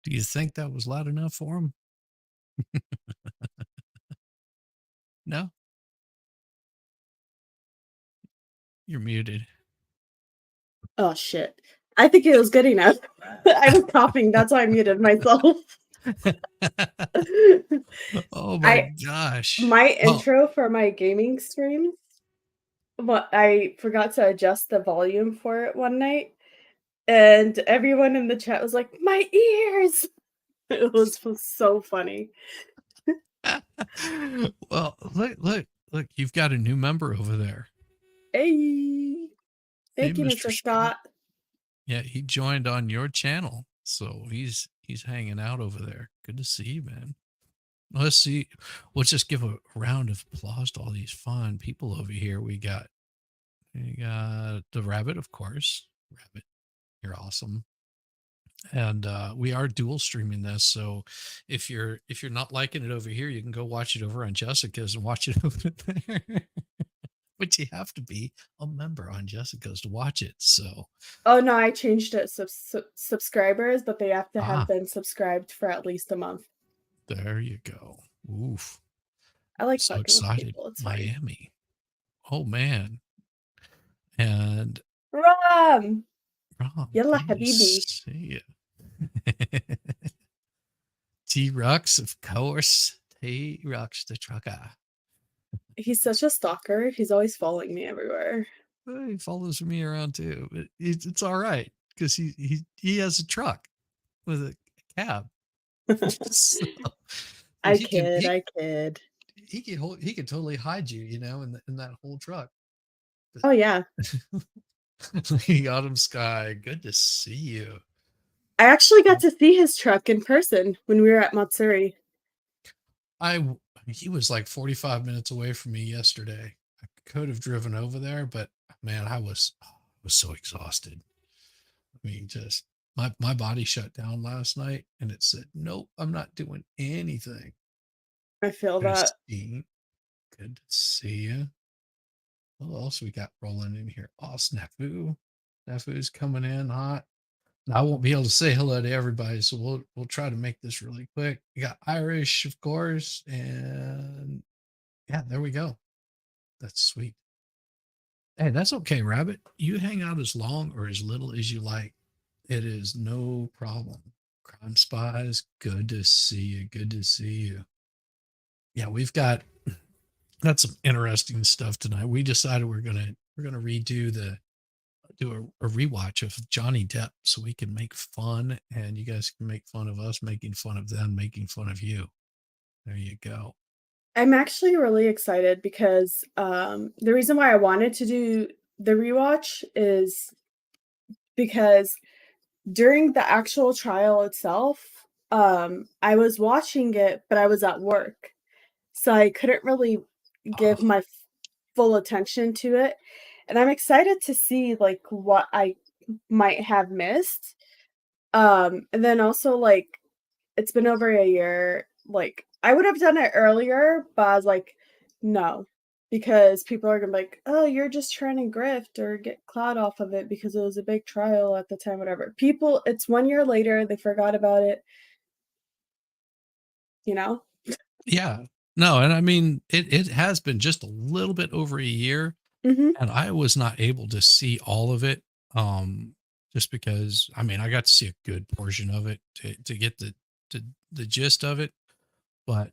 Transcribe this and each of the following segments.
Do you think that was loud enough for him? No? You're muted. Oh shit. I think it was good enough. I was coughing, that's why I muted myself. Oh my I gosh. my Well, intro for my gaming streams, but I forgot to adjust the volume for it one night, and everyone in the chat was like, "My ears!" It was so funny. well, look, you've got a new member over there. Hey. Hey, Thank you, Mr. Mr. Scott. Scott. Yeah, he joined on your channel. So he's hanging out over there. Good to see you, man. Let's see. Let's just give a round of applause to all these fun people over here. We got the rabbit, of course. Rabbit, you're awesome. And we are dual streaming this, so if you're not liking it over here, you can go watch it over on Jessica's and watch it over there. But you have to be a member on Jessica's to watch it. So Oh, no, I changed it subscribers, but they have to have ah, been subscribed for at least a month. there you go. Oof. I like So fucking with excited. people, it's fine. Miami. Oh man. And Ram! Ron, Yalla good to habibi. see you. T-Rux, of course. T-Rux the trucker. He's such a stalker, he's always following me everywhere. He follows me around too, but it's all right because he has a truck with a cab. So, I he can kid, he I kid. he can totally hide you, in that whole truck. Oh, yeah. Lady Autumn Sky, good to see you. I actually got to see his truck in person when we were at Matsuri. I He was like 45 minutes away from me yesterday. I could have driven over there, but man, I was so exhausted. I mean, just my body shut down last night and it said, "Nope, I'm not doing anything." I feel that. Christine, good to see you. What else we got rolling in here? Oh, Snafu. Snafu's coming in hot. I won't be able to say hello to everybody, so we'll try to make this really quick. We got Irish, of course, and yeah, there we go. That's sweet. Hey, that's okay, Rabbit. You hang out as long or as little as you like. It is no problem. Crime Spies, good to see you. Good to see you. Yeah, got some interesting stuff tonight. We decided we're gonna redo the do a rewatch of Johnny Depp so we can make fun and you guys can make fun of us making fun of them making fun of you. There you go. I'm actually really excited because, the reason why I wanted to do the rewatch is because during the actual trial itself, I was watching it, but I was at work, so I couldn't really give Oh, my full attention to it, and I'm excited to see, like, what I might have missed, and then also, like, it's been over a year, like, I would have done it earlier, but I was like, "No," because people are gonna be like, "Oh, you're just trying to grift or get clout off of it because it was a big trial at the time," whatever. People it's 1 year later, they forgot about it, you know? yeah. No, and I mean it has been just a little bit over a year Mhm. and I was not able to see all of it just because I mean I got to see a good portion of it to get to the gist of it, but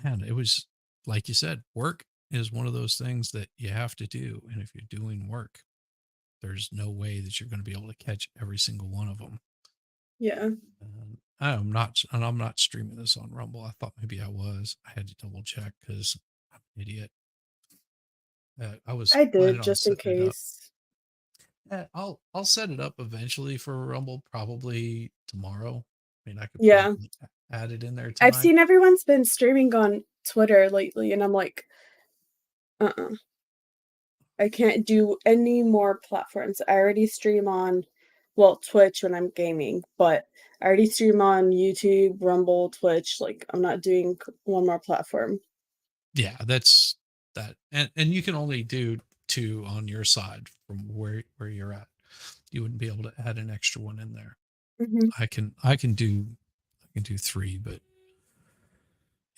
man, it was like you said, work is one of those things that you have to do. And if you're doing work, there's no way that you're going to be able to catch every single one of them. Yeah. And I'm not streaming this on Rumble. I thought maybe I was. I had to double check because I'm an idiot. I was I planning did on just in setting it up. case. I'll set it up eventually for Rumble, probably tomorrow. I mean, I could Yeah. probably add it in there I've tonight. seen everyone's been streaming on Twitter lately, and I'm like, "Uh-uh. I can't do any more platforms. I already stream on, well, Twitch when I'm gaming, but I already stream on YouTube, Rumble, Twitch. Like, I'm not doing one more platform." Yeah, that's that. And you can only do two on your side from where you're at. You wouldn't be able to add an extra one in there. Mhm. I can do 3, but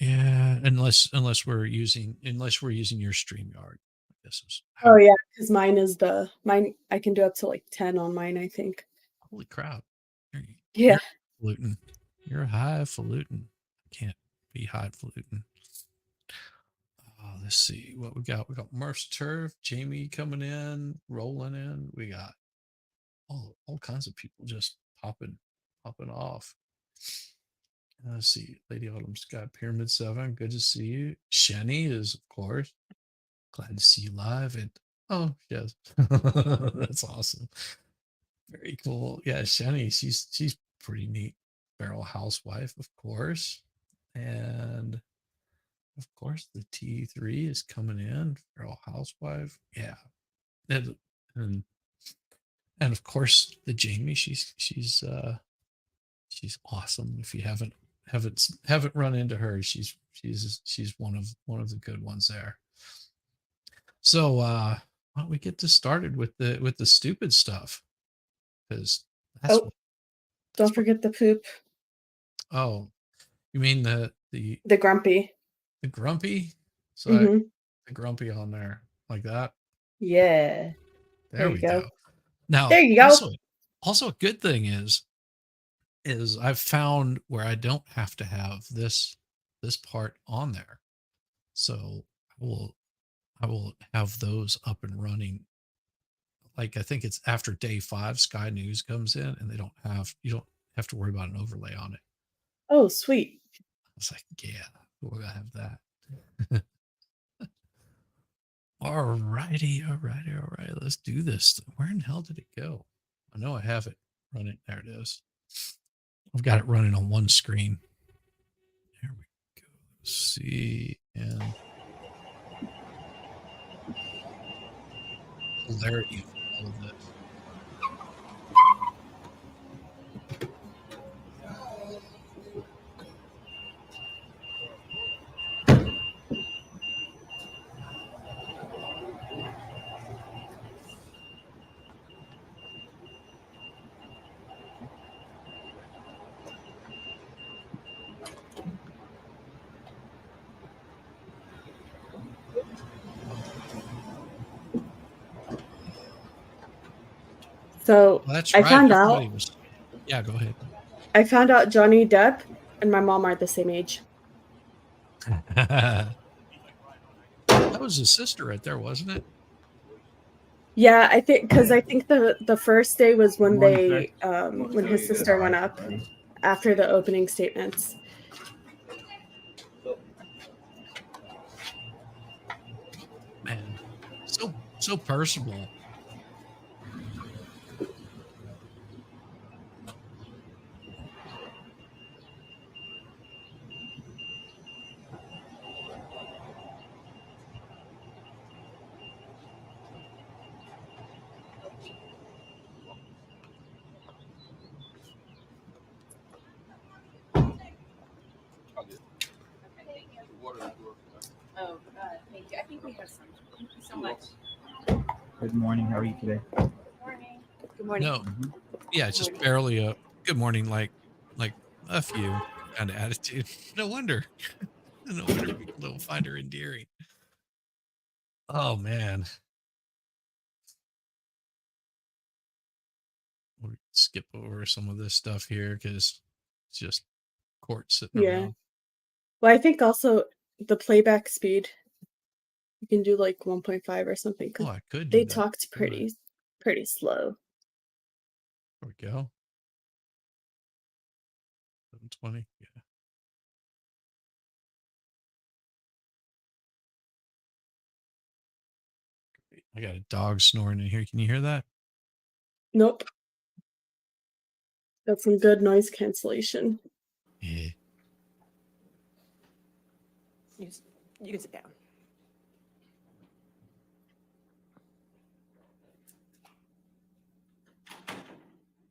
yeah, unless we're using your StreamYard. This is Oh, how. yeah, because mine I can do up to, like, 10 on mine, I think. Holy crap! You're, Yeah. you're highfalutin. You're highfalutin. Can't be highfalutin. Let's see what we got. We got Murph's Turf, Jamie coming in, rolling in. We got all kinds of people just popping off. Let's see, Lady Autumn Sky, Pyramid 7, good to see you. Shenny is, of course, glad to see you live. And oh, yes, that's awesome. Very cool. Yeah, Shenny, she's pretty neat. Feral Housewife, of course. And of course, the T3 is coming in. Feral Housewife. Yeah. And, and and of course the Jamie, she's awesome. If you haven't run into her, she's one of the good ones there. So why don't we get this started with the stupid stuff? Because that's Oh, what don't forget the poop, oh, you mean the grumpy. the grumpy? So Mhm. the grumpy on there like that. Yeah. There There you we go. go. Now There you go. also a good thing is I've found where I don't have to have this part on there. So I will have those up and running. Like I think it's after day 5, Sky News comes in, and you don't have to worry about an overlay on it. Oh, sweet. It's like, yeah, we're gonna have that. All righty. Let's do this. Where in the hell did it go? I know I have it running. There it is. I've got it running on one screen. There we go. Let's see. And hilarity of all of this. So, Well, that's I right. found Everybody out was. Yeah, go ahead. Johnny Depp and my mom are the same age. That was his sister right there, wasn't it? Yeah, I think the first day was Good when morning, sir. when his sister went up after the opening statements. Man, so personable. Oh, thank you. I think we have some. Thank you so much. Good morning. How are you today? Morning. Good morning. No, yeah, it's just barely a good morning, like F you kind of attitude. No wonder. No wonder people don't find her endearing. Oh man. We'll skip over some of this stuff here because it's just court sitting Yeah. around. Well, I think also the playback speed, you can do like 1.5 or something Oh, because I could do they that. talked pretty slow. There we go. 720. Yeah. I got a dog snoring in here. Can you hear that? Nope. That's some good noise cancellation. Yeah. You can sit down.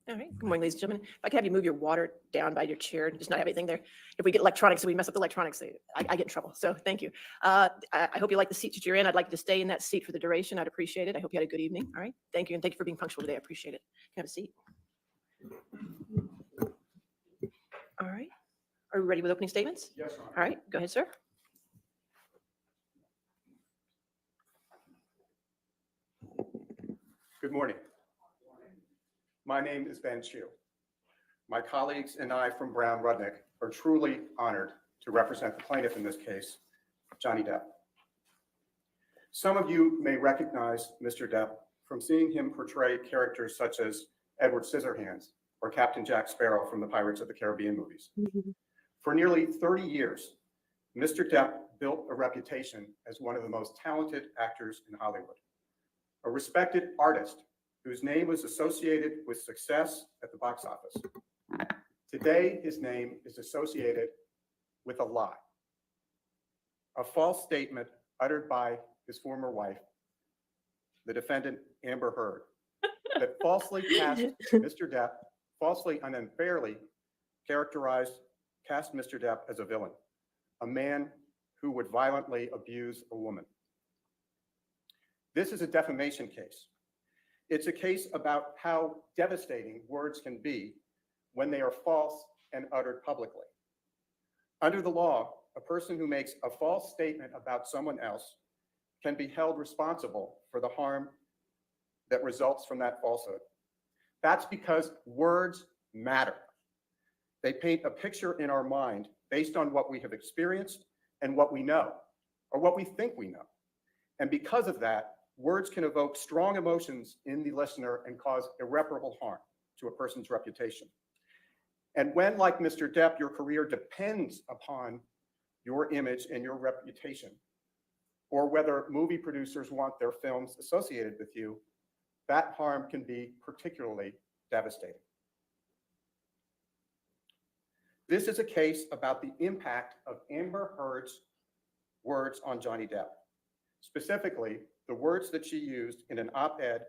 All right. Good morning, ladies and gentlemen. If I could have you move your water down by your chair and just not have anything there. If we get electronics, so we mess up the electronics, I get in trouble. So thank you. I hope you like the seat that you're in. I'd like you to stay in that seat for the duration. I'd appreciate it. I hope you had a good evening. All right. Thank you. And thank you for being punctual today. I appreciate it. Have a seat. we ready with opening statements? Yes, Your Honor. All right, go ahead, sir. Good morning. My name is Ben Chu. My colleagues and I from Brown Rudnick are truly honored to represent the plaintiff in this case, Johnny Depp. Some of you may recognize Mr. Depp from seeing him portray characters such as Edward Scissorhands or Captain Jack Sparrow from the Pirates of the Caribbean movies. For nearly 30 years, Mr. Depp built a reputation as one of the most talented actors in Hollywood, a respected artist whose name was associated with success at the box office. Today, his name is associated with a lie, a false statement uttered by his former wife, the defendant Amber Heard, that falsely cast Mr. Depp, falsely and unfairly cast Mr. Depp as a villain, a man who would violently abuse a woman. This is a defamation case. It's a case about how devastating words can be when they are false and uttered publicly. Under the law, a person who makes a false statement about someone else can be held responsible for the harm that results from that falsehood. That's because words matter. They paint a picture in our mind based on what we have experienced and what we know, or what we think we know. And because of that, words can evoke strong emotions in the listener and cause irreparable harm to a person's reputation. And when, like Mr. Depp, your career depends upon your image and your reputation, or whether movie producers want their films associated with you, that harm can be particularly devastating. This is a case about the impact of Amber Heard's words on Johnny Depp, specifically the words that she used in an op-ed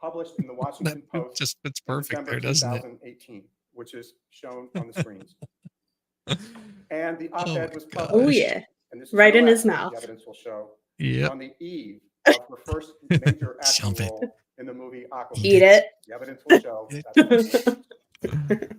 published in the Washington Post just fits in perfect December there, doesn't it? 2018, which is shown on the screens. And the op-ed my was gosh. published. Oh yeah, And this is right in his correct, mouth. The evidence will show Yep. on the eve of her first major acting Jump it. role in the movie Aquaman. Eat it. The evidence will show Eat that.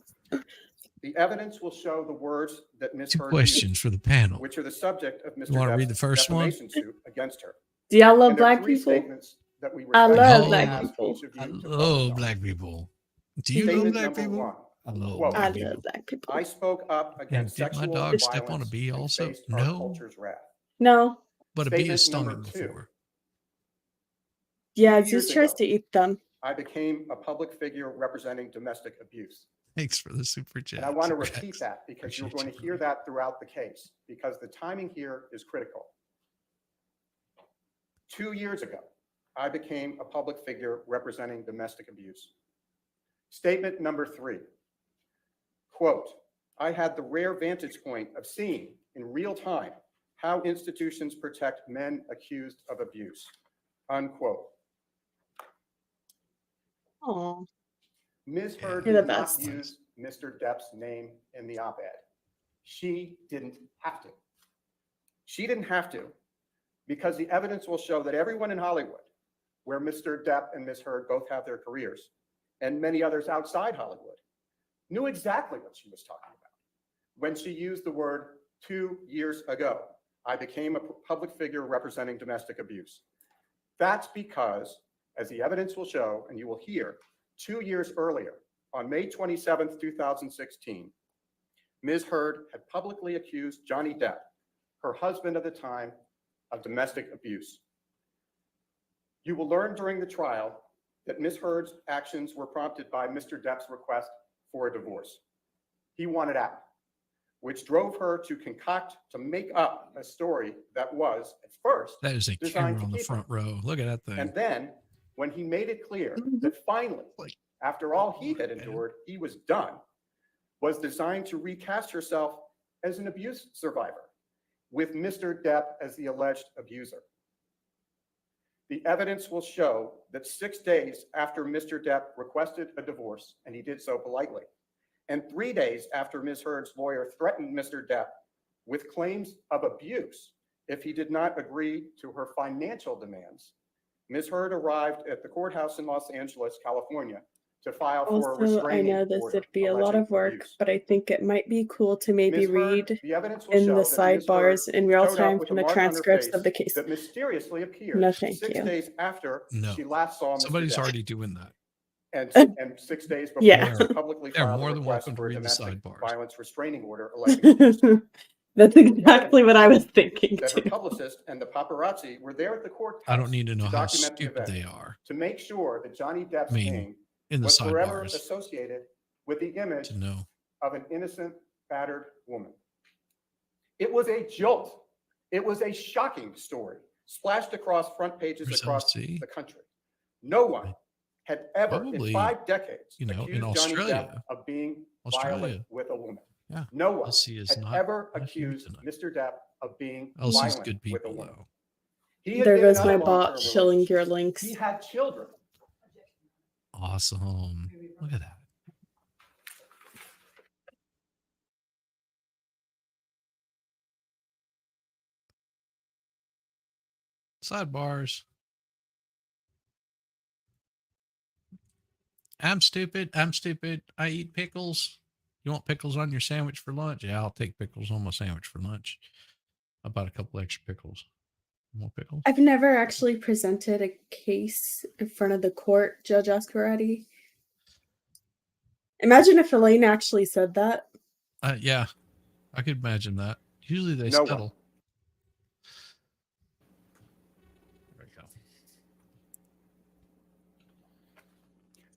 The evidence will show the words that Ms. Two Heard questions used, for the panel. which are the subject of Mr. You wanna read Depp's the first one? defamation suit against her. Do y'all love And there are black three people? statements that we I respectfully love No, black ask people. each of you I to focus love on. black people. Do you love Statement black number people? one. I love Quote, I black love people. black people. I spoke up against did my sexual dog step on a violence bee and also? faced our No. culture's wrath. No. But a bee has Statement stung number him two. before. Yeah, 2 years Zeus tries ago, to eat them. I became a public figure representing domestic abuse. Thanks for the super chat. And I want to Super repeat X. that because you're Appreciate going to you, hear that throughout the case, because the timing here is critical. 2 years ago, I became a public figure representing domestic abuse. Statement number 3, quote, I had the rare vantage point of seeing in real time how institutions protect men accused of abuse, unquote. Oh, Ms. Heard You're the did not best. use Mr. Depp's name in the op-ed. She didn't have to. She didn't have to because the evidence will show that everyone in Hollywood, where Mr. Depp and Ms. Heard both have their careers, and many others outside Hollywood, knew exactly what she was talking about when she used the word 2 years ago. I became a public figure representing domestic abuse. That's because, as the evidence will show, and you will hear, 2 years earlier, on May 27th, 2016, Ms. Heard had publicly accused Johnny Depp, her husband at the time, of domestic abuse. You will learn during the trial that Ms. Heard's actions were prompted by Mr. Depp's request for a divorce. He wanted out, which drove her to make up a story that was, at first, That is a designed camera to on the keep front row. Look at that thing. and then, when he made it clear Mhm. that finally, Like, after all he had man. endured, he was done, was designed to recast herself as an abuse survivor, with Mr. Depp as the alleged abuser. The evidence will show that 6 days after Mr. Depp requested a divorce, and he did so politely, and 3 days after Ms. Heard's lawyer threatened Mr. Depp with claims of abuse if he did not agree to her financial demands, Ms. Heard arrived at the courthouse in Los Angeles, California, to file for a Also, I restraining know this order would be a lot alleging of work, abuse. but I think it might be cool to maybe Ms. Heard, read the evidence will in show the that Ms. Heard sidebars in real showed up time with from a the mark on her transcripts face of the case. that mysteriously appeared No, thank 6 you. days after No. she last saw Mr. Somebody's Depp, already doing that. and 6 days before Yeah. she publicly They're filed a more than request welcome to for a read the domestic sidebars. violence restraining order alleging abuse. That's exactly what I was thinking That her too. publicist and the paparazzi were there at the courthouse I don't need to know how document the stupid event, they are to make sure that Johnny Depp's I mean, name in the was forever sidebars associated with the image to know. of an innocent, battered woman. It was a jolt. It was a shocking story, splashed across front pages There's across LC. the country. No one had ever Probably, in 5 decades you know, in accused Johnny Australia. Depp of being Australia. violent with a woman. Yeah. No one LC is had not ever not here accused tonight. Mr. Depp of being LC's violent good with a people woman. though. He had There been in goes my other bot long-term shilling your relationships. links. He had children. Awesome. Look at that. Sidebars. I'm stupid. I'm stupid. I eat pickles. You want pickles on your sandwich for lunch? Yeah, I'll take pickles on my sandwich for lunch. I bought a couple extra pickles. More pickles? I've never actually presented a case in front of the court, Judge Ascarati. Imagine if Elaine actually said that. Yeah, I could imagine that. Usually they No one. settle. There we go.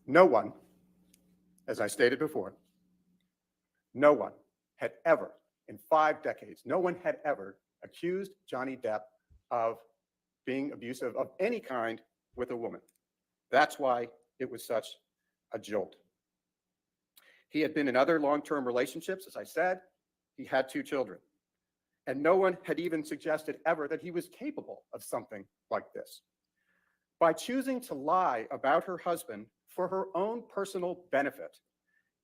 No one, as I stated before, no one had ever, in 5 decades, no one had ever accused Johnny Depp of being abusive of any kind with a woman. That's why it was such a jolt. He had been in other long-term relationships, as I said. He had 2 children. And no one had even suggested ever that he was capable of something like this. By choosing to lie about her husband for her own personal benefit,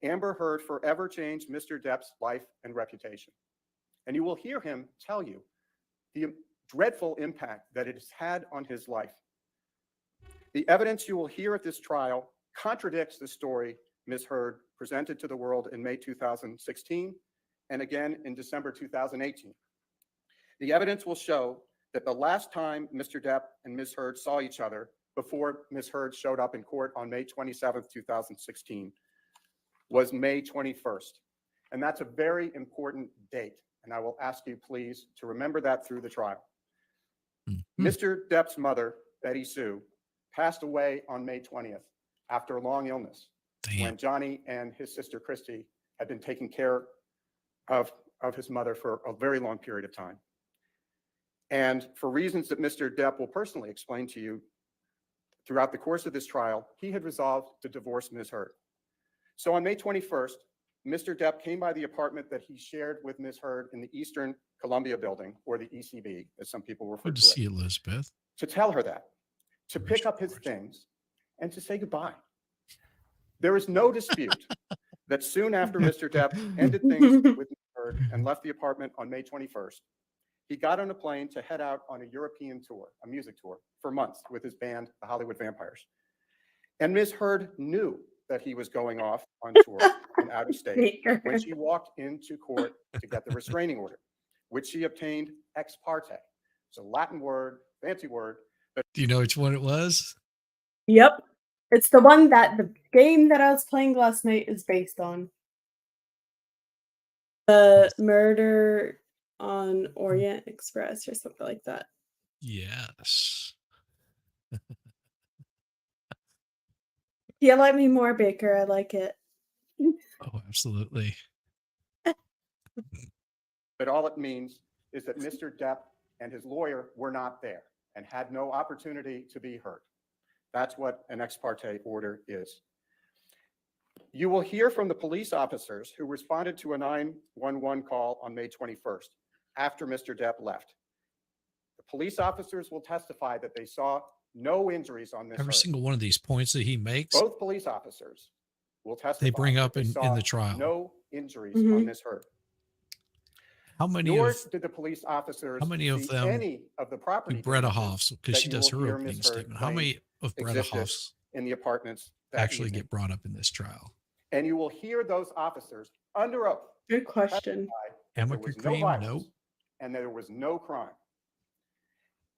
Amber Heard forever changed Mr. Depp's life and reputation. And you will hear him tell you the dreadful impact that it has had on his life. The evidence you will hear at this trial contradicts the story Ms. Heard presented to the world in May 2016 and again in December 2018. The evidence will show that the last time Mr. Depp and Ms. Heard saw each other before Ms. Heard showed up in court on May 27th, 2016, was May 21st. And that's a very important date. And I will ask you please to remember that through the trial. Mr. Depp's mother, Betty Sue, passed away on May 20th after a long illness. When Johnny and his sister Christy had been taking care of his mother for a very long period of time. And for reasons that Mr. Depp will personally explain to you throughout the course of this trial, he had resolved to divorce Ms. Heard. So on May 21st, Mr. Depp came by the apartment that he shared with Ms. Heard in the Eastern Columbia building, or the ECB, as some people refer Good to to see it, Elizabeth. to tell her that, to pick up his Of course. things, and to say goodbye. There is no dispute that soon after Mr. Depp ended things with Ms. Heard and left the apartment on May 21st, he got on a plane to head out on a European tour, a music tour, for months with his band, the Hollywood Vampires. And Ms. Heard knew that he was going off on tour and out of state when she walked into court to get the restraining order, which she obtained ex parte. It's a Latin word, fancy word. Do you know which one it was? Yep. It's the one that the game that I was playing last night is based on. The Murder on Orient Express or something like that. Yes. You like me more, Baker. I like it. Oh, absolutely. But all it means is that Mr. Depp and his lawyer were not there and had no opportunity to be heard. That's what an ex parte order is. You will hear from the police officers who responded to a 911 call on May 21st after Mr. Depp left. The police officers will testify that they saw no injuries on Ms. Every Heard. single one of these points that he makes, Both police officers will testify they bring up that they in saw the trial. no injuries Mhm. on Ms. Heard. How many Nor of did the police officers how many of see them any of the property Bretta damages Hoffs, because that she you does will her hear opening Ms. Heard statement. How claim many of Bretta existed Hoffs in the apartments that Actually evening. get brought up in this trial. And you will hear those officers under oath Good question. that there Amicus was no cream? violence Nope. and there was no crime.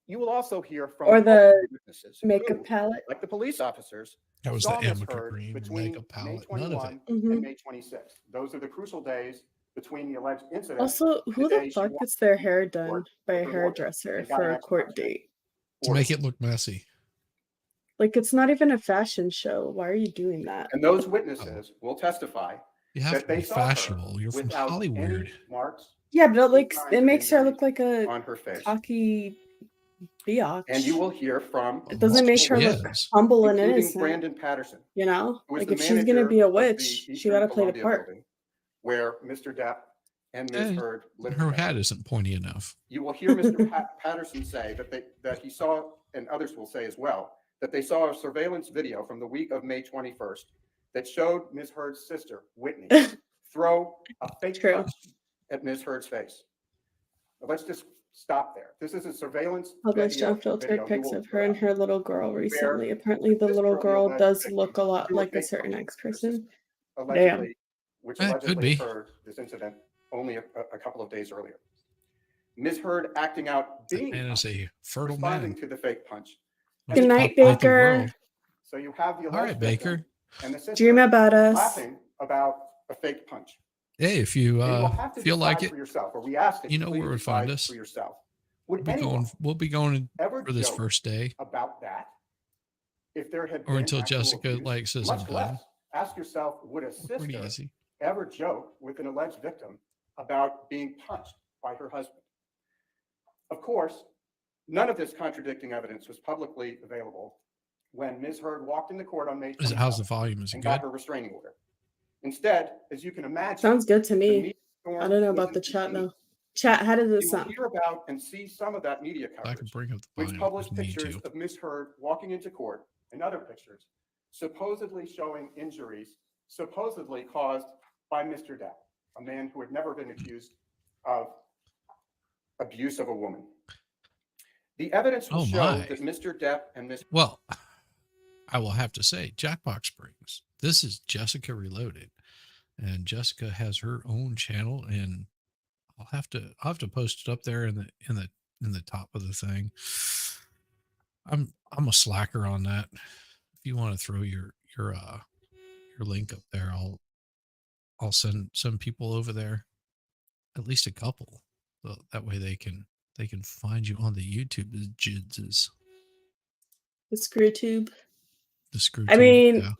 You will also hear from Or the witnesses makeup who, palette. like the police officers, That was saw the Ms. Amicus Heard cream, between makeup May palette, none of it. 21 Mhm. and May 26. Those are the crucial days between the alleged incident. Also, who the the day she fuck walked gets their hair done court by a with her lawyer hairdresser and got for an a court explanation. date? To make it look messy. Like, it's not even a fashion show. Why are you doing that? And those witnesses will testify You have that to they be saw her fashionable. You're from without Hollywood. any marks Yeah, but like signs it of makes her look injury like a on her face. cocky biatch. And you will hear from It doesn't make her look Yes. humble and including innocent. Brandon Patterson, You know, who was like the if she's gonna manager be a of the witch, she Eastern gotta play the Columbia part. building, where Mr. Depp and Ms. Eh, Heard lived Her together. hat isn't pointy enough. You will hear Mr. Patterson say that he saw, and others will say as well, that they saw a surveillance video from the week of May 21st that showed Ms. Heard's sister, Whitney, throw a fake True. punch at Ms. Heard's face. Now, let's just stop there. This is a surveillance Published video. unfiltered pics will of her and her little girl recently. Apparently, the sister little of the girl alleged does victim look a lot threw a like a fake certain punch ex at her person. sister, allegedly, which Could allegedly be. occurred, this incident, only a couple of days earlier. Ms. Heard acting out, That being man is punched, a fertile responding man. to the fake punch. Most Good night, populated Baker. world. So you have the All right, alleged victim Baker. and the sister Dream about us. laughing about a fake punch. Hey, if you And you will have to feel like decide it, for yourself, or we ask that you know please where to find decide us. for yourself. Would we'll be going ever for this joke first day, about that if there had or been until actual Jessica abuse? like says Much I'm done. less ask yourself, would a Pretty sister easy. ever joke with an alleged victim about being punched by her husband? Of course, none of this contradicting evidence was publicly available when Ms. Heard walked into court on May 27th How's the volume? Is it and good? got her restraining order. Instead, as you can imagine, Sounds good to the me. media storm I don't know was about the chat instantaneous. though. Chat, how does it You will sound? hear about and see some of that media I can coverage, bring up the which volume. published if you need pictures to. of Ms. Heard walking into court and other pictures, supposedly showing injuries supposedly caused by Mr. Depp, a man who had never been accused of abuse of a woman. The evidence will Oh, show my. that Mr. Depp and Ms. Well, I will have to say, Jackbox Springs. This is Jessica Reloaded, and Jessica has her own channel, and I'll have to post it up there in the top of the thing. I'm a slacker on that. If you want to throw your link up there, I'll send some people over there, at least a couple, so that way they can find you on the YouTube jids. The screw tube. The screw. I mean, yeah.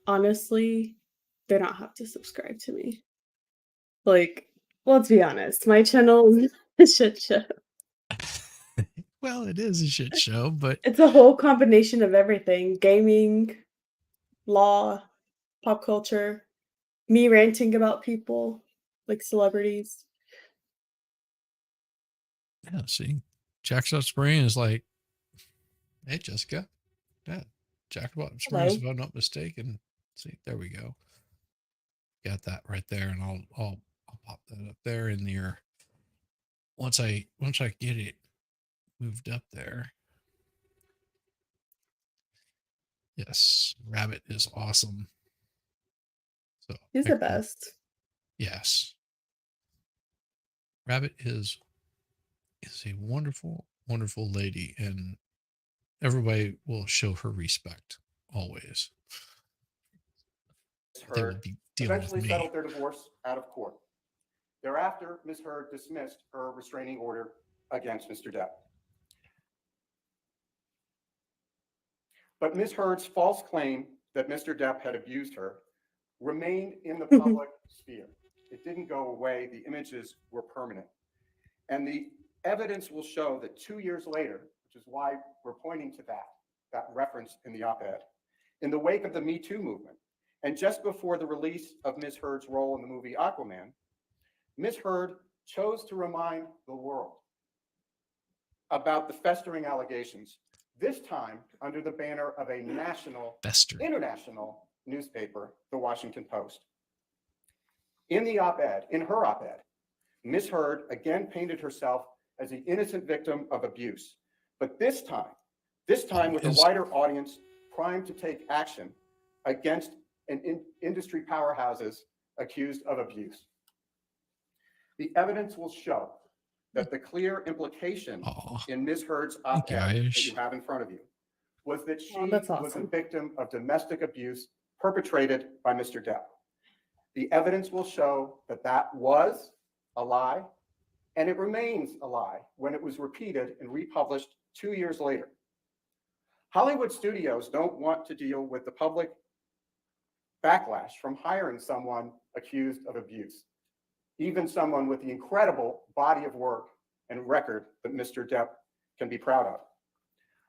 honestly, they don't have to subscribe to me. Like, let's be honest, my channel is a shit show. Well, it is a shit show, but It's a whole combination of everything: gaming, law, pop culture, me ranting about people, like celebrities. yeah, see, Jackbox Springs is like, hey, Jessica, yeah, Jackbox Springs, if I'm not mistaken. See, there we go. Got that right there, and I'll pop that up there in your. Once I get it moved up there. Yes, Rabbit is awesome. So He's the best. Yes, Rabbit is a wonderful, wonderful lady, and everybody will show her respect always. They Heard would be dealing with eventually me. settled their divorce out of court. Thereafter, Ms. Heard dismissed her restraining order against Mr. Depp. But Ms. Heard's false claim that Mr. Depp had abused her remained in the public sphere. It didn't go away. The images were permanent. And the evidence will show that 2 years later, which is why we're pointing to that reference in the op-ed, in the wake of the Me Too movement, and just before the release of Ms. Heard's role in the movie Aquaman, Ms. Heard chose to remind the world about the festering allegations, this time under the banner of a international newspaper, the Washington Post. In the op-ed, in her op-ed, Ms. Heard again painted herself as the innocent victim of abuse, but this time with a wider audience primed to take action against industry powerhouses accused of abuse. The evidence will show that the clear implication in Ms. Heard's op-ed that you have in front of you was that she was a victim of domestic abuse perpetrated by Mr. Depp. The evidence will show that that was a lie, and it remains a lie when it was repeated and republished 2 years later. Hollywood studios don't want to deal with the public backlash from hiring someone accused of abuse, even someone with the incredible body of work and record that Mr. Depp can be proud of.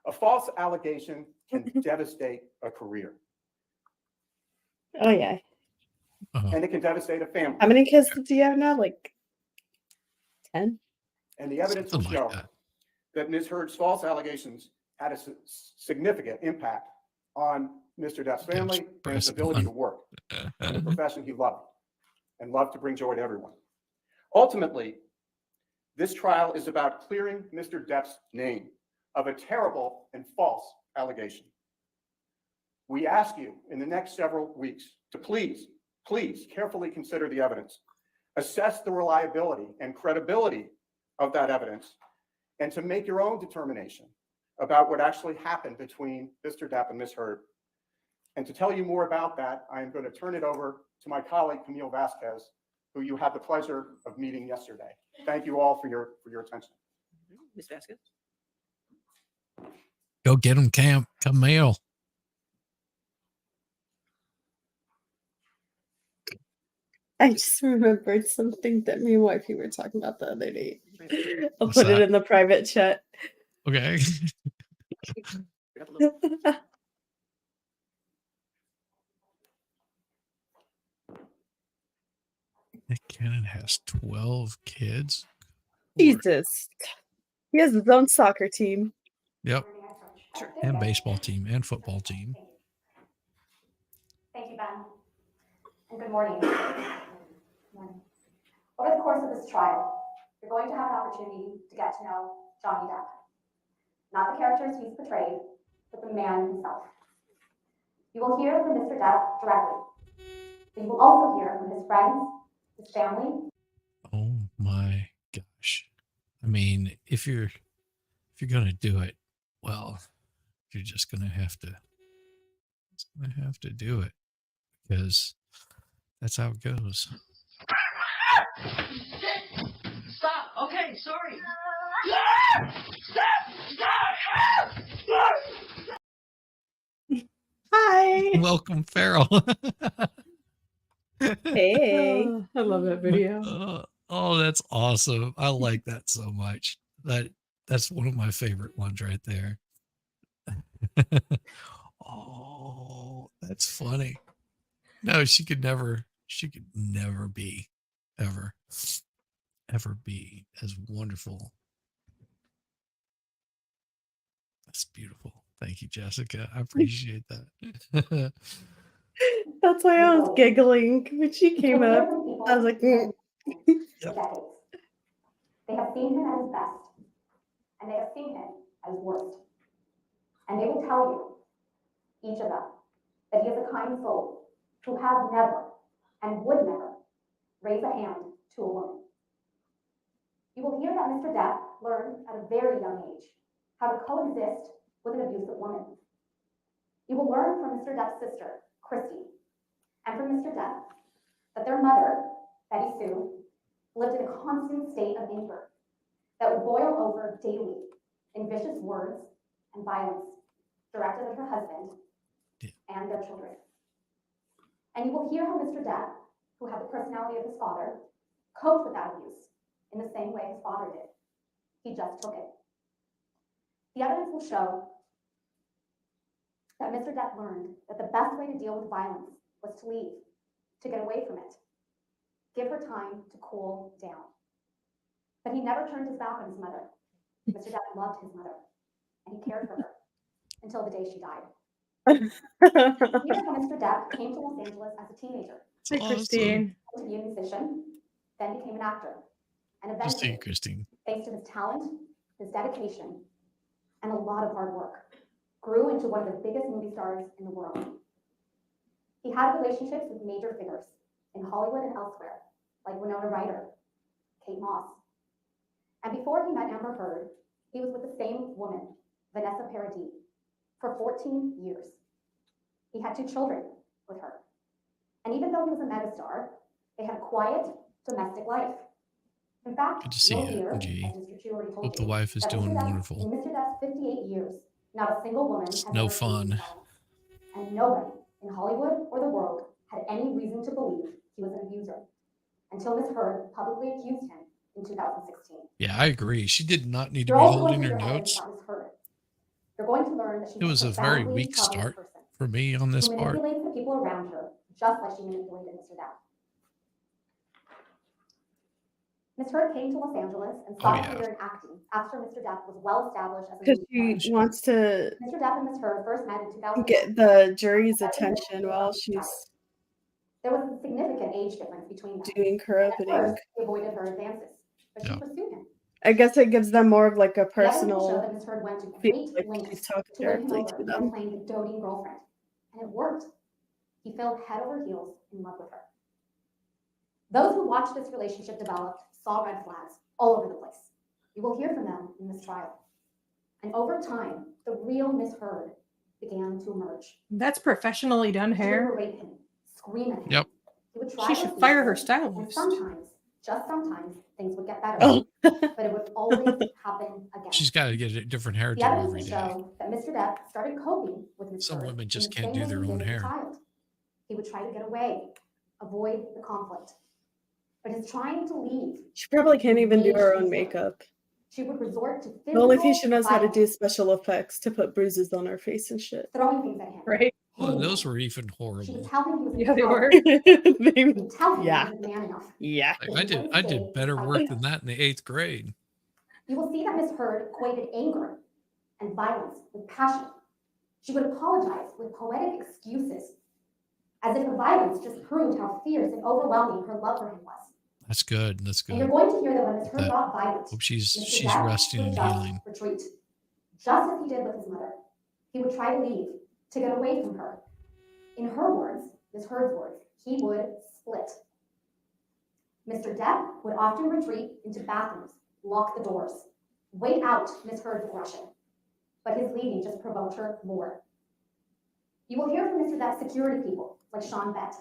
A false allegation can devastate a career. Oh, yeah. And it can devastate a family. How many kids do you have now? Like 10? And the evidence will show that Ms. Heard's false allegations had a significant impact on Mr. Depp's family and his ability to work in a profession he loved and loved to bring joy to everyone. Ultimately, this trial is about clearing Mr. Depp's name of a terrible and false allegation. We ask you in the next several weeks to please carefully consider the evidence, assess the reliability and credibility of that evidence, and to make your own determination about what actually happened between Mr. Depp and Ms. Heard. And to tell you more about that, I am going to turn it over to my colleague, Camille Vasquez, who you had the pleasure of meeting yesterday. Thank you all for your attention. Ms. Vasquez? Go get him, Camille. I just remembered something that me and wifey were talking about the other day. I'll What's put it that? in the private chat. Okay. Nick Cannon has 12 kids. Jesus. He has his own soccer team. Yep. And baseball team and football team. Thank you, Ben. And good morning. Over the course of this trial, you're going to have an opportunity to get to know Johnny Depp. Not the characters he's portrayed, but the man himself. You will hear from Mr. Depp directly, but you will also hear from his friends, his family. Oh my gosh. I mean, if you're gonna do it, well, you're just gonna have to do it, because that's how it goes. Stop. Okay, sorry. Hi. Welcome, Farrell. Hey. I love that video. Oh, that's awesome. I like that so much. That's one of my favorite ones right there. Oh, that's funny. No, she could never be ever be as wonderful. That's beautiful. Thank you, Jessica. I appreciate that. That's why I was giggling when she came up. I was like, Yep. They have seen him at his best, and they have seen him at his worst. And they will tell you, each of them, that he is a kind soul who has never and would never raise a hand to a woman. You will hear that Mr. Depp learned at a very young age how to coexist with an abusive woman. You will learn from Mr. Depp's sister, Christy, and from Mr. Depp that their mother, Betty Sue, lived in a constant state of anger that would boil over daily in vicious words and violence directed at her husband and their children. And you will hear how Mr. Depp, who had the personality of his father, coped with that abuse in the same way his father did. He just took it. The evidence will show that Mr. Depp learned that the best way to deal with violence was to leave, to get away from it, give her time to cool down. But he never turned his back on his mother. Mr. Depp loved his mother, and he cared for her until the day she died. Here, Mr. Depp came to Los Angeles as a teenager. Hi, Christine. To be a musician, then became an actor, and Just see eventually, Christine. thanks to his talent, his dedication, and a lot of hard work, grew into one of the biggest movie stars in the world. He had relationships with major figures in Hollywood and elsewhere, like Winona Ryder, Kate Moss. And before he met Amber Heard, he was with the same woman, Vanessa Paradis, for 14 years. He had 2 children with her. And even though he was a megastar, they had a quiet domestic life. In fact, Good to see you'll you, hear, G. as Mr. Chu already told Hope the you, wife is that doing Mr. Depp, wonderful. in Mr. Depp's 58 years, not a single woman It's has no ever seen him fun. silent. And nobody in Hollywood or the world had any reason to believe he was an abuser until Ms. Heard publicly accused him in 2016. Yeah, I agree. She did not need to You're be also going holding to her hear evidence notes. about Ms. Heard. You're going to learn that she's It was a very profoundly weak troubled start person for me on this who part. manipulates the people around her, just like she manipulated Mr. Depp. Ms. Heard came to Los Angeles and sought a career in acting after Mr. Depp was well established as a Because movie she star. wants to Mr. Depp and Ms. Heard first met in 2000. get the jury's attention while she's There was a significant age difference between them. doing her At opening. first, he avoided her advances, but she Yeah. pursued him. I guess it gives them more of like a The evidence will show personal that Ms. Heard went to feel, great like lengths she's talking to win him directly over to and them. playing the doting girlfriend, and it worked. He fell head over heels in love with her. Those who watched this relationship develop saw red flags all over the place. You will hear from them in this trial. And over time, the real Ms. Heard began to emerge. That's professionally done She would hair. berate him, scream at him. Yep. He would try She to should appease fire her and stylist. sometimes, just sometimes, things would get better. Oh, But it would always happen again. She's got to get a different The hairdo evidence every will day. show that Mr. Depp started coping with Ms. Some Heard women in just the can't same do their way he own did as a hair. child. He would try to get away, avoid the conflict. But his trying to leave, she probably can't even do her own makeup. she would resort to The only thing physical she knows how to do violence, is special effects to put bruises on her face and shit. throwing things at him. Right? Well, and hitting those him. were even She would horrible. tell him he was a Yeah, they coward. were. They- She'd tell him yeah, he wasn't man enough. yeah. Like, I did better work than that in the 8th grade. You will see that Ms. Heard equated anger and violence with passion. She would apologize with poetic excuses, as if the violence just proved how fierce and overwhelming her love for him was. That's good. That's And you're good. going to hear that when Ms. Heard That- got violent, Hope she's Mr. Depp resting would and just healing. retreat, just as he did with his mother. He would try to leave, to get away from her. In her words, Ms. Heard's words, he would split. Mr. Depp would often retreat into bathrooms, lock the doors, wait out Ms. Heard's aggression, but his leaving just provoked her more. You will hear from Mr. Depp's security people, like Sean Bett,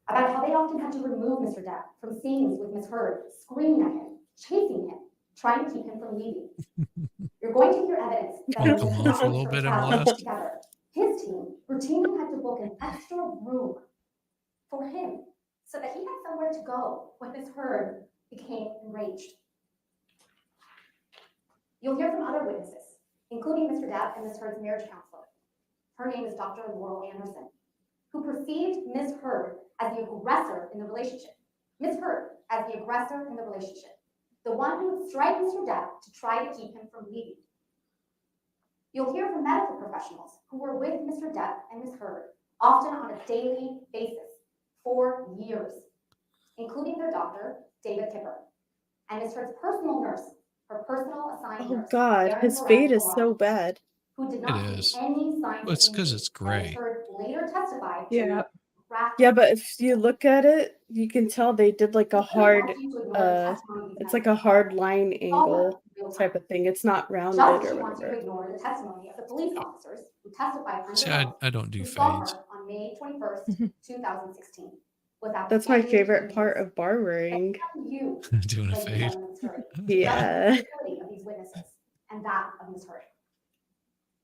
about how they often had to remove Mr. Depp from scenes with Ms. Heard, screaming at him, chasing him, trying to keep him from leaving. You're going to hear evidence that Wanna when come Mr. on for a Depp little and bit, Mr. Depp MLS? worked together, his team routinely had to book an extra room for him so that he had somewhere to go when Ms. Heard became enraged. You'll hear from other witnesses, including Mr. Depp and Ms. Heard's marriage counselor. Her name is Dr. Laurel Anderson, who perceived Ms. Heard as the aggressor in the relationship. Ms. Heard as the aggressor in the relationship, the one who would strike Mr. Depp to try to keep him from leaving. You'll hear from medical professionals who were with Mr. Depp and Ms. Heard, often on a daily basis, for years, including their doctor, David Kipper, and Ms. Heard's personal nurse, her personal assigned Oh nurse, God, Erin his Moran fate is Pilar, so bad. who did not It see is. any signs Well, it's of 'cause injury, it's and Ms. gray. Heard later testified to Yeah. Yeah, but if you look at it, you can tell they did like a hard, it's like a hard line angle type of thing. It's not rounded Just as or she wants you to whatever. ignore the testimony of the police officers who testified under See, oath I don't do who saw fades. her on May 21st, 2016. Without That's my any favorite part injuries. of barbering. You, Doing a ladies and fade. gentlemen of the jury, Yeah. judge the credibility of these witnesses and that of Ms. Heard.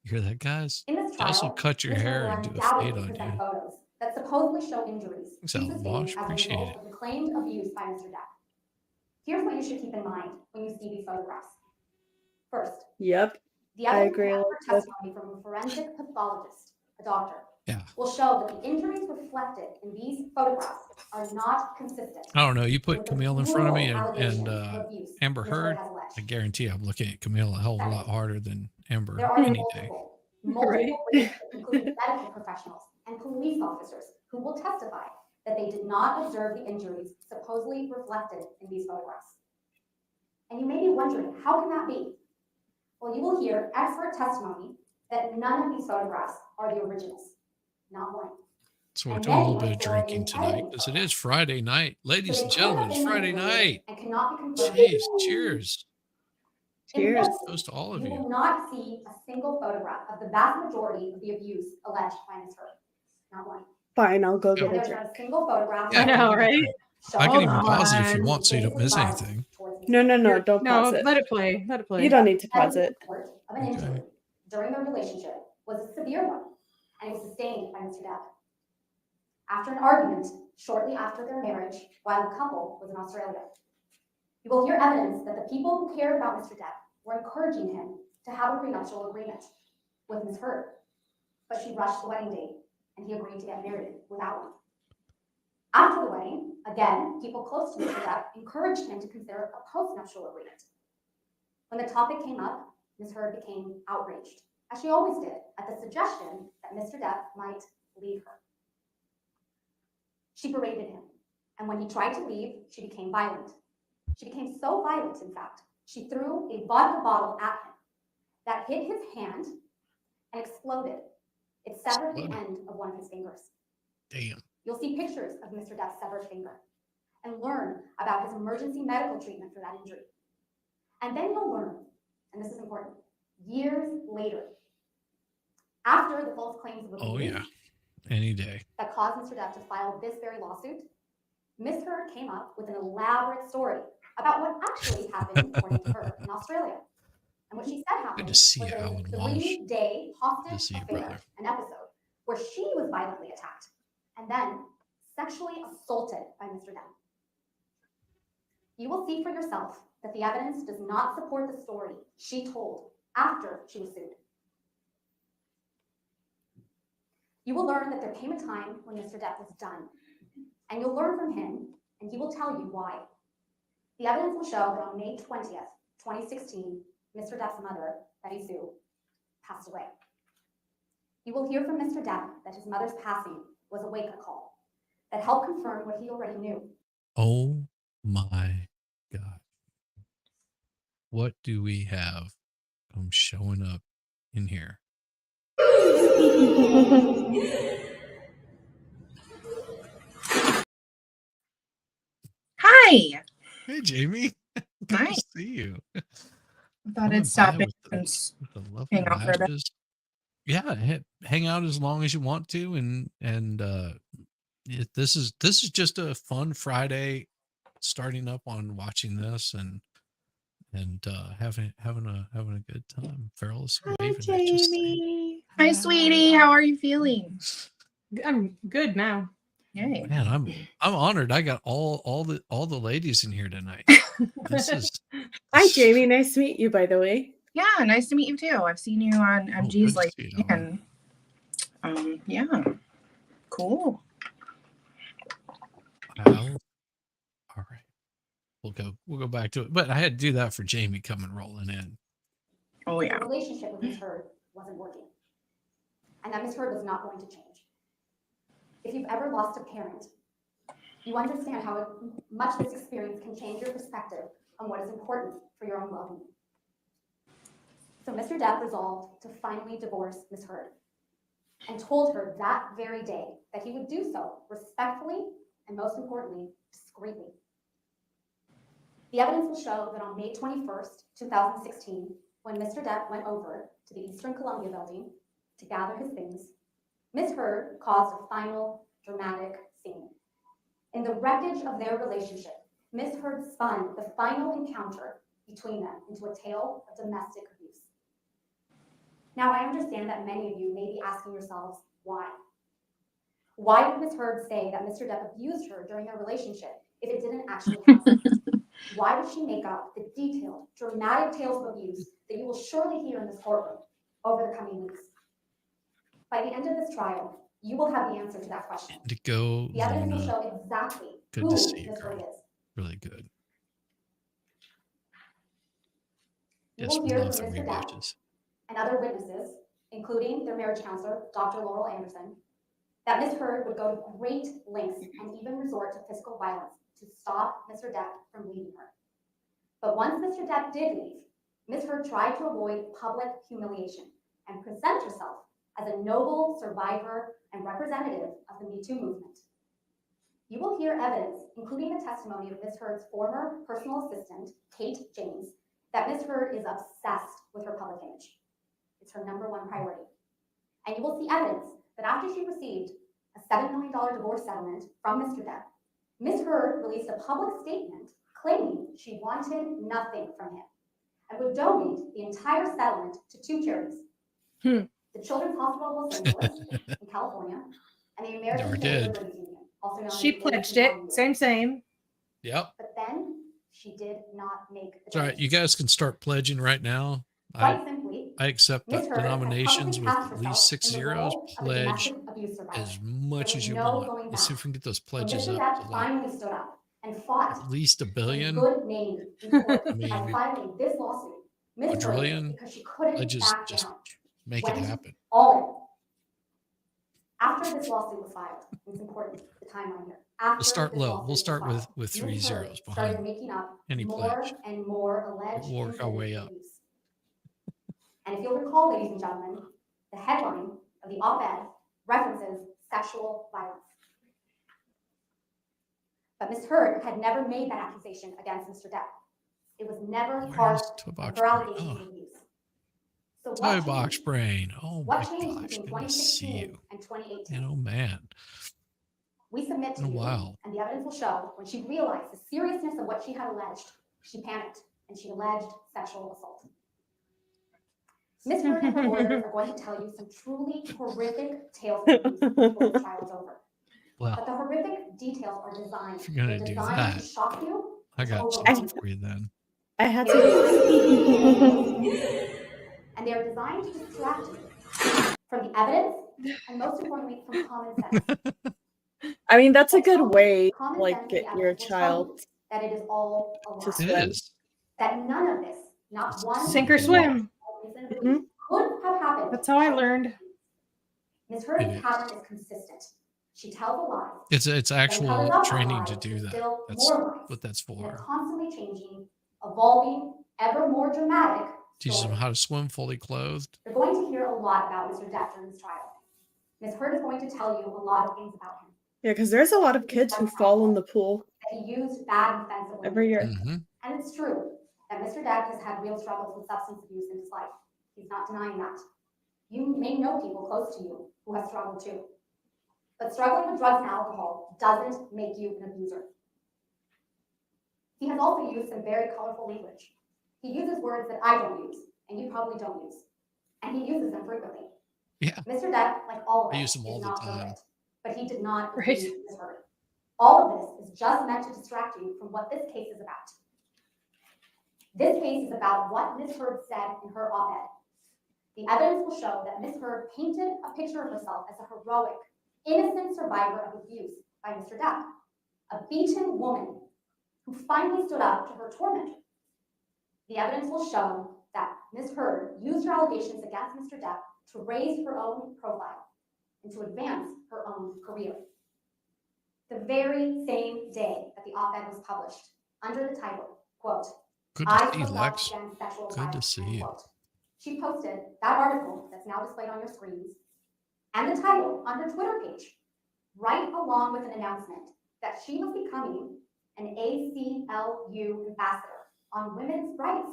You hear that, guys? In this They trial, also cut your Ms. hair Heard and do a undoubtedly fade on present you. photos that supposedly show injuries Thanks, she Alan sustained Walsh. as a Appreciate result it. of the claimed abuse by Mr. Depp. Here's what you should keep in mind when you see these photographs. First, Yep. the I evidence agree and with expert testimony from a forensic pathologist, a doctor, Yeah. will show that the injuries reflected in these photographs are not consistent. I don't know. You put with the Camille in front of me brutal and allegations of abuse Amber Ms. Heard. has alleged. I guarantee I'm looking at Camille a hell of a lot harder than Amber There are any day. multiple Right. witnesses, including medical professionals and police officers, who will testify that they did not observe the injuries supposedly reflected in these photographs. And you may be wondering, how can that be? Well, you will hear expert testimony that none of these photographs are the originals, not one. So we're And doing a many little bit are of stored drinking in tonight editing because it photos. is Friday night. So Ladies they and could gentlemen, have it's been Friday manipulated night. and cannot be confirmed. Jeez, cheers. In Cheers. the Toast to all of you you. will not see a single photograph of the vast majority of the abuse alleged by Ms. Heard. Not one. Fine, I'll go get And a there's drink. not a single photograph. Yeah, I know, right? I can Hold even pause it if you on. want so you don't miss anything. No, don't No, pause it. let it play. Let it play. You don't need to pause Evidence it. report of an Okay. injury during their relationship was a severe one, and it was sustained by Mr. Depp. After an argument shortly after their marriage, while the couple was in Australia, you will hear evidence that the people who cared about Mr. Depp were encouraging him to have a prenuptial agreement with Ms. Heard, but she rushed the wedding date, and he agreed to get married without one. After the wedding, again, people close to Mr. Depp encouraged him to consider a postnuptial agreement. When the topic came up, Ms. Heard became outraged, as she always did, at the suggestion that Mr. Depp might leave her. She berated him, and when he tried to leave, she became violent. She became so violent, in fact, she threw a vodka bottle at him that hit his hand and exploded. It severed the end of one of his fingers. Damn. You'll see pictures of Mr. Depp's severed finger and learn about his emergency medical treatment for that injury. And then you'll learn, and this is important, years later, after the false claims of abuse Oh, yeah. Any day. that caused Mr. Depp to file this very lawsuit, Ms. Heard came up with an elaborate story about what actually happened, according to her, in Australia. And what she said happened Good to see was you, a Alan Walsh. 3-day Good to hostage see you, affair, brother. an episode where she was violently attacked and then sexually assaulted by Mr. Depp. You will see for yourself that the evidence does not support the story she told after she was sued. You will learn that there came a time when Mr. Depp was done, and you'll learn from him, and he will tell you why. The evidence will show that on May 20th, 2016, Mr. Depp's mother, Betty Sue, passed away. You will hear from Mr. Depp that his mother's passing was a wake-up call that helped confirm what he already knew. Oh my God. What do we have showing up in here? Hi. Hey, Jamie. Good Hi. to see you. I thought Coming I'd stop by in and s- with the lovely hang out for a bit. lashes. Yeah, hang out as long as you want to, and this is just a fun Friday, starting up on watching this and having a good time. Farrell is Hi, waving at you. saying, Jamie. Hi, sweetie. How are you feeling? I'm good now. Yay. Man, I'm honored. I got all the ladies in here tonight. This is Hi, Jamie. Nice to meet you, by the way. Yeah, nice to meet you too. I've seen you on good MG's to like see you, Dawn. and yeah. Cool. All right. We'll go back to it. But I had to do that for Jamie coming rolling in. Oh yeah. The relationship with Ms. Heard wasn't working, and that Ms. Heard was not going to change. If you've ever lost a parent, you understand how much this experience can change your perspective on what is important for your own well-being. So Mr. Depp resolved to finally divorce Ms. Heard and told her that very day that he would do so respectfully and, most importantly, discreetly. The evidence will show that on May 21st, 2016, when Mr. Depp went over to the Eastern Columbia building to gather his things, Ms. Heard caused a final dramatic scene. In the wreckage of their relationship, Ms. Heard spun the final encounter between them into a tale of domestic abuse. Now, I understand that many of you may be asking yourselves, why? Why would Ms. Heard say that Mr. Depp abused her during their relationship if it didn't actually happen? Why would she make up the detailed, dramatic tales of abuse that you will surely hear in this courtroom over the coming weeks? By the end of this trial, you will have the answer to that question. Indigo, The evidence will Luna, show exactly good who to see you, Ms. Heard girl. is. Really good. You Yes, will we hear love from the Mr. Depp rewatches. and other witnesses, including their marriage counselor, Dr. Laurel Anderson, that Ms. Heard would go to great lengths and even resort to physical violence to stop Mr. Depp from leaving her. But once Mr. Depp did leave, Ms. Heard tried to avoid public humiliation and present yourself as a noble survivor and representative of the Me Too movement. You will hear evidence, including the testimony of Ms. Heard's former personal assistant, Kate James, that Ms. Heard is obsessed with her public image. It's her #1 priority. And you will see evidence that after she received a $7 million divorce settlement from Mr. Depp, Ms. Heard released a public statement claiming she wanted nothing from him and would donate the entire settlement to 2 charities. The Children's Hospital of Los Angeles in California and the American Never Family did. Liberties Union, also known She as pledged it. ACLU. Same. Yep. But then she did not make the It's all right. You donation. guys can start pledging right now. Quite simply, I accept Ms. Heard has denominations publicly with cast at least herself 6 in the zeros. role of a Pledge domestic abuse survivor. as much There as was you no want. going Let's see back. if we can get those When pledges Mr. up Depp to like finally stood up and fought at least a his billion. good name in court I mean, by filing this lawsuit. Ms. Heard, quadrillion. because she couldn't Pledges back just down, make it went happen. all in. After this lawsuit was filed, it's important, the timeline here. After We'll start this low. lawsuit We'll was start filed, with 3 Ms. Heard zeros started behind making up any more pledge. and more alleged We'll work our incidents way of up. abuse. And if you'll recall, ladies and gentlemen, the headline of the op-ed references sexual violence. But Ms. Heard had never made that accusation against Mr. Depp. It was never part Where's Toy of Box her Brain? allegations Oh, of abuse. So Toy what Box changed? Brain. Oh my What changed gosh. between Good to see 2016 you. and 2018? And oh man. We submit to Been a you, while. and the evidence will show, when she realized the seriousness of what she had alleged, she panicked and she alleged sexual assault. Ms. Heard and her lawyers are going to tell you some truly horrific tales of abuse before this trial is over. But Well, the horrific details are designed. if you're gonna They're do designed that, to shock you. I to got overwhelm something you. for you then. I had to. And they are designed to distract you from the evidence and, most importantly, from common sense. I mean, that's a good way to Common like sense and get the your evidence will tell child you that it is all a to lie. It swim. is. That none of this, not one Sink or swim. reason Mhm. could have happened. That's how I learned. Ms. It Heard's is. pattern is consistent. She tells a lie, It's then covers actual up that training lie to do that. instill That's more lies what that's in a for. constantly changing, evolving, ever more dramatic Teaches them story. how to swim fully clothed. You're going to hear a lot about Mr. Depp during this trial. Ms. Heard is going to tell you a lot of things about him. Yeah, because there's a lot of kids who fall in the pool That he used bad and offensive language. every year. Mm-hmm. And it's true that Mr. Depp has had real struggles with substance abuse in his life. He's not denying that. You may know people close to you who have struggled too. But struggling with drugs and alcohol doesn't make you an abuser. He has also used some very colorful language. He uses words that I don't use, and you probably don't use. And he uses them frequently. Yeah. Mr. Depp, like all of us, I use them all is the not time. perfect, but he did not Right. abuse Ms. Heard. All of this is just meant to distract you from what this case is about. This case is about what Ms. Heard said in her op-ed. The evidence will show that Ms. Heard painted a picture of herself as a heroic, innocent survivor of abuse by Mr. Depp, a beaten woman who finally stood up to her tormentor. The evidence will show that Ms. Heard used her allegations against Mr. Depp to raise her own profile and to advance her own career. The very same day that the op-ed was published, under the title, quote, Good I to see you, spoke out Lex. against sexual Good violence, to see end you. quote. She posted that article that's now displayed on your screens and the title on her Twitter page, right along with an announcement that she was becoming an ACLU ambassador on women's rights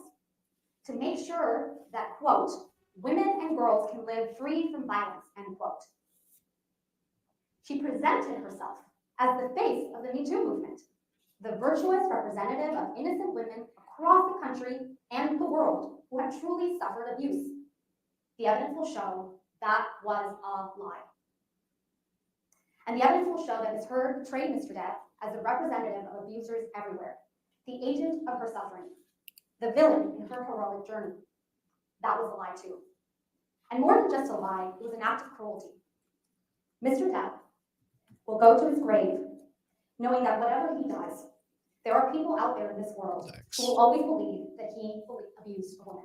to make sure that, quote, women and girls can live free from violence, end quote. She presented herself as the face of the Me Too movement, the virtuous representative of innocent women across the country and the world who have truly suffered abuse. The evidence will show that was a lie. And the evidence will show that Ms. Heard portrayed Mr. Depp as a representative of abusers everywhere, the agent of her suffering, the villain in her heroic journey. That was a lie too. And more than just a lie, it was an act of cruelty. Mr. Depp will go to his grave knowing that whatever he does, there are people out there in this world Lex. who will always believe that he abused a woman.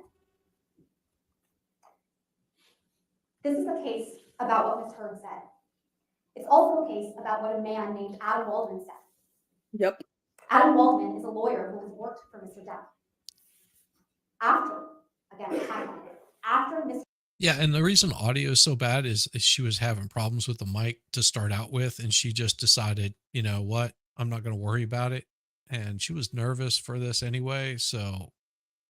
This is a case about what Ms. Heard said. It's also a case about what a man named Adam Waldman said. Yep. Adam Waldman is a lawyer who has worked for Mr. Depp. After, again, timeline, after Mr. Yeah, and the reason audio is so bad is she was having problems with the mic to start out with, and she just decided, you know what, I'm not going to worry about it. And she was nervous for this anyway, so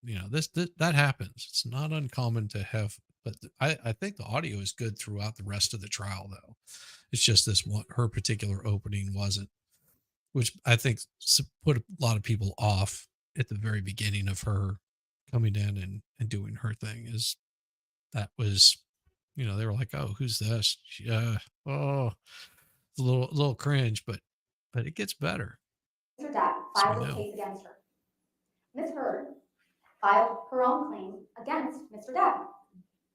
that happens. It's not uncommon to have, but I think the audio is good throughout the rest of the trial, though. It's just this one, her particular opening wasn't, which I think put a lot of people off at the very beginning of her coming in and doing her thing. Is that was, they were like, "Oh, who's this?" Oh, it's a little cringe, but it gets better. Mr. Depp So we filed this know. case against her. Ms. Heard filed her own claim against Mr. Depp,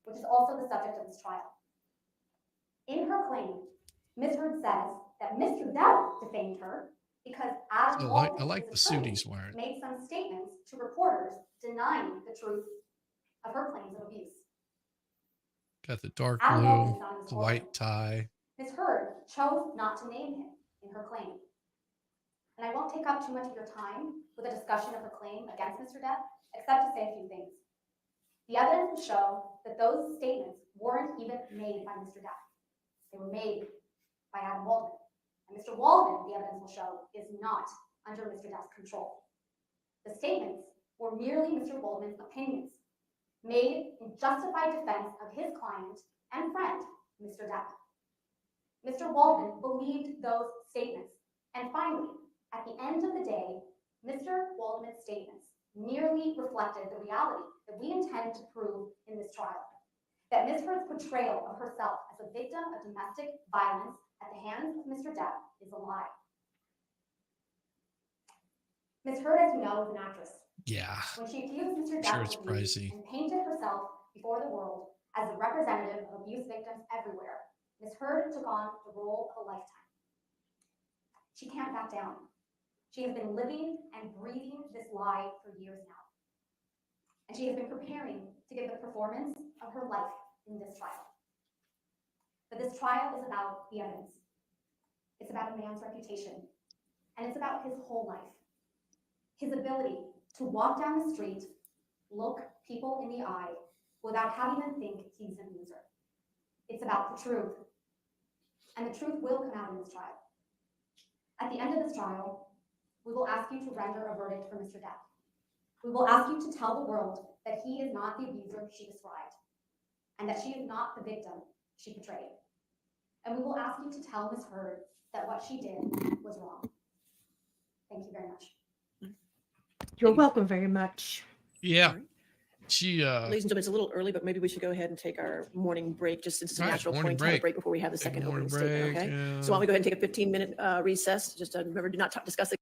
which is also the subject of this trial. In her claim, Ms. Heard says that Mr. Depp defamed her because Adam So I Waldman, like the his suit attorney, he's wearing. made some statements to reporters denying the truth of her claims of abuse. Got the dark Adam Waldman blue, is not in this the courtroom. white tie. Ms. Heard chose not to name him in her claim. And I won't take up too much of your time with a discussion of her claim against Mr. Depp, except to say a few things. The evidence will show that those statements weren't even made by Mr. Depp. They were made by Adam Waldman. And Mr. Waldman, the evidence will show, is not under Mr. Depp's control. The statements were merely Mr. Waldman's opinions, made in justified defense of his client and friend, Mr. Depp. Mr. Waldman believed those statements. And finally, at the end of the day, Mr. Waldman's statements merely reflected the reality that we intend to prove in this trial. That Ms. Heard's portrayal of herself as a victim of domestic violence at the hands of Mr. Depp is a lie. Ms. Heard, as you know, is an actress. Yeah. When she accused Mr. Sure, Depp it's of abuse pricey. and painted herself before the world as a representative of abuse victims everywhere, Ms. Heard took on the role of a lifetime. She can't back down. She has been living and breathing this lie for years now. And she has been preparing to give the performance of her life in this trial. But this trial is about the evidence. It's about a man's reputation. And it's about his whole life. His ability to walk down the street, look people in the eye, without having them think he's an abuser. It's about the truth. And the truth will come out in this trial. At the end of this trial, we will ask you to render a verdict for Mr. Depp. We will ask you to tell the world that he is not the abuser she described, and that she is not the victim she portrayed. And we will ask you to tell Ms. Heard that what she did was wrong. Thank you very much. You're welcome very much. Yeah. All right. She Ladies and gentlemen, it's a little early, but maybe we should go ahead and take our morning break, just since it's a All right, natural morning point to have a break. break before we have the Take a second morning opening statement, break, okay? yeah. So why don't we go ahead and take a 15-minute recess? Just remember, do not discuss it.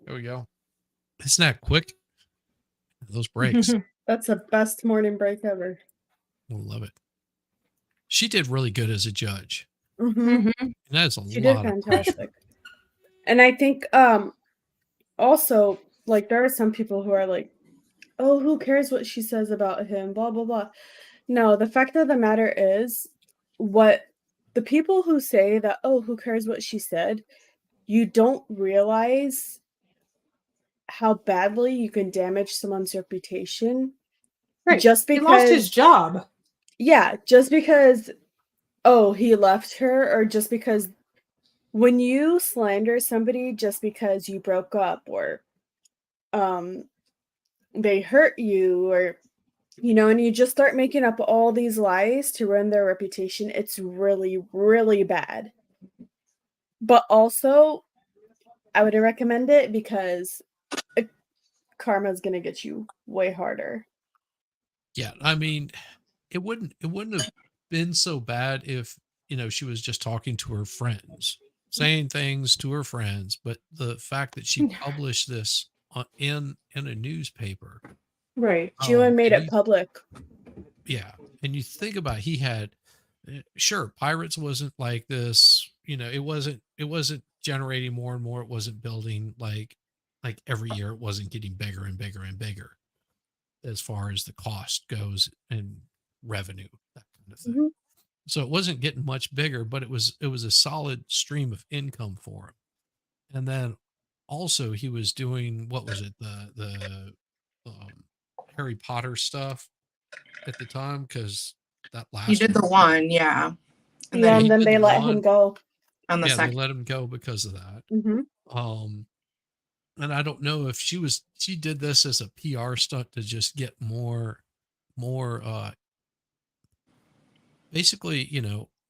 There we go. Isn't that quick? Those breaks. That's the best morning break ever. I love it. She did really good as a judge. Mm-hmm. And that's a She did lot of pressure. fantastic. And I think also, like, there are some people who are like, oh, who cares what she says about him, blah blah blah. No, the fact of the matter is, what the people who say that, oh, who cares what she said, you don't realize how badly you can damage someone's reputation. Right. Just He lost his because, job. yeah, just because, oh, he left her, or just because when you slander somebody just because you broke up, or they hurt you, or and you just start making up all these lies to ruin their reputation, it's really, really bad. But also, I wouldn't recommend it because karma's gonna get you way harder. Yeah, I mean, it wouldn't have been so bad if, she was just talking to her friends, saying things to her friends, but the fact that she published this in a newspaper. Right. She even made and it public. Yeah. And you think about he had sure, Pirates wasn't like this, it wasn't generating more and more, it wasn't building like every year, it wasn't getting bigger and bigger and bigger as far as the cost goes and revenue, that kind of thing. Mhm. So it wasn't getting much bigger, but it was a solid stream of income for him. And then also he was doing, what was it, the Harry Potter stuff at the time, because that last. He did the one, yeah. And Yeah, then and he then did they the let him one. go. on the Yeah, they second. let him go because of that. Hmm. And I don't know if she did this as a PR stunt to just get more basically,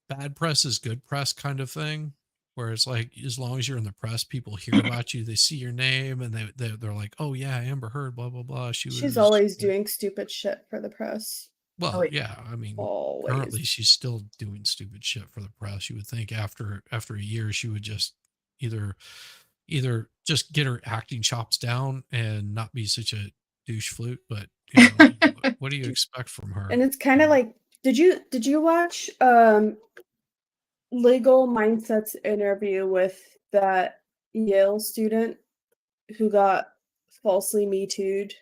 bad press is good press kind of thing, where it's like, as long as you're in the press, people hear about you, they see your name, and they're like, oh yeah, Amber Heard, blah blah blah. She's always doing stupid shit for the press. well, Oh, yeah. I mean, Always. currently she's still doing stupid shit for the press. You would think after a year she would just either just get her acting chops down and not be such a douche flute, but what do you expect from her? And it's kind of like, did you watch Legal Mindset's interview with that Yale student who got falsely Me Too'd?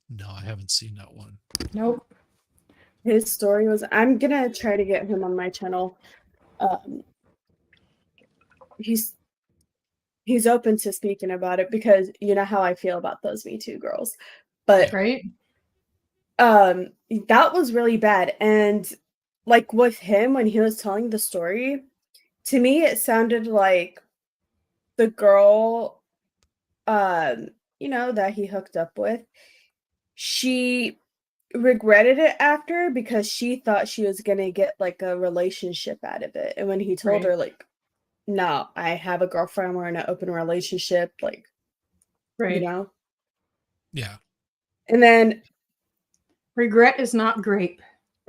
No, I haven't seen that one. Nope. His story was, I'm gonna try to get him on my channel. He's open to speaking about it because you know how I feel about those Me Too girls. But Right? that was really bad. And like with him, when he was telling the story, to me it sounded like the girl that he hooked up with, she regretted it after because she thought she was gonna get like a relationship out of it. And when he told Right. her, like, no, I have a girlfriend, we're in an open relationship, like, Right. Yeah. And then Regret is not grape.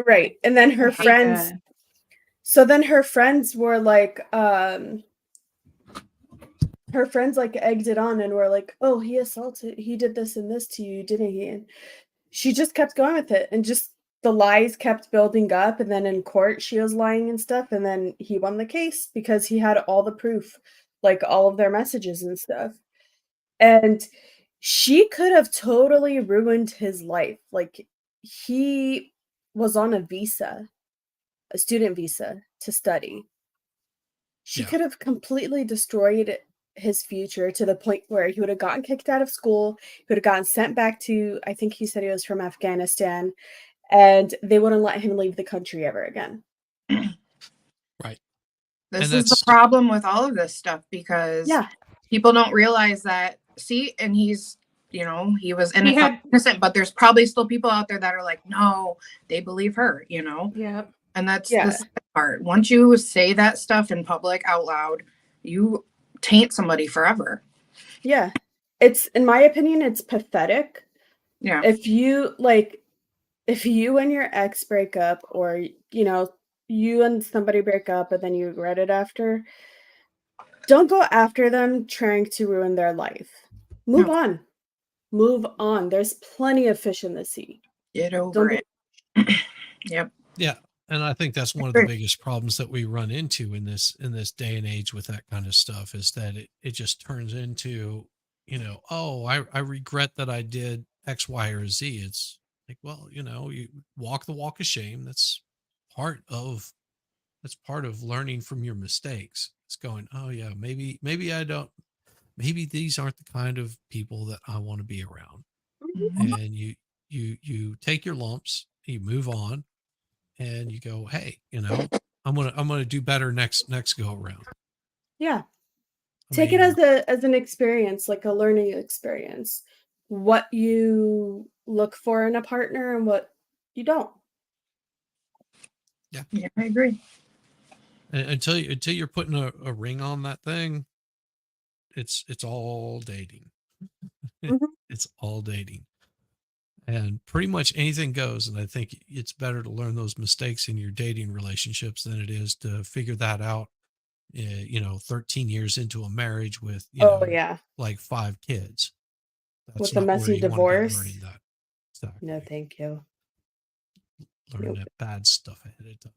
right. And then I her hate friends, that. so then her friends were like, her friends like egged it on and were like, oh, he did this and this to you, didn't he? And she just kept going with it, and just the lies kept building up. And then in court, she was lying and stuff. And then he won the case because he had all the proof, like all of their messages and stuff. And she could have totally ruined his life. Like, he was on a student visa to study. She Yeah. could have completely destroyed his future to the point where he would have gotten kicked out of school. He would have gotten sent back to, I think he said he was from Afghanistan, and they wouldn't let him leave the country ever again. Right. This And is the that's problem with all of this stuff because Yeah. people don't realize that. See, and he's, he was He had- innocent, but there's probably still people out there that are like, no, they believe her, Yeah. And that's Yeah. the sad part. Once you say that stuff in public out loud, you taint somebody forever. Yeah. It's, in my opinion, it's pathetic. Yeah. If you and your ex break up, or, you and somebody break up and then you regret it after, don't go after them trying to ruin their life. Move on. Move on. There's plenty of fish in the sea. Get over it. Yep. Yeah. And I think that's one of the biggest problems that we run into in this day and age with that kind of stuff, is that it just turns into, oh, I regret that I did X, Y, or Z. It's like, well, you walk the walk of shame. That's part of learning from your mistakes. It's going, oh yeah, maybe these aren't the kind of people that I want to be around. Mm-hmm. And you take your lumps, you move on, and you go, hey, I'm gonna do better next go around. Yeah. Take it as an experience, like a learning experience. What you look for in a partner and what you don't. Yeah. Yeah, I agree. And until you're putting a ring on that thing, it's all dating. Mhm. It's all dating. And pretty much anything goes. And I think it's better to learn those mistakes in your dating relationships than it is to figure that out, 13 years into a marriage with, yeah. like 5 kids. That's With a not where messy you want to be divorce. learning that. Exactly. No, thank you. Learn Nope. that bad stuff ahead of time.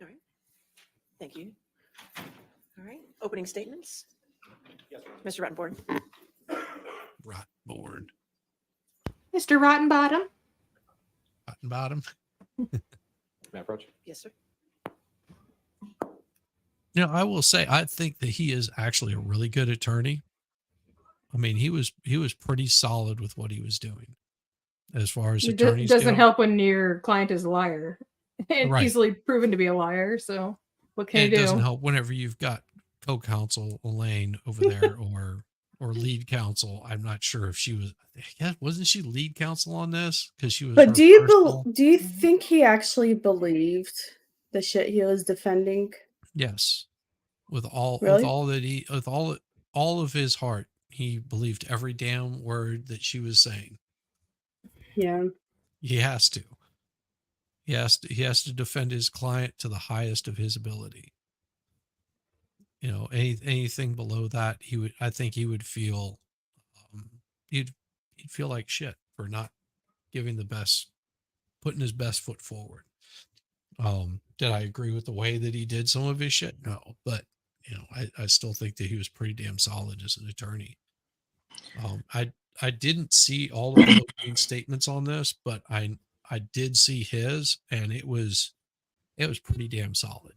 All right. Thank you. All right. Opening statements. Yes, Mr. Rattenborn. Rot board. Mr. Rottenbottom. Bottom bottom. May I approach? Yes, sir. I will say I think that he is actually a really good attorney. I mean, he was pretty solid with what he was doing as far as It attorneys doesn't go. help when your client is a liar and Right. easily proven to be a liar. So what can And you it doesn't do? help whenever you've got co-counsel Elaine over there or lead counsel. I'm not sure if she was. Yeah, wasn't she lead counsel on this because she was But her do you personal? do you think he actually believed the shit he was defending? Yes, with all Really? that he with all of his heart, he believed every damn word that she was saying. Yeah. He has to. He has to defend his client to the highest of his ability. Anything below that, I think he would feel, he'd feel like shit for not putting his best foot forward. Did I agree with the way that he did some of his shit? No, but I still think that he was pretty damn solid as an attorney. I didn't see all of the opening statements on this, but I did see his, and it was pretty damn solid.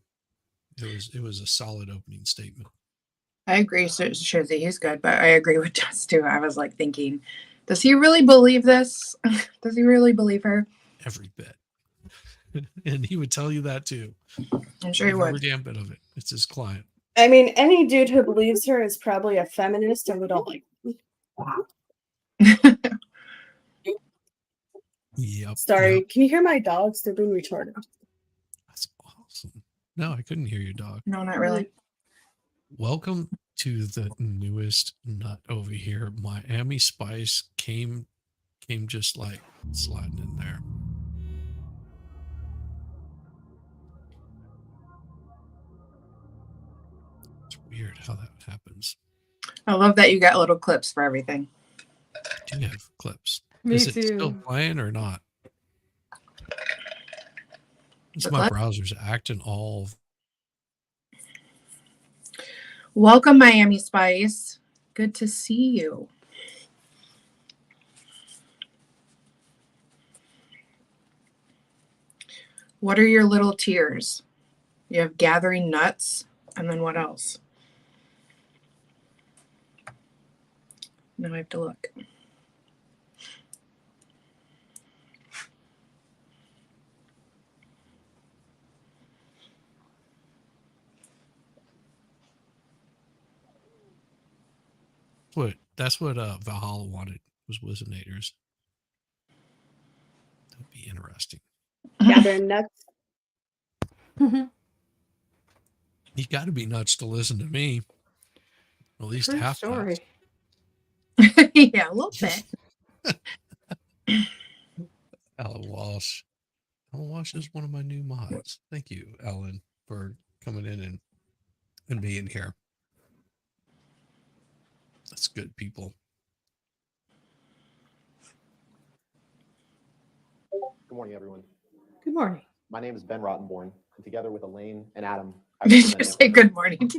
It was a solid opening statement. I agree. So it shows that he's good, but I agree with Jess too. I was like thinking, does he really believe this? Does he really believe her? Every bit. And he would tell you that too. I'm sure he Every would. damn bit of it. It's his client. I mean, any dude who believes her is probably a feminist and we don't like. Yep. Sorry, Yep. can you hear my dogs? They're being retarded. That's awesome. No, I couldn't hear your dog. No, not really. Welcome to the newest nut over here. Miami Spice came just like sliding in there. It's weird how that happens. I love that you got little clips for everything. I do have clips. Me Is it too. still playing or not? It's The my clip? browser's acting all. Welcome, Miami Spice. Good to see you. What are your little tiers? You have gathering nuts, and then what else? Now I have to look. That's what Valhalla wanted, was Wizenators. That would be interesting. Gathering nuts. You got to be nuts to listen to me. At least True half story. Yeah, a little bit. Alan Walsh. Alan Walsh is one of my new mods. Thank you, Alan, for coming in and being here. That's good, people. Good morning, everyone. Good morning. My name is Ben Rottenborn, and together with Elaine and Adam, I Did you represent say good morning?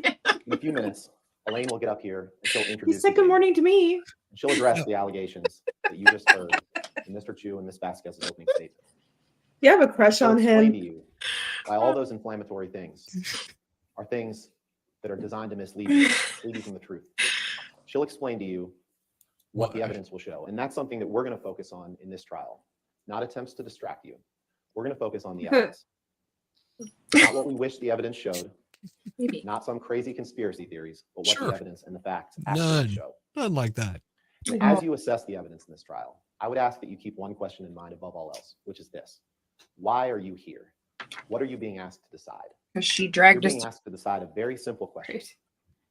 In a few minutes, Elaine will get up here and she'll He introduce said good morning to me. and she'll address the allegations that you just heard in Mr. Chu and Ms. Vasquez's opening statement. You have a crush She'll on explain to him. you why all those inflammatory things are things that are designed to mislead you from the truth. She'll explain to you what the evidence will show, and that's something that we're going to focus on in this trial, not attempts to distract you. We're going to focus on the evidence. Not what we wish the evidence showed, Maybe. not some crazy conspiracy theories, but what Sure. the evidence and the facts actually show. None like that. As you assess the evidence in this trial, I would ask that you keep one question in mind above all else, which is this. Why are you here? What are you being asked to decide? Because she You're dragged us. being asked to decide a very simple question. Great.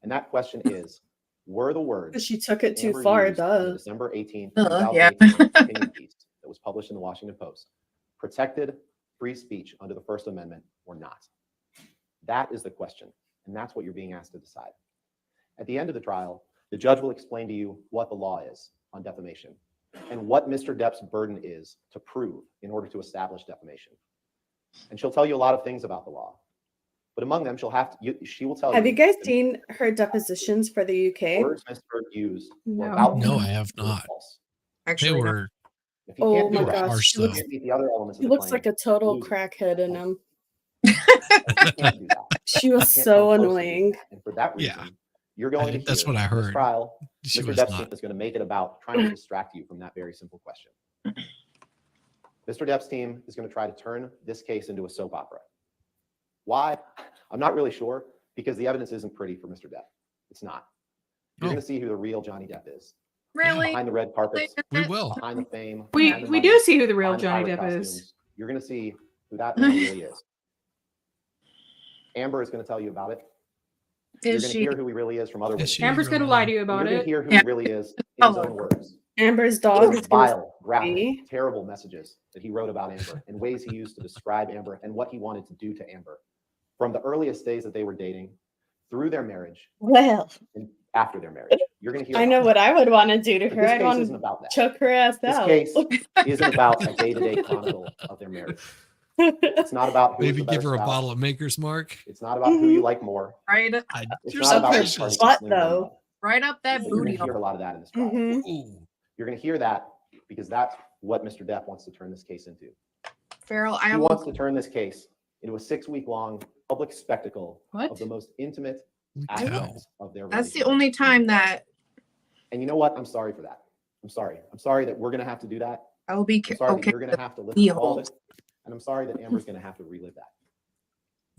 And that question is, were the words She took it too Amber far, used in the duh. December 18th, Yeah. 2018 opinion piece that was published in the Washington Post protected free speech under the First Amendment or not? That is the question, and that's what you're being asked to decide. At the end of the trial, the judge will explain to you what the law is on defamation and what Mr. Depp's burden is to prove in order to establish defamation. And she'll tell you a lot of things about the law, but among them, she will tell you. Have you guys seen her depositions for the UK? Words Mr. used were No. about No, I have true or not. false. They Actually, no. were. If you Oh can't do my were that, gosh, harsh, she looks, though. can't meet the other elements of he the looks claim, like a total lose. crackhead in him. You can't do that. She was Can't so come close to doing annoying. that. And for that Yeah. reason, you're going to That's hear what I in this heard. trial, She Mr. was Depp's not. team is going to make it about trying to distract you from that very simple question. Mr. Depp's team is going to try to turn this case into a soap opera. Why? I'm not really sure, because the evidence isn't pretty for Mr. Depp. It's not. You're Oh. going to see who the real Johnny Depp is. Really? Behind the red carpets, We will. behind the fame. We behind the we do money, see who the real behind the Johnny pirate Depp is. costumes. You're going to see who that man really is. Amber is going to tell you about it. You're Is going to she? hear who he really is from other Is witnesses. she Amber's gonna really? lie to you You're about going to it. hear who Yeah. he really is in his own words. Amber's dog is gonna Vile, graphic, me. terrible messages that he wrote about Amber and ways he used to describe Amber and what he wanted to do to Amber from the earliest days that they were dating through their marriage Well, and after their marriage. You're going to hear I about know that. what I would want to do to But her. this I'd case want isn't to about that. choke her ass This out. case isn't about a day-to-day chronicle of their marriage. It's not about who is Maybe the give better her a spouse. bottle of Maker's Mark. It's not about who you like more. Right, It's You're not so about which precious. party can What, sling more though? mud. right up that You're booty going to hear hole. a lot of that in this trial. Mhm. Ooh. You're going to hear that because that's what Mr. Depp wants to turn this case into. Farrell, I He have wants to turn this case into a 6-week-long public spectacle What? of the most intimate Cow. aspects of their that's the relationship. only time that And you know what? I'm sorry for that. I'm sorry. I'm sorry that we're going to have to do that. I will be I'm sorry that okay. you're going to have to live the through all of holes. it. And I'm sorry that Amber's going to have to relive that.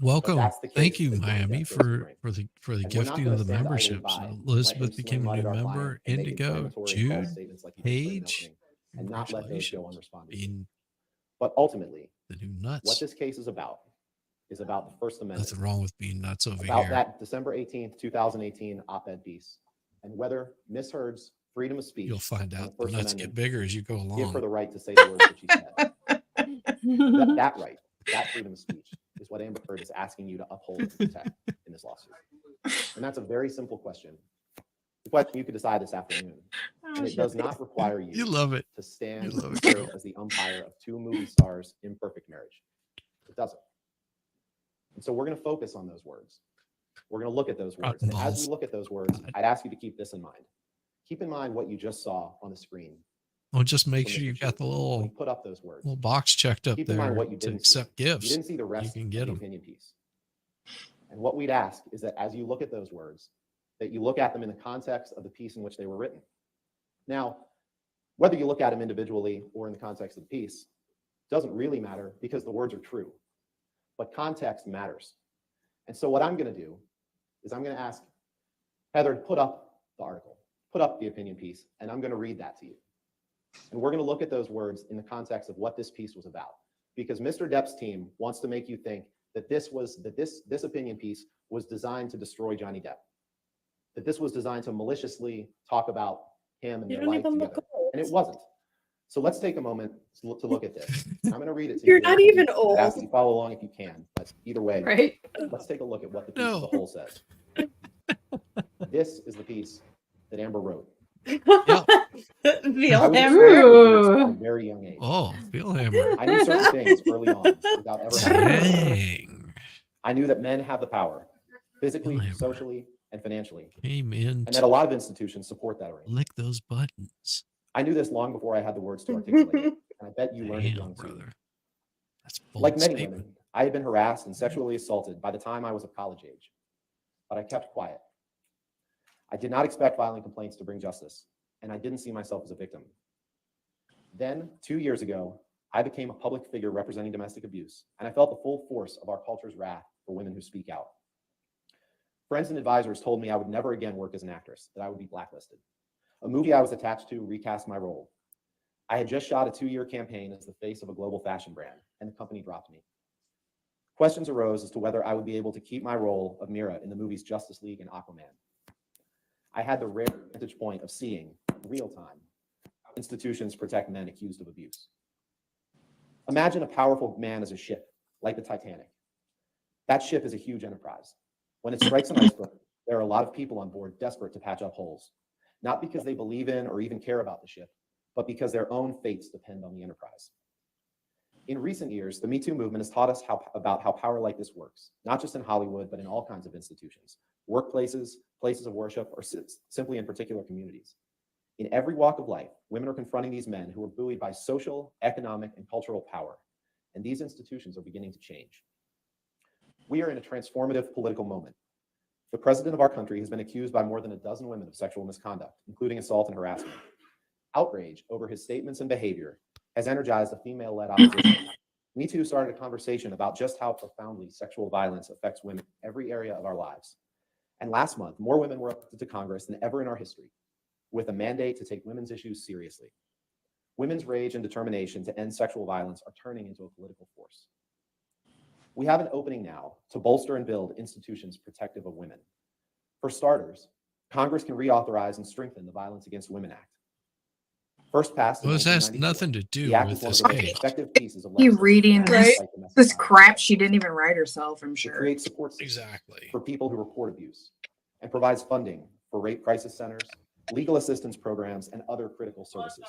Welcome. that's the Thank case you, that Johnny Miami, Depp goes to for bring. for the for the And we're not gifting gonna of the stand idly memberships. by and let Elizabeth him swing became a mud new at our member. client and make Indigo, inflammatory and false Jude, statements like he did during the Paige. opening, and not let those go Congratulations. unresponded to. Being But ultimately, the new what nuts. this case is about the First Amendment, Nothing wrong with being nuts over about here. that December 18th, 2018 op-ed piece, and whether Ms. Heard's freedom of speech You'll find on out the the First nuts get Amendment bigger as you go give her along. the right to say the words that she said. That right, that freedom of speech is what Amber Heard is asking you to uphold and protect in this lawsuit. And that's a very simple question. The question you could decide this afternoon. And it does not require You you love it. to stand You love and it, serve girl. as the umpire of two movie stars' imperfect marriage. It doesn't. And so we're going to focus on those words. We're going to look at those words. And as Balls. we look at those words, I'd ask you to keep this in mind. Keep in mind what you just saw on the screen. Oh, just make from sure Mr. you've got Chu the when little we put up those words. little box checked up Keep in there mind what you to didn't see. accept You gifts. didn't see the rest can of get the 'em. opinion piece. And what we'd ask is that as you look at those words, that you look at them in the context of the piece in which they were written. Now, whether you look at them individually or in the context of the piece doesn't really matter because the words are true. But context matters. And so what I'm going to do is I'm going to ask Heather to put up the article, put up the opinion piece, and I'm going to read that to you. And we're going to look at those words in the context of what this piece was about. Because Mr. Depp's team wants to make you think that this opinion piece was designed to destroy Johnny Depp. That this was designed to maliciously talk about him and You their don't life even together. look old. And it wasn't. So let's take a moment to look at this. I'm going to read it to You're you. not even I'd old. ask that you follow along if you can. But either way, Right? let's take a look at what the piece No. as a whole says. This is the piece that Amber wrote. Yep. Feel I was hammer. exposed to this at Ooh. a very young age. Oh, feel hammer. I knew certain things early on without ever having to learn. Dang. I knew that men have the power, physically, Hammer. socially, and financially, Came in and that to a lot of institutions support that arrangement. lick those buttons. I knew this long before I had the words to articulate it, and I bet you learned it Damn, young too. brother. That's a bold Like many statement. women, I had been harassed and sexually assaulted by the time I was of college age, but I kept quiet. I did not expect violent complaints to bring justice, and I didn't see myself as a victim. Then, 2 years ago, I became a public figure representing domestic abuse, and I felt the full force of our culture's wrath for women who speak out. Friends and advisors told me I would never again work as an actress, that I would be blacklisted. A movie I was attached to recast my role. I had just shot a 2-year campaign as the face of a global fashion brand, and the company dropped me. Questions arose as to whether I would be able to keep my role of Mira in the movies Justice League and Aquaman. I had the rare vantage point of seeing, real time, how institutions protect men accused of abuse. Imagine a powerful man as a ship, like the Titanic. That ship is a huge enterprise. When it strikes an iceberg, there are a lot of people on board desperate to patch up holes, not because they believe in or even care about the ship, but because their own fates depend on the enterprise. In recent years, the Me Too movement has taught us about how power like this works, not just in Hollywood, but in all kinds of institutions, workplaces, places of worship, or simply in particular communities. In every walk of life, women are confronting these men who are buoyed by social, economic, and cultural power, and these institutions are beginning to change. We are in a transformative political moment. The president of our country has been accused by more than a dozen women of sexual misconduct, including assault and harassment. Outrage over his statements and behavior has energized a female-led opposition. Me Too started a conversation about just how profoundly sexual violence affects women in every area of our lives. And last month, more women were elected to Congress than ever in our history, with a mandate to take women's issues seriously. Women's rage and determination to end sexual violence are turning into a political force. We have an opening now to bolster and build institutions protective of women. For starters, Congress can reauthorize and strengthen the Violence Against Women Act. First passed in Well, this has 1994, nothing to do the act with is one of this the most case. effective pieces of You legislation reading to Right. fight domestic this violence. crap she didn't even write herself, I'm It sure. creates support systems Exactly. for people who report abuse and provides funding for rape crisis centers, legal assistance programs, and other critical services.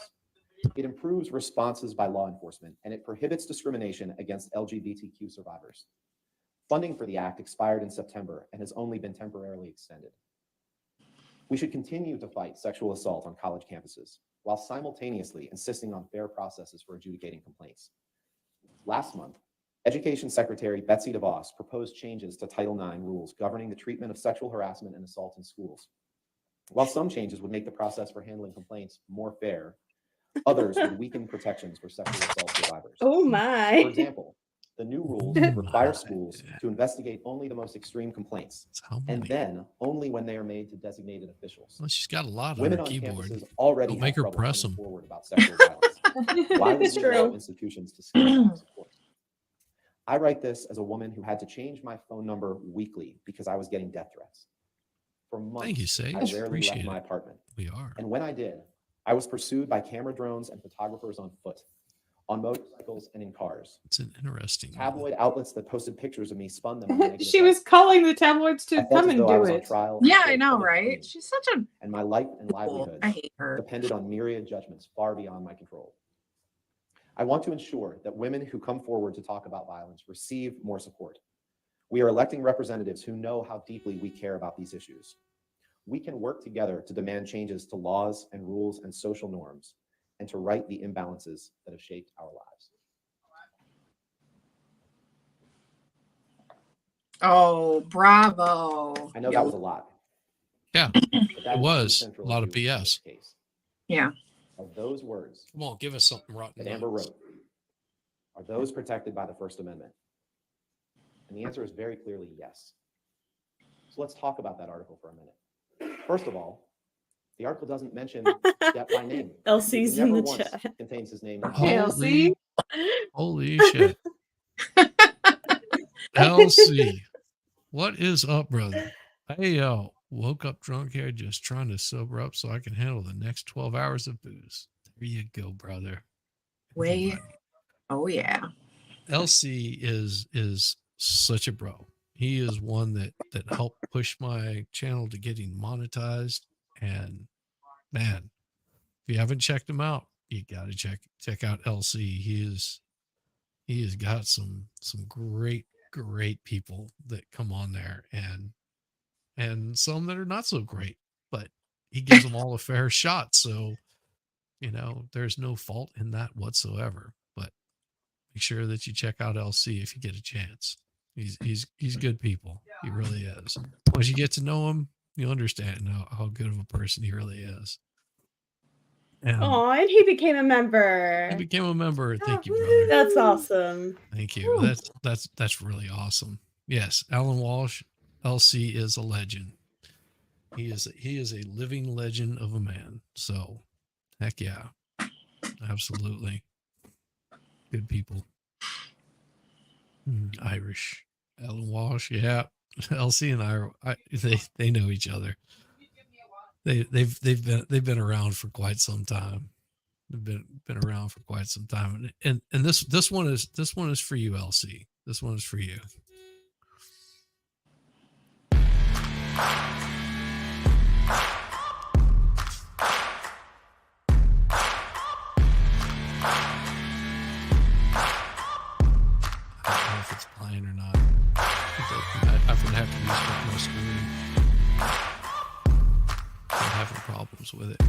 It improves responses by law enforcement, and it prohibits discrimination against LGBTQ survivors. Funding for the act expired in September and has only been temporarily extended. We should continue to fight sexual assault on college campuses while simultaneously insisting on fair processes for adjudicating complaints. Last month, Education Secretary Betsy DeVos proposed changes to Title IX rules governing the treatment of sexual harassment and assault in schools. While some changes would make the process for handling complaints more fair, others would weaken protections for sexual assault survivors. Oh For my. example, the new rules would require schools to investigate only the most extreme complaints, That's how and many. then only when they are made to designated officials. Well, she's got a lot on Women her on keyboard. campuses already Don't make her have trouble press coming 'em. forward about sexual violence. Why would It's we allow true. institutions to scale back support? I write this as a woman who had to change my phone number weekly because I was getting death threats. For months, Thank you, I Sage. rarely left Appreciate my it. apartment. We are. And when I did, I was pursued by camera drones and photographers on foot, on motorcycles and in cars. It's an interesting. Tabloid outlets that posted pictures of me spun them on negative She was light. calling the tabloids I to felt come as and though I do was on it. trial in Yeah, court I know, public right? opinion, She's such a and my life and fool. livelihood I hate her. depended on myriad judgments far beyond my control. I want to ensure that women who come forward to talk about violence receive more support. We are electing representatives who know how deeply we care about these issues. We can work together to demand changes to laws and rules and social norms, and to right the imbalances that have shaped our lives. Oh, bravo. I know that was a lot. Yeah, but that it is the was central a lot of issue in this BS. case. Yeah. Are those words Come on, give us something rotten. that Amber wrote, are those protected by the First Amendment? And the answer is very clearly yes. So let's talk about that article for a minute. First of all, the article doesn't mention Depp by name. Elsie's It in never the once chat. contains his name. Hey, Holy, Elsie. holy shit. Elsie, what is up, brother? Hey, yo, woke up drunk here, just trying to sober up so I can handle the next 12 hours of booze. There you go, brother. Way. Everybody. Oh, yeah. LC is such a bro. He is one that helped push my channel to getting monetized. And man, if you haven't checked him out, you gotta check out LC. He has got some great people that come on there, and some that are not so great, but he gives them all a fair shot. So, there's no fault in that whatsoever. But make sure that you check out LC if you get a chance. He's good people. He really is. Once you get to know him, you'll understand how good of a person he really is. And Oh, and he became a member. he became a member. Thank you, brother. That's awesome. Thank you. That's really awesome. Yes, Alan Walsh, LC is a legend. He is a living legend of a man. So, heck yeah, absolutely. Good people. Irish. Alan Walsh, yeah. LC and I they know each other. They've been around for quite some time. They've been around for quite some time. And this one is for you, LC. This one is for you. I don't know if it's playing or not. I'm gonna have to restart my screen. I'm having problems with it.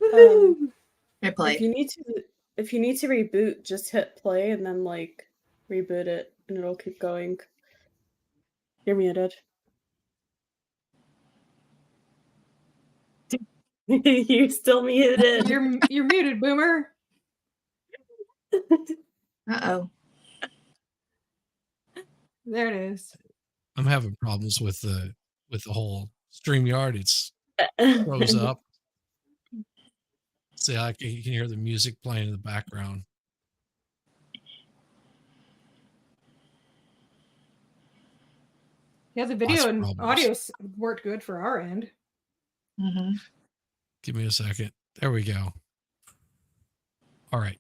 Woohoo! I played. If you need to reboot, just hit play and then like reboot it and it'll keep going. You're muted. You're still muted. You're muted, Boomer. Uh-oh. There it is. I'm having problems with the whole StreamYard. It's froze up. See, you can hear the music playing in the background. Yeah, the Lots video of and problems. audio worked good for our end. Mm-hmm. Give me a second. There we go. All right.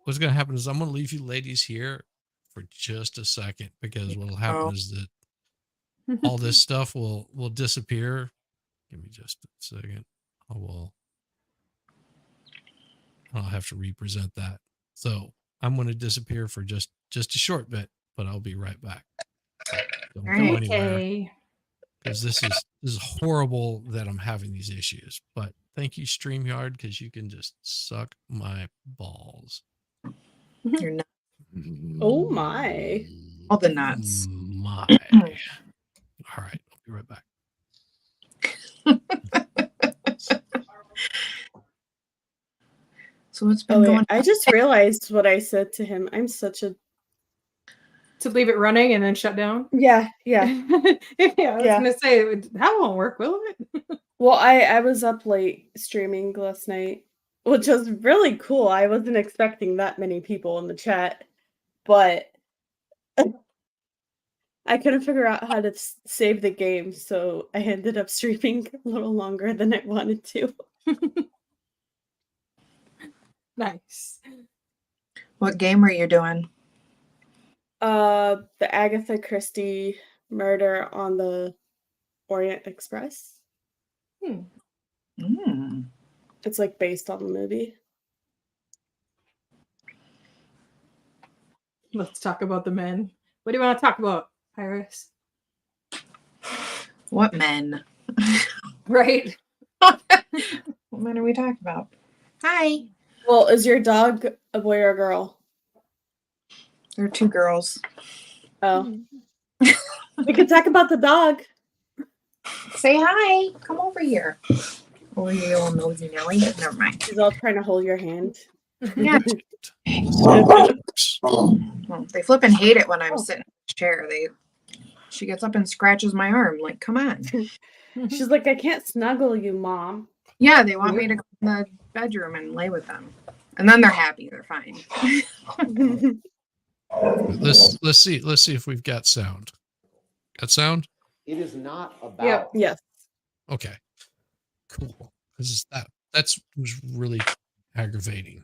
What's going to happen is I'm going to leave you ladies here for just a second, because what'll happen is that all this stuff will disappear. Give me just a second. I'll have to represent that. So I'm going to disappear for just a short bit, but I'll be right back. Don't go Right. anywhere, Okay. because this is horrible that I'm having these issues. But thank you, StreamYard, because you can just suck my balls. You're not Oh my. all the nuts. My. All right, I'll be right back. So what's been Oh, wait, going I just realized what I said to him. I'm such a To leave it running and then shut down. yeah. Yeah, I was gonna say that won't work, will it? Well, I was up late streaming last night, which was really cool. I wasn't expecting that many people in the chat, but I couldn't figure out how to save the game, so I ended up streaming a little longer than I wanted to. Nice. What game are you doing? The Agatha Christie murder on the Orient Express. Mm. It's like based on the movie. Let's talk about the men. What do you want to talk about, Iris? What men? Right. What men are we talking about? Hi. Well, is your dog a boy or a girl? There are two girls. Oh. We could talk about the dog. Say hi. Come over here. Oh, you little nosy Nelly. Never mind. She's all trying to hold your hand. Yeah. Well, they flip and hate it when I'm sitting in the chair. She gets up and scratches my arm. Like, come on. She's like, I can't snuggle you, Mom. Yeah, they want me to go in the bedroom and lay with them. And then they're happy. They're fine. Let's see if we've got sound. Got sound? It is not about Yes. Okay. Cool. Because that was really aggravating.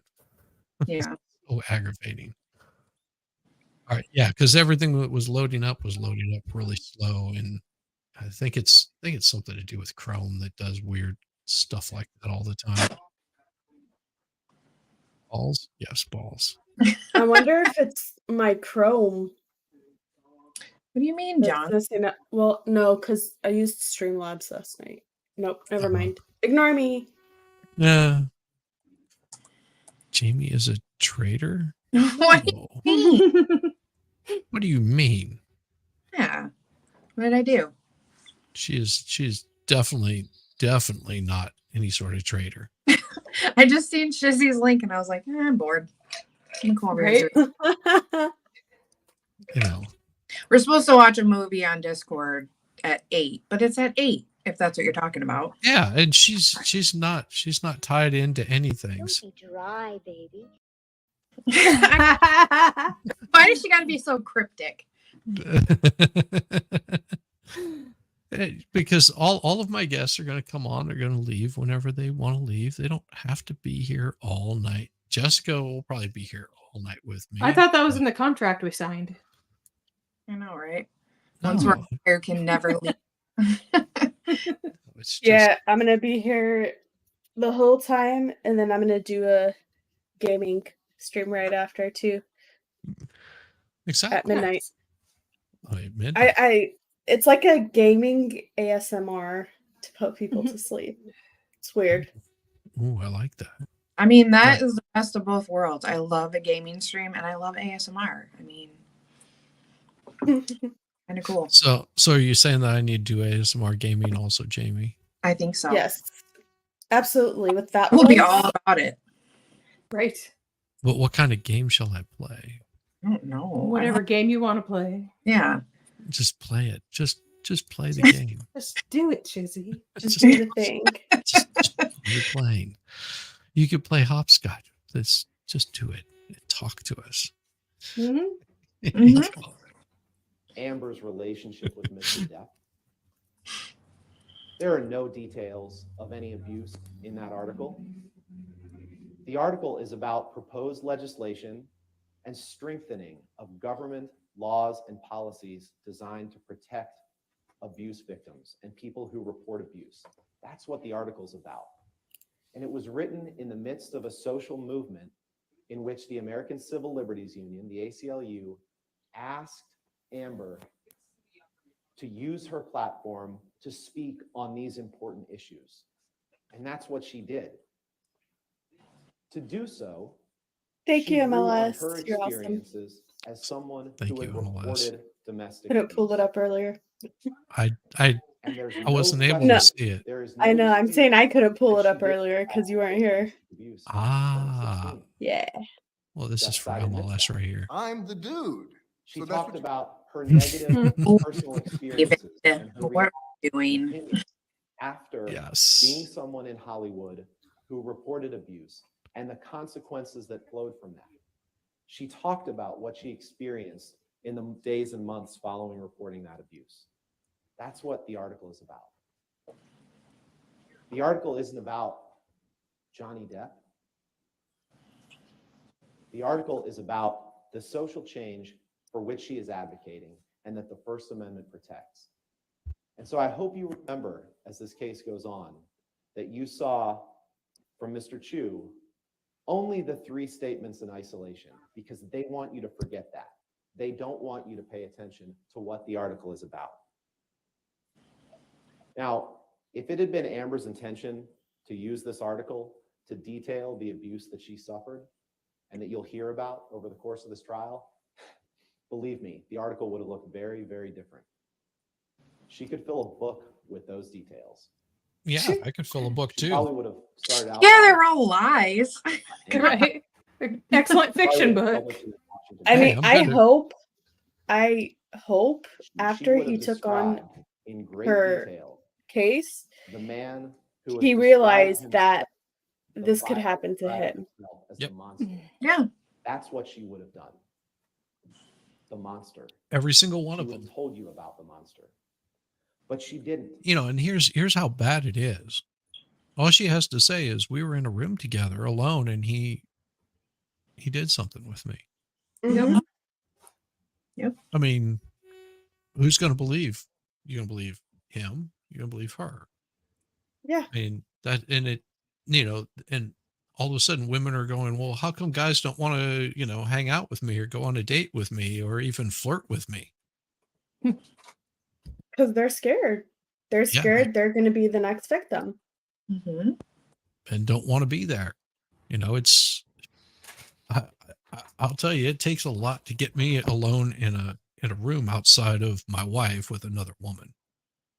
Yeah. Oh, aggravating. All right, yeah, because everything that was loading up really slow, and I think it's something to do with Chrome that does weird stuff like that all the time. Balls? Yes, balls. I wonder if it's my Chrome. What do you mean, John? Well, no, because I used Streamlabs last night. Nope, never mind. Ignore me. Yeah. Jamie is a traitor? What do you mean? What do you mean? Yeah. What did I do? She's definitely not any sort of traitor. I just seen Shizzy's link and I was like, I'm bored. I'm cool, Right? You know. We're supposed to watch a movie on Discord at 8, but it's at 8, if that's what you're talking about. Yeah, and she's not tied into anything. Don't be dry, baby. Why does she gotta be so cryptic? Because all of my guests are going to come on. They're going to leave whenever they want to leave. They don't have to be here all night. Jessica will probably be here all night with me. I thought that was in the contract we signed. I know, right? Once we're here, can never leave. It's just, Yeah, I'm gonna be here the whole time, and then I'm gonna do a gaming stream right after too exactly. at midnight. Oh, at midnight. I it's like a gaming ASMR to put people to sleep. It's weird. Ooh, I like that. I mean, that Right. is the best of both worlds. I love a gaming stream and I love ASMR. I mean, kind of cool. So are you saying that I need to do ASMR gaming also, Jamie? I think so. Yes, absolutely. With that We'll be voice, all about it. Right. But what kind of game shall I play? I don't know. Whatever game you want to play. Yeah. Just play it. Just play the game. Just do it, Chizzy. just do the thing. just you're playing. You could play hopscotch. Just do it. Talk to us. Mm-hmm. Amber's relationship with Mr. Depp. There are no details of any abuse in that article. The article is about proposed legislation and strengthening of government laws and policies designed to protect abuse victims and people who report abuse. That's what the article's about. And it was written in the midst of a social movement in which the American Civil Liberties Union, the ACLU, asked Amber to use her platform to speak on these important issues. And that's what she did. To do so, Thank she you, drew on MLS. her You're awesome. experiences as someone Thank who had you, MLS. reported domestic Couldn't pull it abuse. up earlier. I And there's I wasn't no able question, No. to see it. there is I no know. I'm dispute saying I couldn't pull it that up she did earlier because you weren't here. abuse in Ah. 2016. Yeah. Well, this is Just for side admits MLS that. right here. I'm the dude. She So that's talked what you- about her negative personal experiences and her What are we doing? opinions after being Yes. someone in Hollywood who reported abuse and the consequences that flowed from that. She talked about what she experienced in the days and months following reporting that abuse. That's what the article is about. The article isn't about Johnny Depp. The article is about the social change for which she is advocating and that the First Amendment protects. And so I hope you remember, as this case goes on, that you saw from Mr. Chu only the 3 statements in isolation, because they want you to forget that. They don't want you to pay attention to what the article is about. Now, if it had been Amber's intention to use this article to detail the abuse that she suffered and that you'll hear about over the course of this trial, believe me, the article would have looked very, very different. She could fill a book with those details. Yeah, I could fill a book She too. probably would have started out. Yeah, by- they're all lies. Right. Excellent fiction probably book. would have published in the Washington I Hey, mean, I'm I gonna- hope She after would he have took on described in great her detail case, the man who he has realized described that himself, this the could Bible happen to described him. himself as Yep. the monster. Yeah. That's what she would have done. The monster. Every single one She of would them. have told you about the monster. But she didn't. You know, and here's how bad it is. All she has to say is we were in a room together alone and he did something with me. Mhm. I mean, who's going to believe? You're going to believe him? You're going to believe her? Yeah. I mean, that, and it, you know, and all of a sudden women are going, well, how come guys don't want to, you know, hang out with me or go on a date with me or even flirt with me? Because they're scared. They're Yeah. scared they're going to be the next victim. Mm-hmm. And don't want to be there. You know, it's, I'll tell you, it takes a lot to get me alone in a room outside of my wife with another woman.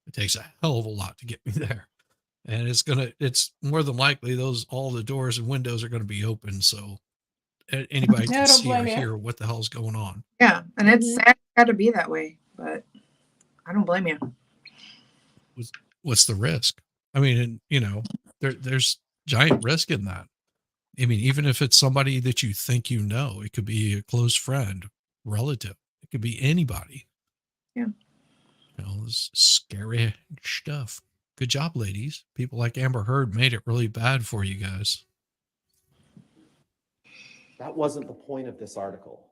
It takes a hell of a lot to get me there. And it's more than likely all the doors and windows are going to be open. So anybody I can don't see or blame you. hear what the hell's going on. Yeah. And it's Mhm. sad it's got to be that way, but I don't blame you. What's the risk? I mean, and, you know, there's giant risk in that. I mean, even if it's somebody that you think you know, it could be a close friend, relative. It could be anybody. Yeah. You know, this scary stuff. Good job, ladies. People like Amber Heard made it really bad for you guys. That wasn't the point of this article.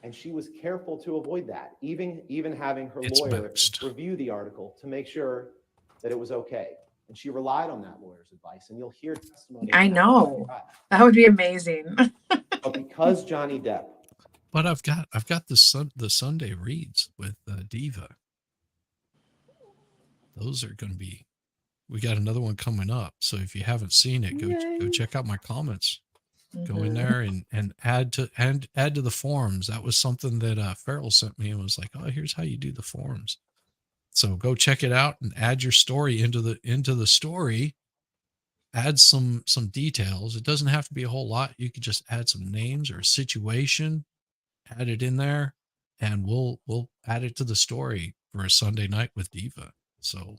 And she was careful to avoid that, even having her It's lawyer mixed. review the article to make sure that it was okay. And she relied on that lawyer's advice, and you'll hear testimony. I about know. that. That would be amazing. But because Johnny Depp, But I've got the Sunday reads with Diva. Those are going to be we got another one coming up. So if you haven't seen it, go Yay. check out my comments. Go in Mhm. there and add to the forums. That was something that Farrell sent me and was like, oh, here's how you do the forums. So go check it out and add your story into the story. Add some details. It doesn't have to be a whole lot. You could just add some names or a situation, add it in there, and we'll add it to the story for a Sunday night with Diva. So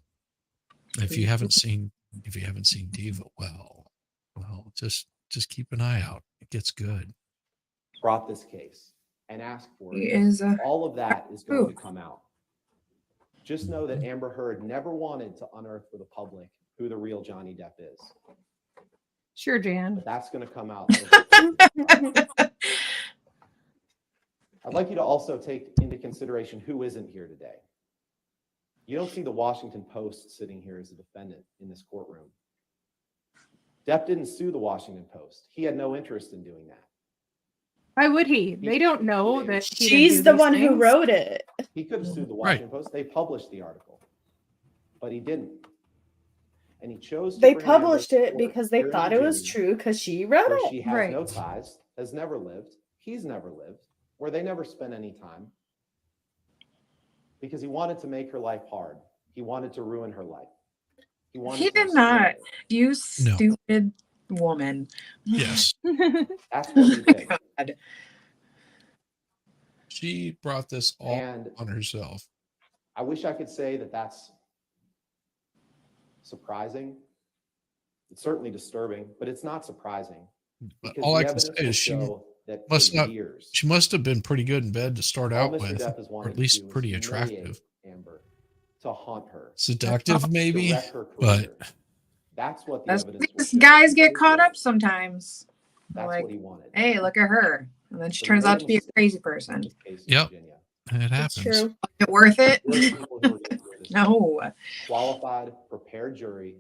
if you haven't seen Diva, well, just keep an eye out. It gets good. Brought this case and asked for He it. is a All of that is going to Ooh. come out. Just know that Amber Heard never wanted to unearth for the public who the real Johnny Depp is. Sure, Jan. But that's going to come out. I'd like you to also take into consideration who isn't here today. You don't see the Washington Post sitting here as a defendant in this courtroom. Depp didn't sue the Washington Post. He had no interest in doing that. Why would he? They don't know that he didn't She's do the these one who things. wrote it. He could have sued the Washington Post. They published the article, but he didn't. And he chose to They bring Amber published to it court because they here in thought it was Virginia, true because she wrote where it. she has Right. no ties, has never lived, he's never lived, where they never spent any time, because he wanted to make her life hard. He wanted to ruin her life. He wanted He to did destroy not. her. You stupid woman. Yes. That's what he did. God. She brought this all And on herself. I wish I could say that that's surprising. It's certainly disturbing, but it's not surprising. But because all the I can evidence say will is she show that must for not. years, She must have been pretty good in bed to start all out Mr. with, Depp has or wanted at to least do is pretty humiliate attractive. Amber, to haunt her, Seductive, maybe, to wreck her but career. That's what the That's evidence will these show. guys get His caught way. up sometimes. They're That's like, what he wanted. hey, look at her. And then she But he turns made out to be a mistake crazy in person. this case in Yep. Virginia. it It's happens. true. Is it worth it? We're the people who are going through this. No. Qualified, prepared jury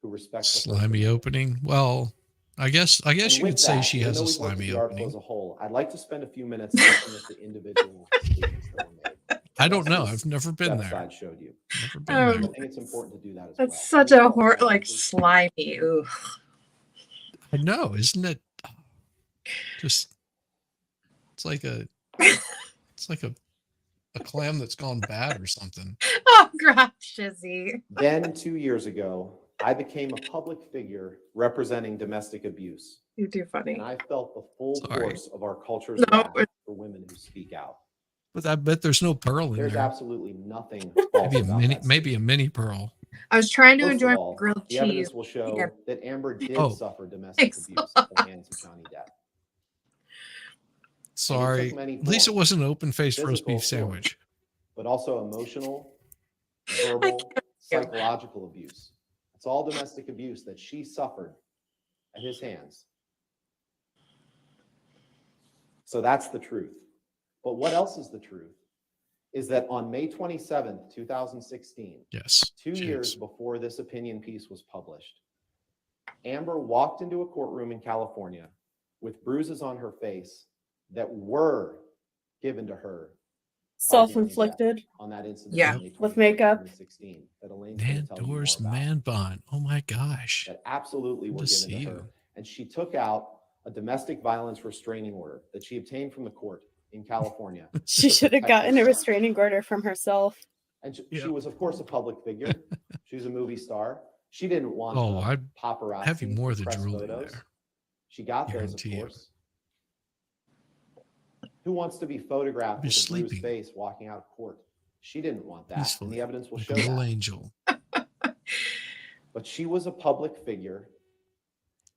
who respects the First Slimy Amendment. opening. Well, I guess And you with could say that, she even has though a we've looked at slimy the article as opening. a whole, I'd like to spend a few minutes looking at the individual statements that were made. I don't know. That's I've never been Depp's there. side showed you. Never been Oh, I there. think it's important to do that as well. that's such a like slimy. Ooh. I know, isn't it? Just it's like a clam that's gone bad or something. Oh gosh, Shizzy. Then 2 years ago, I became a public figure representing domestic abuse. You're too funny. And I felt the full Sorry. force of our culture's No, wrath for women who speak out. But I bet there's no pearl in There's there. absolutely nothing false Maybe a about mini, that maybe a statement. mini pearl. I was trying to First enjoy of my all, grilled the cheese. evidence will show Yeah. that Amber did Oh. suffer domestic Thanks. abuse at the hands of Johnny Depp. Sorry. many At least it forms. wasn't an open-faced roast Physical beef sandwich. But also emotional, verbal, psychological abuse. It's all domestic abuse that she suffered at his hands. So that's the truth. But what else is the truth? Is that on May 27th, 2016, Yes. 2 she years is. before this opinion piece was published, Amber walked into a courtroom in California with bruises on her face that were given to her Self-inflicted. on that incident Yeah. on May With 21st, makeup. 2016, that Elaine's going to tell you more Doors about, man bun. Oh my gosh. that absolutely Good were to given to see her. you. And she took out a domestic violence restraining order that she obtained from the court in California. She to should have protect gotten a herself. restraining order from herself. And she Yeah. was, of course, a public figure. She was a movie star. She didn't want Oh, the I'd paparazzi have you more to than press drooling photos. there. She got those, of Guarantee you. course. Who wants to be photographed Be with a bruised sleeping. face walking out of court? She didn't want that, and Peacefully, the evidence will like show a little that. angel. But she was a public figure,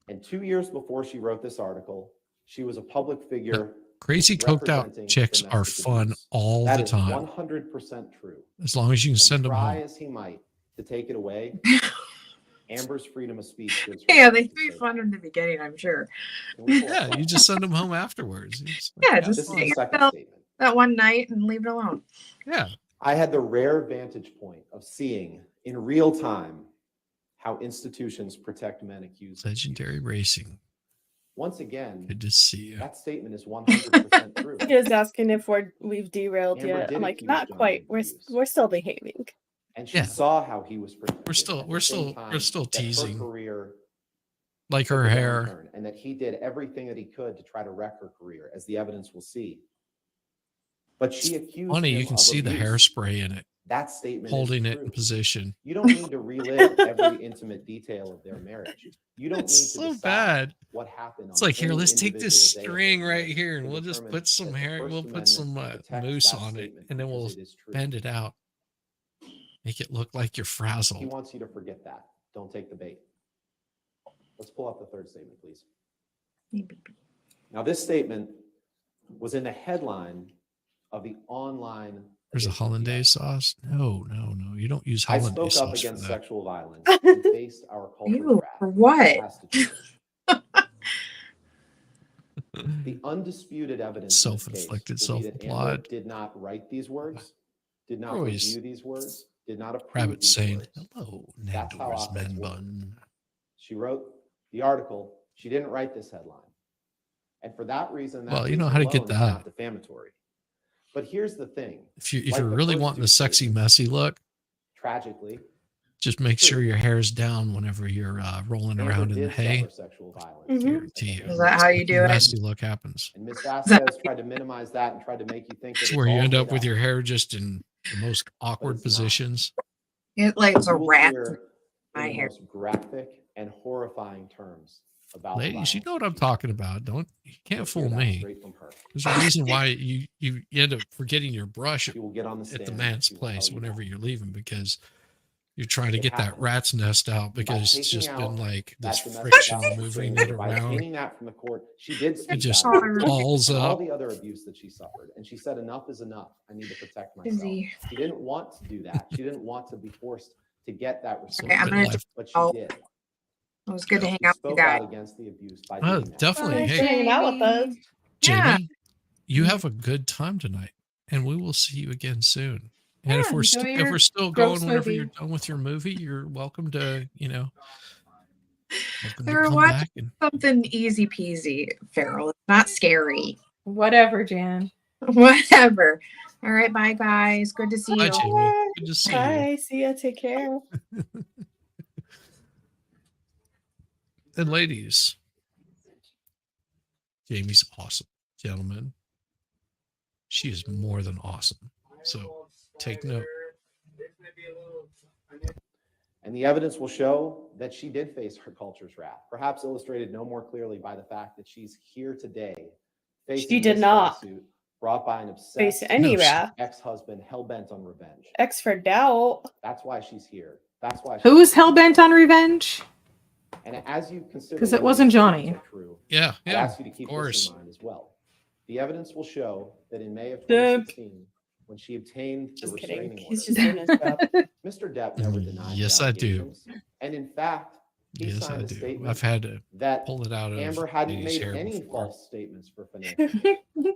and 2 years before she wrote this article, she was a public figure. Crazy coked out representing chicks are domestic fun abuse. all That the is time. 100% true. As long as you can And send them try home. as he might to take it away, Amber's freedom of speech gives her Yeah, right they to made say fun that. in the beginning, I'm sure. Can we pull Yeah, up you just send them home afterwards. It's like, Yeah, have just This is fun. the take second yourself statement. that one night and leave it alone. Yeah. I had the rare vantage point of seeing in real time how institutions protect men accused of Legendary abuse. racing. Once again, Good to see you. that statement is 100% true. He was asking if we've derailed Amber yet. did I'm like, accuse not Johnny quite. of We're abuse. we're still behaving. And she Yeah. saw how he was protected. We're still at the same time that teasing her career like took her a hair. downturn, and that he did everything that he could to try to wreck her career, as the evidence will see. But she accused Funny, him you can of see the abuse. hairspray in it, That statement holding is it in true. position. You don't need to relive every intimate detail of their marriage. You don't It's need to so decide bad. what happened. It's on like, here, any let's take this individual day of string their right marriage here and to we'll just determine put some that the hair, First we'll put Amendment some protects mousse that on it, statement and then because we'll it is true. bend it out. Make it look like you're He frazzled. wants you to forget that. Don't take the bait. Let's pull up the third statement, please. Now, this statement was in the headline of the online. There's a edition of the hollandaise article. sauce. No. You don't use I hollandaise spoke up sauce for against that. sexual violence and faced our culture's Ew, wrath. for what? That has to change. The undisputed evidence in this case Self-inflicted will be that Amber self-applaud. did not write these words, did not Always review these words, did not approve Rabbit these saying, words. hello, That's how Nandor's offense men works. bun. She wrote the article. She didn't write this headline. And for that reason, Well, you know how to get alone is not that. defamatory. But here's the thing. If you're Like the really first wanting two a sexy, statements, messy look, tragically, just make true. sure your hair's down whenever you're rolling Amber around in the did hay. suffer sexual violence. Mhm. Guarantee you. Is that how you do it? Messy look happens. And Ms. Vasquez tried to minimize that and tried to make you think that It's it's where you all end made up with up. your hair just in the most awkward it's not. positions. It like a You will rat. hear my in the hair. most graphic and horrifying terms about Ladies, you violence know what that I'm she talking suffered. about. You You'll can't hear fool that me. straight from her. There's a reason why you end up forgetting your brush She will get on the stand. at the man's she will tell place you whenever that. you're leaving, because you're trying to It get that happened. rat's nest out, By because it's taking just been out like that this domestic friction violence moving restraint it order, by around. obtaining that from the court, she did It speak just out balls and all up. the other abuse that she suffered. And she said, enough is enough. I need to protect myself. Busy. She didn't want to do that. She didn't want to be forced to get that So restraint I'm bit gonna order, life. but she Oh. did. It was good to hang She out with you spoke out guys. against the abuse by Oh, doing that. definitely. Thanks for Hey, hanging out with us. Yeah. Jamie, you have a good time tonight, and we will see you again soon. And if Yeah, we're enjoy if your we're still gross going whenever you're movie. done with your movie, you're welcome to welcome We to were come watching back. And something easy peasy, Farrell. It's not scary. Whatever, Jan. Whatever. All right, bye guys. Good to see bye, you. Jamie. Good to see you. Bye. See ya. Take care. And ladies, Jamie's awesome, gentlemen. She is more than awesome. So take note. And the evidence will show that she did face her culture's wrath, perhaps illustrated no more clearly by the fact that she's here today facing She did this not lawsuit brought by an face obsessed any No, wrath. ex-husband hell-bent on revenge. X for doubt. That's why she's here. That's why Who's hell bent on revenge? And as you consider 'Cause it whether wasn't these statements Johnny. are true, Yeah, I'd yeah, ask you to of keep course. this in mind as well. The evidence will show that in May of Depp. 2016, when she obtained the Just kidding. restraining He's order, just doing his job. Mr. Depp never denied Yes, the I do. allegations. And in fact, he Yes, signed I a do. statement I've had to that pull it out of Amber hadn't Lady's made hair any before. false statements for financial gain.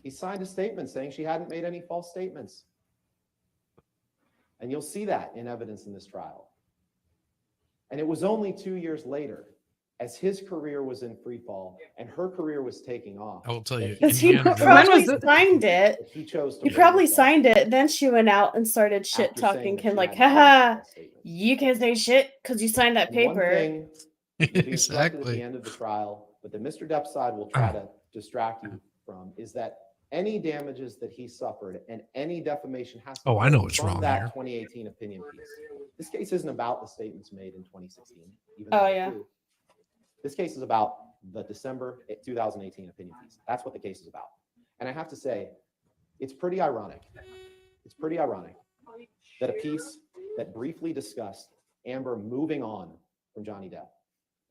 He signed a statement saying she hadn't made any false statements. And you'll see that in evidence in this trial. And it was only 2 years later, as his career was in free fall and her career was taking off, I will tell you, Because he Indiana probably Jones. signed it. that he chose to He bring probably this up signed it. Then she went out and started shit after saying talking that him she like, hadn't made any haha, false statements. you can't say shit because you signed that And one paper. thing you'll be instructed at the Exactly. end of the trial, but that Mr. Depp's side will try to distract you from, is that any damages that he suffered and any defamation has to Oh, I come know what's from wrong that here. 2018 opinion piece. This case isn't about the statements made in 2016, even Oh, though they're yeah. true. This case is about the December 2018 opinion piece. That's what the case is about. And I have to say, it's pretty ironic. It's pretty ironic that a piece that briefly discussed Amber moving on from Johnny Depp,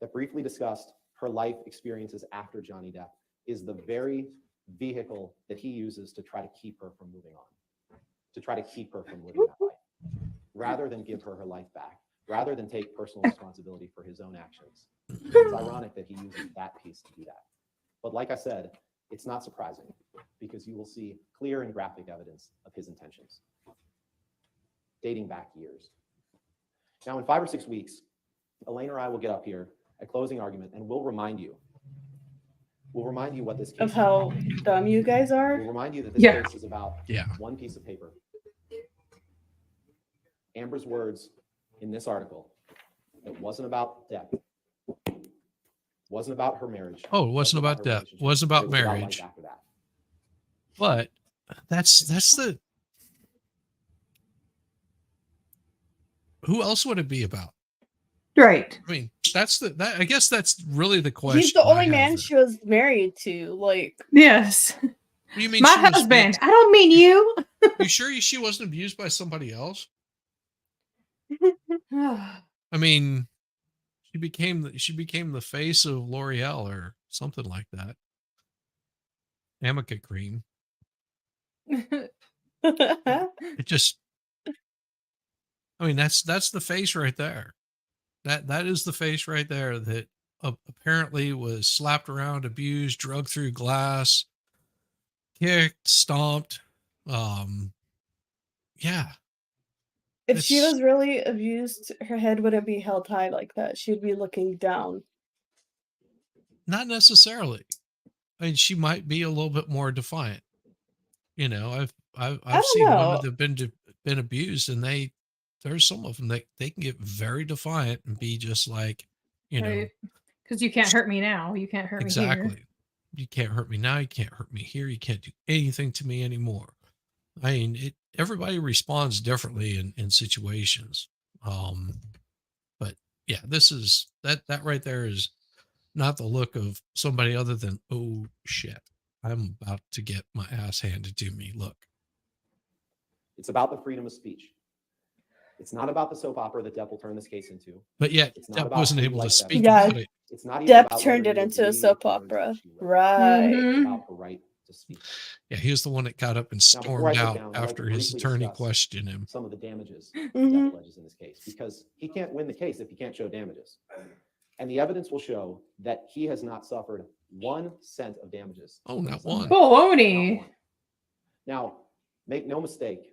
that briefly discussed her life experiences after Johnny Depp, is the very vehicle that he uses to try to keep her from moving on, to try to keep her from living that life, rather than give her her life back, rather than take personal responsibility for his own actions. It's ironic that he uses that piece to do that. But like I said, it's not surprising, because you will see clear and graphic evidence of his intentions, dating back years. Now, in 5 or 6 weeks, Elaine or I will get up here at closing argument, and we'll remind you what this case Of is how about. dumb you guys are. We'll remind you that this Yeah. case is about Yeah. one piece of paper. Amber's words in this article, it wasn't about Depp, wasn't about her marriage. Oh, it wasn't about her Depp. relationship, Wasn't but about it was life marriage. after that. But that's the. Who else would it be about? Right. I mean, I guess that's really the question. He's the I only have man there. she was married to. Like, Yes. What do you mean? My she was husband. I don't mean you. You sure she wasn't abused by somebody else? Oh, I mean, she became the face of L'Oreal or something like that. Amica cream. It just. I mean, that's the face right there. That is the face right there that apparently was slapped around, abused, drugged through glass, kicked, stomped. Yeah. if she It's- was really abused, her head wouldn't be held high like that. She'd be looking down. Not necessarily. I mean, she might be a little bit more defiant. You know, I've don't seen women know. that have been abused, and there's some of them that they can get very defiant and be just like, you know, right. Because you can't hurt me now. You can't hurt me here. exactly. You can't hurt me now. You can't hurt me here. You can't do anything to me anymore. I mean, everybody responds differently in situations. But yeah, this is that right there is not the look of somebody other than, oh shit, I'm about to get my ass handed to me. Look. It's about the freedom of speech. It's not about the soap opera that Depp will turn this case into. But yet, It's not Depp about wasn't who able to likes that. speak Yeah. about it. It's not even Depp about turned whether it you into a agree soap with the words that opera. she wrote. Right. It's Mhm. about the right to speak. Yeah, he was the one that got up and Now, before I stormed sit out down, I'd like after to his briefly attorney discuss questioned him. some of the damages Mhm. Depp alleges in this case, because he can't win the case if he can't show damages. And the evidence will show that he has not suffered 1 cent of damages. Oh, not one. Not Baloney. one. Now, make no mistake,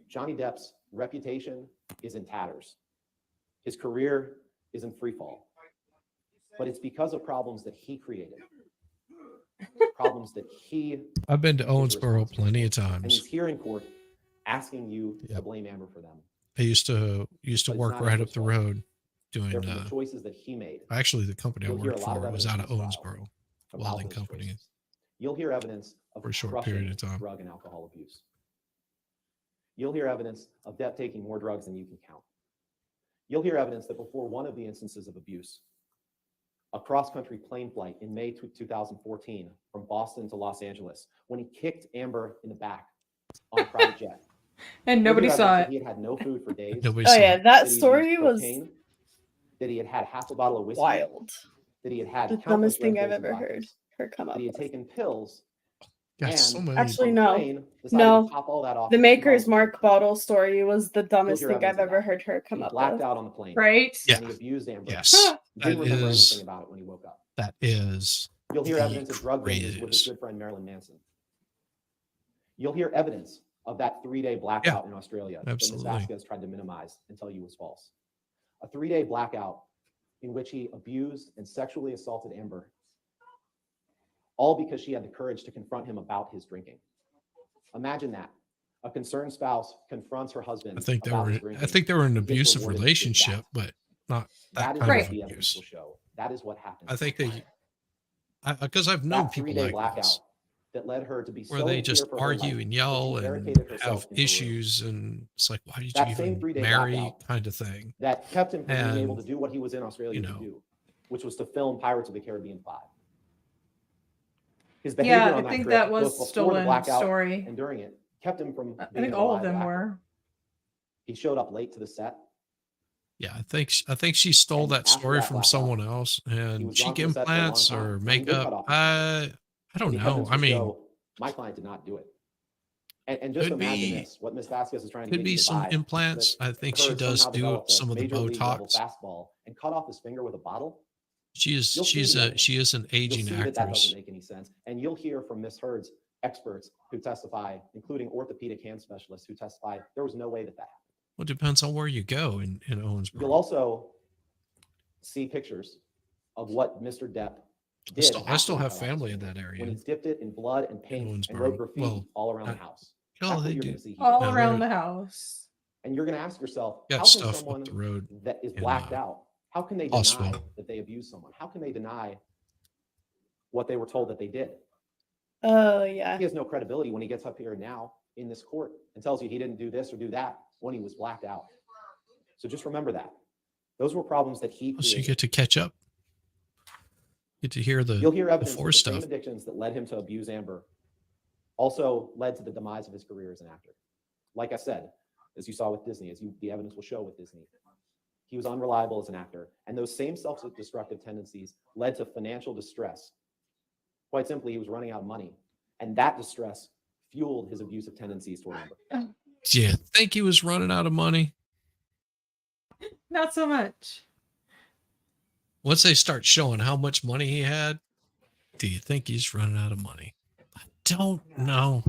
Johnny Depp's reputation is in tatters. His career is in free fall. But it's because of problems that he created. Problems that he I've been to is Owensboro responsible plenty of for. And times. he's here in court asking you to Yep. blame Amber for them. I used to But it's work not right up Amber's the fault. road doing They're from the choices that he made. actually the company I You'll hear a worked lot of for was out of evidence in this trial Owensboro, about welding those company. choices. You'll hear evidence of For a short crushing period of time. drug and alcohol abuse. You'll hear evidence of Depp taking more drugs than you can count. You'll hear evidence that before one of the instances of abuse, a cross-country plane flight in May 2014 from Boston to Los Angeles, when he kicked Amber in the back on a private jet. And You'll nobody hear saw evidence that it. He had had no food for days. Nobody Oh saw yeah, it. that That he story used was cocaine, that he had had half a bottle of whiskey, wild. that he had had The countless dumbest thing Red I've Bulls and ever heard vodkas, her come that up he had with. taken pills, Got and so many. Actually, on the no. plane, decided No. to top all that off The with Maker's 2 Mark bottles of bottle story was the dumbest hear thing evidence I've of ever that. heard her come He up blacked with. out on the plane. Right? Yeah. And he abused Amber. Yes, Didn't that remember is anything about it when he woke up. that is You'll hear the evidence of drug binging with his craziest. good friend Marilyn Manson. You'll hear evidence of that 3-day blackout in Australia that Ms. absolutely. Vasquez tried to minimize and tell you was false. A 3-day blackout in which he abused and sexually assaulted Amber, all because she had the courage to confront him about his drinking. Imagine that. A concerned spouse confronts her husband I think they about his were. I drinking. think they were in an and gets abusive rewarded with relationship, that. but not that That is kind what of the evidence abuse. will show. That is what happened. I think because I've known That people 3-day like blackout this, that led her to be where so they in just fear for her argue life and that yell she and barricaded herself have in her room. issues, and it's like, why did That you same even 3-day marry? blackout Kind of thing. that kept him from being able And, to do what he was in Australia you to know. do, which was to film Pirates of the Caribbean 5. His behavior Yeah, on I that think trip, that both was before the stolen blackout story. and during it, kept him from I being think a all of them reliable actor. were. He showed up late to the set. Yeah, I think she stole And that after story that from blackout, someone else. He And was gone cheek from the set for a long implants time. or Now, he did cut makeup. off his finger, I don't but the know. evidence I will mean, show my client did not do it. And just Could imagine be- this, what Ms. Vasquez is trying to could get be you to some buy, implants. that I think she Heard does somehow do developed a some of the major league level Botox. fastball and cut off his finger with a bottle. She is You'll see the evidence. she is an You'll aging see that that actress. doesn't make any sense. And you'll hear from Ms. Heard's experts who testify, including orthopedic hand specialists who testify, there was no way that that happened. Well, it depends on where you go in Owensboro. You'll also see pictures of what Mr. Depp I did. still after he have cut off his family in finger, that area. when he dipped it in blood and paint and Owensboro. wrote graffiti Well, all around I- the house. Oh, That's what they you're do. gonna see here. All No, around they're- the house. And you're going to ask yourself, Got how can stuff someone up the road. that is in, blacked out, how can they deny Oswald. that they abused someone? How can they deny what they were told that they did? Oh, yeah. He has no credibility when he gets up here now in this court and tells you he didn't do this or do that when he was blacked out. So just remember that. Those were problems that he So you created. get to catch up. Get to hear You'll hear the evidence that before the same stuff. addictions that led him to abuse Amber also led to the demise of his career as an actor. Like I said, as you saw with Disney, the evidence will show with Disney, he was unreliable as an actor. And those same self-destructive tendencies led to financial distress. Quite simply, he was running out of money. And that distress fueled his abusive tendencies toward Amber. Do you think he was running out of money? Not so much. Once they start showing how much money he had, do you think he's running out of money? I don't know.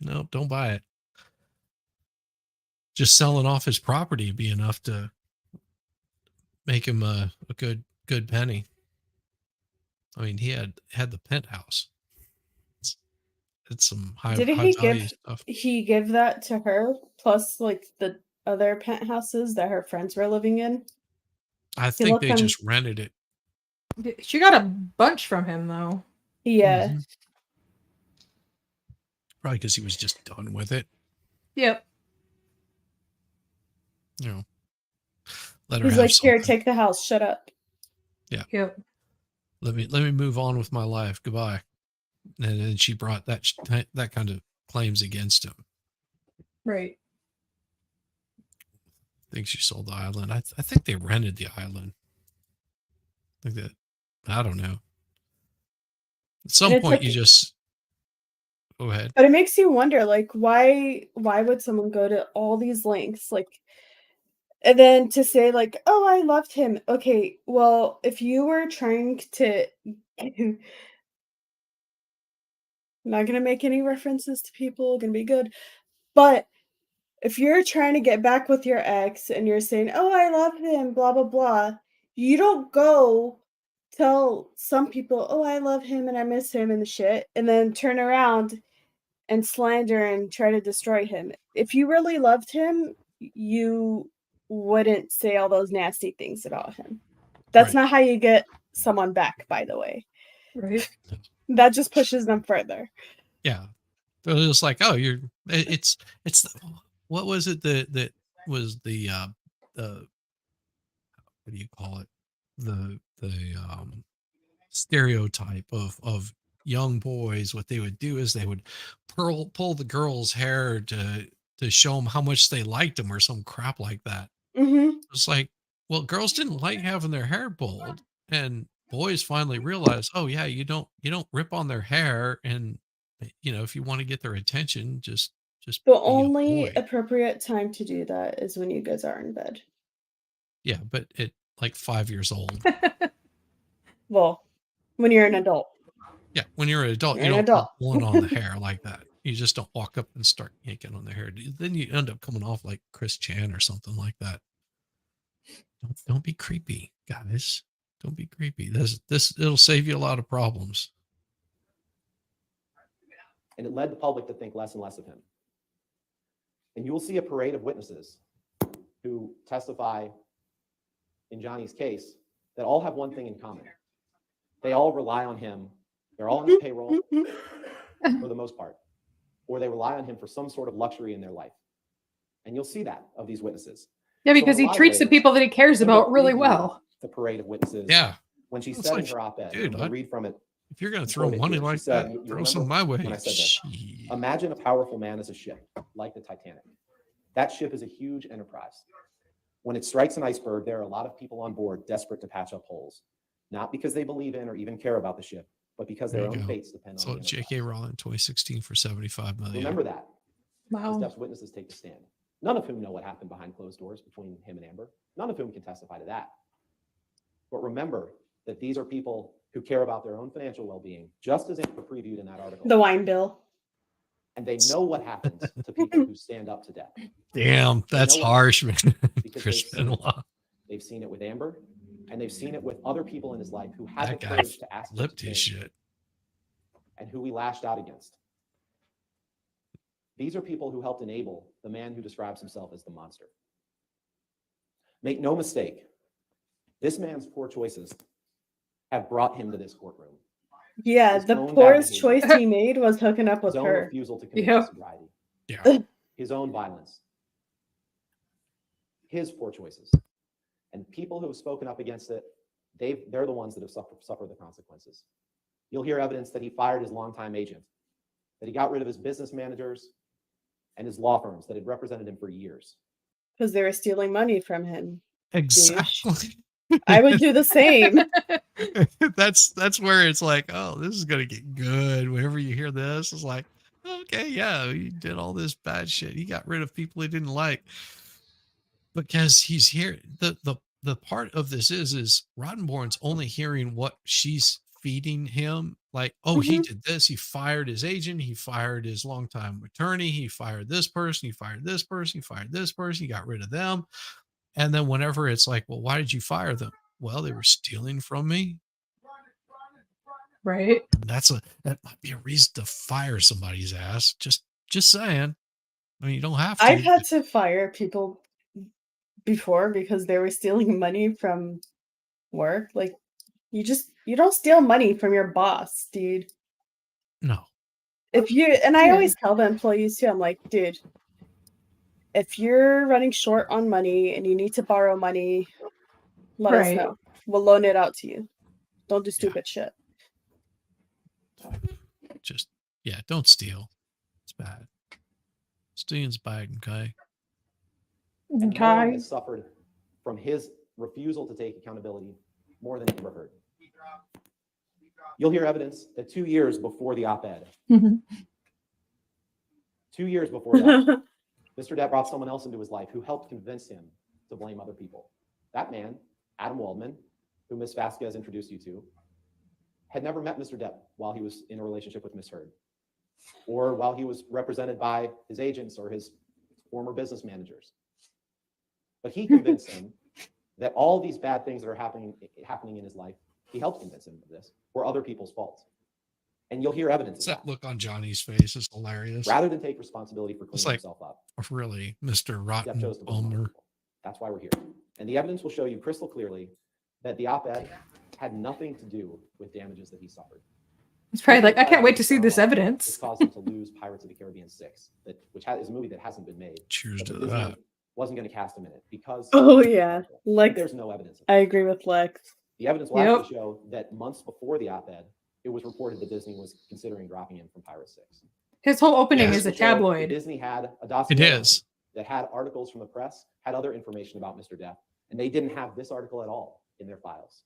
No, don't buy it. Just selling off his property would be enough to make him a good penny. I mean, he had the penthouse. It's some high Didn't high he value give stuff. he give that to her plus like the other penthouses that her friends were living in? I He think let they them. just rented it. She got a bunch from him though. Yeah. Mhm. Probably because he was just done with it. Yep. You know, let her He's have like, here, something. take the house. Shut up. Yep. Let me move on with my life. Goodbye. And then she brought that kind of claims against him. Right. I think she sold the island. I think they rented the island. I think that, I don't know. At some And it's point, like, you just go ahead. but it makes you wonder, like, why would someone go to all these lengths, like, and then to say like, oh, I loved him. Okay, well, if you were trying to, I'm not gonna make any references to people, gonna be good, but if you're trying to get back with your ex and you're saying, oh, I love him, blah blah blah, you don't go tell some people, oh, I love him and I miss him and the shit, and then turn around and slander and try to destroy him. If you really loved him, you wouldn't say all those nasty things about him. That's Right. not how you get someone back, by the way. Right. That just pushes them further. Yeah. But it was like, oh, it's what was it that was the what do you call it? The stereotype of young boys. What they would do is they would pull the girl's hair to show them how much they liked them or some crap like that. Mm-hmm. It's like, well, girls didn't like having their hair pulled, and boys finally realized, oh yeah, you don't rip on their hair, and if you want to get their attention, just The be a only boy. appropriate time to do that is when you guys are in bed. Yeah, but at like 5 years old. Well, when you're an adult. Yeah, when you're an adult, You're you an don't go adult. pulling on the hair like that. You just don't walk up and start yanking on the hair. Then you end up coming off like Chris Chan or something like that. Don't be creepy, guys. Don't be creepy. It'll save you a lot of problems. And it led the public to think less and less of him. And you will see a parade of witnesses who testify in Johnny's case that all have one thing in common. They all rely on him. They're all on his payroll for the most part, or they rely on him for some sort of luxury in their life. And you'll see that of these witnesses. Yeah, So because in a he lot of treats the ways, people that he cares Linda about really previewed well. The parade of witnesses. Yeah. When she It's said in like, her op-ed, dude, I'll read from it. If you're going to Quote throw it money here. She like said, that, you throw remember some my way. when I said this? Shit. Imagine a powerful man as a ship, like the Titanic. That ship is a huge enterprise. When it strikes an iceberg, there are a lot of people on board desperate to patch up holes, not because they believe in or even care about the ship, but because their There you own go. fates depend So on the J.K. enterprise. Rowling 2016 for $75 million. Remember that as Wow. Depp's witnesses take the stand, none of whom know what happened behind closed doors between him and Amber, none of whom can testify to that. But remember that these are people who care about their own financial well-being, just as Amber previewed in that article. The wine bill. And they know what happens to people who stand up to Depp. Damn, that's know what harsh, man. Because Chris they've seen it. Benoit. They've seen it with Amber, and they've seen it with other people in his life who had That the guy courage to ask him flipped to his change, shit. and who he lashed out against. These are people who helped enable the man who describes himself as the monster. Make no mistake, this man's poor choices have brought him to this courtroom. Yeah, His the own bad poorest behavior. choice he made was hooking up with His own her. refusal to commit Yeah. to sobriety, Yeah. his own violence, his poor choices. And people who have spoken up against it, they're the ones that have suffered the consequences. You'll hear evidence that he fired his longtime agent, that he got rid of his business managers and his law firms that had represented him for years. Because they were stealing money from him. Exactly. I would do the same. That's where it's like, oh, this is gonna get good. Whenever you hear this, it's like, okay, yeah, he did all this bad shit. He got rid of people he didn't like because he's here. The part of this is Rottenborn's only hearing what she's feeding him. Like, oh, he did this. He fired his agent. He fired his longtime attorney. He fired this person. He fired this person. He fired this person. He got rid of them. And then whenever it's like, well, why did you fire them? Well, they were stealing from me. Right. That might be a reason to fire somebody's ass. Just saying. I mean, you don't have to. I've had to fire people before because they were stealing money from work. Like, you don't steal money from your boss, dude. No. I always tell the employees too, I'm like, dude, if you're running short on money and you need to borrow money, let us know. We'll loan it out to you. Don't do stupid shit. Just, don't steal. It's bad. Stealing's bad, okay? And no one has suffered from his refusal to take accountability more than Amber Heard. You'll hear evidence that 2 years before the op-ed, 2 years before that, Mr. Depp brought someone else into his life who helped convince him to blame other people. That man, Adam Waldman, who Ms. Vasquez introduced you to, had never met Mr. Depp while he was in a relationship with Ms. Heard, or while he was represented by his agents or his former business managers. But he convinced him that all these bad things that are happening in his life, he helped convince him of this, were other people's faults. And you'll hear evidence of that look on Johnny's face is hilarious. Rather than take responsibility for cleaning himself up. Really, Mr. Depp chose to blame other Rottenborn. people. That's why we're here. And the evidence will show you crystal clearly that the op-ed had nothing to do with damages that he suffered. It's probably like, I can't wait to see this It evidence. caused him to lose Pirates of the Caribbean 6, which is a movie that hasn't been made. Cheers but to Disney that. wasn't going to cast him in it because Like, there's no evidence. I agree with Lex. The evidence will actually show that months before the op-ed, it was reported that Disney was considering dropping him from Pirates 6. His whole opening is a So tabloid. Disney had a dossier It is. that had articles from the press, had other information about Mr. Depp, and they didn't have this article at all in their files.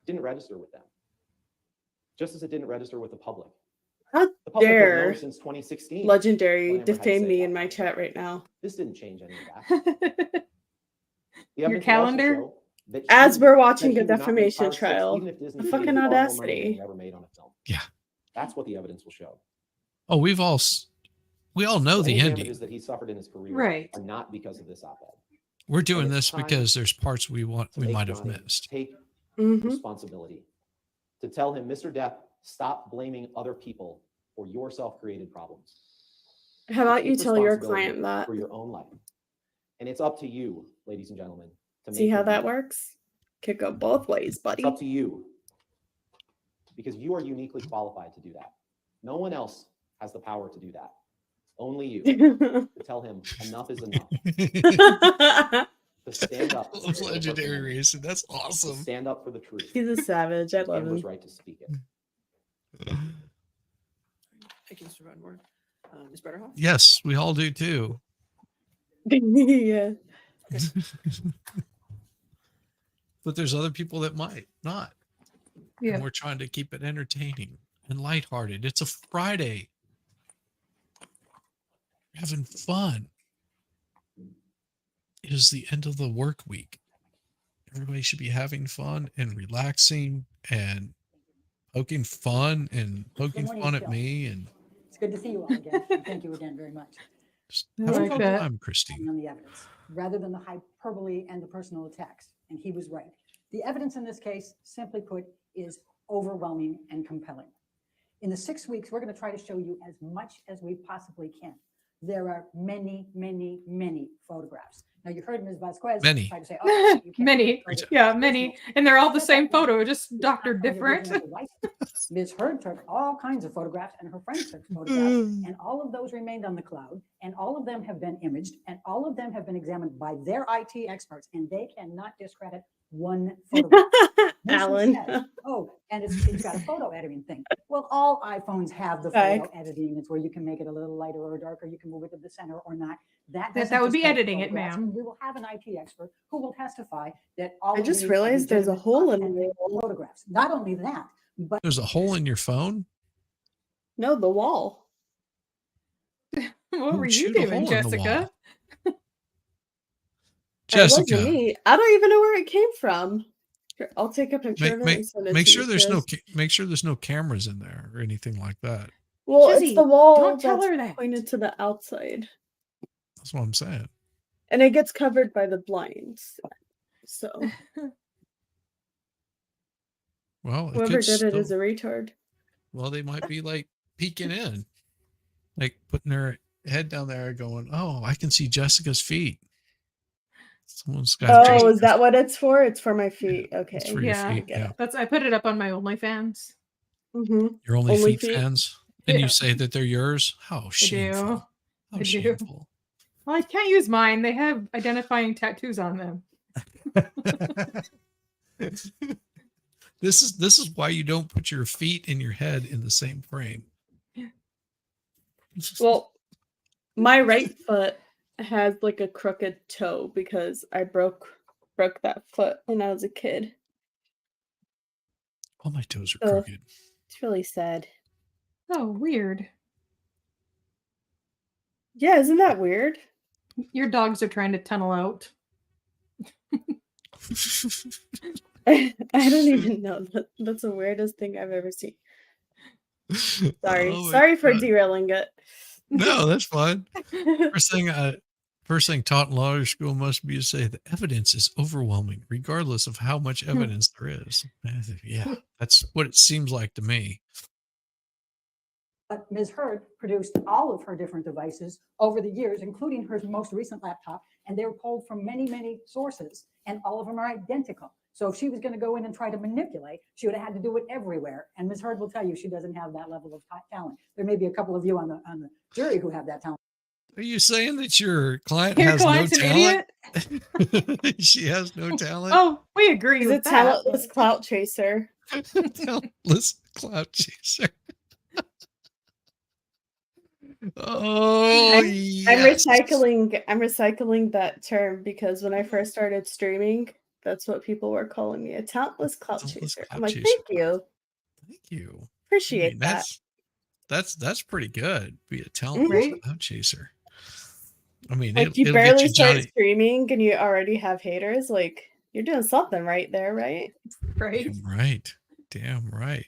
It didn't register with them. Just as it didn't register with the public. How The public has dare known since 2016. Legendary Whatever, how you defame say me that. in my chat right now. This didn't change any of that. The Your evidence will also calendar? show that As he- we're that watching he the would not make defamation Pirates 6 trial. even if Disney The paid fucking far more money than audacity. he ever made on a film. Yeah. That's what the evidence will show. Oh, we all know the Any ending. damages that he suffered in his career Right. are not because of this op-ed. We're doing And it's this time because there's parts we to make might have Johnny missed. Take Mm-hmm. responsibility. To tell him, Mr. Depp, stop blaming other people for your self-created problems. How about Take you tell your responsibility client that? for your own life. And it's up to you, ladies and gentlemen, to See make how him that do works? Could go both ways, buddy. It's up to you. Because you are uniquely qualified to do that. No one else has the power to do that. Only you. To tell him enough is enough. To stand up. for the First Legendary Amendment, racing. That's to awesome. stand up for the truth. He's a savage. I love And was him. right to speak it. Thank you, Mr. Roddenborn. Ms. Bretterhoff? Yes, we all do too. Yeah. But there's other people that might not. Yeah. And we're trying to keep it entertaining and lighthearted. It's a Friday. We're having fun. It is the end of the work week. Everybody should be having fun and relaxing and poking fun and poking morning, fun at Phil. me and It's good to see you all again. and Thank you again very much. just I have a like fun that. time, Christine. On the evidence, rather than the hyperbole and the personal attacks. And he was right. The evidence in this case, simply put, is overwhelming and compelling. In the 6 weeks, we're going to try to show you as much as we possibly can. There are many, many, many photographs. Now you heard Ms. Vasquez Many. try to say, oh, you can't Many. show the Yeah, original. many. And they're all the Said that same once. photo, just It's doctored not on the different. original device. Ms. Heard took all kinds of photographs and her friends took photographs and all of those remained on the cloud and all of them have been imaged and all of them have been examined by their IT experts and they cannot discredit one photograph. Then she Alan. says, oh, and it's got a photo editing thing. Well, all iPhones have the Okay. photo editing. It's where you can make it a little lighter or darker. You can move it to the center or not. That That would be discredit editing it, photographs, ma'am. and we will have an IT expert who will testify that all I of just these are realized there's a legitimate, hole in the authentic wall. photographs. Not only that, but There's a hole in your phone. No, the wall. What Who were you shoot a doing, hole in the Jessica? It Jessica, wasn't me. I don't even know where it came from. Here, I'll take a picture of it make and send it make to sure you, there's no Chris. make sure there's no cameras in there or anything like that. Well, it's Jizzy, the wall don't tell that's her that. pointed to the outside. That's what I'm saying. And it gets covered by the blinds. So Well, it whoever could did it is still, a retard. well, they might be like peeking in, like putting their head down there, going, "Oh, I can see Jessica's feet." Someone's got. Oh, Jessica's, is that what it's for? It's for my feet. Okay. it's for your Yeah. feet. Yeah, I put it up on my OnlyFans. Mm-hmm. your only Only feet feet? fans, and Yeah. you say that they're yours. How shameful! do. How I do. shameful! Well, I can't use mine. They have identifying tattoos on them. This is why you don't put your feet and your head in the same frame. Well, my right foot has like a crooked toe because I broke that foot when I was a kid. All my toes are So crooked. it's really sad. Oh, weird. Yeah, isn't that weird? Your dogs are trying to tunnel out. I don't even know. That's the weirdest thing I've ever seen. Sorry. Oh my Sorry for God. derailing it. No, that's fine. First thing taught in law school must be to say the evidence is overwhelming, regardless of how much evidence there is. Yeah, that's what it seems like to me. But Ms. Heard produced all of her different devices over the years, including her most recent laptop, and they were pulled from many, many sources, and all of them are identical. So if she was going to go in and try to manipulate, she would have had to do it everywhere. And Ms. Heard will tell you she doesn't have that level of talent. There may be a couple of you on the jury who have that talent. Are you saying that your client Your has no client's an talent? idiot? She has no talent. Oh, we agree He's a with that. talentless clout chaser. Talentless cloud chaser. Oh, I'm yes. I'm recycling that term because when I first started streaming, that's what people were calling me, a talentless clout Talentless chaser. clout I'm like, chaser. thank you. Thank you. I Appreciate mean, that. that's pretty good. Be a talentless Right? cloud chaser. I mean, Like you it'll get barely you start Johnny. streaming and you already have haters. Like you're doing something right there, right? Right? Damn right. Damn right.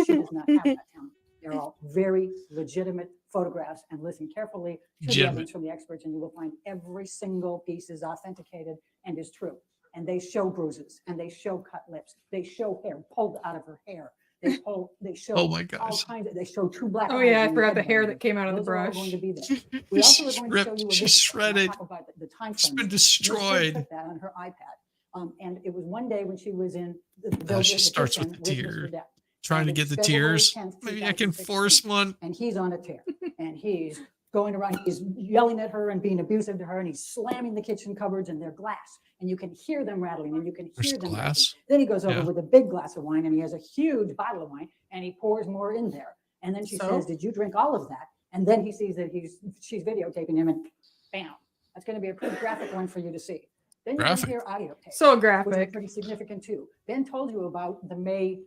She does not have that talent. They're all very legitimate photographs, and listen carefully to the Legitimate. evidence from the experts, and you will find every single piece is authenticated and is true. And they show bruises, and they show cut lips, they show hair pulled out of her hair. They show Oh my all gosh. kinds of, they show two black Oh eyes yeah, I in forgot the head hair bones. that came out of the Those are all going brush. to be there. We also are She's going to show ripped. you a She's video, and I'll shredded. talk about the time She's frame. been Ms. Heard destroyed. took that on her iPad. And it was one day when she was in She the starts with kitchen the Mr. tear. Depp. Trying to And get it's the February tears. 10th, Maybe I can 2016. force one. And he's on a tear, and he's going around, he's yelling at her and being abusive to her, and he's slamming the kitchen cupboards, and they're glass, and you can hear them rattling, and you can There's hear them glass? rattling. Then he goes over Yeah. with a big glass of wine, and he has a huge bottle of wine, and he pours more in there. And then she So? says, "Did you drink all of that?" And then he sees that she's videotaping him, and bam, that's going to be a pretty graphic one for you to see. Then you're going to Graphic. hear audio tape, So which is graphic. pretty significant too. Ben told you about the May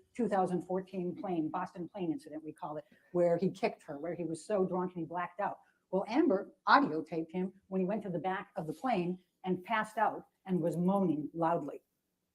2014 Boston plane incident, we call it, where he kicked her, where he was so drunk and he blacked out. Well, Amber audio taped him when he went to the back of the plane and passed out and was moaning loudly.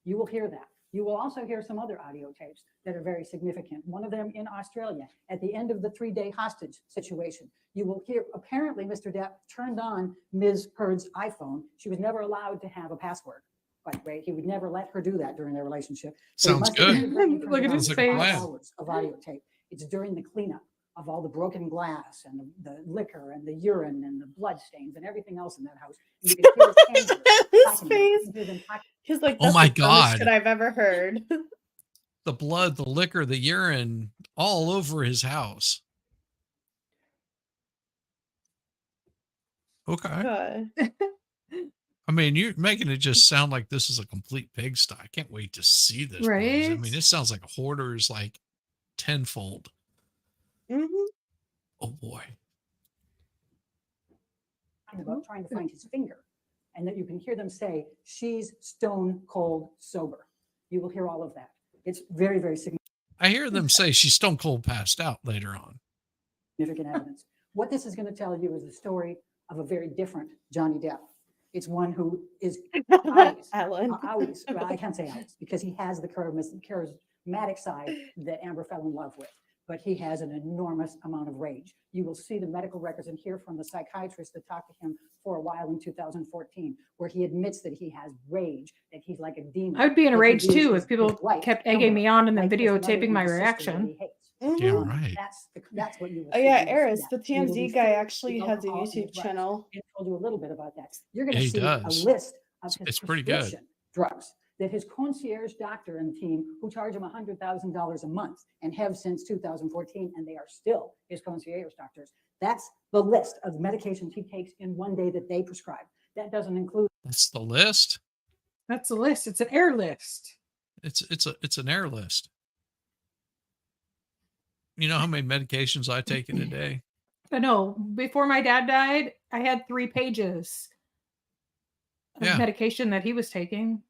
You will hear that. You will also hear some other audio tapes that are very significant. One of them in Australia at the end of the 3-day hostage situation. You will hear, apparently Mr. Depp turned on Ms. Heard's iPhone. She was never allowed to have a password. By the way, he would never let her do that during their relationship. So he Sounds must have good. inadvertently turned Look at it on his for face. 5 hours of audio tape. It's during the cleanup of all the broken glass and the liquor and the urine and the blood stains and everything else in that house. And you could hear his handlers His talking to them. You face. can hear them talking. He's like, Oh that's my the dumbest shit God. I've ever heard. The blood, the liquor, the urine, all over his house. Okay. God. I mean, you're making it just sound like this is a complete pigsty. I can't wait to see this. Bros. I Right? mean, this sounds like a hoarder's like tenfold. hmm Oh boy. About trying to find his finger, and that you can hear them say, she's stone cold sober. You will hear all of that. It's very, very I hear them say she's stone cold passed out later on. significant evidence. What this is going to tell you is the story of a very different Johnny Depp. It's one who is always, Alan. always, well, I can't say always, because he has the charismatic side that Amber fell in love with, but he has an enormous amount of rage. You will see the medical records and hear from the psychiatrist that talked to him for a while in 2014, where he admits that he has rage, that he's like a demon. I would be in a that he rage views too his- if people his wife, kept egging Amber, me on and then like his mother videotaping and my his sister that reaction. he hates. Damn right. That's what you will Oh see. yeah, You will see Eris, that. the You will be TMZ guy filled actually with has a alcohol and YouTube drugs. channel. I told you a little bit about that. You're going Yeah, to he see does. a list of his It's pretty good. prescription drugs that his concierge doctor and team, who charge him $100,000 a month and have since 2014, and they are still his concierge doctors. That's the list of medications he takes in one day that they prescribe. That doesn't include. That's the list. That's a list. It's an air list. It's an air list. You know how many medications I take in a day? But no, before my dad died, I had 3 pages of Yeah. medication that he was taking.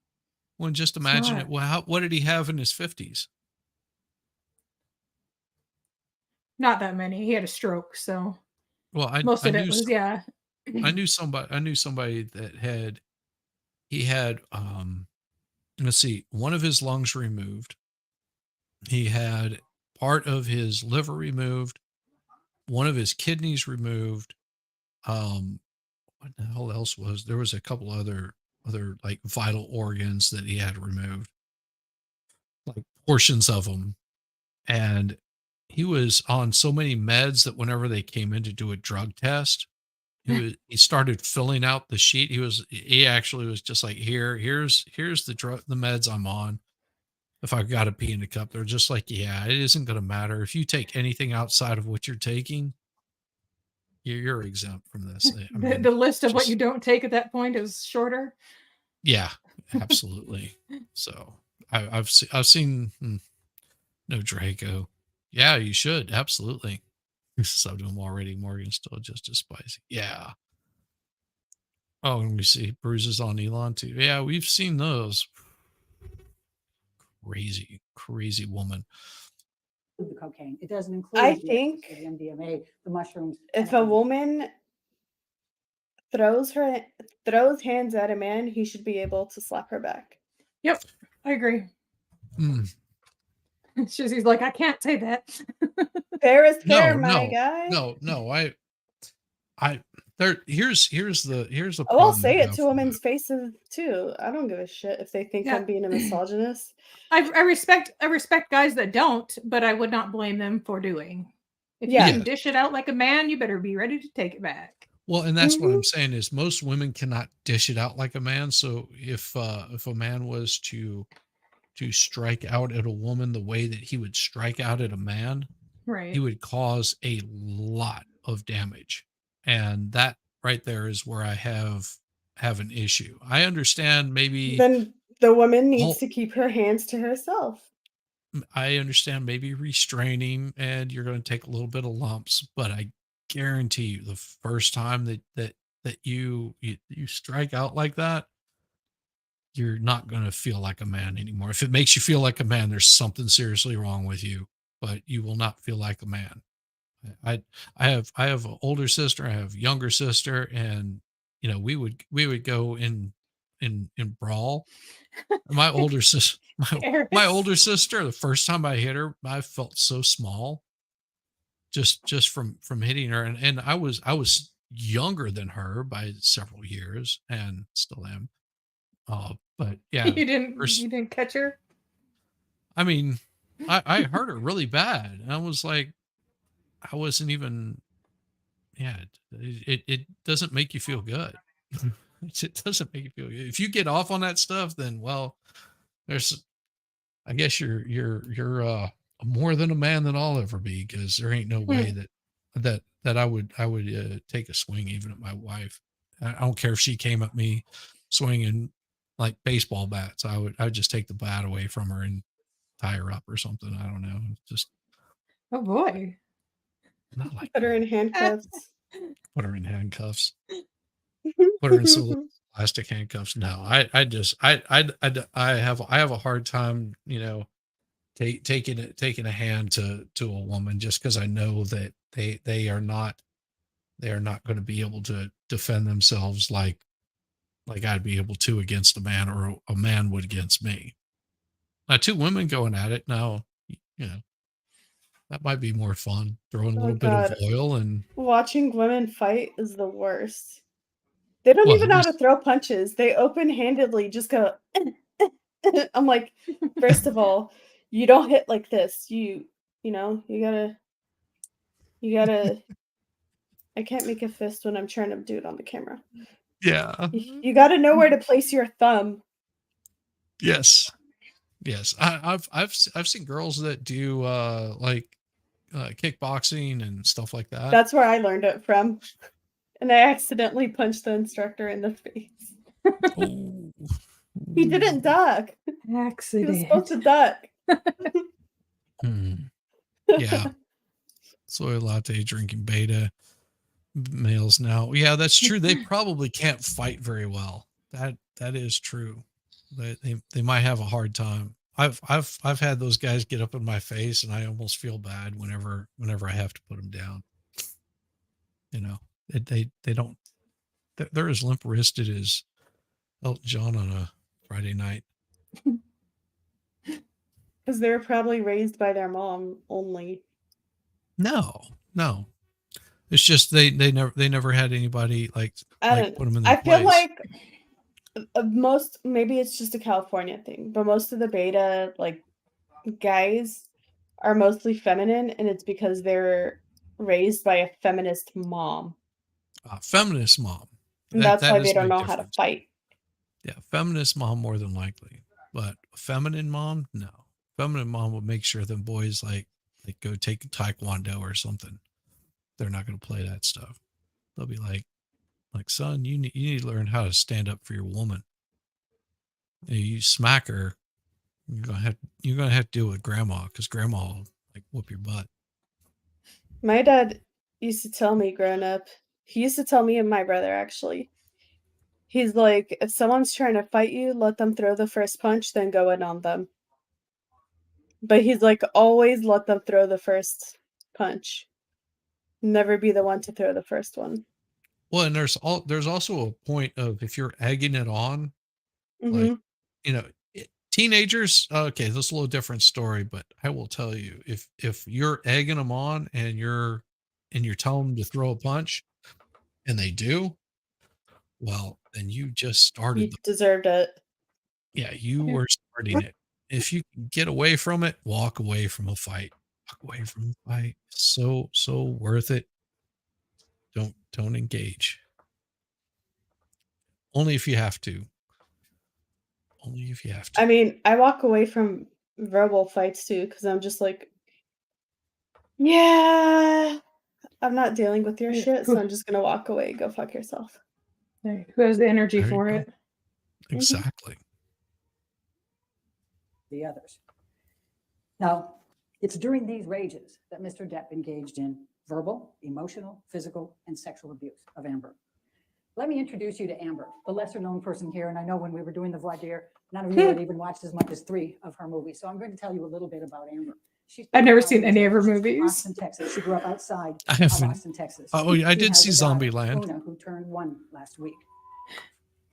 Well, just It's imagine not. it. Well, what did he have in his 50s? Not that many. He had a stroke, so Well, most I of it knew was, yeah. I knew somebody that had let's see, one of his lungs removed. He had part of his liver removed, one of his kidneys removed. What the hell else was there? Was a couple other like vital organs that he had removed, like portions of them. And he was on so many meds that whenever they came in to do a drug test, he started filling out the sheet. He actually was just like, here's the meds I'm on. If I've got to pee in the cup, they're just like, yeah, it isn't going to matter. If you take anything outside of what you're taking, you're exempt from this. I mean, The list of what just- you don't take at that point is shorter. Yeah, absolutely. So I've seen no Draco. Yeah, you should absolutely. Subbed him already. Morgan's still just as spicy. Yeah. Oh, and we see bruises on Elon too. Yeah, we've seen those. Crazy woman. The cocaine. It doesn't include I the think ecstasy, the MDMA, the mushrooms. If a woman throws hands at a man, he should be able to slap her back. Yep, I agree. It's just he's like, I can't say that. Fair is fair, my guy. No. Here's the Oh, I'll problem say I it have to with women's faces too. I don't give a shit if they think Yeah. I'm being a misogynist. I respect guys that don't, but I would not blame them for doing. If Yeah. you can dish it out like a man, you better be ready to take it back. Well, and that's what I'm saying is most women cannot dish it out like a man. So if a man was to strike out at a woman the way that he would strike out at a man, Right. he would cause a lot of damage. And that right there is where I have an issue. I understand maybe Then the woman needs to keep her hands to herself. I understand maybe restraining and you're going to take a little bit of lumps, but I guarantee you the first time that you strike out like that, you're not going to feel like a man anymore. If it makes you feel like a man, there's something seriously wrong with you, but you will not feel like a man. I have an older sister, I have a younger sister, and we would go in brawl. My older sister, my older sister, the first time I hit her, I felt so small just from hitting her. And I was younger than her by several years and still am. But yeah, You didn't catch her? I mean, I hurt her really bad. And I was like, I wasn't even. Yeah, it doesn't make you feel good. It doesn't make you feel good. If you get off on that stuff, then well, there's. I guess you're more than a man than I'll ever be, because there ain't no way that I would take a swing even at my wife. I don't care if she came at me swinging like baseball bats. I'd just take the bat away from her and tie her up or something. I don't know. Just Oh boy. not like Put her in handcuffs. put her in handcuffs. Put her in some plastic handcuffs. No, I have a hard time, taking a hand to a woman, just because I know that they are not going to be able to defend themselves like I'd be able to against a man, or a man would against me. Now, two women going at it now, that might be more fun. Throwing a Oh little bit of God. oil and Watching women fight is the worst. They don't well, even know how to throw punches. They open-handedly just go. I'm like, first of all, you don't hit like this. You gotta. I can't make a fist when I'm trying to do it on the camera. yeah, You gotta know where to place your thumb. yes. I've seen girls that do kickboxing and stuff like that. That's where I learned it from. And I accidentally punched the instructor in the face. Oh. He didn't duck. He was Accident. supposed to duck. Yeah. Soy latte drinking beta males now. Yeah, that's true. They probably can't fight very well. That is true. They might have a hard time. I've had those guys get up in my face, and I almost feel bad whenever I have to put them down. They don't. They're as limp wristed as Elton John on a Friday night. Because they were probably raised by their mom only. No. It's just they never had anybody like put them in their I feel place. like most, maybe it's just a California thing, but most of the beta guys are mostly feminine, and it's because they're raised by a feminist mom. Feminist mom. And that's why is they a don't big know how to difference. fight. Yeah, feminist mom more than likely, but a feminine mom, no. Feminine mom would make sure them boys like go take taekwondo or something. They're not going to play that stuff. They'll be like son, you need to learn how to stand up for your woman. You smack her, you're gonna have to deal with grandma, because grandma will whoop your butt. My dad used to tell me growing up, he used to tell me and my brother actually. He's like, if someone's trying to fight you, let them throw the first punch, then go in on them. But he's like, always let them throw the first punch. Never be the one to throw the first one. Well, and there's also a point of, if you're egging it on, Mhm. teenagers, okay, that's a little different story, but I will tell you, if you're egging them on and you're telling them to throw a punch and they do, well, then you just started You deserved it. yeah, you were starting it. If you can get away from it, walk away from a fight. Walk away from a fight. So worth it. Don't engage. Only if you have to. Only if you have to. I mean, I walk away from verbal fights too, because I'm just like, yeah, I'm not dealing with your shit, so I'm just gonna walk away. Go fuck yourself. Who has the energy There you for go. it? Exactly. The others. Now, it's during these rages that Mr. Depp engaged in verbal, emotional, physical, and sexual abuse of Amber. Let me introduce you to Amber, the lesser known person here. And I know when we were doing the voir dire, none of you had even watched as much as 3 of her movies. So I'm going to tell you a little bit about Amber. I've never seen any of her movies. Austin, Texas. She grew up outside I of haven't. Austin, Texas. Oh, I She did has see a daughter, Zombieland. Una, who turned 1 last week.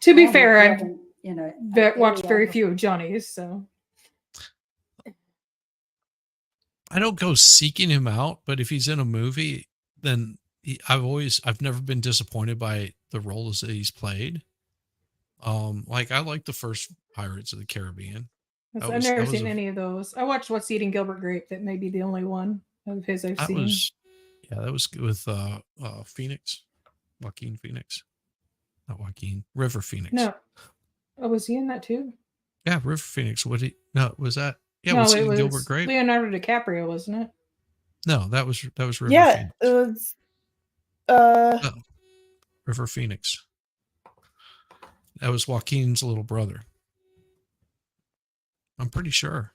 To be Amber fair, grew up I've in a watched area very of- few of Johnny's, so. I don't go seeking him out, but if he's in a movie, then I've never been disappointed by the roles that he's played. I like the first Pirates of the Caribbean. I've never seen any of those. I watched What's Eating Gilbert Grape. That may be the only one of his I've seen. Yeah, that was with Phoenix, Joaquin Phoenix, not Joaquin, River Phoenix. No. Oh, was he in that too? Yeah, River Phoenix. What he? No, was that? Yeah, no, was it he in was Gilbert Grape? Leonardo DiCaprio, wasn't it? No, that was River Yeah, Phoenix. it was. No, River Phoenix. That was Joaquin's little brother. I'm pretty sure.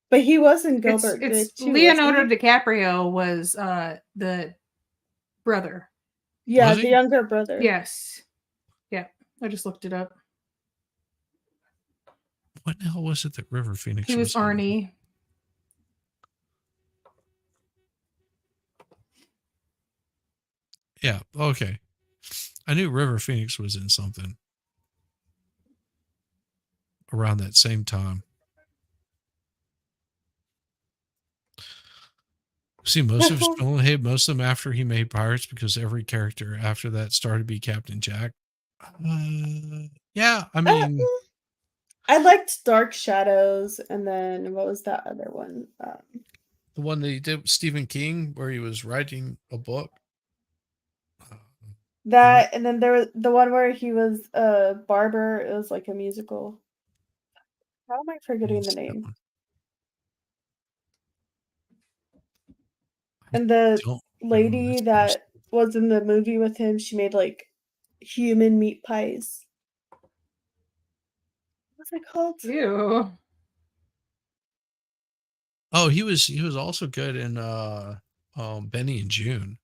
But he was in Gilbert Grape It's too. Leonardo wasn't he? DiCaprio was the brother. Yeah, Was the he? younger brother. Yes. Yeah. I just looked it up. What the hell was it that River Phoenix He was in? Arnie. Yeah, okay. I knew River Phoenix was in something around that same time. See, most of his film, most of them after he made Pirates, because every character after that started to be Captain Jack. Yeah, I mean, I liked Dark Shadows, and then what was that other one? the one that he did with Stephen King, where he was writing a book. That, and then there was the one where he was a barber. It was like a musical. How am I forgetting the name? And the lady that was in the movie with him, she made like human meat pies. What's it called? Ew. Oh, he was also good in Benny and June.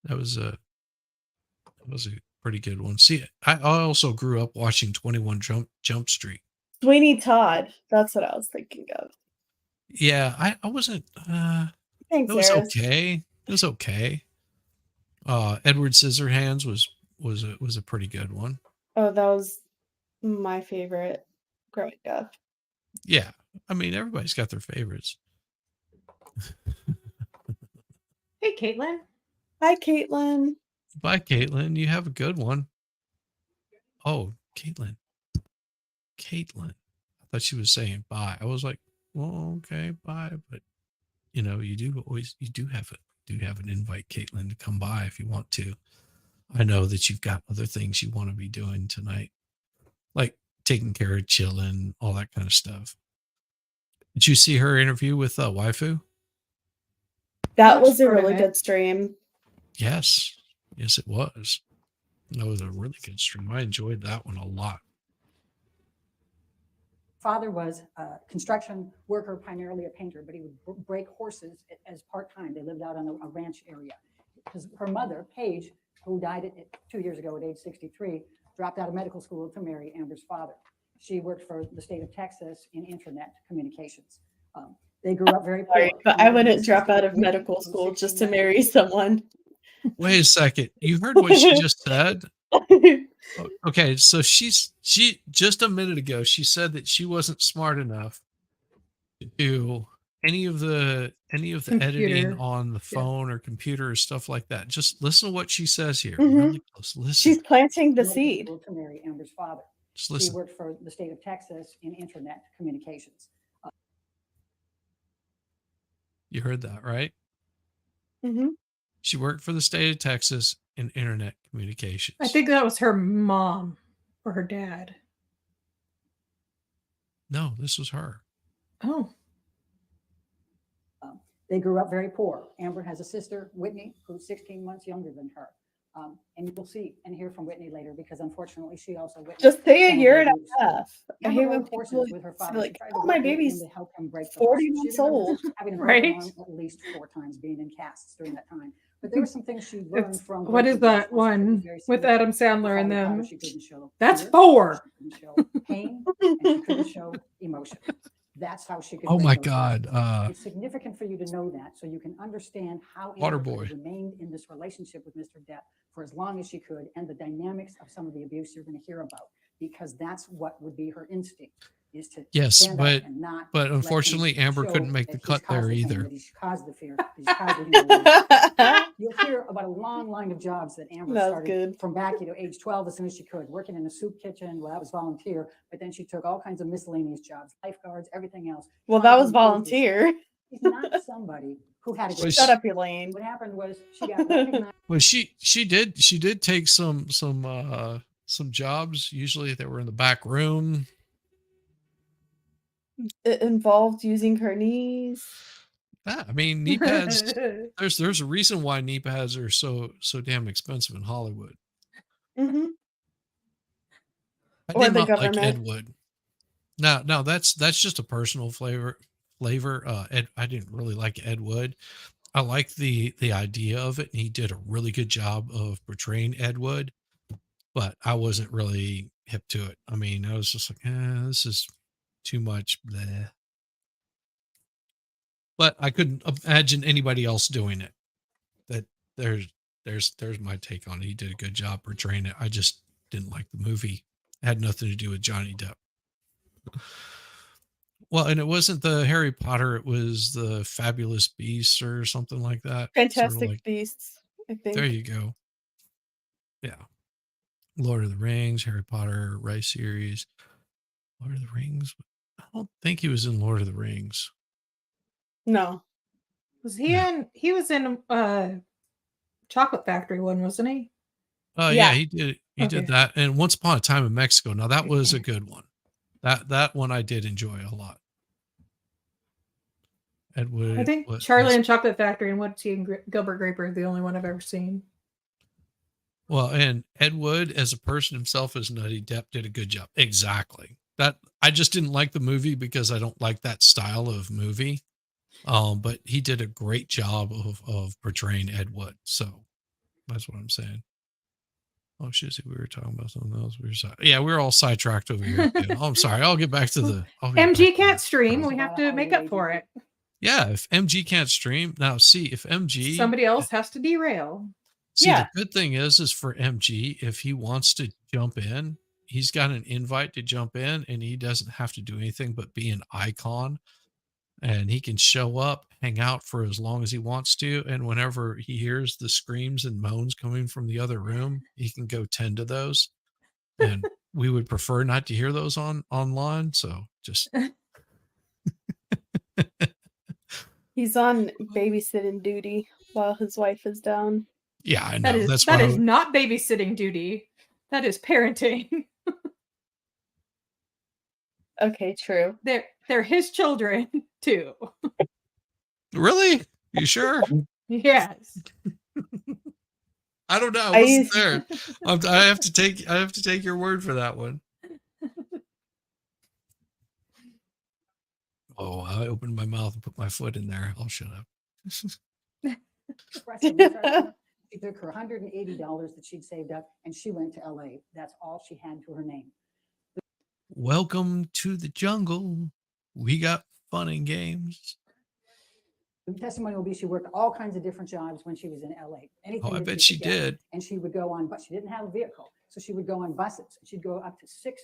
That was a pretty good one. See, I also grew up watching 21 Jump Street. Sweeney Todd. That's what I was thinking of. Yeah, I wasn't. Thanks, it was Eris. okay. It was okay. Edward Scissorhands was a pretty good one. Oh, that was my favorite growing up. Yeah, I mean everybody's got their favorites. Hey, Caitlin. Hi, Caitlin. Bye, Caitlin. You have a good one. Oh, Caitlin. I thought she was saying bye. I was like, well, okay, bye. But you know, you do have an invite, Caitlin, to come by if you want to. I know that you've got other things you want to be doing tonight, like taking care of children, all that kind of stuff. Did you see her interview with Waifu? That was a really good stream. Yes, it was. That was a really good stream. I enjoyed that one a lot. Father was a construction worker, primarily a painter, but he would break horses as part-time. They lived out on a ranch area. Because her mother, Paige, who died 2 years ago at age 63, dropped out of medical school to marry Amber's father. She worked for the state of Texas in internet communications. They grew up very poor. Sorry, but I wouldn't drop out of medical school just to marry someone. Wait a second. You heard what she just said? Okay, so she just a minute ago she said that she wasn't smart enough to do any of the editing on the phone or computer or stuff like that. Just listen to what she says here. Really close. Listen. She's planting the seed. To marry Amber's father. Just listen. She worked for the state of Texas in internet communications. You heard that, right? Mm-hmm. She worked for the state of Texas in internet communications. I think that was her mom or her dad. No, this was her. Oh. They grew up very poor. Amber has a sister, Whitney, who's 16 months younger than her. And you will see and hear from Whitney later because unfortunately she also witnessed. Just say a year and a half. I hate Amber when rode horses people with her say father. like, oh, my baby's to help him break the 40 horse. months She remembers old. having a Right. broken arm at least 4 times, being in casts during that time. But there were some things she learned from. What is that one with Adam Sandler and them? That's 4. She couldn't show pain and she couldn't show emotion. That's how she could. Oh break my those God. barriers. It's significant for you to know that so you can understand how Amber could Waterboy. have remained in this relationship with Mr. Depp for as long as she could and the dynamics of some of the abuse you're going to hear about, because that's what would be her instinct, is to Yes, stand up but and not but let him unfortunately Amber show couldn't make the that he's cut there caused the pain, either. that he's caused the fear, that he's caused the humiliation. You'll hear about a long line of jobs that Amber That's started good. from back, age 12 as soon as she could, working in a soup kitchen. Well, that was volunteer, but then she took all kinds of miscellaneous jobs, lifeguards, everything else. Well, trying that to was improve herself. volunteer. She's not somebody who had a Well, Shut up, Elaine. What happened was she got recognized. Well, she did take some jobs. Usually they were in the back room. It involved using her knees. Yeah, I mean knee pads. There's a reason why knee pads are so damn expensive in Hollywood. Mm-hmm. I Or did the not like government. Ed Wood. No, that's just a personal flavor. I didn't really like Ed Wood. I like the idea of it, and he did a really good job of portraying Ed Wood, but I wasn't really hip to it. I mean, I was just like, this is too much. Bleh. But I couldn't imagine anybody else doing it. That there's my take on it. He did a good job portraying it. I just didn't like the movie. It had nothing to do with Johnny Depp. Well, and it wasn't the Harry Potter, it was the Fabulous Beasts or something like that. Sort of Fantastic like, Beasts, I think. there you go. Yeah. Lord of the Rings, Harry Potter, Rice series. Lord of the Rings. I don't think he was in Lord of the Rings. No. Was he in? He was in Chocolate Factory one, wasn't he? Oh Yeah. yeah, he did. He Okay. did that. And Once Upon a Time in Mexico. Now that was a good one. That one I did enjoy a lot. Ed Wood. I think was- Charlie and Chocolate Factory and What's He and Gilbert Grape are the only one I've ever seen. Well, and Ed Wood as a person himself as Nutty Depp did a good job. Exactly. That I just didn't like the movie because I don't like that style of movie. But he did a great job of portraying Ed Wood. So that's what I'm saying. Oh shit, we were talking about something else. We're all sidetracked over here. Again. Oh, I'm sorry. I'll get back to the MG can't stream. We have to make up for it. Yeah, if MG can't stream, now see if MG Somebody else has to derail. See, Yeah. the good thing is for MG, if he wants to jump in, he's got an invite to jump in and he doesn't have to do anything but be an icon. And he can show up, hang out for as long as he wants to. And whenever he hears the screams and moans coming from the other room, he can go tend to those. And we would prefer not to hear those online. So just He's on babysitting duty while his wife is down. yeah, I know. That is That's that why is not babysitting duty. That is parenting. Okay, true. They're his children too. really? You sure? Yes. I don't know. I I wasn't used- there. I have to take your word for that one. Oh, I opened my mouth and put my foot in there. I'll shut up. She took her $180 that she'd saved up and she went to LA. That's all she had to her name. Welcome to the jungle. We got fun and games. The testimony will be she worked all kinds of different jobs when she was in LA. Anything Oh, I that bet could she get. did. And she would go on, but she didn't have a vehicle. So she would go on buses. She'd go up to six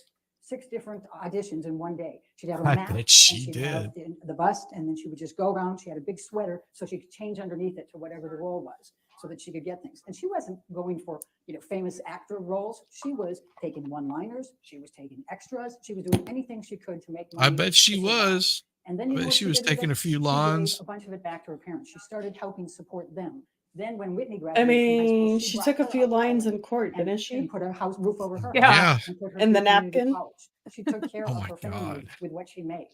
different auditions in one day. She'd have a I map. bet she and she'd have the bus, and then she would just go around. She had a big sweater so she could change underneath it to whatever the role was so that she could get things. And she wasn't going for, famous actor roles. She was taking one-liners. She was taking extras. She was doing anything she could to make money. I bet she to survive. was. And then I you know bet what she was did with taking it? a few She gave lines. a bunch of it back to her parents. She started helping support them. Then when Whitney I graduated from high school, mean, she brought took a her few up to lines LA in court, and, didn't she? and put a roof over her Yeah. house and put her And the through community napkin. college. She took care Oh of my her family God. with what she made.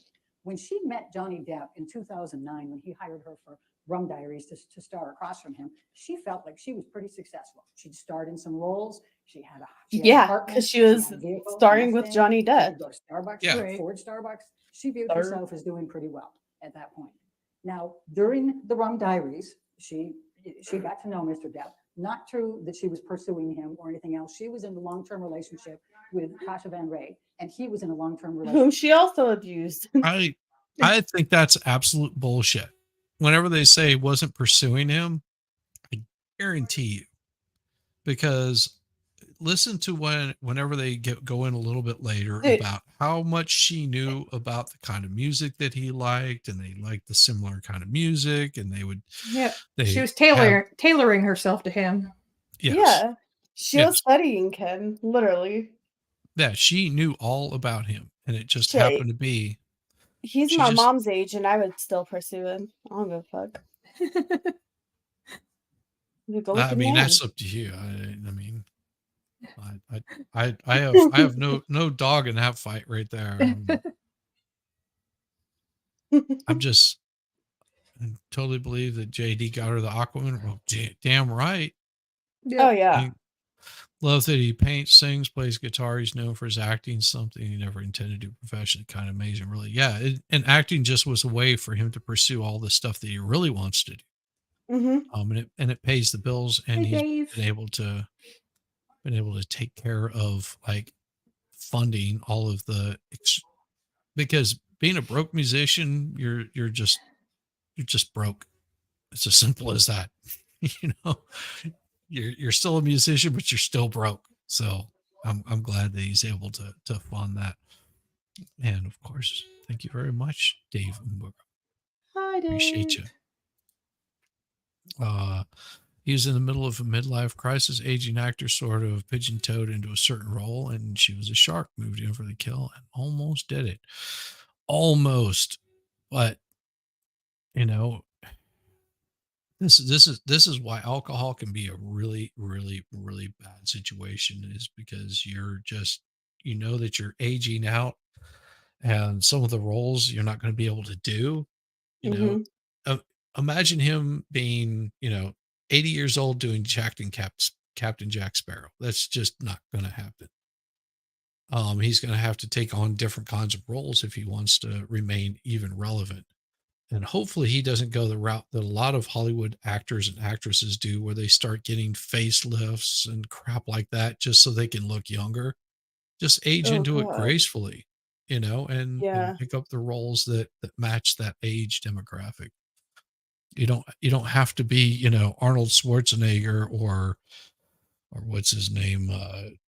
When she met Johnny Depp in 2009, when he hired her for Rum Diaries to star across from him, she felt like she was pretty successful. She'd starred in some roles. She had a Yeah, apartment, 'cause she was had a vehicle, starring with Mustang. Johnny She Depp. could go to Starbucks, Yeah. right. Ford Starbucks. She viewed Third. herself as doing pretty well at that point. Now, during the Rum Diaries, she got to know Mr. Depp. Not true that she was pursuing him or anything else. She was in a long-term relationship with Kasha Van Ray, and he was in a long-term relationship. Whom she also abused. I think that's absolute bullshit. Whenever they say he wasn't pursuing him, I guarantee you, because listen to whenever they go in a little bit later Dude. about how much she knew about the kind of music that he liked, and they liked the similar kind of music, and they would. Yeah. They She was have- tailoring herself to him. Yes. Yeah. She Yes. was studying Ken, literally. Yeah, she knew all about him, and it just Shit. happened to be. He's She my just- mom's age, and I would still pursue him. I don't give a fuck. You go I with mean, the that's up to you. I mean, I have no dog in that fight right there. I'm just totally believe that JD got her the Aquaman. Well, damn right. Oh yeah. I love that he paints, sings, plays guitar. He's known for his acting, something he never intended to do professionally. Kind of amazing, really. Yeah, and acting just was a way for him to pursue all the stuff that he really wants to do. Mm-hmm. And it pays the bills, and Hey, he's Dave. been able to take care of like funding all of the because being a broke musician, you're just broke. It's as simple as that. You know, you're still a musician, but you're still broke. So I'm glad that he's able to fund that. And of course, thank you very much, Dave. Hi, Dave. Appreciate you. He was in the middle of a midlife crisis. Aging actor sort of pigeon-toed into a certain role, and she was a shark, moved in for the kill, and almost did it. Almost, but you know, this is why alcohol can be a really, really, really bad situation. Is because you're just that you're aging out, and some of the roles you're not going to be able to do. You know, Mm-hmm. imagine him being 80 years old doing Captain Jack Sparrow. That's just not going to happen. He's going to have to take on different kinds of roles if he wants to remain even relevant. And hopefully he doesn't go the route that a lot of Hollywood actors and actresses do, where they start getting facelifts and crap like that just so they can look younger. Just age Oh into it God. gracefully, and Yeah. pick up the roles that match that age demographic. You don't have to be, Arnold Schwarzenegger or what's his name,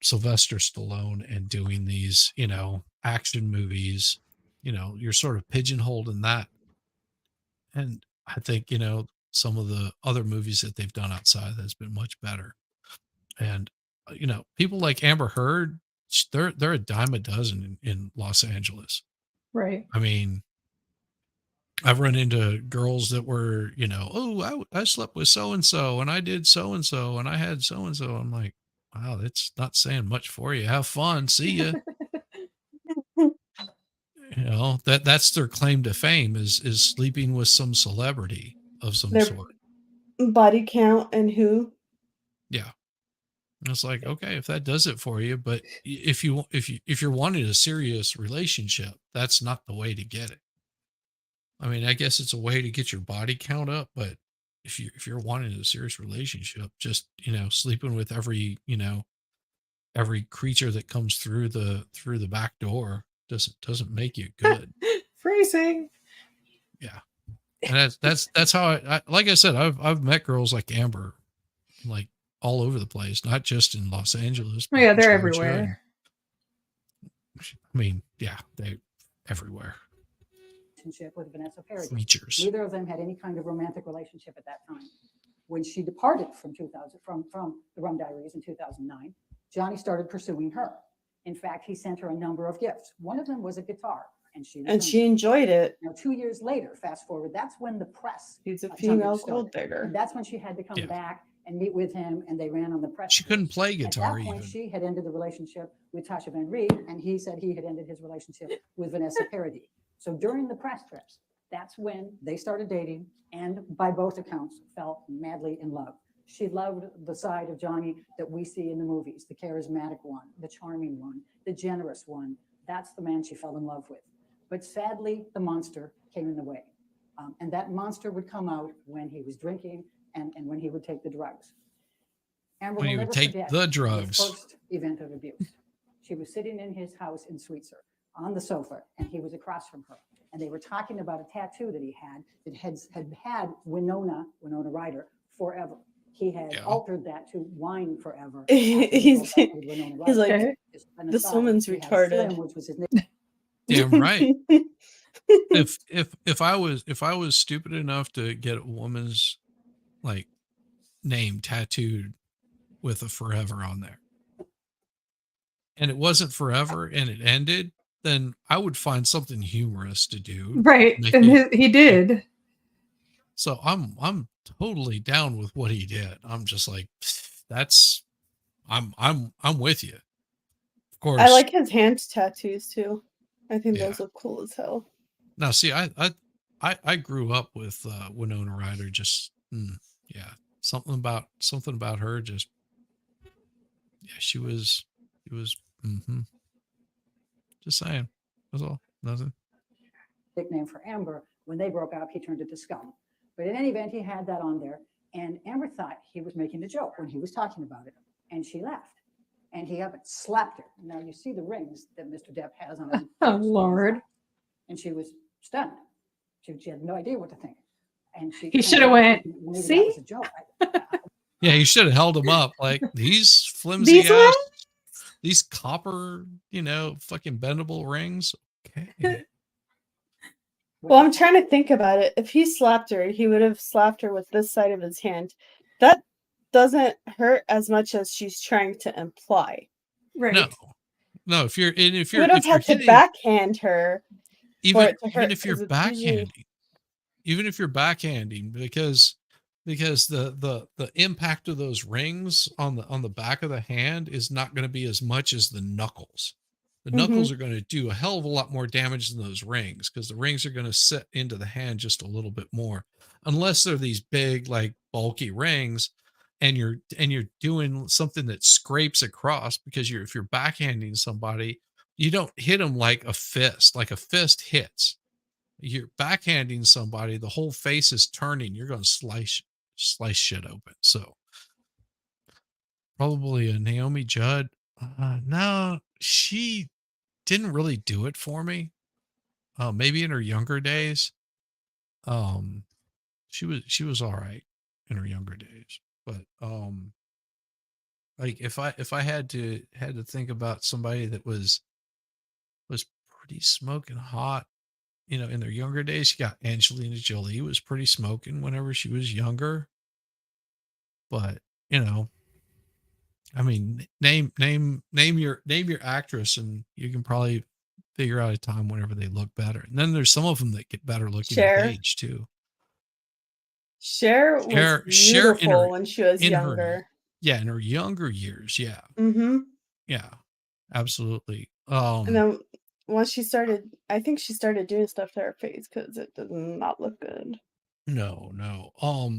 Sylvester Stallone, and doing these, action movies. You're sort of pigeonholed in that. And I think, some of the other movies that they've done outside has been much better. And, people like Amber Heard, they're a dime a dozen in Los Angeles. Right. I mean, I've run into girls that were, oh, I slept with so-and-so and I did so-and-so and I had so-and-so. I'm like, wow, that's not saying much for you. Have fun. See ya. That's their claim to fame is sleeping with some celebrity of some Their sort. body count and who. Yeah. And it's like, okay, if that does it for you, but if you're wanting a serious relationship, that's not the way to get it. I mean, I guess it's a way to get your body count up, but if you're wanting a serious relationship, just sleeping with every creature that comes through the back door doesn't make you good. Phrasing. Yeah, and that's how I like I said, I've met girls like Amber, like all over the place, not just in Los Angeles. Oh, yeah, but they're in Georgia. everywhere. I mean, yeah, they everywhere. Relationship with Vanessa Paradis. Features. Neither of them had any kind of romantic relationship at that time. When she departed from the Rum Diaries in 2009, Johnny started pursuing her. In fact, he sent her a number of gifts. One of them was a guitar, and she enjoyed it. Now, 2 years later, fast forward, that's when the press. He's a female gold digger. And that's when she had to come back and meet with him, and they ran on the press. She couldn't play guitar. At that point, she had ended the relationship with Tasha Van Reed, and he said he had ended his relationship with Vanessa Paradis. So during the press trips, that's when they started dating, and by both accounts, fell madly in love. She loved the side of Johnny that we see in the movies, the charismatic one, the charming one, the generous one. That's the man she fell in love with. But sadly, the monster came in the way. And that monster would come out when he was drinking and when he would take the drugs. Amber When he will would never take forget the the drugs. first event of abuse. She was sitting in his house in Sweetser on the sofa, and he was across from her. And they were talking about a tattoo that he had that had Winona Ryder forever. He had altered that to Wine Forever. He's like, this woman's retarded. Slim, which was his name. Damn right. if I was stupid enough to get a woman's like name tattooed with a forever on there, and it wasn't forever and it ended, then I would find something humorous to do. Right. And he did. So I'm totally down with what he did. I'm just like, that's I'm with you. Of course. I like his hand tattoos too. I think Yeah. those look cool as hell. Now, see, I grew up with Winona Ryder. Just yeah, something about her. Just yeah, she was. Mm-hmm. Just saying. That's all. Nothing. Nickname for Amber. When they broke up, he turned it to scum. But in any event, he had that on there. And Amber thought he was making the joke when he was talking about it. And she laughed. And he up and slapped her. Now you see the rings that Mr. Depp has on his Oh, Lord. And she was stunned. She had no idea what to think. And He should have went, maybe see? that was a joke. Yeah, you should have held him up like these flimsy These ass, these copper, fucking bendable rings. Okay. Well, I'm trying to think about it. If he slapped her, he would have slapped her with this side of his hand. That doesn't hurt as much as she's trying to imply. Right. No. If you're You would have had to hitting, backhand her for it to hurt. even if you're 'cause it's usually- backhanding, because the impact of those rings on the back of the hand is not going to be as much as the knuckles. The knuckles are going to do a hell of a lot more damage than those rings, because the rings are going to set into the hand just a little bit more, unless they're these big, like bulky rings, and you're doing something that scrapes across. Because if you're backhanding somebody, you don't hit them like a fist. Like a fist hits. You're backhanding somebody, the whole face is turning. You're going to slice shit open. So probably a Naomi Judd. No, she didn't really do it for me. Maybe in her younger days. She was all right in her younger days, but like if I had to think about somebody that was pretty smoking hot, in their younger days, you got Angelina Jolie was pretty smoking whenever she was younger. But I mean, name your actress, and you can probably figure out a time whenever they look better. And then there's some of them that get better looking with Cher. age too. Cher was beautiful when she was younger. Yeah, in her younger years. Yeah. Mm-hmm. Yeah, absolutely. And then once I think she started doing stuff to her face because it does not look good. No.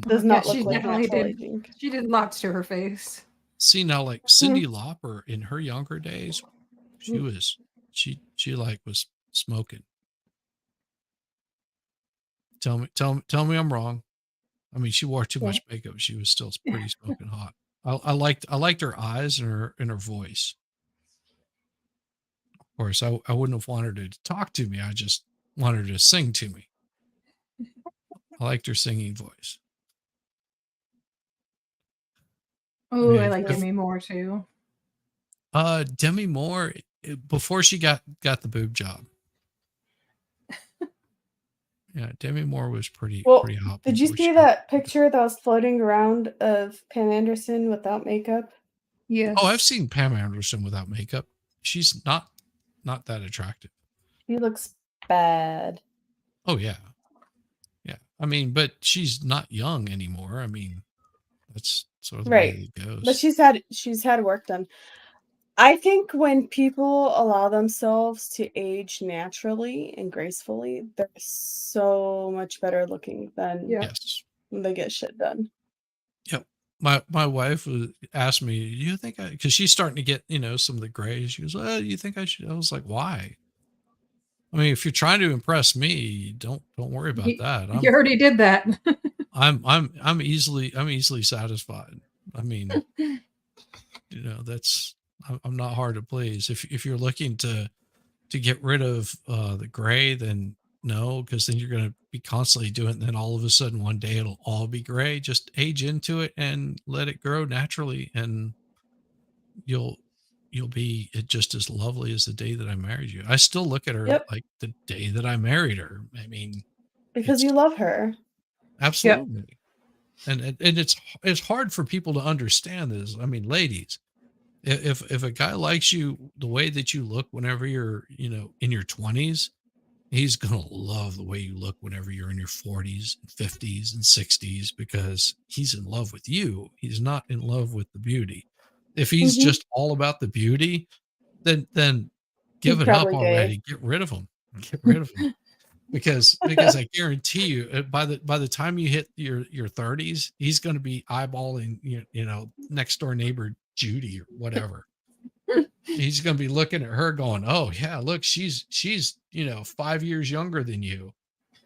Does not she look like definitely natural did. aging. She did lots to her face. See, now, like Cyndi Lauper in her younger days, she was smoking. Tell me I'm wrong. I mean, she wore too much makeup. She was still pretty smoking hot. I liked her eyes and her voice. Of course, I wouldn't have wanted her to talk to me. I just wanted her to sing to me. I liked her singing voice. Oh, I like Demi Moore too. Demi Moore, before she got the boob job. Yeah, Demi Moore was pretty hot. Did you see that picture that was floating around of Pam Anderson without makeup? Yes. Oh, I've seen Pam Anderson without makeup. She's not that attractive. She looks bad. Oh yeah. Yeah. I mean, but she's not young anymore. I mean, that's sort of the way it goes. But she's had work done. I think when people allow themselves to age naturally and gracefully, they're so much better looking than when they get shit done. Yep. My wife asked me, "Do you think because she's starting to get, some of the gray." She goes, "Oh, do you think I should?" I was like, "Why?" I mean, if you're trying to impress me, don't worry about that. You already did that. I'm easily satisfied. I mean, I'm not hard to please. If you're looking to get rid of the gray, then no, because then you're going to be constantly doing it. And then all of a sudden one day it'll all be gray. Just age into it and let it grow naturally, and you'll be just as lovely as the day that I married you. I still look at her like the day that I married her. I mean, because you love her. Absolutely. Yep. And it's hard for people to understand this. I mean, ladies, if a guy likes you the way that you look whenever you're, in your 20s, he's going to love the way you look whenever you're in your 40s and 50s and 60s, because he's in love with you. He's not in love with the beauty. If he's Mhm. just all about the beauty, then give He's it up probably gay. already. Get rid of him. Get rid of him. Because I guarantee you, by the time you hit your 30s, he's going to be eyeballing next door neighbor Judy or whatever. He's going to be looking at her going, oh yeah, look, she's 5 years younger than you.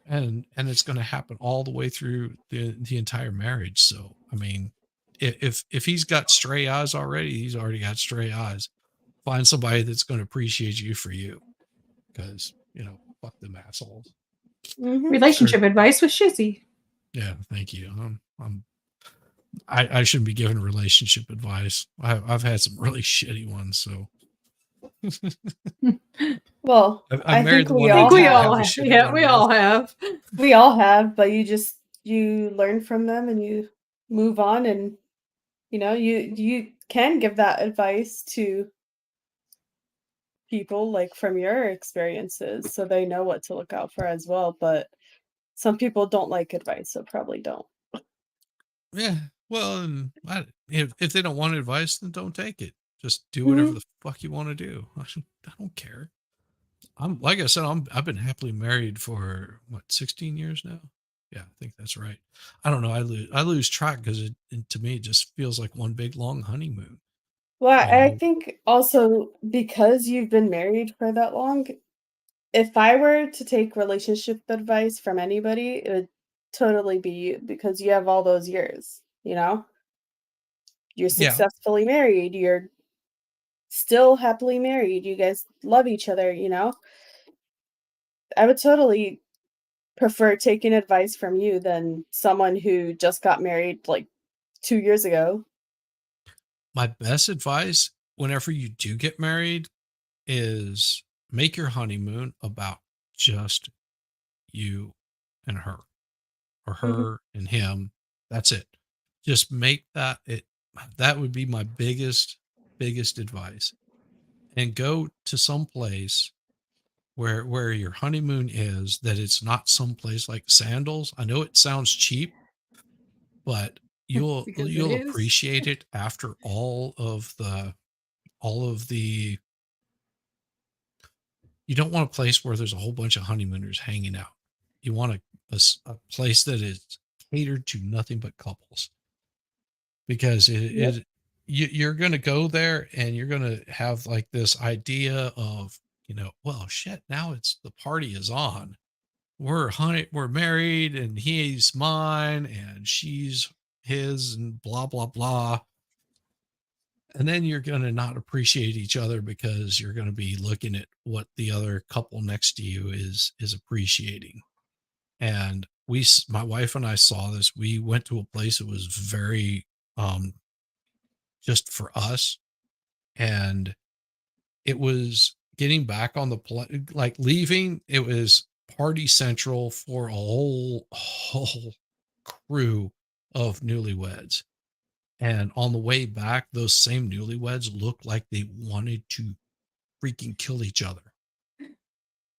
And it's going to happen all the way through the entire marriage. So I mean, if he's got stray eyes already, he's already got stray eyes. Find somebody that's going to appreciate you for you, because fuck them assholes. Mhm. Relationship advice with Shizzy. Yeah, thank you. I shouldn't be giving relationship advice. I've had some really shitty ones. So Well, I I married think the we one I that think all we didn't all have a have. shitty Yeah, one we with. all have. We all have, but you learn from them and you move on, and you can give that advice to people like from your experiences so they know what to look out for as well. But some people don't like advice, so probably don't. Yeah. Well, and if they don't want advice, then don't take it. Just do whatever Mhm. the fuck you want to do. I don't care. I'm like I said, I've been happily married for what, 16 years now. Yeah, I think that's right. I don't know. I lose track because to me it just feels like one big long honeymoon. Well, You I know, think also because you've been married for that long, if I were to take relationship advice from anybody, it would totally be you because you have all those years. You're yeah. successfully married, you're still happily married, you guys love each other. I would totally prefer taking advice from you than someone who just got married like 2 years ago. My best advice whenever you do get married is make your honeymoon about just you and her, or Mhm. her and him. That's it. Just make that it. That would be my biggest advice. And go to some place where your honeymoon is, that it's not someplace like Sandals. I know it sounds cheap, but Because it you'll is. appreciate it after all of the you don't want a place where there's a whole bunch of honeymooners hanging out. You want a place that is catered to nothing but couples, because Yep. you're going to go there and you're going to have like this idea of, well, shit, now it's the party is on. We're married and he's mine and she's his and blah, blah, blah. And then you're going to not appreciate each other because you're going to be looking at what the other couple next to you is appreciating. And my wife and I saw this. We went to a place that was very just for us, and it was getting back on the like leaving. It was party central for a whole crew of newlyweds. And on the way back, those same newlyweds looked like they wanted to freaking kill each other.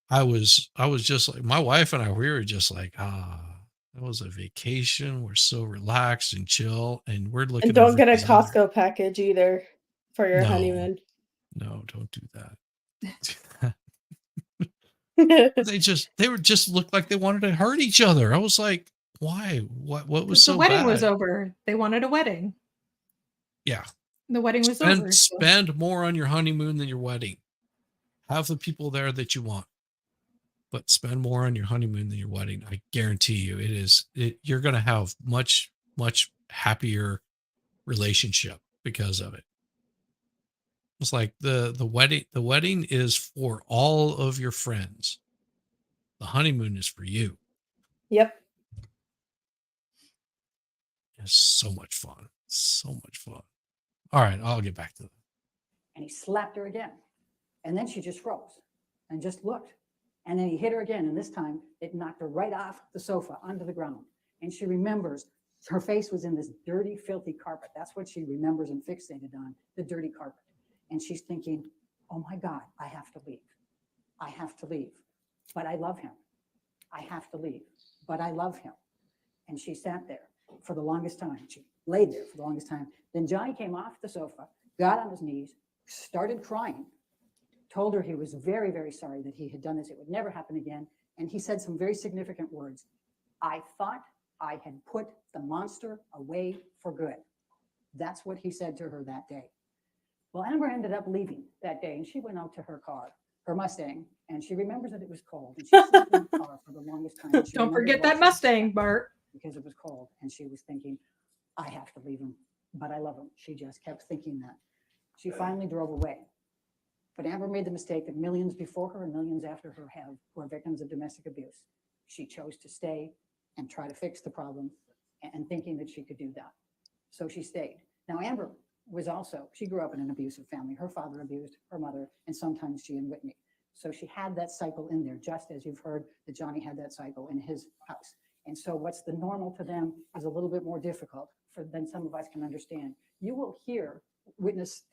I was just like, my wife and I, we were just like, it was a vacation. We're so relaxed and chill, and we're And looking don't over get a these other. Costco package either for your No, honeymoon. no, don't do that. They were just looked like they wanted to hurt each other. I was like, why? What was Because the so wedding was bad? over. They wanted a wedding. Yeah. The wedding was Spend over. So. spend more on your honeymoon than your wedding. Have the people there that you want, but spend more on your honeymoon than your wedding. I guarantee you you're going to have much happier relationship because of it. It's like the wedding is for all of your friends. The honeymoon is for you. Yep. It's so much fun. So much fun. All right, I'll get back to that. And he slapped her again. And then she just froze and just looked. And then he hit her again. And this time it knocked her right off the sofa onto the ground. And she remembers her face was in this dirty, filthy carpet. That's what she remembers and fixated on, the dirty carpet. And she's thinking, oh my God, I have to leave. I have to leave. but I love him. I have to leave, but I love him. And she sat there for the longest time. She laid there for the longest time. Then Johnny came off the sofa, got on his knees, started crying, told her he was very, very sorry that he had done this. It would never happen again. And he said some very significant words. I thought I had put the monster away for good. That's what he said to her that day. Well, Amber ended up leaving that day, and she went out to her car, her Mustang, and she remembers that it was cold. And she slept in the car for the longest time. And she Don't remembers forget that watching Mustang, Bart. because it was cold, and she was thinking, I have to leave him, but I love him. She just kept thinking that. She finally drove away. But Amber made the mistake that millions before her and millions after her have who are victims of domestic abuse. She chose to stay and try to fix the problem and thinking that she could do that. So she stayed. Now, Amber was also, she grew up in an abusive family. Her father abused her mother, and sometimes she and Whitney. So she had that cycle in there, just as you've heard that Johnny had that cycle in his house. And so what's the normal to them is a little bit more difficult than some of us can understand. You will hear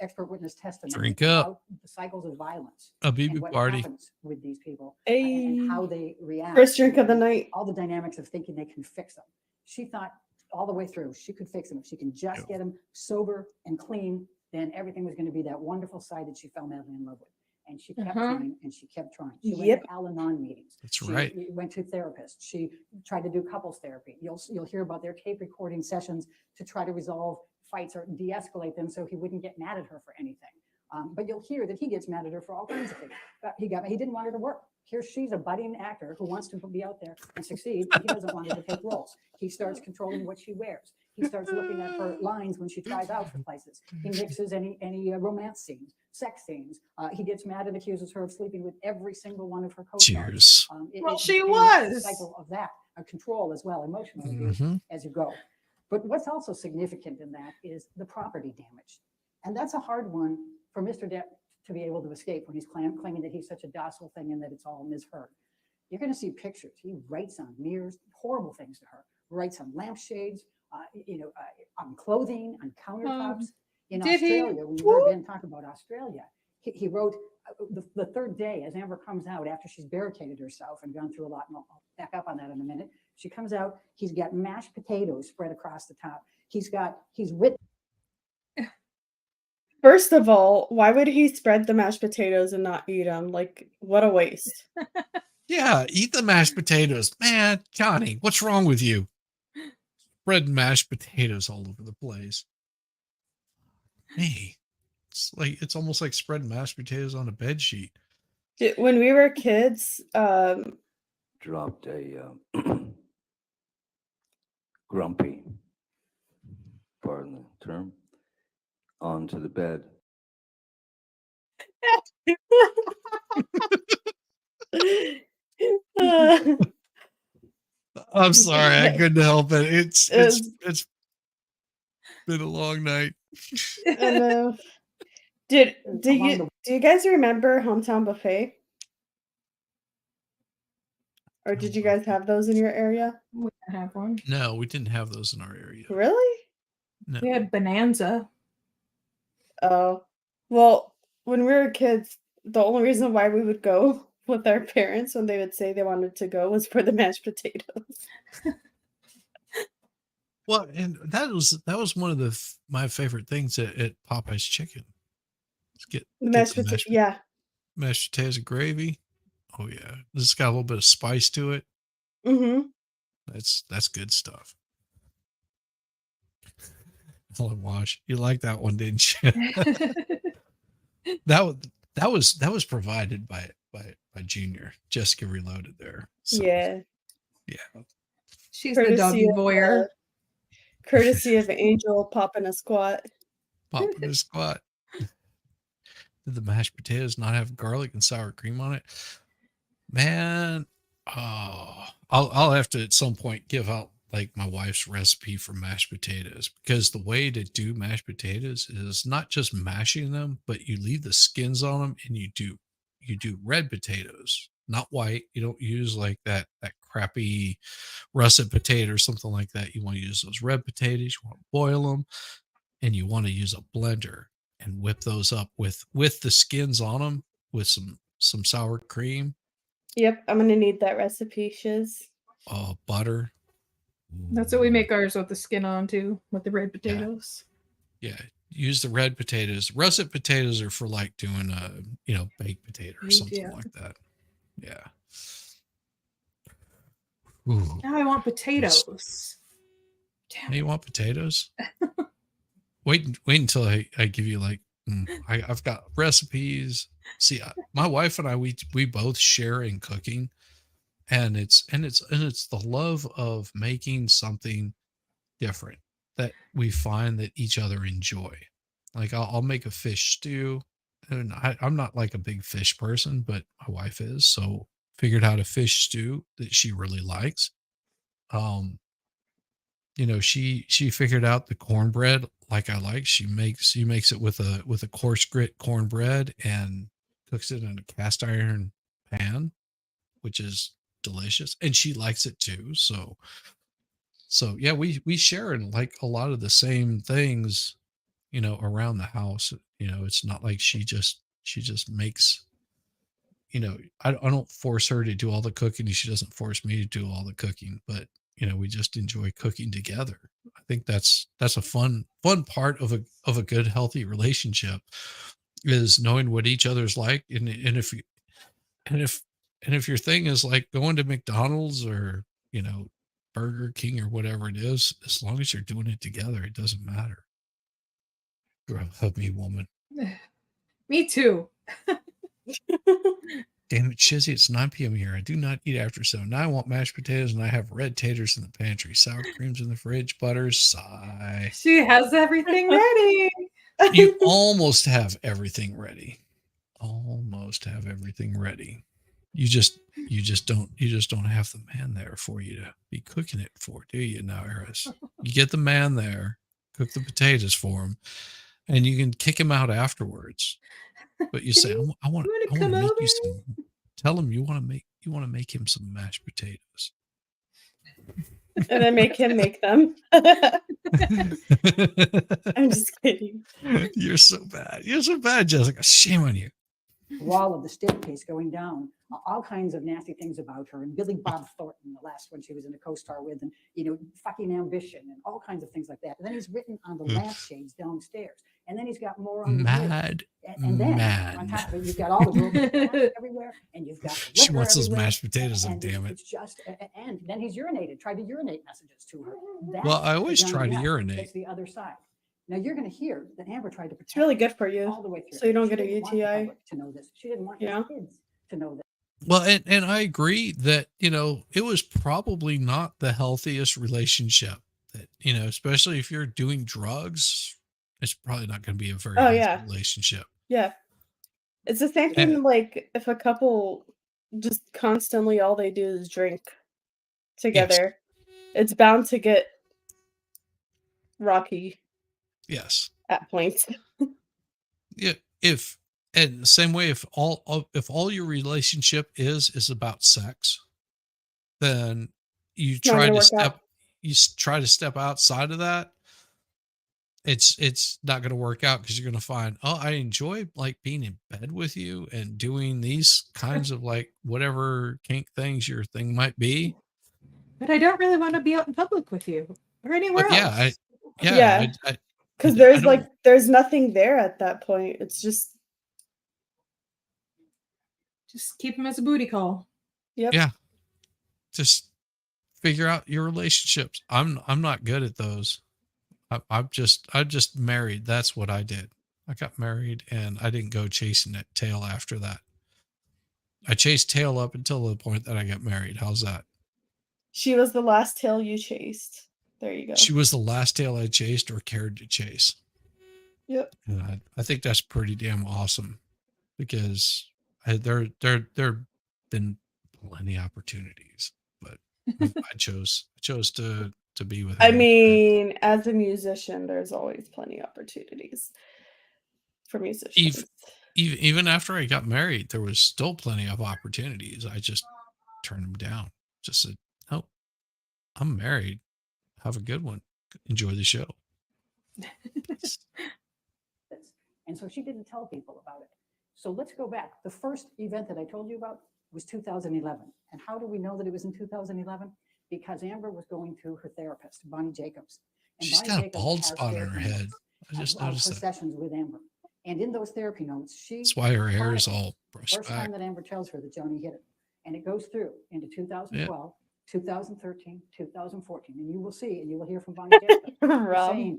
expert witness testimony Drink up. about the cycles of violence A BB and what party. happens with these people Hey. and how they react. First drink of the night. All the dynamics of thinking they can fix them. She thought all the way through she could fix them. If she can just get them sober and clean, then everything was going to be that wonderful side that she fell madly in love with. And she kept trying and she kept trying. She went to Al-Anon meetings. That's She right. went to therapists. She tried to do couples therapy. You'll hear about their tape recording sessions to try to resolve fights or de-escalate them so he wouldn't get mad at her for anything. But you'll hear that he gets mad at her for all kinds of things. He didn't want her to work. Here she's a budding actor who wants to be out there and succeed, but he doesn't want her to take roles. He starts controlling what she wears. He starts looking at her lines when she tries out for places. He mixes any romance scenes, sex scenes. He gets mad and accuses her of sleeping with every single one of her co-stars. Cheers. Well, she becomes was. a cycle of that, of control as well, emotional abuse Mhm. as you go. But what's also significant in that is the property damage. And that's a hard one for Mr. Depp to be able to escape when he's claiming that he's such a docile thing and that it's all Ms. Heard. You're going to see pictures. He writes on mirrors, horrible things to her, writes on lampshades, on clothing, on countertops. In did he? Australia, when we were talking about Australia, he wrote the third day as Amber comes out after she's barricaded herself and gone through a lot, and I'll back up on that in a minute. She comes out, he's got mashed potatoes spread across the top. He's written. First of all, why would he spread the mashed potatoes and not eat them? Like, what a waste. Yeah, eat the mashed potatoes. Man, Johnny, what's wrong with you? Spreading mashed potatoes all over the place. Hey, it's almost like spreading mashed potatoes on a bed sheet. When we were kids, dropped a grumpy, pardon the term, onto the bed. I'm sorry, I couldn't help it. It's been a long night. I know. Do you guys remember Hometown Buffet? Or did you guys have those in your area? We didn't have one. No, we didn't have those in our area. Really? No. We had Bonanza. Oh, well, when we were kids, the only reason why we would go with our parents when they would say they wanted to go was for the mashed potatoes. Well, and that was one of my favorite things at Popeye's Chicken. Let's get The mashed potatoes, yeah. Mashed potatoes and gravy. Oh yeah, this has got a little bit of spice to it. Mm-hmm. That's good stuff. Helen Wash, you like that one, didn't you? that was provided by Junior. Jessica Reloaded there. So, Yeah. Yeah. She's the dog voyeur. Courtesy of Angel popping a squat. Popping a squat. Did the mashed potatoes not have garlic and sour cream on it? Man, I'll have to at some point give out like my wife's recipe for mashed potatoes, because the way to do mashed potatoes is not just mashing them, but you leave the skins on them, and you do red potatoes, not white. You don't use like that crappy russet potato or something like that. You want to use those red potatoes. You want to boil them, and you want to use a blender and whip those up with the skins on them with some sour cream. Yep, I'm gonna need that recipe, Shiz. Oh, butter. That's what we make ours with the skin on too, with the red potatoes. Yeah, use the red potatoes. Russet potatoes are for like doing a, baked potato or Baked, something yeah. like that. Yeah. Ooh. Now I want potatoes. Now you want potatoes? wait until I give you like I've got recipes. See, my wife and I we both share in cooking, and it's the love of making something different that we find that each other enjoy. Like I'll make a fish stew, and I'm not like a big fish person, but my wife is, so figured out a fish stew that she really likes. She figured out the cornbread like I like. She makes it with a coarse grit cornbread and cooks it in a cast iron pan, which is delicious, and she likes it too. So yeah, we share in like a lot of the same things, around the house. It's not like she just makes, I don't force her to do all the cooking, and she doesn't force me to do all the cooking, but we just enjoy cooking together. I think that's a fun part of a good healthy relationship, is knowing what each other's like, and if your thing is like going to McDonald's or Burger King or whatever it is, as long as you're doing it together, it doesn't matter. Help me, woman. Me too. Damn it, Shizzy, it's 9 p.m. here. I do not eat after 7. Now I want mashed potatoes, and I have red taters in the pantry. Sour cream's in the fridge. Butters, sigh. She has everything ready. You almost have everything ready. Almost have everything ready. You just don't have the man there for you to be cooking it for, do you now, Eris? You get the man there, cook the potatoes for him, and you can kick him out afterwards. But you say, I want to make you some. Tell him you want to make him some mashed potatoes, and then make him make them. I'm just kidding. You're so bad. You're so bad, Jessica. Shame on you. Wall of the staircase going down, all kinds of nasty things about her, and Billy Bob Thornton, the last one she was in a co-star with, and fucking ambition and all kinds of things like that. And then he's written on the lampshades downstairs, and then he's got more on the mad, and then mad. on top of it, you've got all the broken everywhere, and you've got She wants those everywhere, mashed potatoes. and Damn it. It's just, and then he's tried to urinate messages to her. Well, I That's always the try to young urinate. That's the other side. Now you're going to hear that Amber tried to protect. It's really good for you, all the way through, so you don't She get a didn't want the UTI. public to know this. She didn't want Yeah. his kids to know this. Well, and I agree that, it was probably not the healthiest relationship, that, especially if you're doing drugs, it's probably not going to be a very healthy relationship. Yeah. It's the same thing like if a couple just constantly all they do is drink together. It's bound to get rocky. Yes. At points. Yeah. And the same way, if all your relationship is about sex, then you try to step outside of that. It's not going to work out, because you're going to find, I enjoy like being in bed with you and doing these kinds of like whatever kink things your thing might be. But I don't really want to be out in public with you or anywhere else. Because there's nothing there at that point. It's just keep him as a booty call. Yep. Yeah. Just figure out your relationships. I'm not good at those. I just married. That's what I did. I got married, and I didn't go chasing that tail after that. I chased tail up until the point that I got married. How's that? She was the last tail you chased. There you go. She was the last tail I chased or cared to chase. Yep. And I think that's pretty damn awesome, because there been plenty of opportunities, but I chose to be with her. I mean, as a musician, there's always plenty of opportunities for musicians. Even after I got married, there was still plenty of opportunities. I just turned them down. Just said, "Oh, I'm married. Have a good one. Enjoy the show." And so she didn't tell people about it. So let's go back. The first event that I told you about, was 2011. And how do we know that it was in 2011? Because Amber was going to her therapist, Bonnie Jacobs. And She's Bonnie got a Jacobs bald has spot on her therapy head. notes I just of her noticed that. sessions with Amber. And in those therapy notes, she That's why her hair is chronicles all the brushed first time back. that Amber tells her that Johnny hit her. And it goes through into 2012, 2013, 2014. And you will see, and you will hear from Bonnie Jacobs Rob. saying,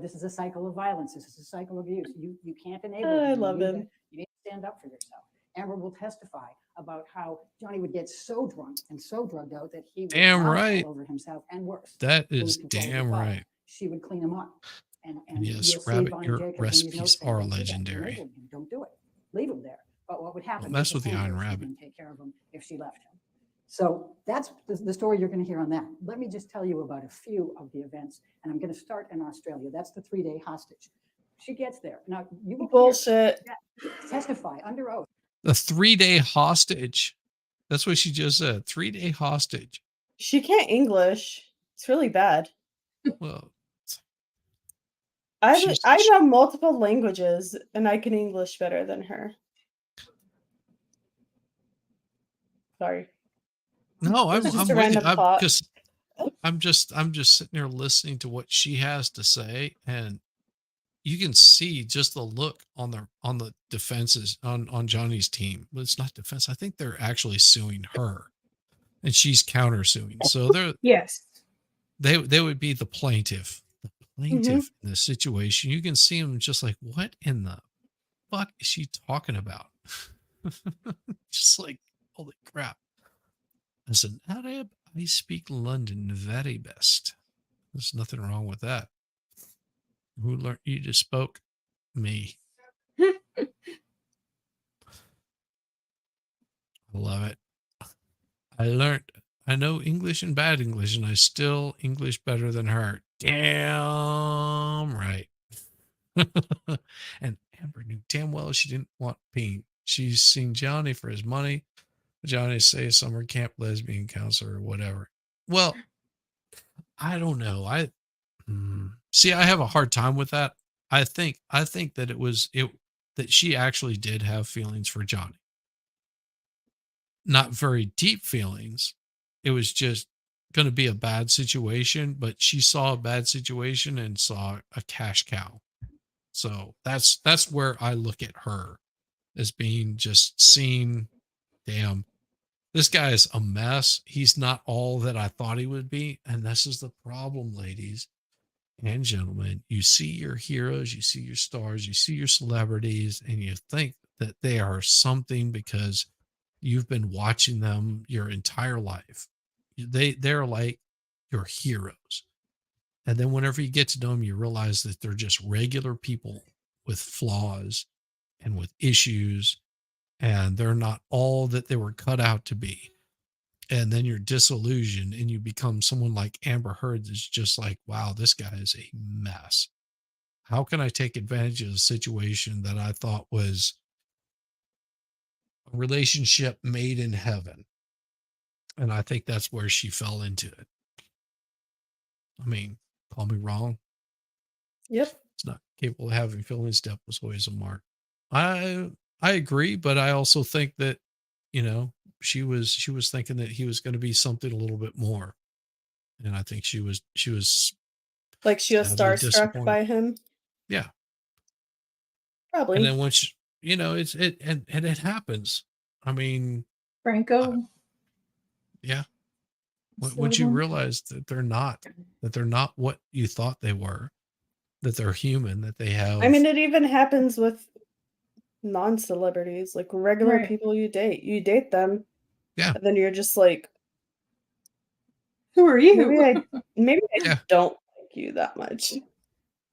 this is a cycle of violence. This is a cycle of abuse. You can't enable I him. love You him. need to stand up for yourself. Amber will testify about how Johnny would get so drunk and so drugged out that he would Damn vomit right. all over himself and worse. That lose is control of the damn body. right. She would clean him up. And Yes, you'll see Rabbit, Bonnie your Jacobs in these notes recipes saying, are "Don't do that. You're legendary. enabling him. Don't do it. Leave him there." But what would happen? Don't mess is with the Iron Amber Rabbit. wouldn't take care of him if she left him. So that's the story you're going to hear on that. Let me just tell you about a few of the events, and I'm going to start in Australia. That's the 3-day hostage. She gets there. Now you will Bullshit. testify under oath. The 3-day hostage. That's what she just said. 3-day hostage. She can't English. It's really bad. Well, I she's- know multiple languages, and I can English better than her. Sorry. no, It was just I'm a with you. random thought. Because I'm just sitting there listening to what she has to say, and you can see just the look on the defenses on Johnny's team. But it's not defense. I think they're actually suing her, and she's countersuing. So Yes. they would be the plaintiff. In this situation. You can see them just like, what in the fuck is she talking about? Just like, holy crap. As an Arab, I speak London very best. There's nothing wrong with that. Who learned you to spoke? Me. I love it. I know English and bad English, and I still English better than her. Damn right. And Amber knew damn well she didn't want Peen. She's seen Johnny for his money. Johnny say summer camp lesbian counselor or whatever. Well, I don't know. See, I have a hard time with that. I think that that she actually did have feelings for Johnny. Not very deep feelings. It was just going to be a bad situation, but she saw a bad situation and saw a cash cow. So that's where I look at her as being just seen, damn, this guy is a mess. He's not all that I thought he would be. And this is the problem, ladies and gentlemen. You see your heroes, you see your stars, you see your celebrities, and you think that they are something because you've been watching them your entire life. They're like your heroes. And then whenever you get to know them, you realize that they're just regular people with flaws and with issues, and they're not all that they were cut out to be. And then you're disillusioned and you become someone like Amber Heard that's just like, wow, this guy is a mess. How can I take advantage of a situation that I thought was a relationship made in heaven? And I think that's where she fell into it. I mean, call me wrong. Yep. It's not capable of having feelings. Depp was always a mark. I agree, but I also think that, she was thinking that he was going to be something a little bit more. And I think she was like she was sadly starstruck disappointed. by him. Yeah. Probably. And then once, it happens. I mean, Franco. yeah. Once you realize that they're not what you thought they were, that they're human, that they have. I mean, it even happens with non-celebrities, like regular Right. people you date. You date them. Yeah. And then you're just like, Who are you? Maybe I Yeah. don't like you that much.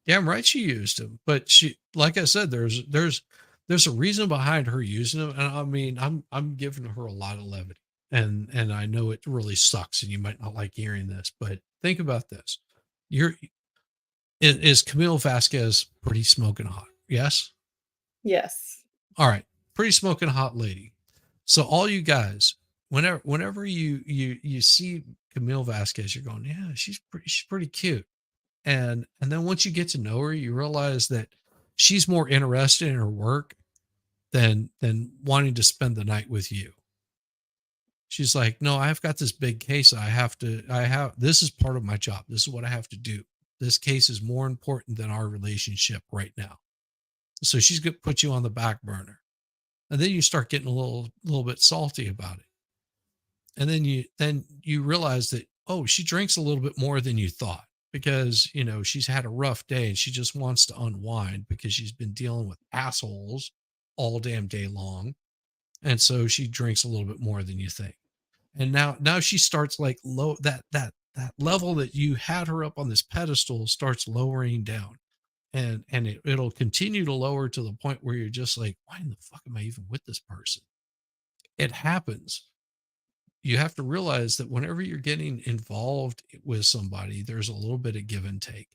Yeah, I'm right. She used him, but she, like I said, there's a reason behind her using him. And I mean, I'm giving her a lot of levity, and I know it really sucks and you might not like hearing this, but think about this. Is Camille Vasquez pretty smoking hot? Yes. Yes. All right. Pretty smoking hot lady. So all you guys, whenever you see Camille Vasquez, you're going, yeah, she's pretty cute. And then once you get to know her, you realize that she's more interested in her work than wanting to spend the night with you. She's like, no, I've got this big case. This is part of my job. This is what I have to do. This case is more important than our relationship right now. So she's going to put you on the back burner. And then you start getting a little bit salty about it. And then you realize that, oh, she drinks a little bit more than you thought, because, she's had a rough day and she just wants to unwind because she's been dealing with assholes all damn day long. And so she drinks a little bit more than you think. And now she starts like low, that level that you had her up on this pedestal starts lowering down, and it'll continue to lower to the point where you're just like, why in the fuck am I even with this person? It happens. You have to realize that whenever you're getting involved with somebody, there's a little bit of give and take.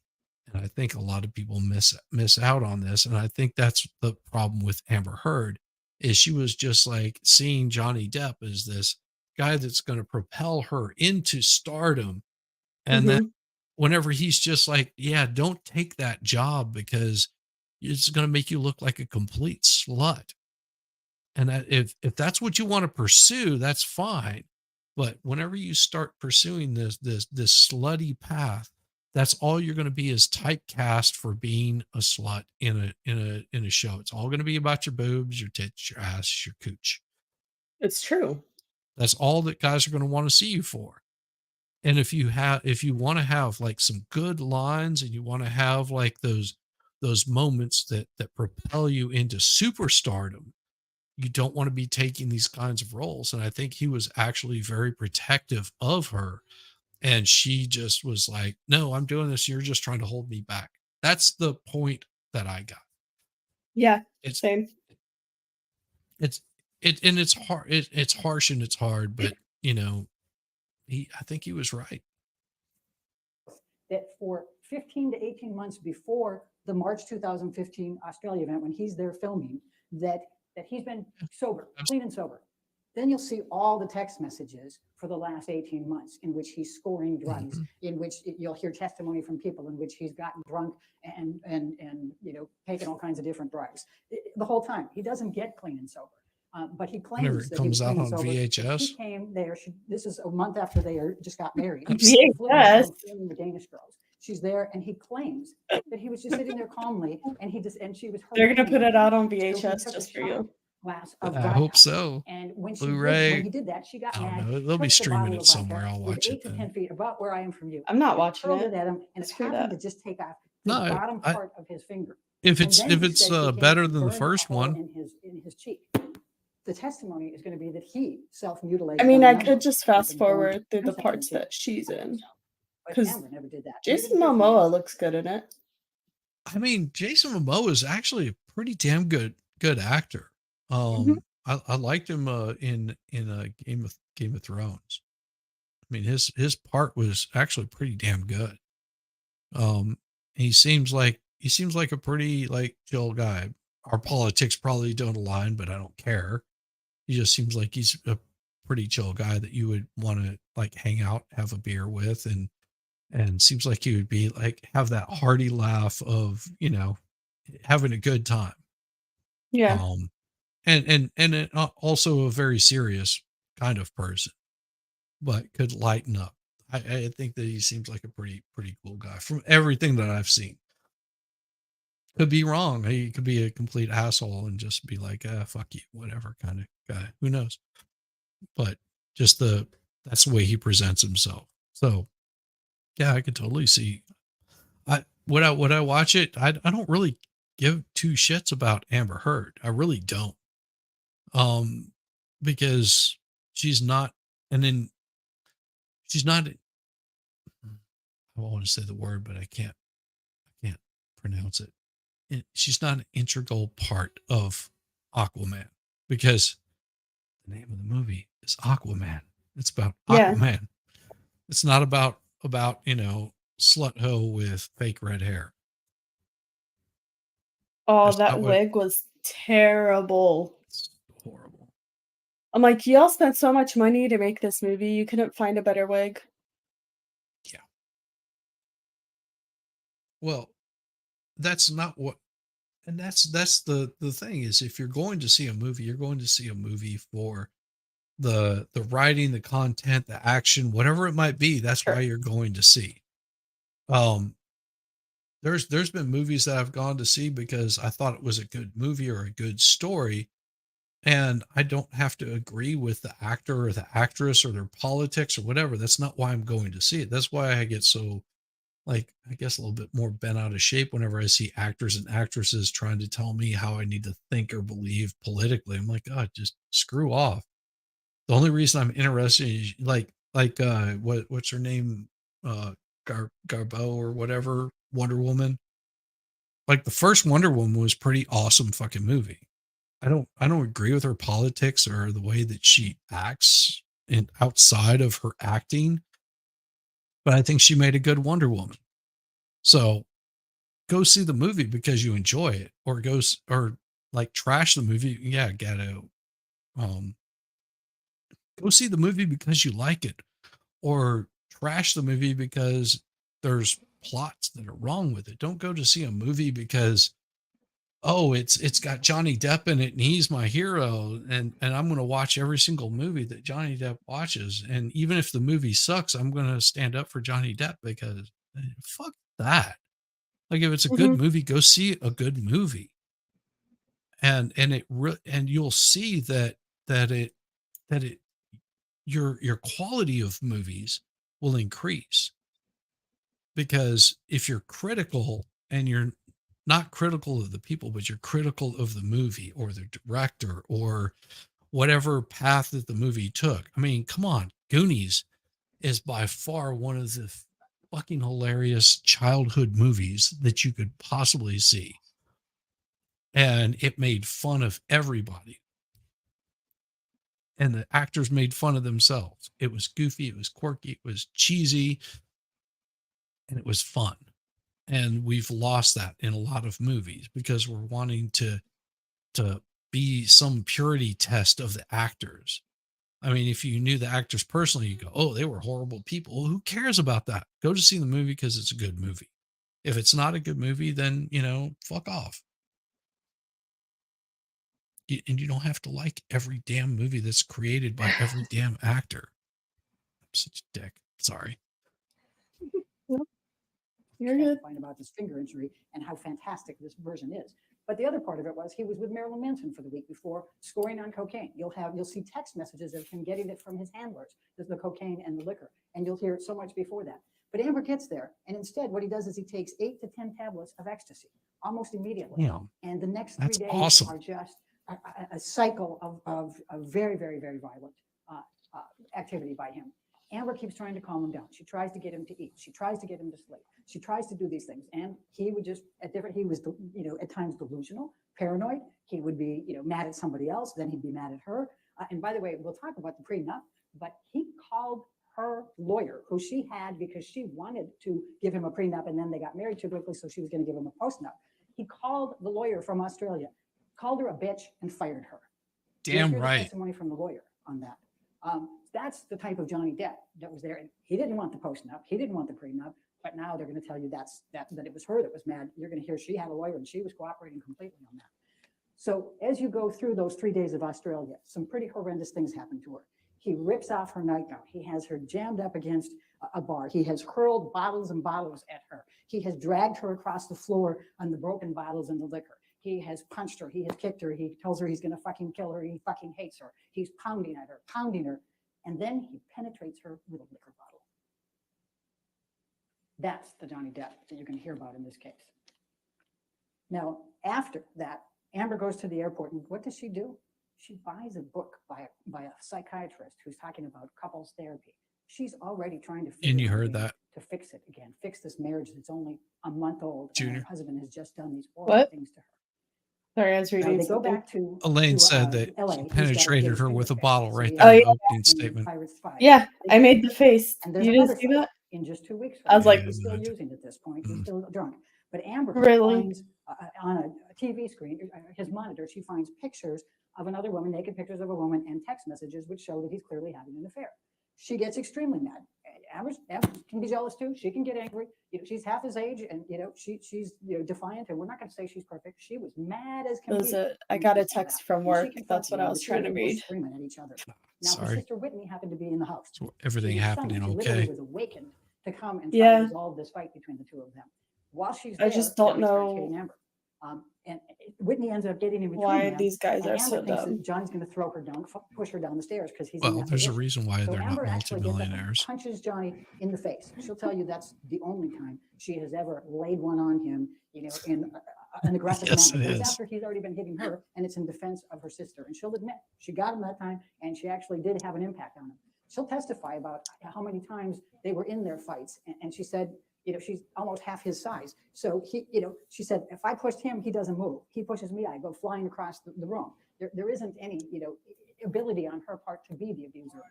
And I think a lot of people miss out on this. And I think that's the problem with Amber Heard, is she was just like seeing Johnny Depp as this guy that's going to propel her into stardom. And then whenever he's just like, yeah, don't take that job because it's going to make you look like a complete slut. And that if that's what you want to pursue, that's fine. But whenever you start pursuing this slutty path, that's all you're going to be, is typecast for being a slut in a show. It's all going to be about your boobs, your tits, your ass, your cooch. It's true. That's all that guys are going to want to see you for. And if you want to have like some good lines, and you want to have like those moments that propel you into superstardom, you don't want to be taking these kinds of roles. And I think he was actually very protective of her. And she just was like, no, I'm doing this. You're just trying to hold me back. That's the point that I got. Yeah. It's same. It's hard. It's harsh and it's hard, but I think he was right. That for 15 to 18 months before the March 2015 Australia event, when he's there filming, that he's been sober, clean and sober. Then you'll see all the text messages for the last 18 months in which he's scoring drugs, in which you'll hear testimony from people in which he's gotten drunk and taken all kinds of different drugs. The whole time he doesn't get clean and sober. But he claims Whenever it that he was comes out clean and on sober. VHS. He came there. This is a month after they just got married. VHS. The Danish girls. She's there, and he claims that he was just sitting there calmly, and she was. They're gonna put it out on So he VHS took a just for shot you. glass of I vodka. hope so. And when Blu-ray. he did that, she got I don't mad. know. They'll be took the streaming bottle it of vodka, somewhere. I'll was watch 8 it to then. 10 feet about where I am from you. I'm not and watching hurled it. at him, and it Screw happened that. to just take off the No, bottom part of his finger. If And it's then he said he came better and than the burned a first hole one, in his cheek. The testimony is going to be that he self-mutilated. I mean, one I number could just fast and burned forward through the himself parts into that she's in, But because Amber never did that. Jason Momoa looks good in it. I mean, Jason Momoa is actually a pretty damn good actor. I liked him in Game of Thrones. I mean, his part was actually pretty damn good. He seems like a pretty like chill guy. Our politics probably don't align, but I don't care. He just seems like he's a pretty chill guy that you would want to like hang out, have a beer with, and seems like he would be like have that hearty laugh of having a good time. Yeah. And also a very serious kind of person, but could lighten up. I think that he seems like a pretty cool guy from everything that I've seen. Could be wrong. He could be a complete asshole and just be like, fuck you, whatever kind of guy. Who knows? But just that's the way he presents himself. So yeah, I could totally see. Would I watch it? I don't really give two shits about Amber Heard. I really don't. Because she's not, I want to say the word, but I can't pronounce it. She's not an integral part of Aquaman, because the name of the movie is Aquaman. It's about Aquaman. It's not about slut hoe with fake red hair. Oh, that wig was terrible. It's horrible. I'm like, y'all spent so much money to make this movie. You couldn't find a better wig. Yeah. Well, that's not what, and that's the thing is, if you're going to see a movie, you're going to see a movie for the writing, the content, the action, whatever it might be, that's Sure. why you're going to see. There's been movies that I've gone to see because I thought it was a good movie or a good story, and I don't have to agree with the actor or the actress or their politics or whatever. That's not why I'm going to see it. That's why I get so, like, I guess a little bit more bent out of shape whenever I see actors and actresses trying to tell me how I need to think or believe politically. I'm like, God, just screw off. The only reason I'm interested is what's her name? Garbo or whatever, Wonder Woman. Like, the first Wonder Woman was pretty awesome fucking movie. I don't agree with her politics or the way that she acts and outside of her acting, but I think she made a good Wonder Woman. So go see the movie because you enjoy it, or or like trash the movie. Yeah, Gatto. Go see the movie because you like it, or trash the movie because there's plots that are wrong with it. Don't go to see a movie because, oh, it's got Johnny Depp in it and he's my hero, and I'm going to watch every single movie that Johnny Depp watches, and even if the movie sucks, I'm going to stand up for Johnny Depp because fuck that. Like, if it's a good movie, go see a good movie, and you'll see that it your quality of movies will increase. Because if you're critical and you're not critical of the people, but you're critical of the movie or the director or whatever path that the movie took. I mean, come on, Goonies is by far one of the fucking hilarious childhood movies that you could possibly see. And it made fun of everybody. And the actors made fun of themselves. It was goofy, it was quirky, it was cheesy, and it was fun. And we've lost that in a lot of movies because we're wanting to be some purity test of the actors. I mean, if you knew the actors personally, you go, oh, they were horrible people. Well, who cares about that? Go to see the movie because it's a good movie. If it's not a good movie, then, fuck off. And you don't have to like every damn movie that's created by every damn actor. I'm such a dick. Sorry. You're good. About this finger injury and how fantastic this version is. But the other part of it was he was with Marilyn Manson for the week before, scoring on cocaine. You'll see text messages of him getting it from his handlers, the cocaine and the liquor, and you'll hear it so much before that. But Amber gets there, and instead what he does is he takes 8 to 10 tablets of ecstasy almost immediately. Yeah. And the next 3 That's days awesome. are just a cycle of very, very, very violent activity by him. Amber keeps trying to calm him down. She tries to get him to eat. She tries to get him to sleep. She tries to do these things. And he would just, he was, at times delusional, paranoid. He would be, mad at somebody else. Then he'd be mad at her. And by the way, we'll talk about the prenup, but he called her lawyer, who she had because she wanted to give him a prenup, and then they got married too quickly, so she was going to give him a postnup. He called the lawyer from Australia, called her a bitch, and fired her. Damn right. Testimony from the lawyer on that. That's the type of Johnny Depp that was there. And he didn't want the postnup. He didn't want the prenup. But now they're going to tell you that it was her that was mad. You're going to hear she had a lawyer and she was cooperating completely on that. So as you go through those 3 days of Australia, some pretty horrendous things happen to her. He rips off her nightgown. He has her jammed up against a bar. He has hurled bottles and bottles at her. He has dragged her across the floor on the broken bottles and the liquor. He has punched her. He has kicked her. He tells her he's going to fucking kill her. He fucking hates her. He's pounding at her, pounding her. And then he penetrates her with a liquor bottle. That's the Johnny Depp that you're going to hear about in this case. Now, after that, Amber goes to the airport, and what does she do? She buys a book by a psychiatrist who's talking about couples therapy. She's already trying to And you heard that. to fix it again, fix this marriage that's only a month old. Junior. And her husband has just done these horrible things to her. Sorry, I was Now, reading they go something. back to Elaine said that LA. he He's got a penetrated gay her with a finger bottle fetish. right So there he in the has opening in statement. Pirates 5. Yeah, They I get made there. the face. And there's You another didn't see fight that? in just 2 weeks. I was like, he's still using at this point. He's still drunk. But Amber Really? finds on a TV screen, his monitor, she finds pictures of another woman, naked pictures of a woman, and text messages which show that he's clearly having an affair. She gets extremely mad Amber can be jealous too. She can get angry. She's half his age, and she's defiant. And we're not going to say she's perfect. She was mad as can be. I got a text from work. That's what I was trying to read. Screaming at each other. Now, her Sorry. sister Whitney happened to be in the house. So everything She was happening summoned. She literally okay. was awakened to come and try to resolve this fight between the two of them. While she's there, I just don't Johnny starts know hitting Amber. And Whitney ends up getting in between why them, these guys and are so Amber thinks dumb. that Johnny's going to throw her down, push her down the stairs because he's in Well, that there's a position. reason why So they're not Amber actually gets up and multimillionaires. punches Johnny in the face. She'll tell you that's the only time she has ever laid one on him, in an aggressive Yes, manner. it But it's is. after he's already been hitting her, and it's in defense of her sister. And she'll admit she got him that time, and she actually did have an impact on him. She'll testify about how many times they were in their fights, and she said, she's almost half his size. So she said, if I pushed him, he doesn't move. He pushes me, I go flying across the room. There isn't any, ability on her part to be the abuser.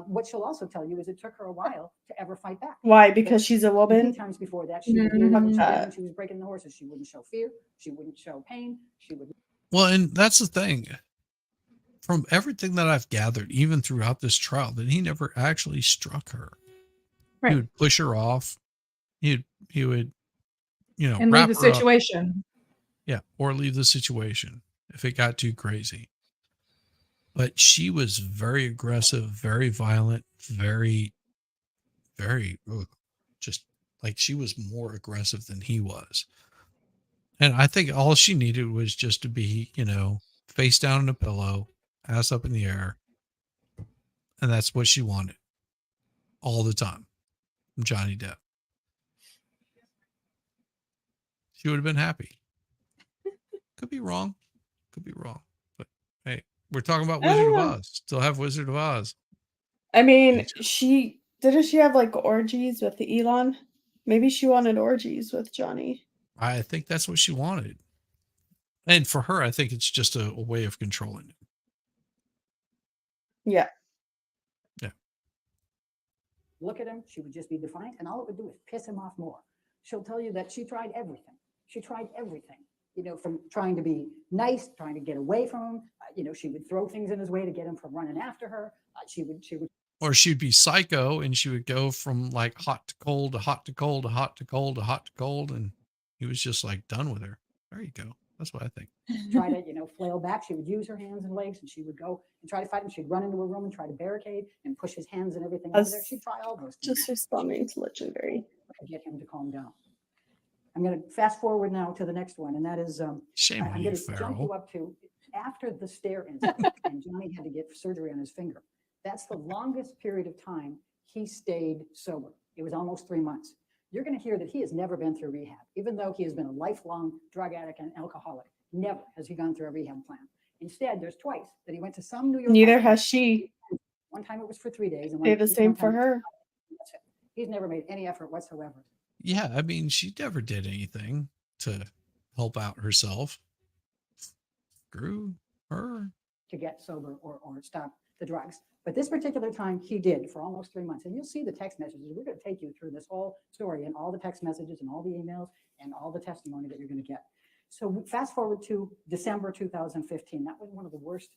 What she'll also tell you is it took her a while to ever fight back. Why? Because she's a woman? Many times before that, she would do what she did Mm. when she was breaking the horses. She wouldn't show fear. She wouldn't show pain. She would. Well, and that's the thing. From everything that I've gathered, even throughout this trial, that he never actually struck her. Right. He would push her off. He would, And wrap leave the her up. situation. Yeah, or leave the situation if it got too crazy. But she was very aggressive, very violent, very, very, just like she was more aggressive than he was. And I think all she needed was just to be, face down in a pillow, ass up in the air. And that's what she wanted all the time from Johnny Depp. She would have been happy. Could be wrong. But hey, we're talking about Wizard of Oz. Still have Wizard of Oz. I mean, didn't she have like orgies with Elon? Maybe she wanted orgies with Johnny. I think that's what she wanted. And for her, I think it's just a way of controlling it. Yeah. Look at him, she would just be defiant, and all it would do is piss him off more. She'll tell you that she tried everything. From trying to be nice, trying to get away from him. She would throw things in his way to get him from running after her. She would. Or she'd be psycho and she would go from like hot to cold to hot to cold to hot to cold to hot to cold. And he was just like done with her. There you go. That's what I think. Try to, flail back. She would use her hands and legs, and she would go and try to fight him. She'd run into a room and try to barricade and push his hands and everything over there. She'd try all those things. Just responding to Legendary. To get him to calm down. I'm going to fast forward now to the next one, and that is shame on I'm you, going to jump Farrell. you up to after the stair incident, and Johnny had to get surgery on his finger. That's the longest period of time he stayed sober. It was almost 3 months. You're going to hear that he has never been through rehab, even though he has been a lifelong drug addict and alcoholic. Never has he gone through a rehab plan. Instead, there's twice that he went to some New York. Neither hospital. has she. One time it was for 3 days. And Did the same for her. That's it. He's never made any effort whatsoever. Yeah. I mean, she never did anything to help out herself. Screw her. To get sober or stop the drugs. But this particular time he did for almost 3 months. And you'll see the text messages. We're going to take you through this whole story and all the text messages and all the emails and all the testimony that you're going to get. So fast forward to December 2015. That was one of the worst.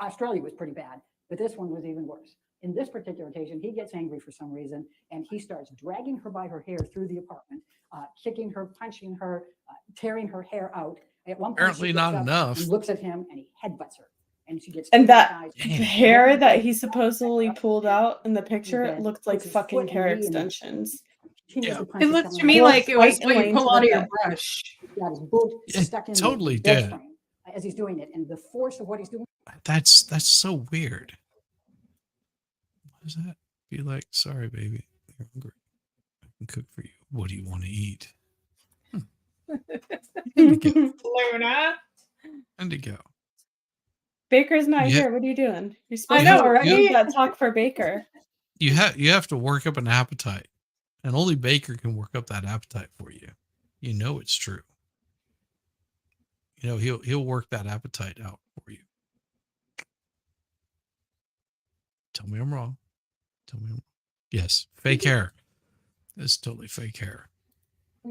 Australia was pretty bad, but this one was even worse. In this particular occasion, he gets angry for some reason, and he starts dragging her by her hair through the apartment, kicking her, punching her, tearing her hair out. At one point, Apparently she not gets up enough. and looks at him, and he headbutts her, and she gets. And that eyes. hair that he supposedly pulled out in the picture Bed, looked like puts his fucking foot hair and knee in it. extensions. Yeah. It looked to me like it was what you pull out of your brush. Got his boot It stuck in totally the bed did. frame as he's doing it, and the force of what he's doing. That's so weird. What does that be like? Sorry, baby. You're hungry. I can cook for you. What do you want to eat? Luna. Indigo. Baker's not Yeah. here. What are you doing? You're I supposed know, to right? leave that talk for Baker. You have to work up an appetite, and only Baker can work up that appetite for you. You know it's true. He'll work that appetite out for you. Tell me I'm wrong. Tell me I'm wrong. Yes, fake hair. It's totally fake hair.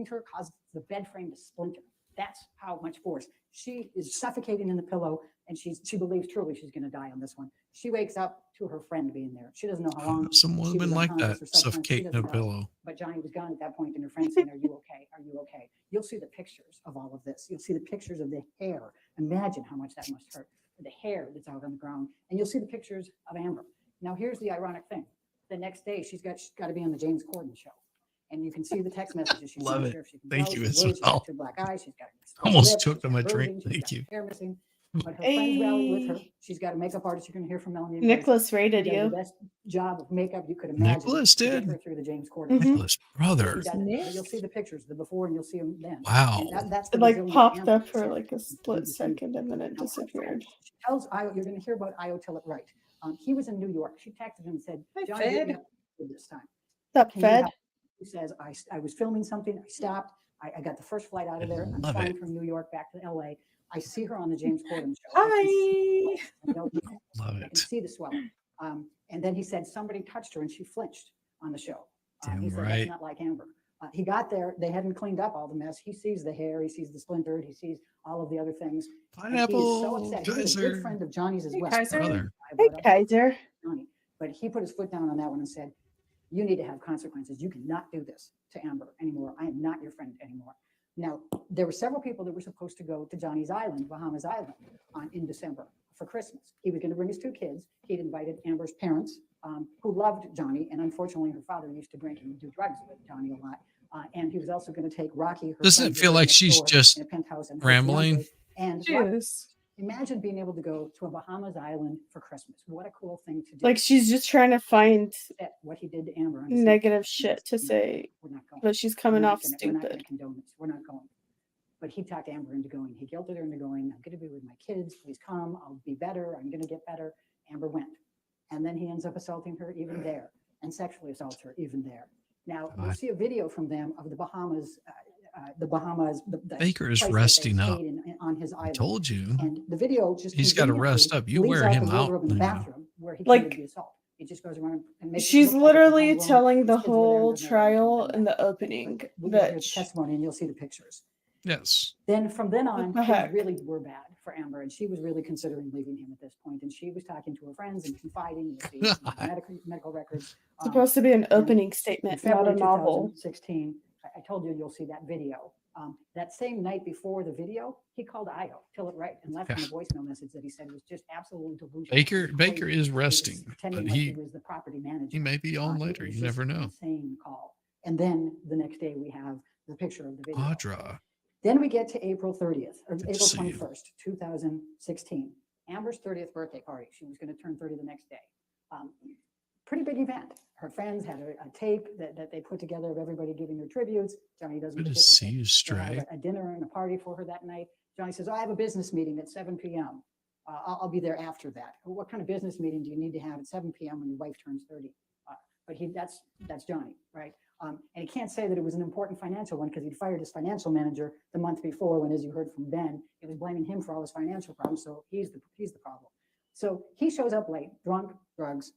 Her caused the bed frame to splinter. That's how much force She is suffocating in the pillow, and she believes truly she's going to die on this one. She wakes up to her friend being there. She doesn't know how long. Some she women was like unconscious that, or subsequent. She suffocating a doesn't know. pillow. But Johnny was gone at that point, and her friend saying, "Are you okay? Are you okay?" You'll see the pictures of all of this. You'll see the pictures of the hair. Imagine how much that must hurt. The hair that's out on the ground, and you'll see the pictures of Amber. Now, here's the ironic thing: the next day, she's got to be on the James Corden show, and you can see the text messages. She's Love not it. sure if she can Thank go. you She's as worried. She's well. got 2 black eyes. She's got Almost lips, choked she's on got my drink. bruising, she's Thank got you. hair missing. But her friends rally with her. She's got a makeup artist. You're going to hear from Melanie. Nicholas rated She does you. the best job of makeup you could imagine. Nicholas to get did? her through the James Corden. Nicholas, brother. She does it. But you'll see the pictures, the before, and you'll see them then. Wow. And that's the It like resilience popped Amber up for showed. like a split second and then it disappeared. She tells Io, you're going to hear about Io Till It Right. He was in New York. She texted him and said, Hi, "Johnny, get me Fed. up this time." What's up, Can you Fed? help? He says, I was filming something. I stopped. I got the first flight out of there. I'm love flying it. from New York back to LA. I see her on the James Corden show. Hi. Love I can it. see the swelling. And then he said somebody touched her and she flinched on the show. Damn He said, right. "That's not like Amber." He got there. They hadn't cleaned up all the mess. He sees the hair. He sees the splintered. He sees all of the other things. And he is so Pineapple, upset. He was a Kaiser. good friend of Johnny's as Hey, well. Kaiser. Brother. Hey, Kaiser. Johnny. But he put his foot down on that one and said, "You need to have consequences. You cannot do this to Amber anymore. I am not your friend anymore." Now, there were several people that were supposed to go to Johnny's Island, Bahamas Island, in December for Christmas. He was going to bring his 2 kids. He'd invited Amber's parents, who loved Johnny, and unfortunately, her father used to drink and do drugs with Johnny a lot. And he was also going to take Rocky. Her Doesn't friend it feel who lived like next she's door just in a penthouse, and her rambling? fiance. And She Rocky, is. imagine being able to go to a Bahamas Island for Christmas. What a cool thing to do. Like she's just trying to find What he did to Amber. and to say, negative shit to say, "We're not going. but she's We're coming not off gonna- We're not going stupid. to condone this. We're not going." But he talked Amber into going. He guilted her into going. "I'm going to be with my kids. Please come. I'll be better. I'm going to get better." Amber went. And then he ends up assaulting her even there and sexually assaults her even there. Now, you'll God. see a video from them of the Bahamas. The Baker is place that they resting up. stayed on his I island. told you. And the video just He's gotta conveniently rest up. You leaves wear out him the out, wardrobe in the you know. bathroom where he Like, committed the assault. It just goes around and makes it She's look like it's in literally one room. telling His the kids were there and whole there's no trial evidence in of the opening that. We'll hear that the testimony and you'll see the pictures. Yes. Then from then on, the things heck? really were bad for Amber, and she was really considering leaving him at this point. And she was talking to her friends and confiding. You'll see medical records. supposed to be an and opening in statement, not February a novel. 2016, I told you you'll see that video. That same night before the video, he called Io Till It Right and left him a voicemail message that he said was just absolutely delusional. Baker is He was resting, pretending but like he was the property manager. he may be on It later. was You just never an know. Insane call. And then the next day we have the picture of the video. Audra. Then we get to April 30th, or Good to April see you. 21st, 2016. Amber's 30th birthday party. She was going to turn 30 the next day. Pretty big event. Her friends had a tape that they put together of everybody giving her tributes. Johnny doesn't Good to see participate. you, They had Stray. a dinner and a party for her that night. Johnny says, "I have a business meeting at 7 p.m. I'll be there after that." "What kind of business meeting do you need to have at 7 p.m. when your wife turns 30? But that's Johnny, right? And he can't say that it was an important financial one because he'd fired his financial manager the month before when, as you heard from Ben, it was blaming him for all his financial problems. So he's the problem. So he shows up late, drunk, drugs,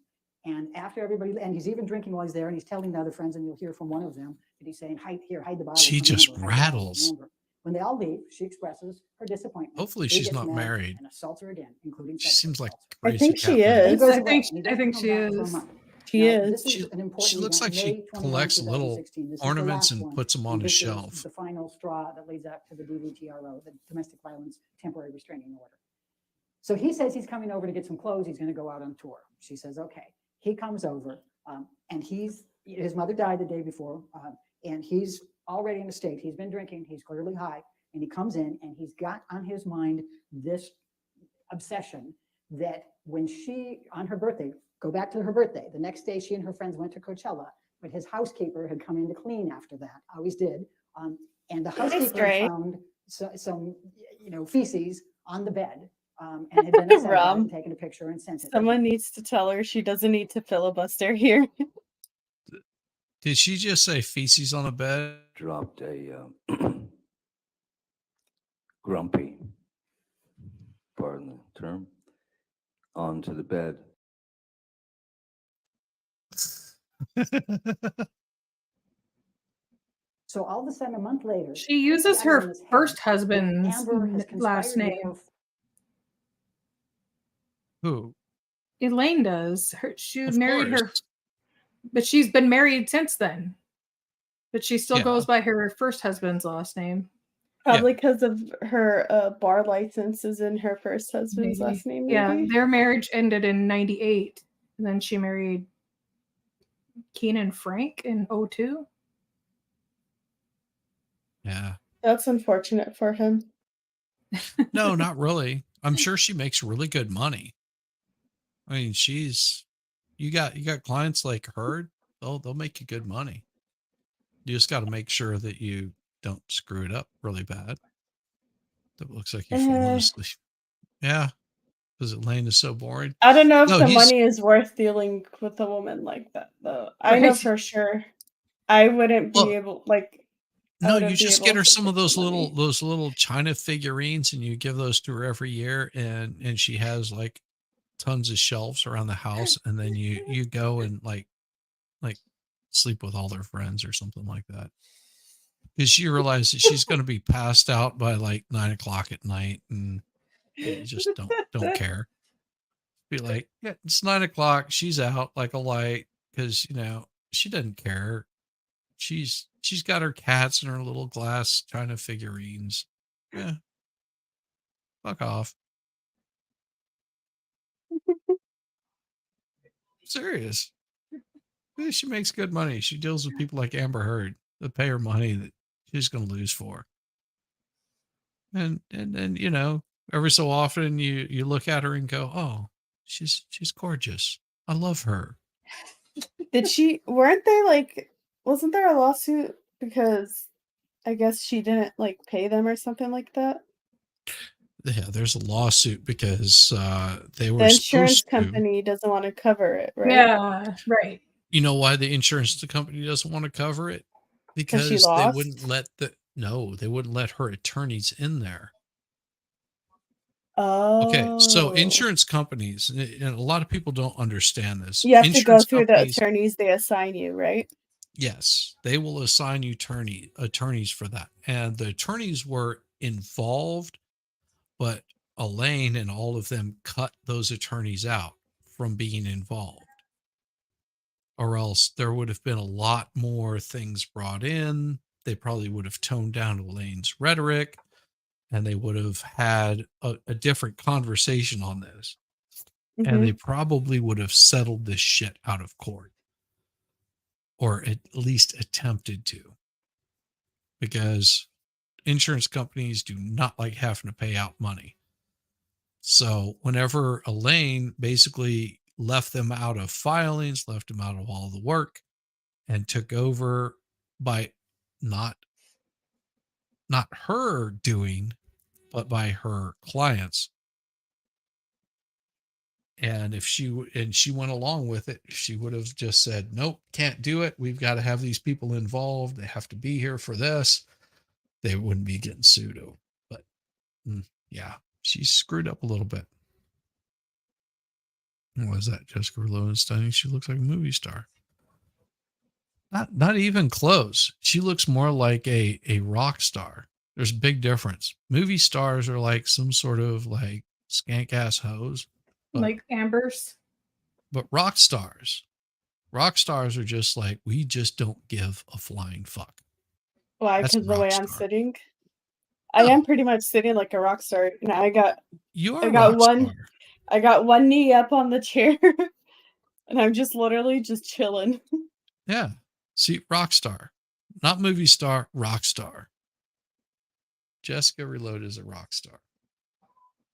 and after everybody, and he's even drinking while he's there, and he's telling the other friends, and you'll hear from one of them that he's saying, hide the bottle. She from just Amber, hide the bottle from rattles. Amber." When they all leave, she expresses her disappointment. Hopefully He she's gets not mad married. And assaults her again, including She sexual seems like assault. I crazy think she cat. He is. goes I away, think and he I doesn't think come she back for a is. month. She Now, is. this is an important She looks event, like she May 21, collects little 2016. This is the ornaments last and one, puts them on his this is shelf. the final straw that leads up to the DVTRO, the Domestic Violence Temporary Restraining Order. So he says he's coming over to get some clothes. He's going to go out on tour. She says, okay. He comes over, and his mother died the day before, and he's already in a state. He's been drinking. He's clearly high. And he comes in, and he's got on his mind this obsession that when she, on her birthday, go back to her birthday, the next day she and her friends went to Coachella, but his housekeeper had come in to clean after that, always did. And the housekeeper Stray. found some feces on the bed, and had been upset about it and taken a picture and sent it. Someone needs to tell her she doesn't need to filibuster here. Did she just say feces on a bed? Dropped a grumpy, pardon the term, onto the bed. So all of a sudden, a month later, She uses got it in her his head first that husband's Amber has last conspired with name. her Who? Elaine does. She Of married her, course. but she's been married since then. But she still Yeah. goes by her first husband's last name. Probably because of her bar license is in her first husband's Maybe. last name. Yeah, Maybe. their marriage ended in 98. And then she married Keenan Frank in 02. Yeah. That's unfortunate for him. No, not really. I'm sure she makes really good money. I mean, you got clients like Heard, they'll make you good money. You just got to make sure that you don't screw it up really bad. That looks like you've fallen asleep. Yeah, because Elaine is so boring. I don't know if No, the he's money is worth dealing with a woman like that, though. I know Right. for sure I wouldn't be Well, able, like, I no, you wouldn't be just able get her to some of take the those money. little China figurines, and you give those to her every year, and she has like tons of shelves around the house, and then you go and like sleep with all their friends or something like that. Because she realizes she's going to be passed out by like 9 o'clock at night, and you just don't care. Be like, yeah, it's 9 o'clock. She's out like a light because she doesn't care. She's got her cats and her little glass China figurines. Yeah, fuck off. Serious. Yeah, she makes good money. She deals with people like Amber Heard that pay her money that she's going to lose for. And then every so often you look at her and go, oh, she's gorgeous. I love her. Weren't they like, wasn't there a lawsuit because I guess she didn't like pay them or something like that? Yeah, there's a lawsuit because they were The insurance supposed to. company doesn't want to cover it, right? Yeah, right. You know why the insurance company doesn't want to cover it? Because she Because they lost? wouldn't let her attorneys in there. Okay, so Oh. insurance companies, and a lot of people don't understand this. You have to go Insurance through the companies, attorneys they assign you, right? yes, they will assign you attorneys for that. And the attorneys were involved, but Elaine and all of them cut those attorneys out from being involved. Or else there would have been a lot more things brought in. They probably would have toned down Elaine's rhetoric, and they would have had a different conversation on this. And they probably would have settled this shit out of court, or at least attempted to, because insurance companies do not like having to pay out money. So whenever Elaine basically left them out of filings, left them out of all the work, and took over by not her doing, but by her clients. And if she went along with it, she would have just said, nope, can't do it. We've got to have these people involved. They have to be here for this. They wouldn't be getting sued over. But yeah, she screwed up a little bit. What was that? Jessica Lowenstein. She looks like a movie star. Not even close. She looks more like a rock star. There's a big difference. Movie stars are like some sort of like skank ass hose. Like Amber's. But rock stars are just like, we just don't give a flying fuck. Why? That's a Because the way rock I'm star. sitting? I No. am pretty much sitting like a rock star. And I got Star. I got one knee up on the chair and I'm just literally just chilling. Yeah. See, rock star. Not movie star, rock star. Jessica Reloaded is a rock star.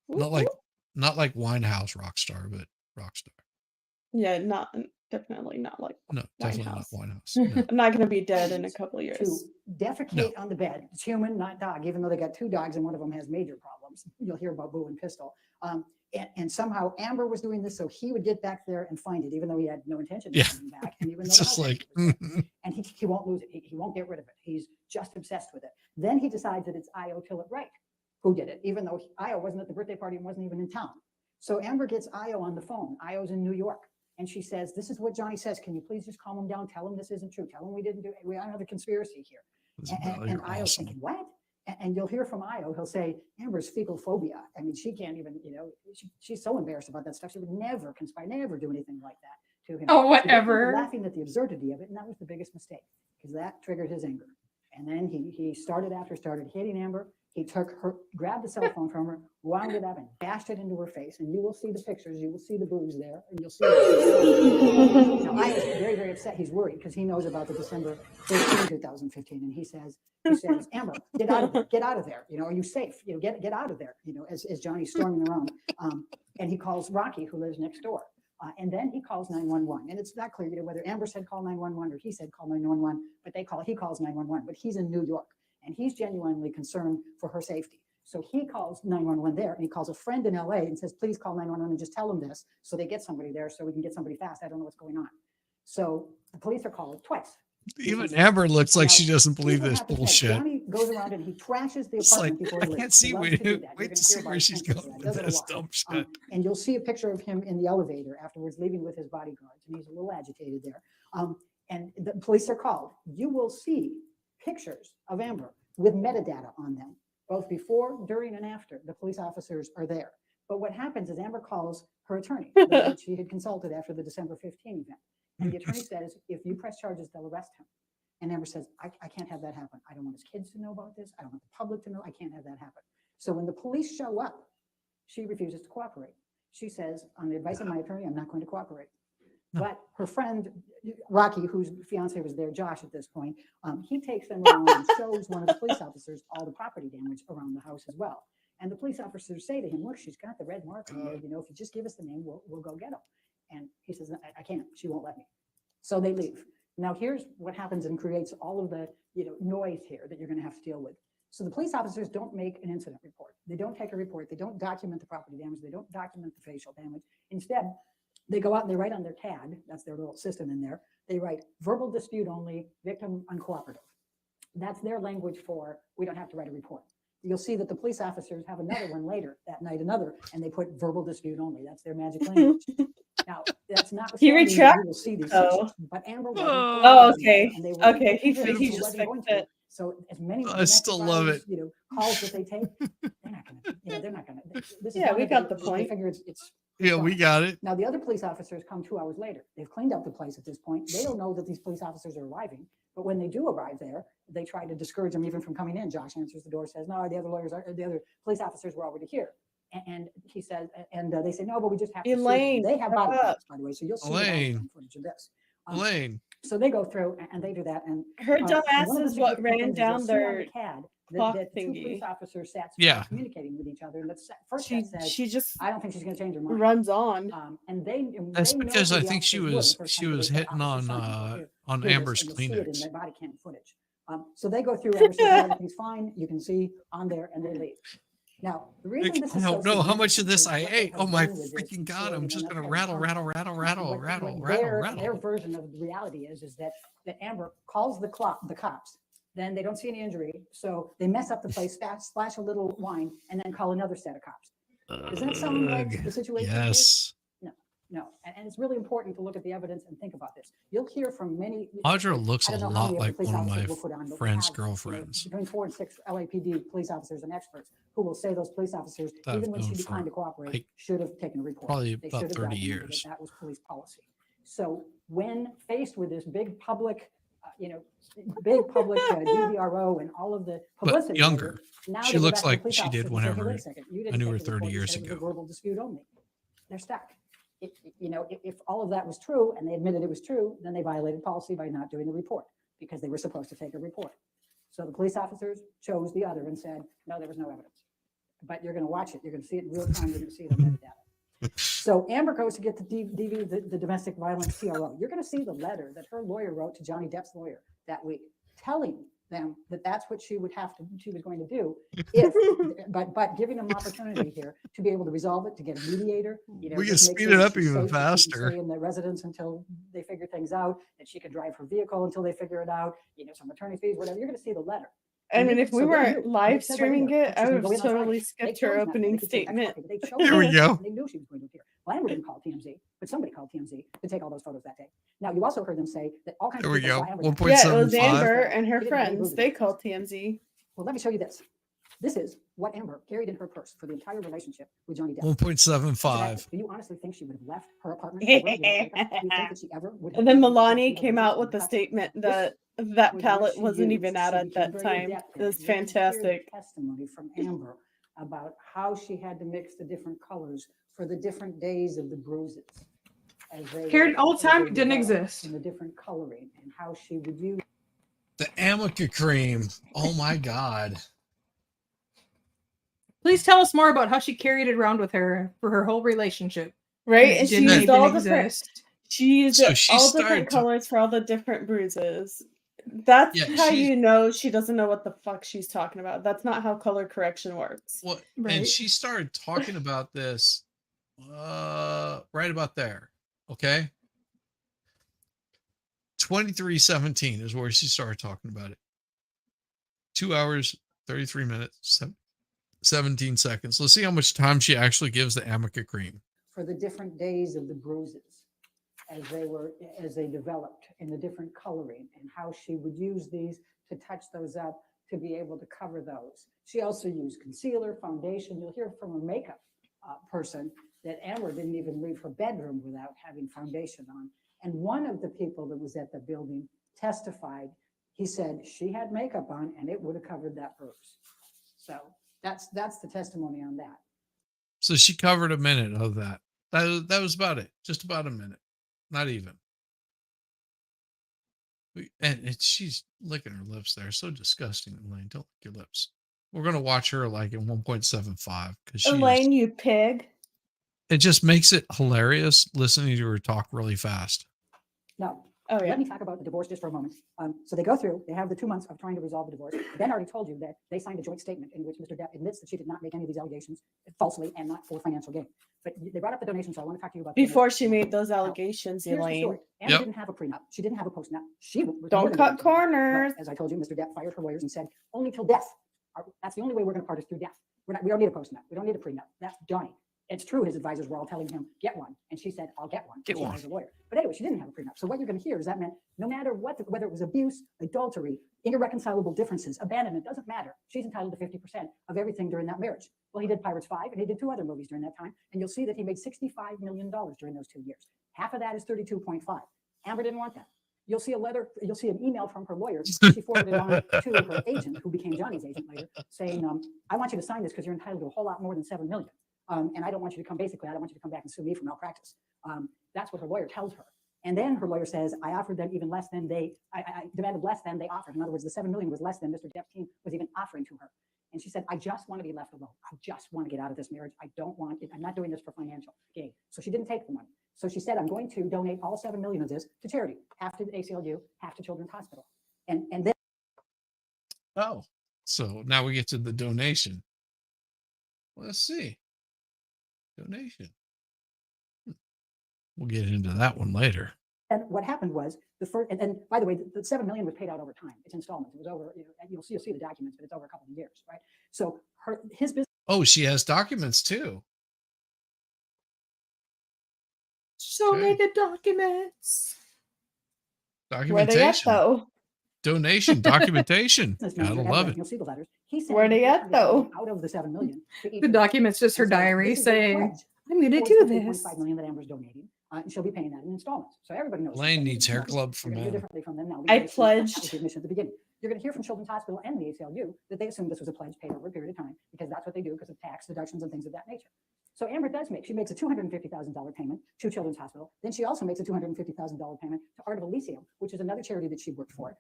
Not like Winehouse rock star, but rock star. Yeah, definitely not like No, definitely Winehouse. not Winehouse. No. I'm not gonna be dead in a couple of to years. defecate on the bed. It's human, not dog, even though they got two dogs and one of them has major problems. You'll hear about Boo and Pistol. And somehow Amber was doing this so he would get back there and find it, even though he had no intention of coming back. And even It's though just like, and he won't lose it. He won't get rid of it. He's just obsessed with it. Then he decides that it's Io Tillett-Wright who did it, even though Io wasn't at the birthday party and wasn't even in town. So Amber gets Io on the phone. Io's in New York. And she says, this is what Johnny says. Can you please just calm him down? Tell him this isn't true. Tell him we didn't do it. We don't have a conspiracy here. And Io's thinking, what? And you'll hear from Io, he'll say, Amber's fecal phobia. I mean, she can't even, she's so embarrassed about that stuff. She would never conspire, never do anything like that to him. Oh, So whatever. laughing at the absurdity of it, and that was the biggest mistake, because that triggered his anger. And then he started hitting Amber. He grabbed the cell phone from her, wound it up and bashed it into her face. And you will see the pictures, you will see the boobs there, and you'll see. Now, I was very, very upset. He's worried because he knows about the December 13, 2015. And he says, Amber, get out of there. Are you safe? Get out of there, as Johnny's storming around. And he calls Rocky, who lives next door. And then he calls 911. And it's not clear, whether Amber said call 911 or he said call 911, but he calls 911, but he's in New York. And he's genuinely concerned for her safety. So he calls 911 there, and he calls a friend in LA and says, please call 911 and just tell them this, so they get somebody there so we can get somebody fast. I don't know what's going on. So the police are called twice. Even Amber looks like she doesn't believe this bullshit. Johnny goes around and he trashes the It's like, apartment before I he leaves. can't see He loves wait to do that. You're to gonna see hear about where his she's penchant for going that. Does with it a this lot. dumb shit. And you'll see a picture of him in the elevator afterwards, leaving with his bodyguards, and he's a little agitated there. And the police are called. You will see pictures of Amber with metadata on them, both before, during, and after the police officers are there. But what happens is Amber calls her attorney that she had consulted after the December 15 event. And the attorney says, if you press charges, they'll arrest him. And Amber says, I can't have that happen. I don't want his kids to know about this. I don't want the public to know. I can't have that happen. So when the police show up, she refuses to cooperate. She says, on the advice of my attorney, I'm not going to cooperate. But her friend, Rocky, whose fiance was there, Josh, at this point, he takes them around and shows one of the police officers all the property damage around the house as well. And the police officers say to him, look, she's got the red mark on there. If you just give us the name, we'll go get them. And he says, I can't. She won't let me. So they leave. Now, here's what happens and creates all of the noise here that you're going to have to deal with. So the police officers don't make an incident report. They don't take a report. They don't document the property damage. They don't document the facial damage. Instead, they go out and they write on their CAD, that's their little system in there, they write verbal dispute only, victim uncooperative. That's their language for, we don't have to write a report. You'll see that the police officers have another one later that night, and they put verbal dispute only. That's their magic language. Now, that's not. He retracted. We will see these Oh. pictures, but Amber wasn't. Oh, okay. And they were Okay, he wasn't just going fixed to. it. So as many I still love it. calls that they take, they're not gonna. This is Yeah, one we of got the- the they point. figure it's Yeah, we got it. now, the other police officers come 2 hours later. They've cleaned up the place at this point. They don't know that these police officers are arriving, but when they do arrive there, they try to discourage them even from coming in. Josh answers the door, says, no, the other police officers were already here. And he says, and they say, no, but we just have to see them." Elaine, They have shut body up. cams, by the way, so you'll see the body Elaine. cam footage of this. Elaine. So they go through and they do that. And Her and dumb ass one of the is what significant ran things is you'll down see on the their CAD clock that the two thingy. police officers sat Yeah. communicating with each other. And that's first She that says, she just I don't think she's going to change her mind. runs on. And they That's they know because who I the think she officers were the was first she time was they said, hitting "Officer on so-and-so, here, on here it is," Amber's and you'll see it in Kleenex. the body cam footage. So they go through everything, everything's fine. You can see on there, and they leave. Now, the reason this I is so don't know how much of significant this is I what they ate. have Oh my done with this freaking god! story, I'm and just that's gonna how rattle, it rattle, comes. rattle, What rattle, rattle, rattle, their rattle. version of the reality is that Amber calls the cops. Then they don't see any injury, so they mess up the place, splash a little wine, and then call another set of cops. Does that sound like the situation? here? Yes. No, and it's really important to look at the evidence and think about this. You'll hear from many. Audra looks I a don't know how lot many like police one of officers my we'll put on, but we friend's have, girlfriends. between 4 and 6 LAPD police officers and experts who will say those police officers, That I've even when she known declined for, to cooperate, like, should have taken a report. probably They about should have 30 documented years. That was police policy. So when faced with this big public, DVRO and all of the publicity, But younger. now She they go looks back to the like police she officers did and say, "Hey, whenever wait a second, you I didn't knew take her the 30 report, you years said it was a ago. verbal dispute only." They're stuck. If all of that was true and they admitted it was true, then they violated policy by not doing the report because they were supposed to take a report. So the police officers chose the other and said, no, there was no evidence. But you're going to watch it. You're going to see it in real time. You're going to see it on metadata. So Amber goes to get the domestic violence TRO. You're going to see the letter that her lawyer wrote to Johnny Depp's lawyer that week, telling them that that's what she was going to do, but giving them opportunity here to be able to resolve it, to get a mediator. We can just make speed sure it that up she's even safe, that she can faster. stay in the residence until they figure things out, that she can drive her vehicle until they figure it out. Some attorney fees, whatever. You're going to see the letter. I And mean, you- if we so they weren't knew, and live it says right in streaming there, it, she's I gonna would go have in on totally Friday. They skipped chose her not to. opening They could say X statement. mark it, but they chose Here we not to. go. They knew she was going to appear. Well, Amber didn't call TMZ, but somebody called TMZ to take all those photos that day. Now, you also heard them say that all kinds There of we people go. saw Amber that day. 1.75. Yeah, it was Five. Amber and her She didn't have any friends. bruises They on her. called TMZ. Well, let me show you this. This is what Amber carried in her purse for the entire relationship with Johnny Depp. 1.75. Do you honestly think she would have left her apartment? for work without makeup? Do you think that she ever would have And then been able to Milani see her came out roses with the and touch statement This that that was what palette she wasn't used. even out She at became that very time. adept It at was You're gonna hear the fantastic. testimony from Amber about how she had to mix the different colors for the different days of the bruises. As they Hair were- all the as they time didn't developed, exist. And the different coloring and how she would use. The Amica cream. Oh my God. Please tell us more about how she carried it around with her for her whole relationship. Right? It And she didn't used even all different exist. she used So she all started different to- colors for all the different bruises. That's Yeah, how she's- you know she doesn't know what the fuck she's talking about. That's not how color correction works. What? Right. And she started talking about this right about there. Okay. 23:17 is where she started talking about it. 2 hours, 33 minutes, 17 seconds. Let's see how much time she actually gives the Amica cream. For the different days of the bruises as they developed and the different coloring and how she would use these to touch those up to be able to cover those. She also used concealer, foundation. You'll hear from a makeup person that Amber didn't even leave her bedroom without having foundation on. And one of the people that was at the building testified. He said she had makeup on and it would have covered that bruise. So that's the testimony on that. So she covered a minute of that. That was about it. Just about a minute. Not even. And she's licking her lips there. So disgusting, Elaine. Don't lick your lips. We're gonna watch her like in 1.75 because Elaine, you pig. it just makes it hilarious listening to her talk really fast. Now, Oh yeah. let me talk about the divorce just for a moment. So they go through, they have the 2 months of trying to resolve the divorce. Ben already told you that they signed a joint statement in which Mr. Depp admits that she did not make any of these allegations falsely and not for financial gain. But they brought up the donation, so I want to talk to you about the Before donation. she made those Now, allegations, here's the Elaine. story. Amber Yep. didn't have a prenup. She didn't have a postnup. She was Don't really cut into it. But corners. as I told you, Mr. Depp fired her lawyers and said, only till death. That's the only way we're going to part is through death. We don't need a postnup. We don't need a prenup. That's Johnny. It's true his advisors were all telling him, get one. And she said, I'll get one. Get She one. was a lawyer. But anyway, she didn't have a prenup. So what you're going to hear is that meant no matter what, whether it was abuse, adultery, irreconcilable differences, abandonment, doesn't matter. She's entitled to 50% of everything during that marriage. Well, he did Pirates 5 and he did 2 other movies during that time. And you'll see that he made $65 million during those 2 years. Half of that is 32.5. Amber didn't want that. You'll see a letter, you'll see an email from her lawyer. She forwarded on to her agent, who became Johnny's agent later, saying, I want you to sign this because you're entitled to a whole lot more than $7 million. And I don't want you to come, basically, I don't want you to come back and sue me for malpractice. That's what her lawyer tells her. And then her lawyer says, I offered them even less than I demanded less than they offered. In other words, the $7 million was less than Mr. Depp's team was even offering to her. And she said, I just want to be left alone. I just want to get out of this marriage. I don't want it. I'm not doing this for financial gain. So she didn't take the money. So she said, I'm going to donate all $7 million of this to charity, half to the ACLU, half to Children's Hospital. And then. Oh, so now we get to the donation. Let's see. Donation. We'll get into that one later. And what happened was the first, and by the way, the $7 million was paid out over time. It's installments. It was over, you'll see the documents, but it's over a couple of years, right? So his business. Oh, she has documents too. Show me Okay. the documents. Where they at Documentation. though? Donation. Documentation. business Gotta manager, love Edwin, it. You'll see the letters. He sent Where me they at, though? out of the $7 million. to each The of them. document's just her And so diary this is a saying, pledge I'm going to towards do the this. $3.5 million that Amber's donating, and she'll be paying that in installments. So everybody knows. Lane she's paying needs in hair installments. club for You're gonna hear men. differently from them now. I because that was pledged. the admission at the beginning. You're going to hear from Children's Hospital and the ACLU that they assumed this was a pledge paid over a period of time because that's what they do because of tax deductions and things of that nature. So Amber she makes a $250,000 payment to Children's Hospital. Then she also makes a $250,000 payment to Art of Elysium, which is another charity that she worked for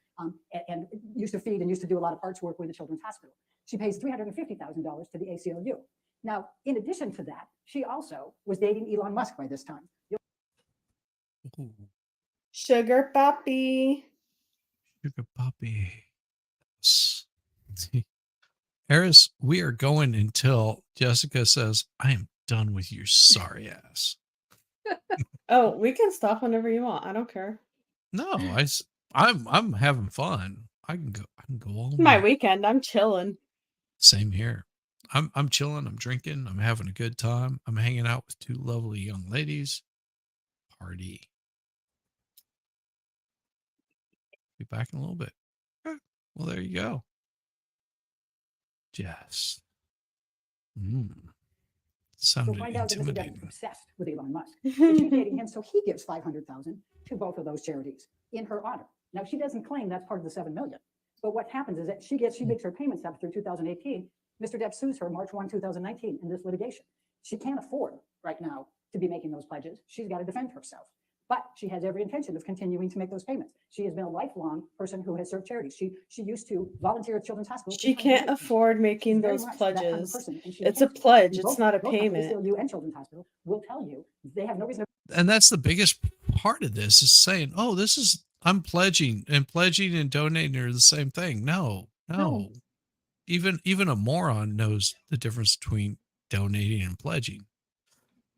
and used to feed and used to do a lot of arts work with the Children's Hospital. She pays $350,000 to the ACLU. Now, in addition to that, she also was dating Elon Musk by this time. Ooh, Sugar Poppy. sugar puppy. Harris, we are going until Jessica says, I am done with your sorry ass. Oh, we can stop whenever you want. I don't care. No, I'm having fun. I can go all My night. weekend, I'm chilling. Same here. I'm chilling. I'm drinking. I'm having a good time. I'm hanging out with two lovely young ladies. Party. Be back in a little bit. Okay. Well, there you go. Jess. You'll Sounded find out that Mr. Depp is intimidating. obsessed with Elon Musk. And she's dating him, so he gives 500,000 to both of those charities in her honor. Now, she doesn't claim that's part of the 7 million. But what happens is that she makes her payments up through 2018. Mr. Depp sues her March 1, 2019 in this litigation. She can't afford right now to be making those pledges. She's got to defend herself. But she has every intention of continuing to make those payments. She has been a lifelong person who has served charities. She used to volunteer at Children's Hospital. She can't afford making very those much that kind of pledges. person, and she It's a intends to. pledge. And It's both- not a both companies, payment. ACLU and Children's Hospital, will tell you they have no reason to. And that's the biggest part of this is saying, oh, this is, I'm pledging, and pledging and donating are the same thing. No. Even a moron knows the difference between donating and pledging.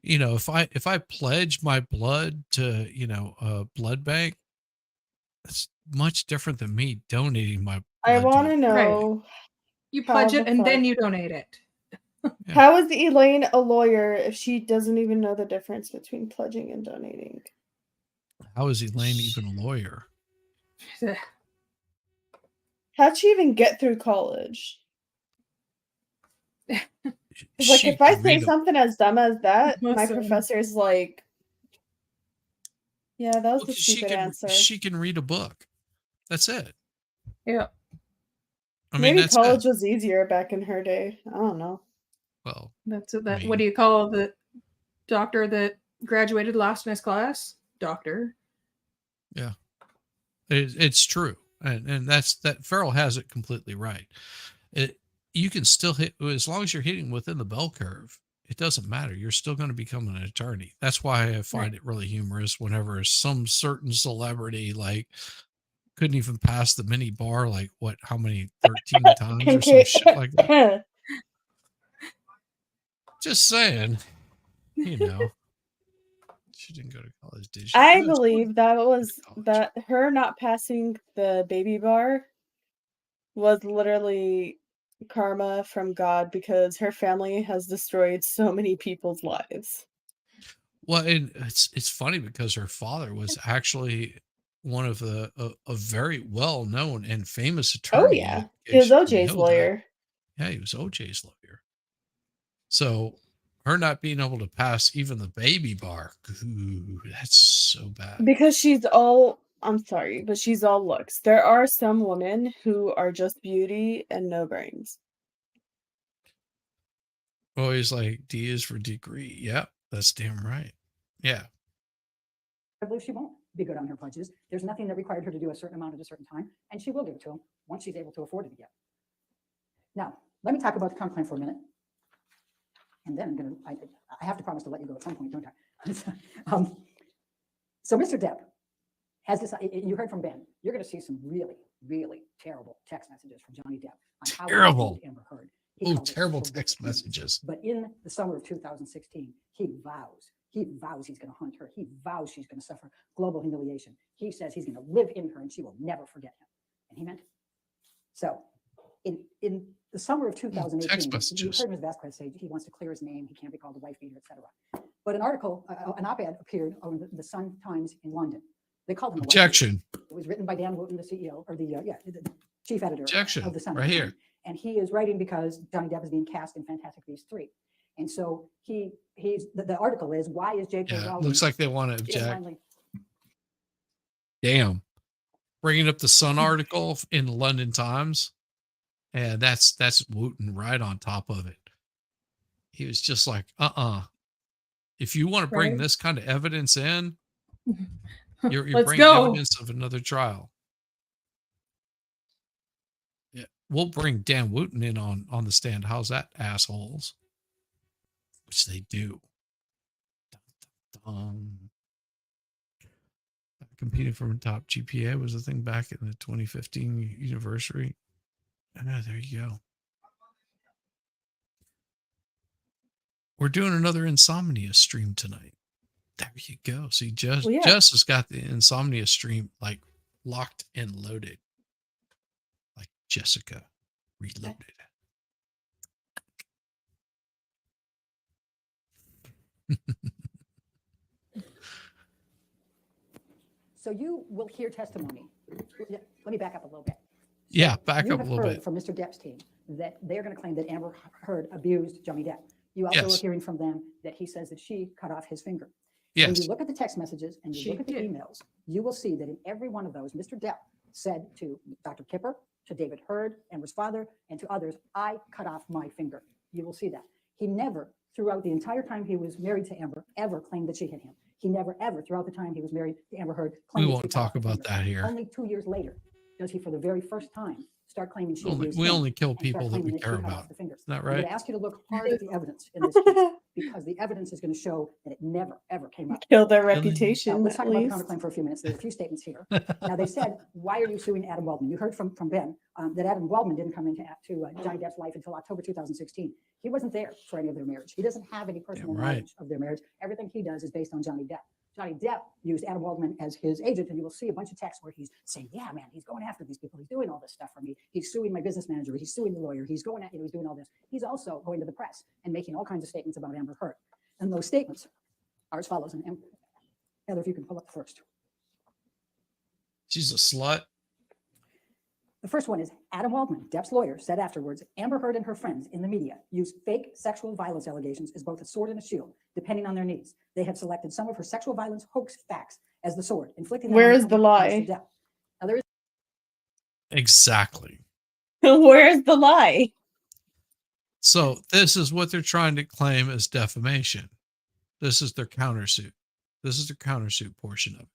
You know, if I pledge my blood to, a blood bank, it's much different than me donating my I blood want to a- know You how pledge the it and then fuck- you donate it. How is Elaine a lawyer if she doesn't even know the difference between pledging and donating? How is Elaine even a lawyer? How'd she even get through college? 'Cause, like, She if I could say read a- something as dumb as that, my Listen. professor's like, "Yeah, that was Well, a stupid answer." she can read a book. That's it. Yeah. I mean, Maybe that's college it. was easier back in her day. I don't know. Well, That's that. mean- What do you call the doctor that graduated last in his class? Doctor. yeah, it's true. And that Farrell has it completely right. You can still hit, as long as you're hitting within the bell curve, it doesn't matter. You're still going to become an attorney. That's why I find it really humorous whenever some certain celebrity like couldn't even pass the mini bar, like how many 13 times or some shit like that. Just saying, she didn't go to college, did she? I No, believe that was college. that her not passing the baby bar was literally karma from God because her family has destroyed so many people's lives. Well, and it's funny because her father was actually one of a very well known and famous attorney. Oh yeah, in he was case you OJ's know that. lawyer. Yeah, he was OJ's lawyer. So her not being able to pass even the baby bar, ooh, that's so bad. Because I'm sorry, but she's all looks. There are some women who are just beauty and no brains. Always like D is for degree. Yeah, that's damn right. Yeah. I believe she won't be good on her pledges. There's nothing that required her to do a certain amount at a certain time, and she will give it to him once she's able to afford it again. Now, let me talk about the comp plan for a minute. And then I have to promise to let you go at some point, don't I? So Mr. Depp has this, you heard from Ben, you're going to see some really, really terrible text messages from Johnny Depp on how Terrible. he Amber Heard. Oh, called it terrible horrific text things. messages. But in the summer of 2016, he vows he's going to hunt her. He vows she's going to suffer global humiliation. He says he's going to live in her and she will never forget him. And he meant it. So in the summer of 2018, Text you messages. heard Ms. Vasquez say he wants to clear his name. He can't be called a wife beater, etc. But an article, an op-ed appeared on the Sun Times in London. They called him a wife beater. Objection. It was written by Dan Wooten, the CEO, or the chief editor Objection. of the Sun. Right here. And he is writing because Johnny Depp is being cast in Fantastic Beasts 3. And so the article is, why is J.K. Yeah, Rowling looks like they want to object. finally Damn. Bringing up the Sun article in the London Times. And that's Wooten right on top of it. He was just like, if you want to bring Right. this kind of evidence in, you're Let's bringing go. evidence of another trial. Yeah, we'll bring Dan Wooten in on the stand. How's that, assholes? Which they do. Dun, dun, dun. Competing for a top GPA was the thing back in the 2015 anniversary. There you go. We're doing another Insomnia stream tonight. There you go. See, Jess has got the Insomnia stream like locked and loaded. Jessica Reloaded. So you will hear testimony. Let me back up a little bit. Yeah, back You up a have little heard bit. from Mr. Depp's team that they're going to claim that Amber Heard abused Johnny Depp. You also Yes. are hearing from them that he says that she cut off his finger. When you Yes. look at the text messages and you She look at the did. emails, you will see that in every one of those, Mr. Depp said to Dr. Kipper, to David Heard, Amber's father, and to others, I cut off my finger. You will see that. He never, throughout the entire time he was married to Amber, ever claimed that she hit him. He never, ever, throughout the time he was married to Amber Heard, We claimed that won't she cut talk off her about finger. that here. Only 2 years later does he, for the very first time, start claiming she abused We him only kill and start people that we claiming that she care cut off about. the fingers. Isn't that I'm going right? to ask you to look hard at the evidence in this case because the evidence is going to show that it never, ever came up. Kill their Really? Now, reputation, let's at talk about the least. counterclaim for a few minutes. There's a few statements here. Now, they said, why are you suing Adam Waldman? You heard from Ben that Adam Waldman didn't come into Johnny Depp's life until October 2016. He wasn't there for any of their marriage. He doesn't have any personal right. knowledge of their marriage. Everything he does is based on Johnny Depp. Johnny Depp used Adam Waldman as his agent, and you will see a bunch of texts where he's saying, yeah, man, he's going after these people. He's doing all this stuff for me. He's suing my business manager. He's suing the lawyer. He's going at, he's doing all this. He's also going to the press and making all kinds of statements about Amber Heard. And those statements are as follows. And Heather, if you can pull up the first. She's a slut. The first one is Adam Waldman, Depp's lawyer, said afterwards, Amber Heard and her friends in the media use fake sexual violence allegations as both a sword and a shield, depending on their needs. They have selected some of her sexual violence hoax facts as the sword, inflicting them Where on is the Mr. lie? Depp. Now, there is Exactly. Where's the lie? So this is what they're trying to claim as defamation. This is their countersuit. This is their countersuit portion of it.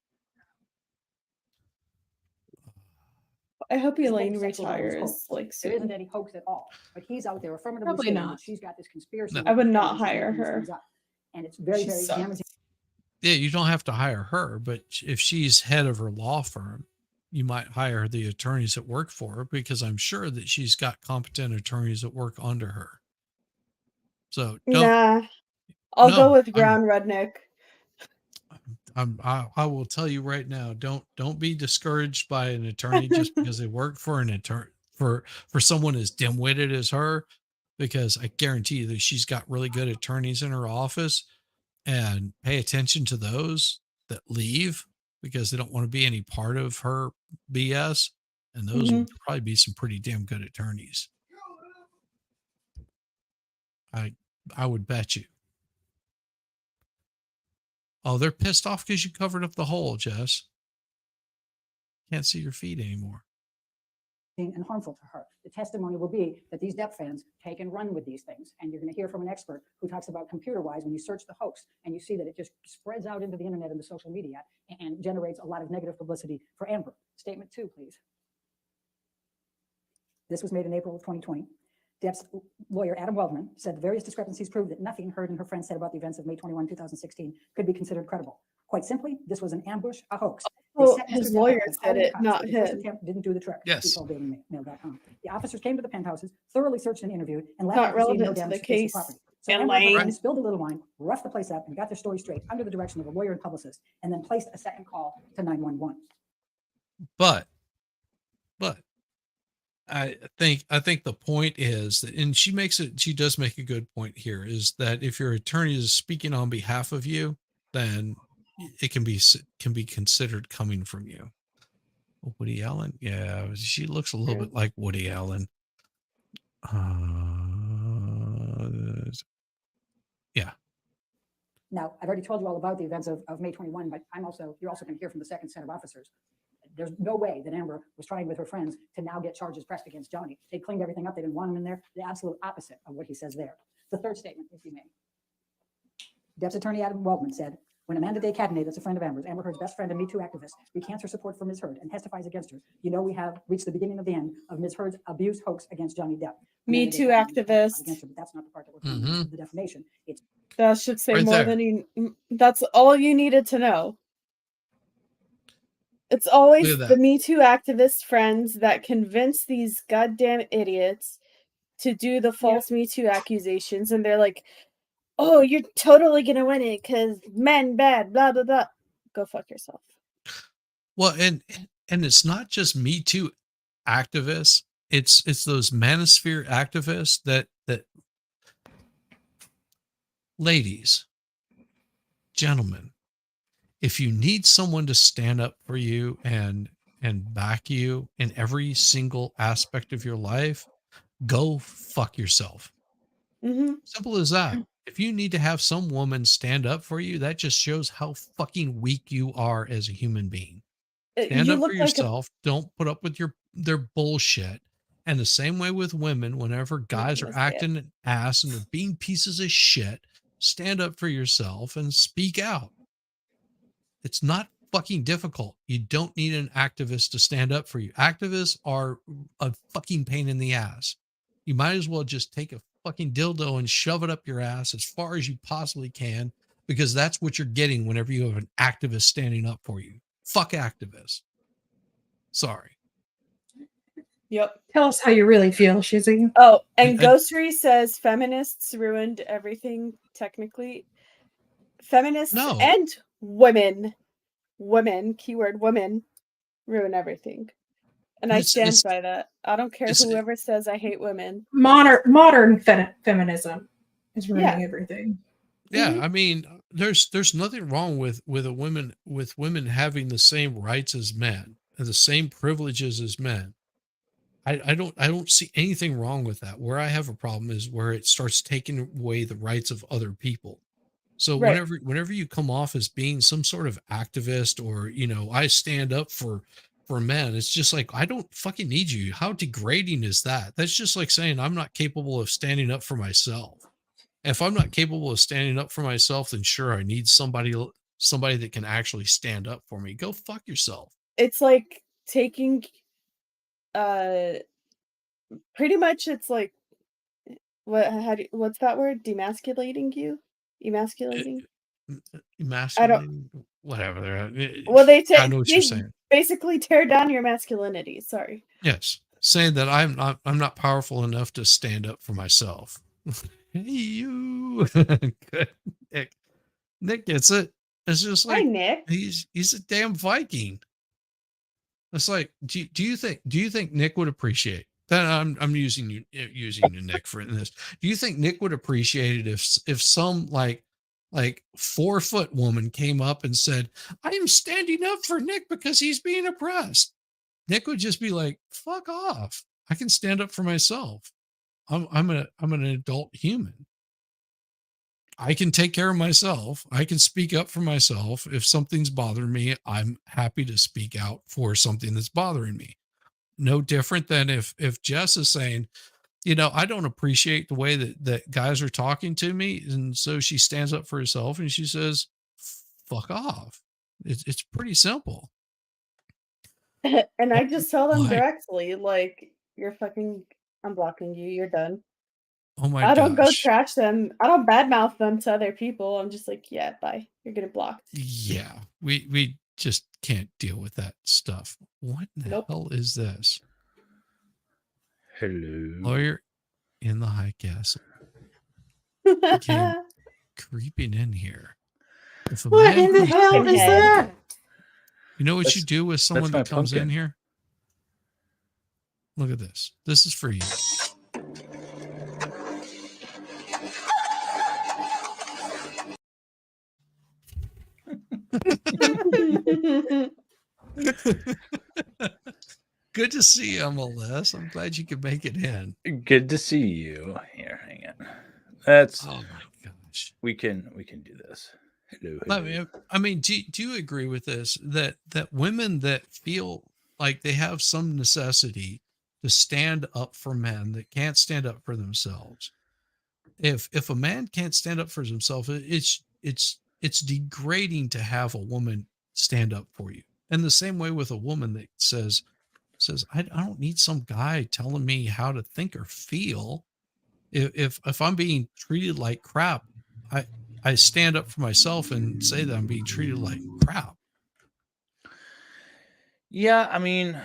I hope fake Elaine sexual violence retires hoax. like There isn't soon. any hoax at all, but he's out there affirmatively Probably saying not. that she's got this conspiracy. No. with I would her not friends and hire making these her. things up. And it's very, She very sucks. damaging. Yeah, you don't have to hire her, but if she's head of her law firm, you might hire the attorneys that work for her because I'm sure that she's got competent attorneys that work under her. So don't. Nah, I'll No, go with I'm- Ground Redneck. I will tell you right now, don't be discouraged by an attorney just because they work for an attorney for someone as dim-witted as her, because I guarantee you that she's got really good attorneys in her office, and pay attention to those that leave because they don't want to be any part of her BS, and those would probably be some pretty damn good attorneys. I would bet you. Oh, they're pissed off because you covered up the hole, Jess. Can't see your feet anymore. And harmful to her. The testimony will be that these Depp fans take and run with these things. And you're going to hear from an expert who talks about computer-wise, when you search the hoax and you see that it just spreads out into the internet and the social media and generates a lot of negative publicity for Amber. Statement 2, please. This was made in April of 2020. Depp's lawyer, Adam Waldman, said the various discrepancies prove that nothing Heard and her friends said about the events of May 21, 2016 could be considered credible. Quite simply, this was an ambush, a hoax. They Oh, set his Mr. Depp lawyer up and said called the it, cops, not but the first him. attempt didn't do the trick. Yes. He told DailyMail.com. The officers came to the penthouses, thoroughly searched and interviewed, and left Not after seeing no relevant to damage the personal case, property. So and Amber and her Lane. friends spilled a little wine, roughed the place up, and got their story straight under the direction of a lawyer and publicist, and then placed a second call to 911. But I think the point is that, and she does make a good point here, is that if your attorney is speaking on behalf of you, then it can be considered coming from you. Woody Allen, yeah, she looks a little bit like Woody Allen. Yeah. Now, I've already told you all about the events of May 21, but you're also going to hear from the second set of officers. There's no way that Amber was trying with her friends to now get charges pressed against Johnny. They cleaned everything up. They didn't want him in there. The absolute opposite of what he says there. The third statement, if you may. Depp's attorney, Adam Waldman, said, when Amanda Day Cadenet, that's a friend of Amber's, Amber Heard's best friend and Me Too activist, recants her support for Ms. Heard and testifies against her, you know we have reached the beginning of the end of Ms. Heard's abuse hoax against Johnny Depp. Me Amanda Day Too Cadenet testified activist. against her, but that's not the part that we're talking about, the defamation. It's That should say Right more there. than you. That's all you needed to know. It's always Look at the that. Me Too activist friends that convince these goddamn idiots to do the false Me Too accusations, and they're like, "Oh, you're totally gonna win it because men bad, blah blah blah." Go fuck yourself. Well, and it's not just Me Too activists. it's those manosphere activists that ladies, gentlemen, if you need someone to stand up for you and back you in every single aspect of your life, go fuck yourself. Mhm. Simple as that. If you need to have some woman stand up for you, that just shows how fucking weak you are as a human being. Stand You up for look like a yourself. Don't put up with their bullshit. And the same way with women, whenever I'm not guys are gonna say it. acting an ass and they're being pieces of shit, stand up for yourself and speak out. It's not fucking difficult. You don't need an activist to stand up for you. Activists are a fucking pain in the ass. You might as well just take a fucking dildo and shove it up your ass as far as you possibly can, because that's what you're getting whenever you have an activist standing up for you. Fuck activists. Sorry. Yep. Tell us how you really feel, Shizzy. Oh, and I- Ghostry says feminists ruined everything. Technically, feminists No. and women, keyword women, ruin everything. And I It's- stand it's- by that. I don't care it's- whoever says I hate women. Modern feminism is ruining Yeah. everything. Yeah, Mhm. I mean, there's nothing wrong with women having the same rights as men and the same privileges as men. I don't see anything wrong with that. Where I have a problem is where it starts taking away the rights of other people. So Right. whenever you come off as being some sort of activist, or I stand up for men, it's just like, I don't fucking need you. How degrading is that? That's just like saying I'm not capable of standing up for myself. If I'm not capable of standing up for myself, then sure, I need somebody that can actually stand up for me. Go fuck yourself. It's like taking pretty much it's like what's that word? Demasculating you? Emasculating? I don't Emasculating, whatever. well they I know what you're they saying. basically tear down your masculinity. Sorry. Yes, saying that I'm not powerful enough to stand up for myself. Hey, you. Good. Nick gets it. It's just Hi like Nick. he's a damn Viking. It's like, do you think Nick would appreciate that? I'm using you Nick for this. Do you think Nick would appreciate it if some like 4-foot woman came up and said, I am standing up for Nick because he's being oppressed? Nick would just be like, fuck off. I can stand up for myself. I'm an adult human. I can take care of myself. I can speak up for myself. If something's bothering me, I'm happy to speak out for something that's bothering me. No different than if Jess is saying, I don't appreciate the way that guys are talking to me. And so she stands up for herself and she says, fuck off. It's pretty simple. And I just tell them Why? directly, like, I'm blocking you, you're done. Oh my I don't go gosh. trash them. I don't badmouth them to other people. I'm just like, yeah, bye. You're getting blocked. Yeah, we just can't deal with that stuff. What the Nope. hell is this? Hello. Lawyer in the high castle. Again, creeping in here. If a What man in the comes- hell is that? You know what you That's- do with someone my that comes in pumpkin. here? Look at this. This is for you. Good to see you, MLS. I'm glad you could make it in. Good to see you. Here, hang on. That's Oh my gosh. we can do this. Hello. I mean, do you agree with this? That women that feel like they have some necessity to stand up for men that can't stand up for themselves. If a man can't stand up for himself, it's degrading to have a woman stand up for you. And the same way with a woman that says, I don't need some guy telling me how to think or feel. If I'm being treated like crap, I stand up for myself and say that I'm being treated like crap. Yeah, I mean,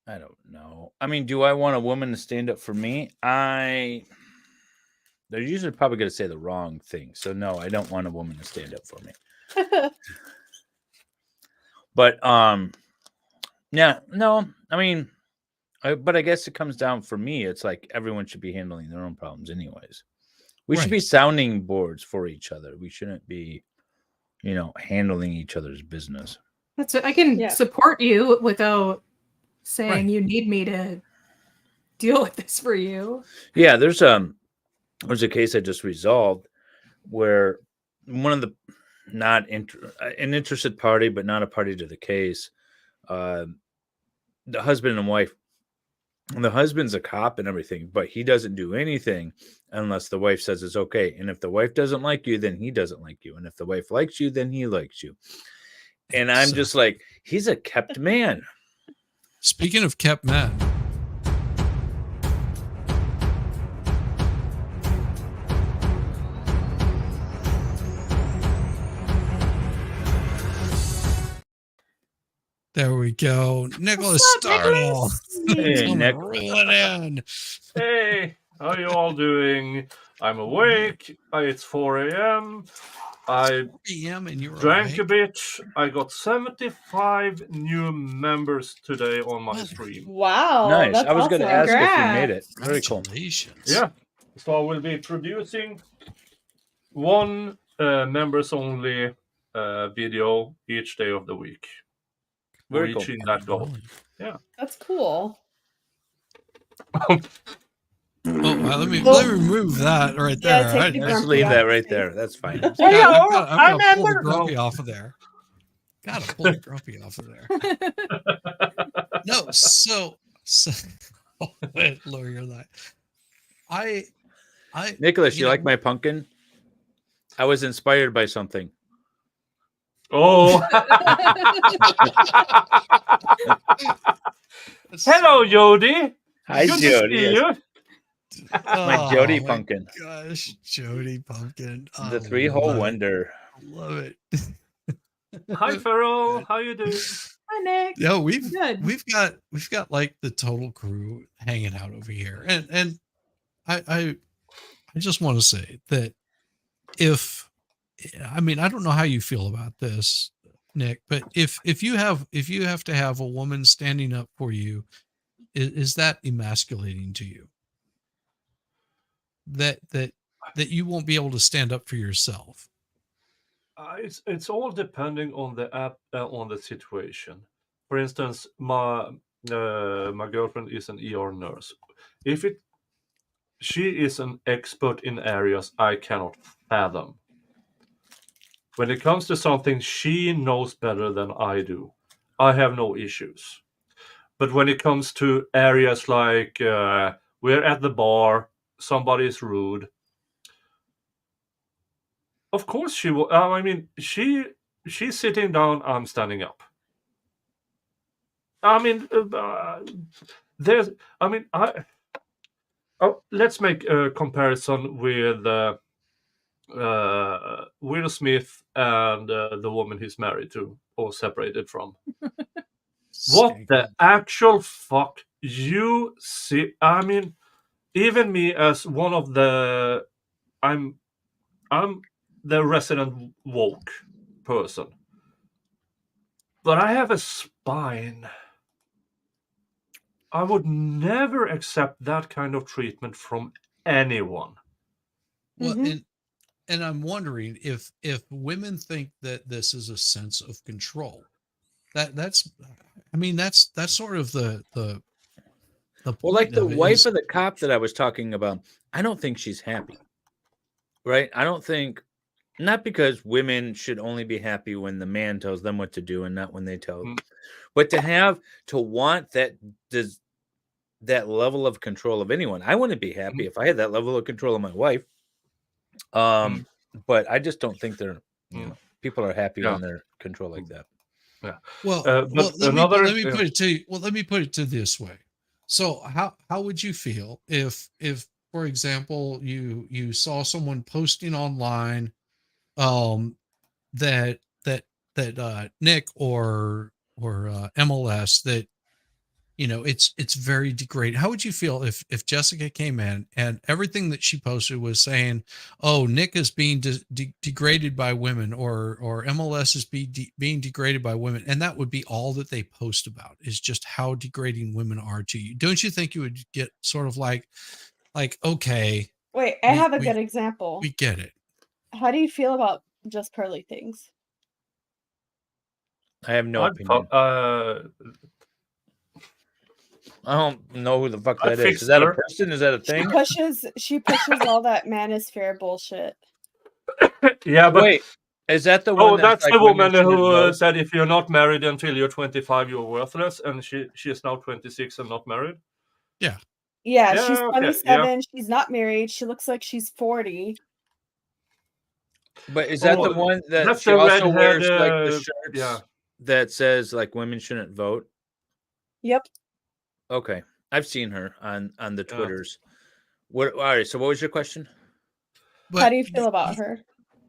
I don't know. I mean, do I want a woman to stand up for me? They're usually probably going to say the wrong thing. So no, I don't want a woman to stand up for me. But yeah, no, I mean, But I guess it comes down for me. It's like everyone should be handling their own problems, anyways. We should be Right. sounding boards for each other. We shouldn't be, handling each other's business. That's it. I can Yeah. support you without saying Right. you need me to deal with this for you. Yeah, there's a case I just resolved where one of the an interested party, but not a party to the case, the husband and wife. And the husband's a cop and everything, but he doesn't do anything unless the wife says it's okay. And if the wife doesn't like you, then he doesn't like you. And if the wife likes you, then he likes you. And I'm just like, he's a kept man. Speaking of kept men, there we go. Nicholas What's up, Startle. Nicholas? Hey, Nick. Rolling in. Hey, how you all doing? I'm awake. It's 4 a.m. I PM and you're drank a awake? bit. I got 75 new members today on my stream. Wow. Nice. That's I was going to awesome. ask if you made it. Very cool. Congratulations. Yeah. So I will be producing one members only video each day of the week. Very cool. Reaching that goal. Yeah. That's cool. Oh, well, let me remove that right Yeah, there. take the Just grumpy leave that off. right there. That's fine. I've got I'm to pull the Amber. grumpy off of there. Got to pull the grumpy off of there. No, so lower your light. I Nicholas, you know, like my pumpkin? I was inspired by something. Oh. Hello, Jody. Hi, Good Jody. to see you. My Jody my pumpkin. Gosh, Jody pumpkin. The I 3-hole love it. wonder. Love it. Hi, Farrell. How you doing? Hi, Nick. Yeah, we've Good. got like the total crew hanging out over here, and I just want to say that I don't know how you feel about this, Nick, but if you have to have a woman standing up for you, is that emasculating to you? That you won't be able to stand up for yourself? It's all depending on the app on the situation. For instance, my girlfriend is an ER nurse. She is an expert in areas I cannot fathom. When it comes to something she knows better than I do, I have no issues. But when it comes to areas like we're at the bar, somebody is rude. Of course she will. She's sitting down. I'm standing up. Let's make a comparison with Will Smith and the woman he's married to or separated from. What the actual fuck you see? Even me as one of the I'm the resident woke person, but I have a spine. I would never accept that kind of treatment from anyone. Well, and I'm wondering if women think that this is a sense of control. That's sort of the Well, like point the of it wife is- of the cop that I was talking about, I don't think she's happy. Right? I don't think, not because women should only be happy when the man tells them what to do and not when they tell them, but to want that level of control of anyone. I wouldn't be happy if I had that level of control of my wife. But I just don't think people are happy when they're controlled like that. Yeah. Well, but let another. me put it to you. Well, let me put it to this way. So how would you feel if for example you saw someone posting online that Nick or MLS you know, it's very degrading. How would you feel if Jessica came in and everything that she posted was saying, "Oh, Nick is being degraded by women," or MLS is being degraded by women, and that would be all that they post about is just how degrading women are to you? Don't you think you would get sort of like okay, Wait, I have a we good example. we get it. How do you feel about just pearly things? I have no opinion. I don't know who the fuck that is. Is that a person? Is that a thing? She pushes all that manosphere bullshit. Yeah, but wait, is that the one? Oh, that's like the woman women shouldn't who vote? said if you're not married until you're 25, you're worthless, and she is now 26 and not married. Yeah. Yeah, Yeah, she's okay, 27. yeah. She's not married. She looks like she's 40. But is that the Oh, one that that's she the also redhead, wears like the shirts yeah. that says like women shouldn't vote? Yep. Okay, I've seen her on the Yeah. Twitters. What? All right. So what was your question? How do you feel about her?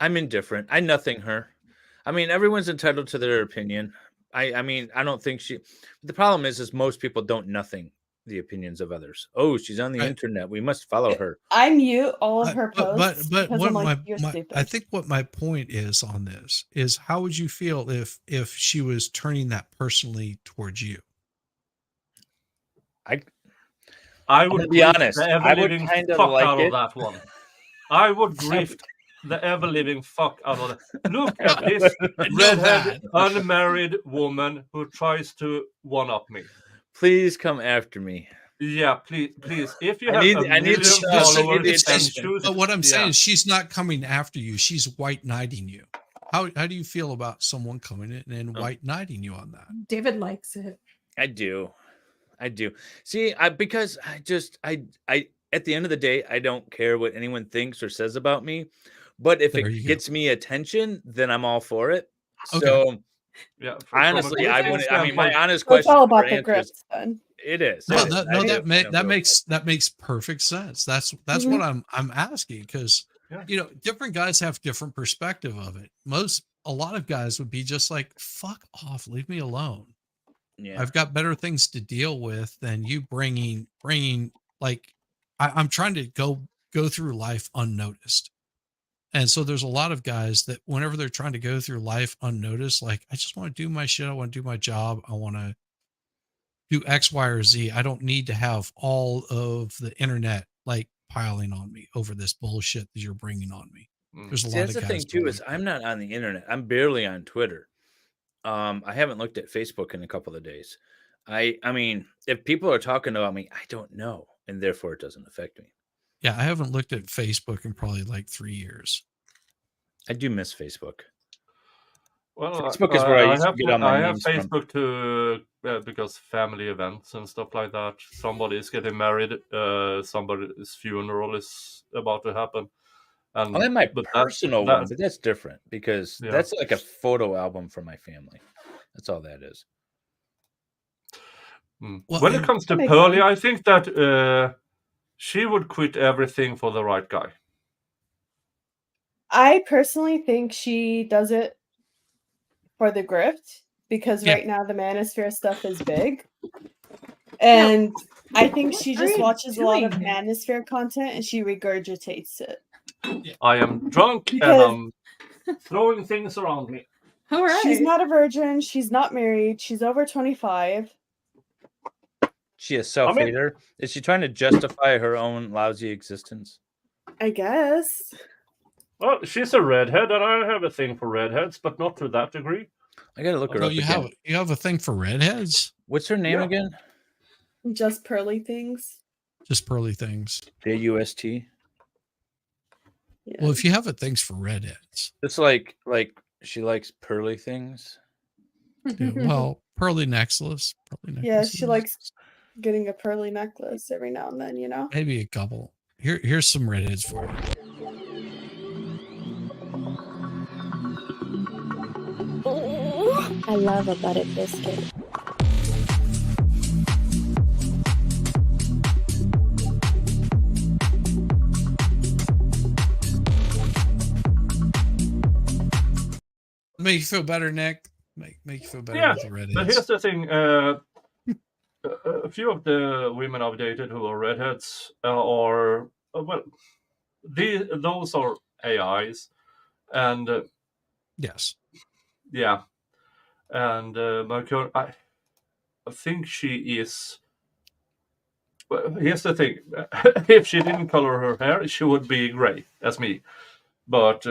I'm indifferent. I nothing her. I mean, everyone's entitled to their opinion. I mean, I don't think she. The problem is most people don't nothing the opinions of others. Oh, she's on the internet. We must follow her. I mute all of her But posts because what I'm like, my you're stupid. I think what my point is on this is how would you feel if she was turning that personally towards you? I would be grief honest, the I would ever-living kinda fuck like out it. of that one. I would grief the ever-living fuck out of that. Look at this redhead, unmarried woman who tries to one-up me. Please come after me. Yeah, please. If you I have need- a I need million to- I need followers the and attention. choose, But what I'm saying yeah. is she's not coming after you. She's white knighting you. How do you feel about someone coming in and white knighting you on that? David likes it. I do. See, because I at the end of the day, I don't care what anyone thinks or says about me. But if There it you go. gets me attention, then I'm all for it. Okay. So Yeah, honestly, I wouldn't. I mean, my honest So it's question all for about the answer is grips then. it is. No, it is. I do. that makes perfect sense. That's Mhm. what I'm asking because Yeah. you know different guys have different perspective of it. A lot of guys would be just like, "Fuck off, leave me alone. Yeah. I've got better things to deal with than you bringing like I'm trying to go through life unnoticed." And so there's a lot of guys that whenever they're trying to go through life unnoticed, like I just want to do my shit, I want to do my job, I want to do X, Y, or Z. I don't need to have all of the internet like piling on me over this bullshit that you're bringing on me. There's a See, lot that's of the guys thing too is I'm not on the internet. I'm barely on Twitter. I haven't looked at Facebook in a couple of days. I mean, if people are talking about me, I don't know, and therefore it doesn't affect me. Yeah, I haven't looked at Facebook in probably like 3 years. I do miss Facebook. Well, Facebook is where I used to have, get all my I have memes from. Facebook to because family events and stuff like that. Somebody is getting married. Somebody's funeral is about to happen. And I have my but personal one, but that's different because Yeah. that's like a photo album for my family. That's all that is. Well, when it and- comes to That makes Pearly, sense. I think that she would quit everything for the right guy. I personally think she does it for the grift because Yeah. right now the manosphere stuff is big. And I think she What are just you watches a lot of doing? manosphere content and she regurgitates it. I am drunk Because- and I'm throwing things around me. All right. She's not a virgin, she's not married, she's over 25. She a self-hater? Is she trying to justify her own lousy existence? I guess. Well, she's a redhead, and I have a thing for redheads, but not to that degree. I gotta look her Oh, up you again. have a thing for redheads? What's her name Yeah. again? Just pearly things. Just pearly things. JUST. Yeah. Well, if you have a things for redheads, It's like she likes pearly things. yeah, well, pearly necklace. Yeah, she likes getting a pearly necklace every now and then, you know? Maybe a couple. Here's some redheads for you. I love a buttered biscuit. Make you feel better, Nick. Make you feel better Yeah, with the redheads. but here's the thing. a few of the women I've dated who are redheads are well, those are AIs, and Yes. yeah, and my current, I think she is. Well, here's the thing: if she didn't color her hair, she would be gray as me. But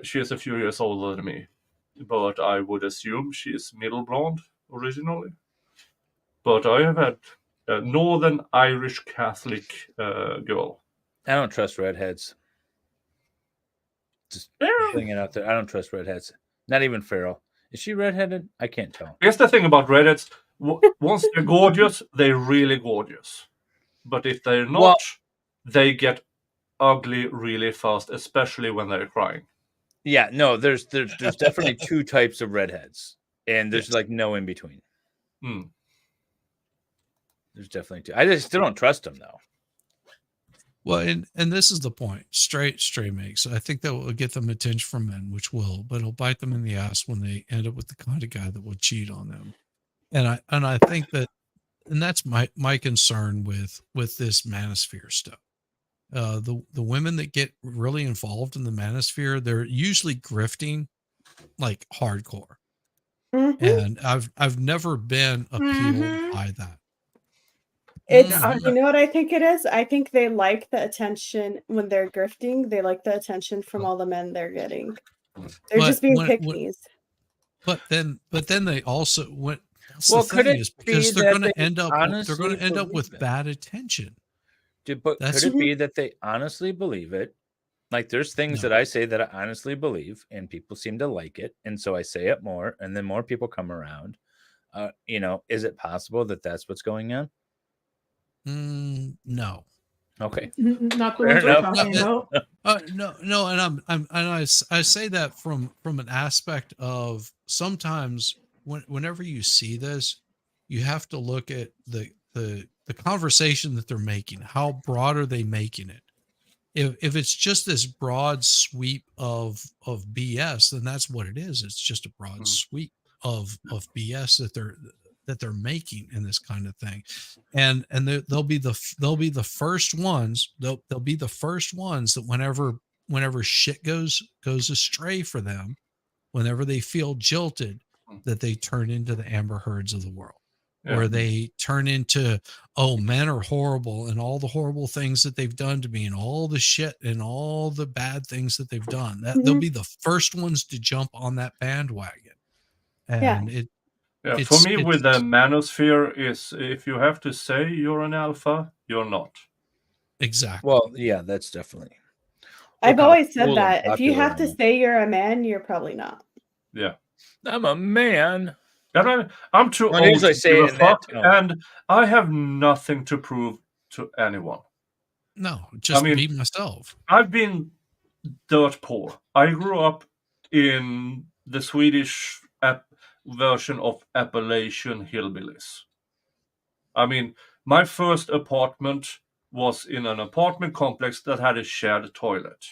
she is a few years older than me. But I would assume she is middle blonde originally. But I have had a Northern Irish Catholic girl. I don't trust redheads. Just putting it out there. I don't trust redheads. Not even Farrell. Is she redheaded? I can't tell. Here's the thing about redheads: once they're gorgeous, they're really gorgeous. But if they're not, they get ugly really fast, especially when they're crying. Yeah, no, there's definitely two types of redheads, and there's like no in between. There's definitely two. I just still don't trust them though. Well, and this is the point. Stray makes. I think that will get them attention from men, which will, but it'll bite them in the ass when they end up with the kind of guy that will cheat on them. And I think that, and that's my concern with this manosphere stuff. The women that get really involved in the manosphere, they're usually grifting like hardcore. And I've never been appealed by that. It's you know what I think it is? I think they like the attention when they're grifting. They like the attention from all the men they're getting. They're just being pick-me's. But then they also went. Well, could it because be they're that going to they end up honestly with believe it? bad attention. But could it be that they honestly believe it? Like there's things that I say that I honestly believe, and people seem to like it, and so I say it more, and then more people come around. Is it possible that that's what's going on? No. Okay. Not the ones we're talking about. No, and I say that from an aspect of sometimes whenever you see this, you have to look at the conversation that they're making. How broad are they making it? If it's just this broad sweep of BS, then that's what it is. It's just a broad sweep of BS that they're making in this kind of thing, and they'll be the first ones. They'll be the first ones that whenever shit goes astray for them, whenever they feel jilted, that they turn into the Amber Heards of the world, where they turn into, oh, men are horrible and all the horrible things that they've done to me and all the shit and all the bad things that they've done. That they'll be the first ones to jump on that bandwagon, and for me, with the manosphere is if you have to say you're an alpha, you're not. Exactly. Well, yeah, that's definitely. I've always said that if you have to say you're a man, you're probably not. Yeah, I'm a man. I'm too old to give a fuck, and I have nothing to prove to anyone. No, just be myself. I've been dirt poor. I grew up in the Swedish version of Appalachian hillbillies. I mean, my first apartment was in an apartment complex that had a shared toilet.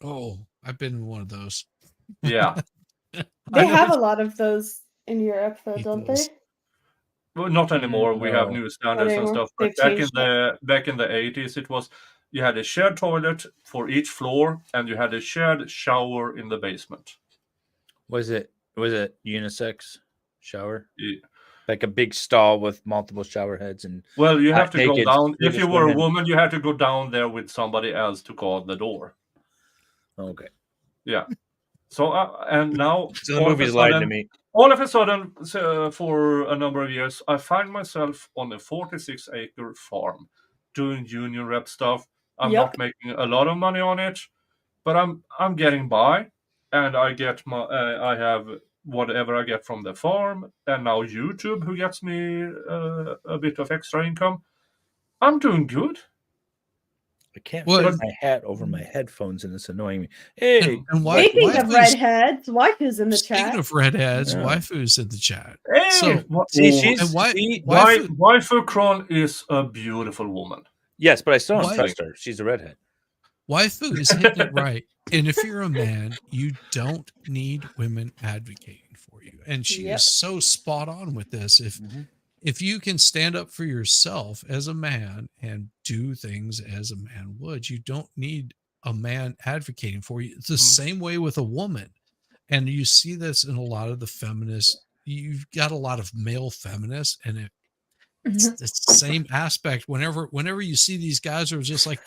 Oh, I've been in one of those. Yeah. They have a lot of those in Europe, though, don't they? Well, not anymore. We have new standards and stuff. But back in the 80s, it was you had a shared toilet for each floor, and you had a shared shower in the basement. Was it unisex shower? Yeah. Like a big stall with multiple shower heads and you have to go down. If you were a woman, you had to go down there with somebody else to guard the door. Okay. Yeah. So and now so the movie's lied to me. All of a sudden, for a number of years, I find myself on a 46-acre farm doing union rep stuff. I'm not making a lot of money on it, but I'm getting by, and I get I have whatever I get from the farm, and now YouTube, who gets me a bit of extra income. I'm doing good. I can't fit my hat over my headphones, and it's annoying me. Hey, and speaking of redheads, waifu's in the chat. Speaking of redheads, waifu's in the chat. Hey, so, waifu Kron is a beautiful woman. Yes, but I still don't trust her. She's a redhead. Waifu is hitting it right. And if you're a man, you don't need women advocating for you. And she is so spot on with this. if you can stand up for yourself as a man and do things as a man would, you don't need a man advocating for you. It's the same way with a woman. And you see this in a lot of the feminists. You've got a lot of male feminists, and it's the same aspect. Whenever you see these guys who are just like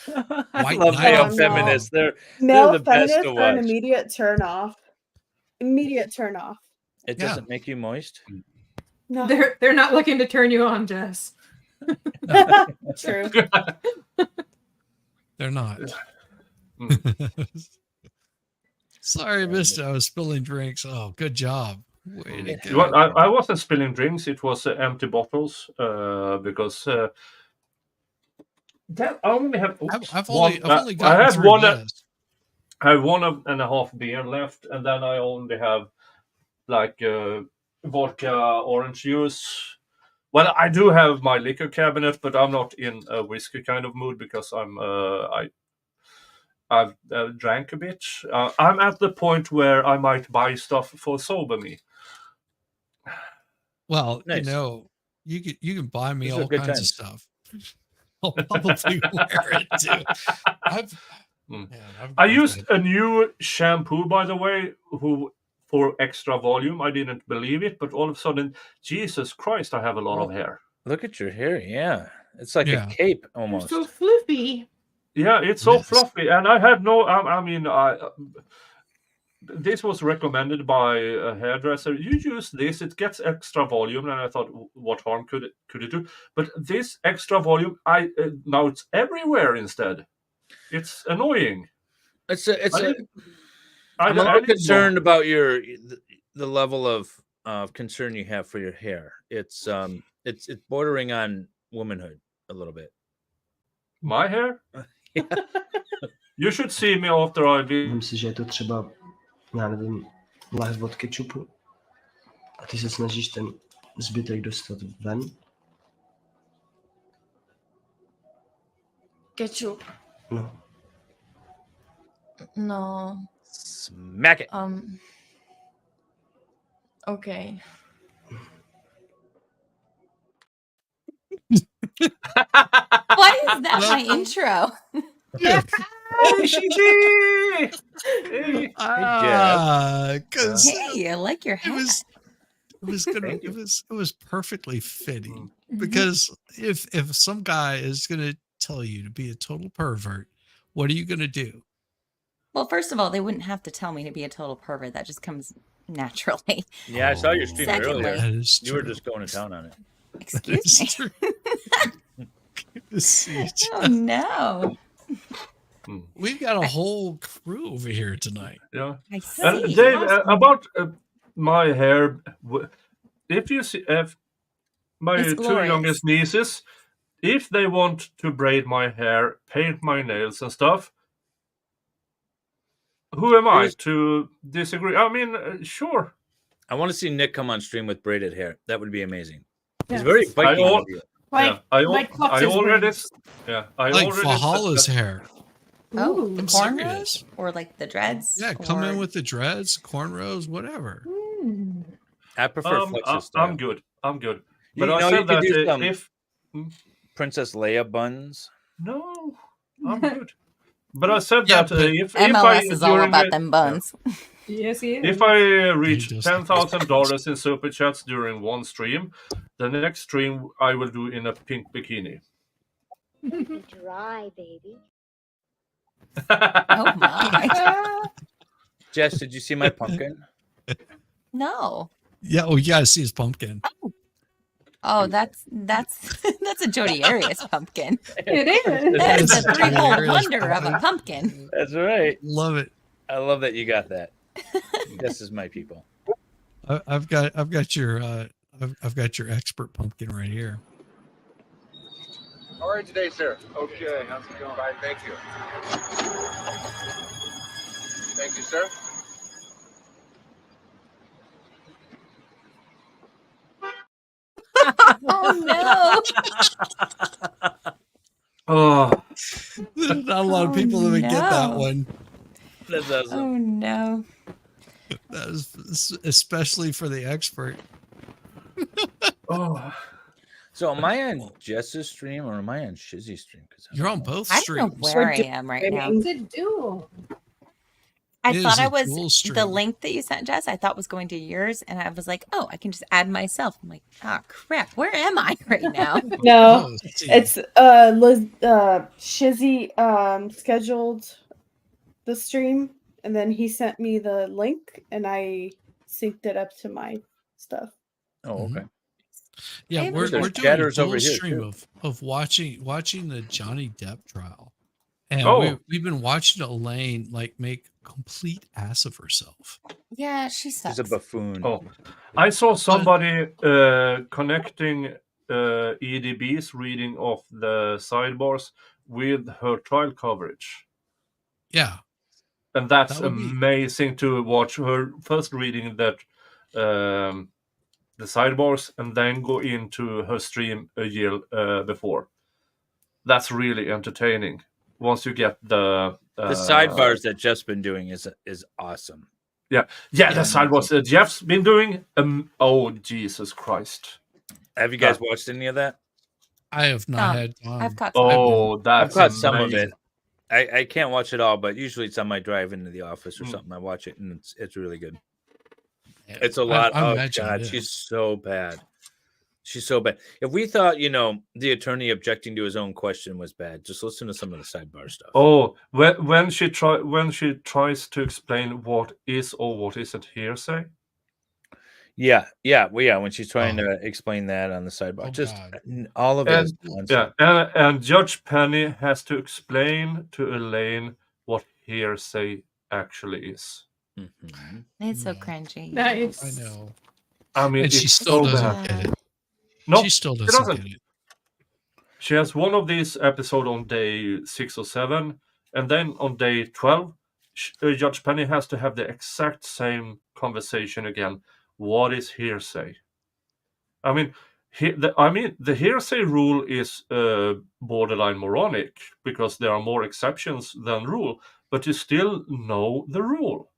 I white love knight male on feminists. They're Male the best feminists to are an watch. immediate turn off. Immediate turn off. It doesn't make you moist. No. They're not looking to turn you on, Jess. True. They're not. Sorry, mister. I was spilling drinks. Oh, good job. Way to go. Well, I wasn't spilling drinks. It was empty bottles because I only have. I've only I gotten have through one. this. I have 1.5 beer left, and then I only have like vodka, orange juice. Well, I do have my liquor cabinet, but I'm not in a whiskey kind of mood because I've drank a bit. I'm at the point where I might buy stuff for sober me. Well, Nice. you can buy me These are all good kinds times. of stuff. I'll probably wear it too. I used a new shampoo, by the way, for extra volume. I didn't believe it, but all of a sudden, Jesus Christ, I have a lot of hair. Look at your hair. Yeah. It's like Yeah. a cape almost. So fluffy. Yeah, it's so fluffy, and I had no. I mean, this was recommended by a hairdresser. You use this; it gets extra volume, and I thought, what harm could it do? But this extra volume, now it's everywhere instead. It's annoying. I'm a little concerned about the level of concern you have for your hair. It's bordering on womanhood a little bit. My hair? You should see me after I be. Myslím si, že je to třeba, já nevím, lahve od kečupu a ty se snažíš ten zbytek dostat ven. Ketchup. No. No. Smack it. Okay. Why is that my intro? Because Hey, I like your hat. it was perfectly fitting. Because if some guy is gonna tell you to be a total pervert, what are you gonna do? Well, first of all, they wouldn't have to tell me to be a total pervert. That just comes naturally. Yeah, I saw your stream Secondly- earlier. That is You were true. just going to town on it. Excuse me. Good to see you, Oh no. We've got a whole crew over here tonight. Yeah. I see. And Dave, about my hair, if you see, if my It's two glorious. youngest nieces, if they want to braid my hair, paint my nails and stuff, who am I to disagree? I mean, sure. I want to see Nick come on stream with braided hair. That would be amazing. He's Yes. very Viking al- of you. I already, I Like already Fahala's hair. Oh, the I'm cornrows serious. or like the dreads? Yeah, come in or- with the dreads, cornrows, whatever. I prefer Flex's style. I'm good. You But I know, you said could that do some if Princess Leia buns. no, I'm good. But I said Yeah, that but if MLS I is all during about the- them buns. Yes, he is. If I reach does. $10,000 in super chats during one stream, the next stream I will do in a pink bikini. Dry, baby. Oh my. Jess, did you see my pumpkin? No. Yeah, well, you gotta see his pumpkin. Oh, that's that's a Jodi Arias pumpkin. It is. That is That's a a Jodi threefold Arias wonder of a pumpkin. That's right. Love it. I love that you got that. This is my people. I've got your I've got your expert pumpkin right here. How are you today, sir? Okay, how's it going? Fine, thank you. Thank you, sir. Oh no. Oh, There's not a lot of people that would get that no. one. That's awesome. Oh no. That is especially for the expert. oh. So am I on Jess's stream or am I on Shizzy's stream? Because You're on both I don't know streams. where I am right now. It's a duel. I It thought is I a was dual the stream. link that you sent, Jess. I thought was going to yours, and I was like, "Oh, I can just add myself." I'm like, "Oh crap, where am I right now?" No, Oh, see. it's Shizzy scheduled the stream, and then he sent me the link, and I synced it up to my stuff. Oh, okay. Yeah, Hey, we're There's doing a chatters over dual here, stream too. of watching the Johnny Depp trial, and Oh. we've been watching Elaine like make a complete ass of herself. Yeah, she She's a sucks. buffoon. Oh, I saw somebody connecting EDB's reading of the sidebars with her trial coverage. Yeah, And that's That would be- amazing to watch her first reading that the sidebars and then go into her stream a year before. That's really entertaining. Once you get the sidebars that Jeff's been doing is awesome. Yeah, the sidebars Jeff's been doing. Oh Jesus Christ! Have you guys watched any of that? I have not had time. I've caught some. Oh, that's I've caught some of amazing. it. I can't watch it all, but usually it's on my drive into the office or Mm. something. I watch it and it's really good. Yeah, It's a lot. I Oh imagine God, it is. she's so bad. She's so bad. If we thought, the attorney objecting to his own question was bad, just listen to some of the sidebar stuff. Oh, when she tries to explain what is or what isn't hearsay. Yeah. When she's trying to explain that on the sidebar, Oh, just God. all of it is nonsense. and Judge Penny has to explain to Elaine what hearsay actually is. Mhm. It's so cringy. Nice. I know. I mean, And she it's still so doesn't bad. get it. No, She still she doesn't get it. She has one of these episodes on day 6 or 7, and then on day 12, Judge Penny has to have the exact same conversation again. What is hearsay? I mean, the hearsay rule is borderline moronic because there are more exceptions than rule, but you still know the rule.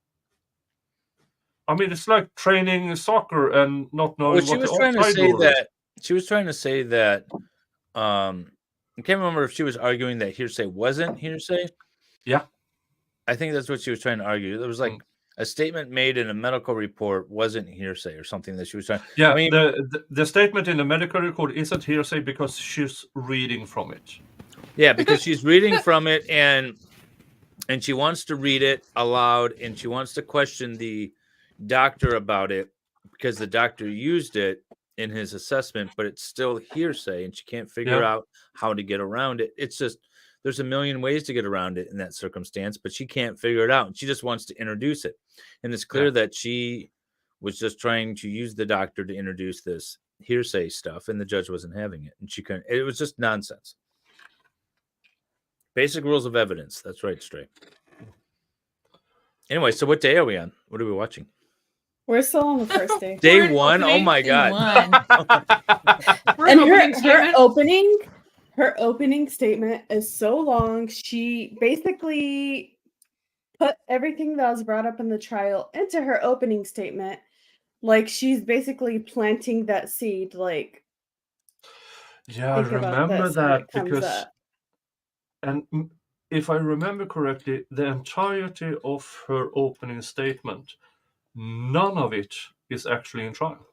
I mean, it's like training soccer and not knowing Well, she what was the trying to offside say rule is. that. She was trying to say that. I can't remember if she was arguing that hearsay wasn't hearsay. Yeah, I think that's what she was trying to argue. There was like a statement made in a medical report wasn't hearsay or something that she was trying. Yeah, I mean, the statement in the medical record isn't hearsay because she's reading from it. yeah, because she's reading from it and she wants to read it aloud and she wants to question the doctor about it because the doctor used it in his assessment, but it's still hearsay and she can't figure out how to get around it. It's just there's a million ways to get around it in that circumstance, but she can't figure it out and she just wants to introduce it. And it's clear that she was just trying to use the doctor to introduce this hearsay stuff and the judge wasn't having it and she couldn't. It was just nonsense. Basic rules of evidence. That's right, Stray. Anyway, so what day are we on? What are we watching? We're still on the first day. Day one? Oh my God. And her opening statement is so long. She basically put everything that was brought up in the trial into her opening statement. Like she's basically planting that seed. Like, Yeah, I think about remember this when that it comes because, up. and if I remember correctly, the entirety of her opening statement, none of it is actually in trial.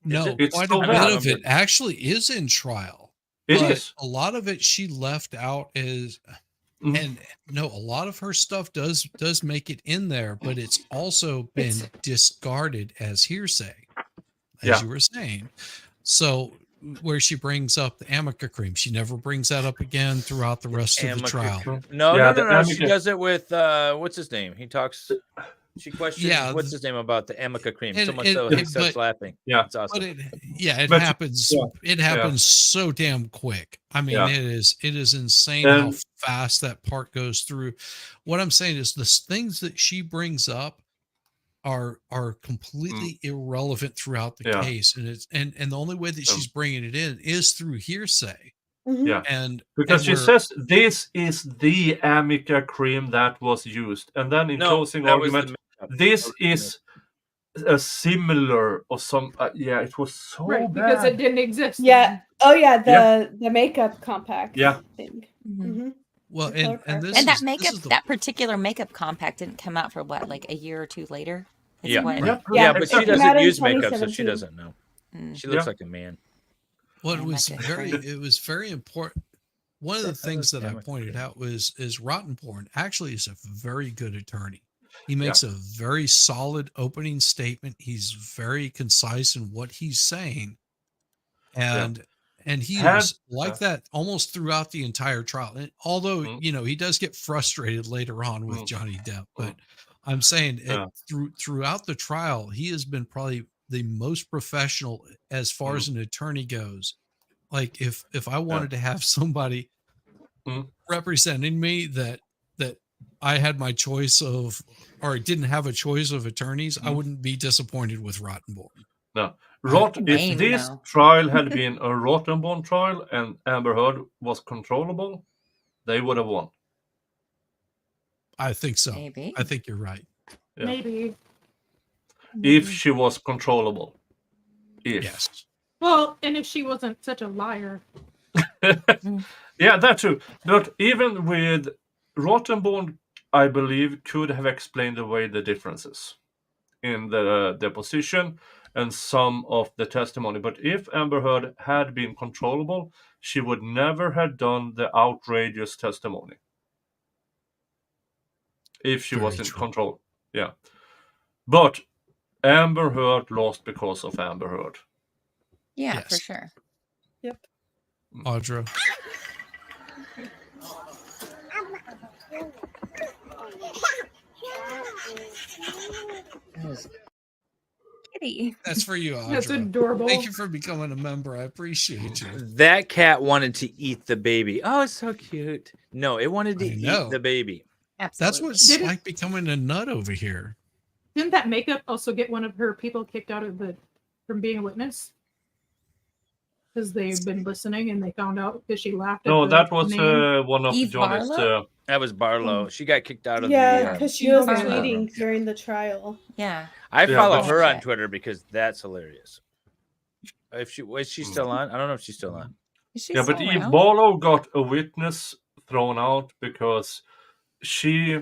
No, It's quite so a bit bad. of it actually is in trial. It but is. a lot of it she left out is, and no, a lot of her stuff does make it in there, but it's also been discarded as hearsay, as you were saying. So where she brings up the amica cream, she never brings that up again throughout the rest of the trial. No. She does it with what's his name? He talks. She questions what's his name about the amica cream. So much so he starts laughing. Yeah, it's awesome. But it happens. It happens so damn quick. I mean, it is insane how fast that part goes through. What I'm saying is the things that she brings up are completely irrelevant throughout the case, and it's and the only way that she's bringing it in is through hearsay. Yeah, and because she says this is the amica cream that was used, and then in closing argument, this is a similar or some. Yeah, it was so Right, bad. because it didn't exist. Yeah. Oh yeah, Yeah. the makeup compact Yeah. thing. Mhm. Well, The color and this And that is makeup, the that particular makeup compact didn't come out for what, like a year or two later? It's Yeah. what? Yeah. Right. But she It came doesn't out in use makeup, so she 2017. doesn't know. She looks Yeah. like a man. Well, Yeah, not good for her. it was very important. One of the things that I pointed out is Rotten Porn actually is a very good attorney. He makes a very solid opening statement. He's very concise in what he's saying. And he is like that almost throughout the entire trial. And although, he does get frustrated later on with Johnny Depp, but I'm saying throughout the trial, he has been probably the most professional as far as an attorney goes. Like if I wanted to have somebody representing me that I had my choice of, or didn't have a choice of attorneys, I wouldn't be disappointed with Rottenborn. No. If Name, this though. trial had been a Rottenborn trial and Amber Heard was controllable, they would have won. I think so. Maybe. I think you're right. Yeah. Maybe. If she was controllable. If. Yes. Well, and if she wasn't such a liar. Yeah, that too. But even with Rottenborn, I believe, could have explained away the differences in the deposition and some of the testimony. But if Amber Heard had been controllable, she would never have done the outrageous testimony. If she was in control. Yeah. But Amber Heard lost because of Amber Heard. Yeah, for sure. Yep. Audra. Kitty. That's for you, Audra. That's adorable. Thank you for becoming a member. I appreciate you. That cat wanted to eat the baby. Oh, it's so cute. No, it wanted to eat the baby. Absolutely. That's what it's like becoming a nut over here. Didn't that makeup also get one of her people kicked out of from being a witness? Because they've been listening and they found out because she laughed at No, the that was name. one of Eve Johnny's. Barlow? That was Barlow. She got kicked out of Yeah, the. because she was Barlow. tweeting during the trial. Yeah. I Yeah, follow but- her on Twitter because that's hilarious. Is she still on? I don't know if she's still on. Is she Yeah, but still Eve around? Barlow got a witness thrown out because she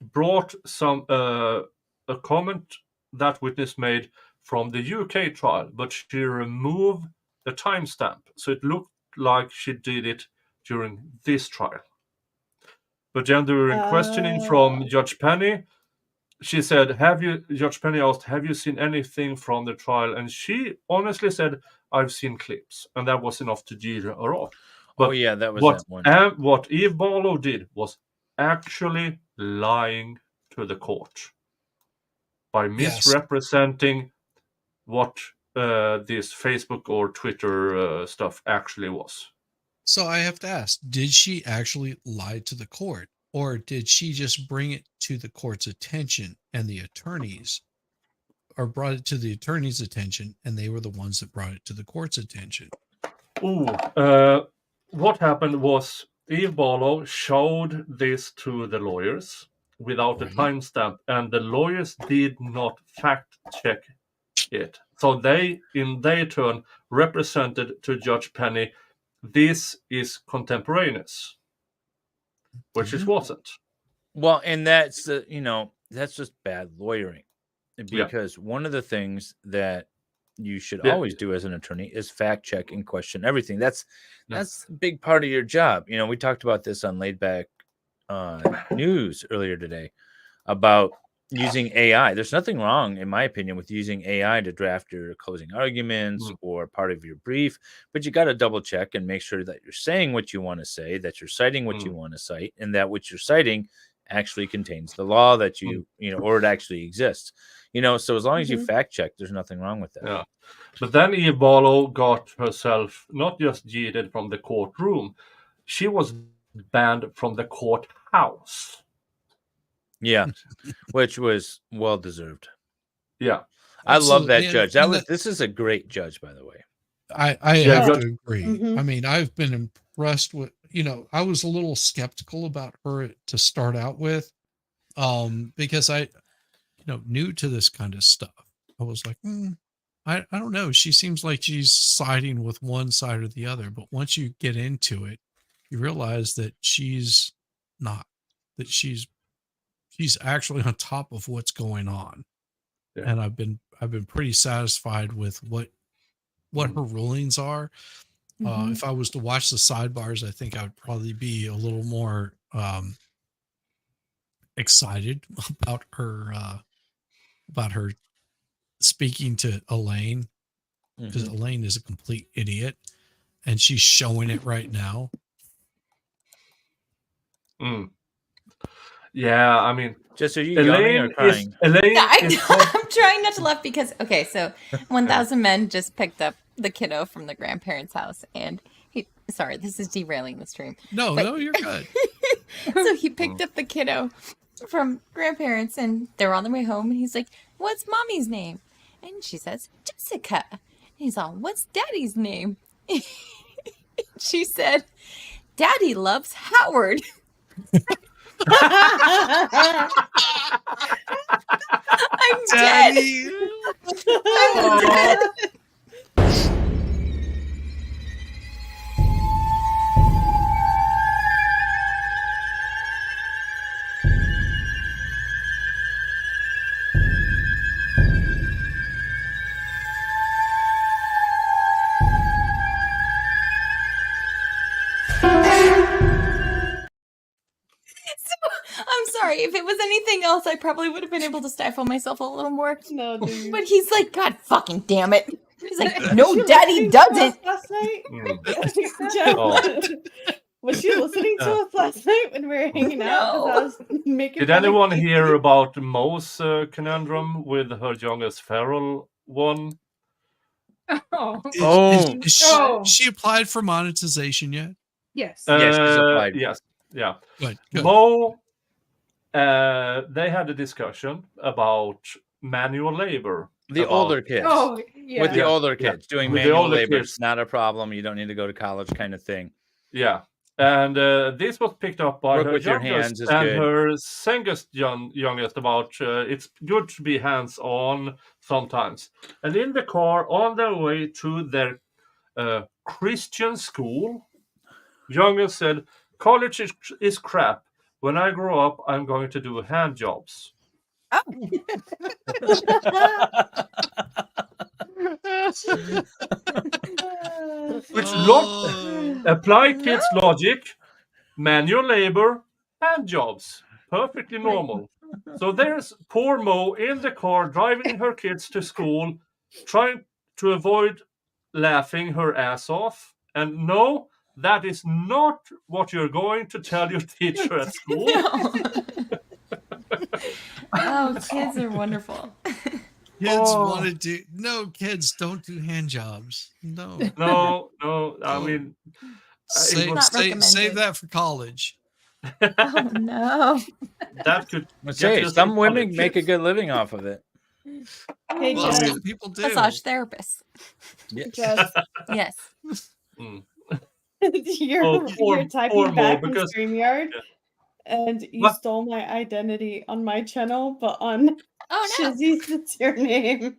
brought some a comment that witness made from the UK trial, but she removed the timestamp, so it looked like she did it during this trial. But then during questioning from Judge Penny, she said, Judge Penny asked, have you seen anything from the trial? And she honestly said, I've seen clips. And that was enough to jeer her off. But Oh yeah, that was that one. what Eve Barlow did was actually lying to the court by misrepresenting what this Facebook or Twitter stuff actually was. So I have to ask, did she actually lie to the court, or did she just bring it to the court's attention and the attorneys, or brought it to the attorney's attention and they were the ones that brought it to the court's attention? What happened was Eve Barlow showed this to the lawyers without the timestamp, and the lawyers did not fact check it. So they, in their turn, represented to Judge Penny, this is contemporaneous, which it wasn't. Well, and that's that's just bad lawyering, because one of the things that you should always do as an attorney is fact check and question everything. That's a big part of your job. We talked about this on Laid Back News earlier today about using AI. There's nothing wrong, in my opinion, with using AI to draft your closing arguments or part of your brief, but you got to double check and make sure that you're saying what you want to say, that you're citing what you want to cite, and that what you're citing actually contains the law that or it actually exists. So as long as you fact check, there's nothing wrong with that. Yeah. But then Eve Barlow got herself not just yeeted from the courtroom, she was banned from the courthouse. Yeah, which was well deserved. Yeah, I love that Absolutely. judge. This is a great judge, by the way. I have to agree. I mean, I've been impressed with, I was a little skeptical about her to start out with, because I, new to this kind of stuff. I was like, I don't know. She seems like she's siding with one side or the other. But once you get into it, you realize that she's not. That she's actually on top of what's going on. Yeah. And I've been pretty satisfied with what her rulings are. If I was to watch the sidebars, I think I would probably be a little more excited about her speaking to Elaine, because Elaine is a complete idiot and she's showing it right now. Yeah, I mean, Jess, are you yawning or crying? Elaine Yeah, is I'm trying not to laugh because okay, so 1,000 Men just picked up the kiddo from the grandparents' house, and sorry, this is derailing the stream. No, you're good. So he picked up the kiddo from grandparents, and they're on their way home, and he's like, "What's mommy's name?" And she says, "Jessica." And he's all, "What's daddy's name?" She said, "Daddy loves Howard." I'm dead. I'm dead. I'm sorry. If it was anything else, I probably would have been able to stifle myself a little more. No, dude. But he's like, "God fucking damn it." He's like, "No, daddy doesn't." Last night? Oh. Was she listening to us last night when we were hanging out? 'Cause I was making Did fun of anyone Casey? hear about Mo's conundrum with her youngest feral one? Is she applied for monetization yet? Yes. Yes, she's applied. Yes. Yeah. Good. Mo, they had a discussion about manual labor. The older kids. Oh, yeah. With the Yeah, older yeah. kids. Doing With the manual older labor. kids. It's not a problem. You don't need to go to college kind of thing. Yeah. And this was picked up by Work her with your youngest hands is and good. her youngest about it's good to be hands-on sometimes. And in the car on their way to their Christian school, youngest said, "College is crap. When I grow up, I'm going to do hand jobs." Which apply kids' logic, manual labor, hand jobs. Perfectly normal. So there's poor Mo in the car driving her kids to school, trying to avoid laughing her ass off. And no, that is not what you're going to tell your teacher at school. Oh, kids are wonderful. Kids want to do kids don't do hand jobs. No. No. I mean, save that for college. Oh no. That could say some women make a good living off of it. Hey, Well, Jess. some people do. Massage therapists. Yes. Jess, Yes. you're Or typing back in because- StreamYard, and you What? stole my identity on my channel, but on Shizzy's, it's your name.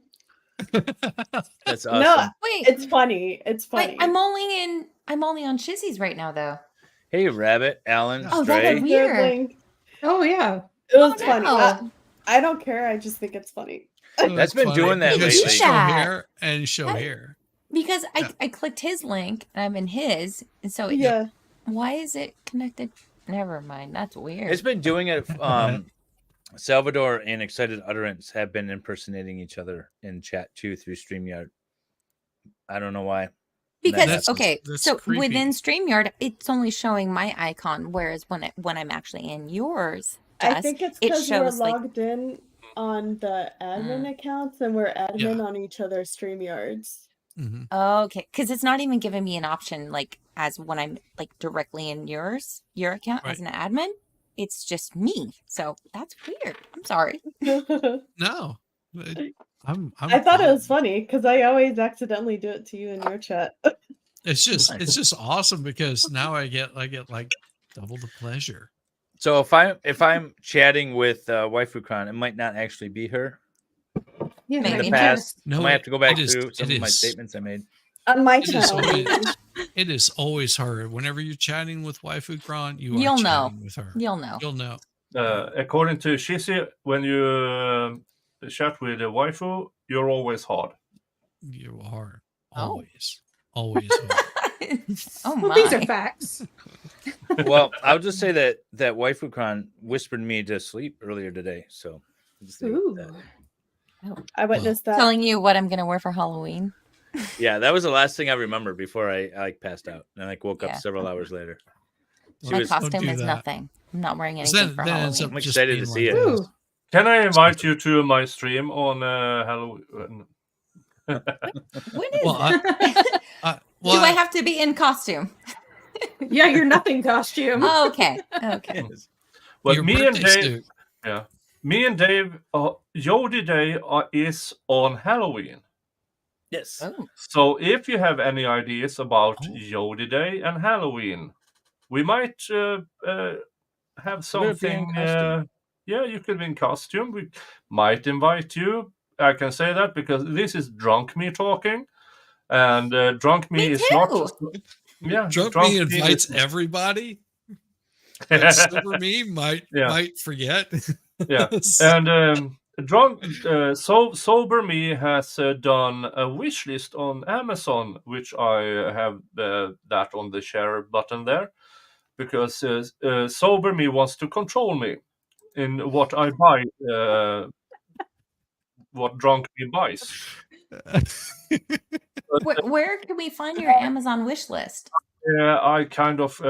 That's awesome. No, Wait. it's funny. It's funny. Wait, I'm only on Shizzy's right now though. Hey, Rabbit, Alan, Oh, Stray. that's weird. Link. Oh yeah. It was Oh, funny. no. I don't care. I just think it's funny. That's been doing that Because lately. you show that. here and show here. Because I clicked his link and I'm in his, and so Yeah. why is it connected? Never mind. That's weird. It's been doing it. Salvador and Excited Utterance have been impersonating each other in chat too through StreamYard. I don't know why. Because That's- okay, that's so creepy. within StreamYard, it's only showing my icon, whereas when I'm actually in yours, I Jess, think it's it because we're shows like logged in on the admin accounts and we're admin on each other's StreamYards. okay, because it's not even giving me an option like as when I'm like directly in your account as an admin. It's just me, so that's weird. I'm sorry. No. I thought it was funny because I always accidentally do it to you in your chat. It's just awesome because now I get like double the pleasure. So if I'm chatting with WaifuCon, it might not actually be her. Yeah, in the Maybe. past. No, I might have to go back it is- to some it of my is. statements I made. On my It is channel. always, it is always her. Whenever you're chatting with Waifu Kron, you You'll are know. chatting with her. You'll know. You'll know. According to Shizzy, when you chat with a waifu, you're always hard. You are Oh. always, always hard. Oh Well, my. these are facts. Well, I'll just say that Waifu Kron whispered me to sleep earlier today. So just leave it at that. I witnessed that. Telling you what I'm gonna wear for Halloween. Yeah, that was the last thing I remember before I like passed out and I woke Yeah. up several hours later. My costume is nothing. I'm not wearing anything for Halloween. I'm excited to see it. Ooh. Can I invite you to my stream on Halloween? When is Well, Do I have to be in costume? Yeah, your nothing costume. Oh, okay. Okay. Well, Your me and birthday Dave, suit. yeah, me and Dave, Yodi Day is on Halloween. Yes. Oh. So if you have any ideas about Yodi Day and Halloween, we might have be in something. costume. Yeah, you could be in costume. We might invite you. I can say that because this is drunk me talking, and drunk me is not. Yeah, Drunk me me invites is- everybody. But sober me might forget. Yeah, and sober me has done a wish list on Amazon, which I have that on the share button there, because sober me wants to control me in what I buy, what drunk me buys. Where can we find your Amazon wish list? I kind of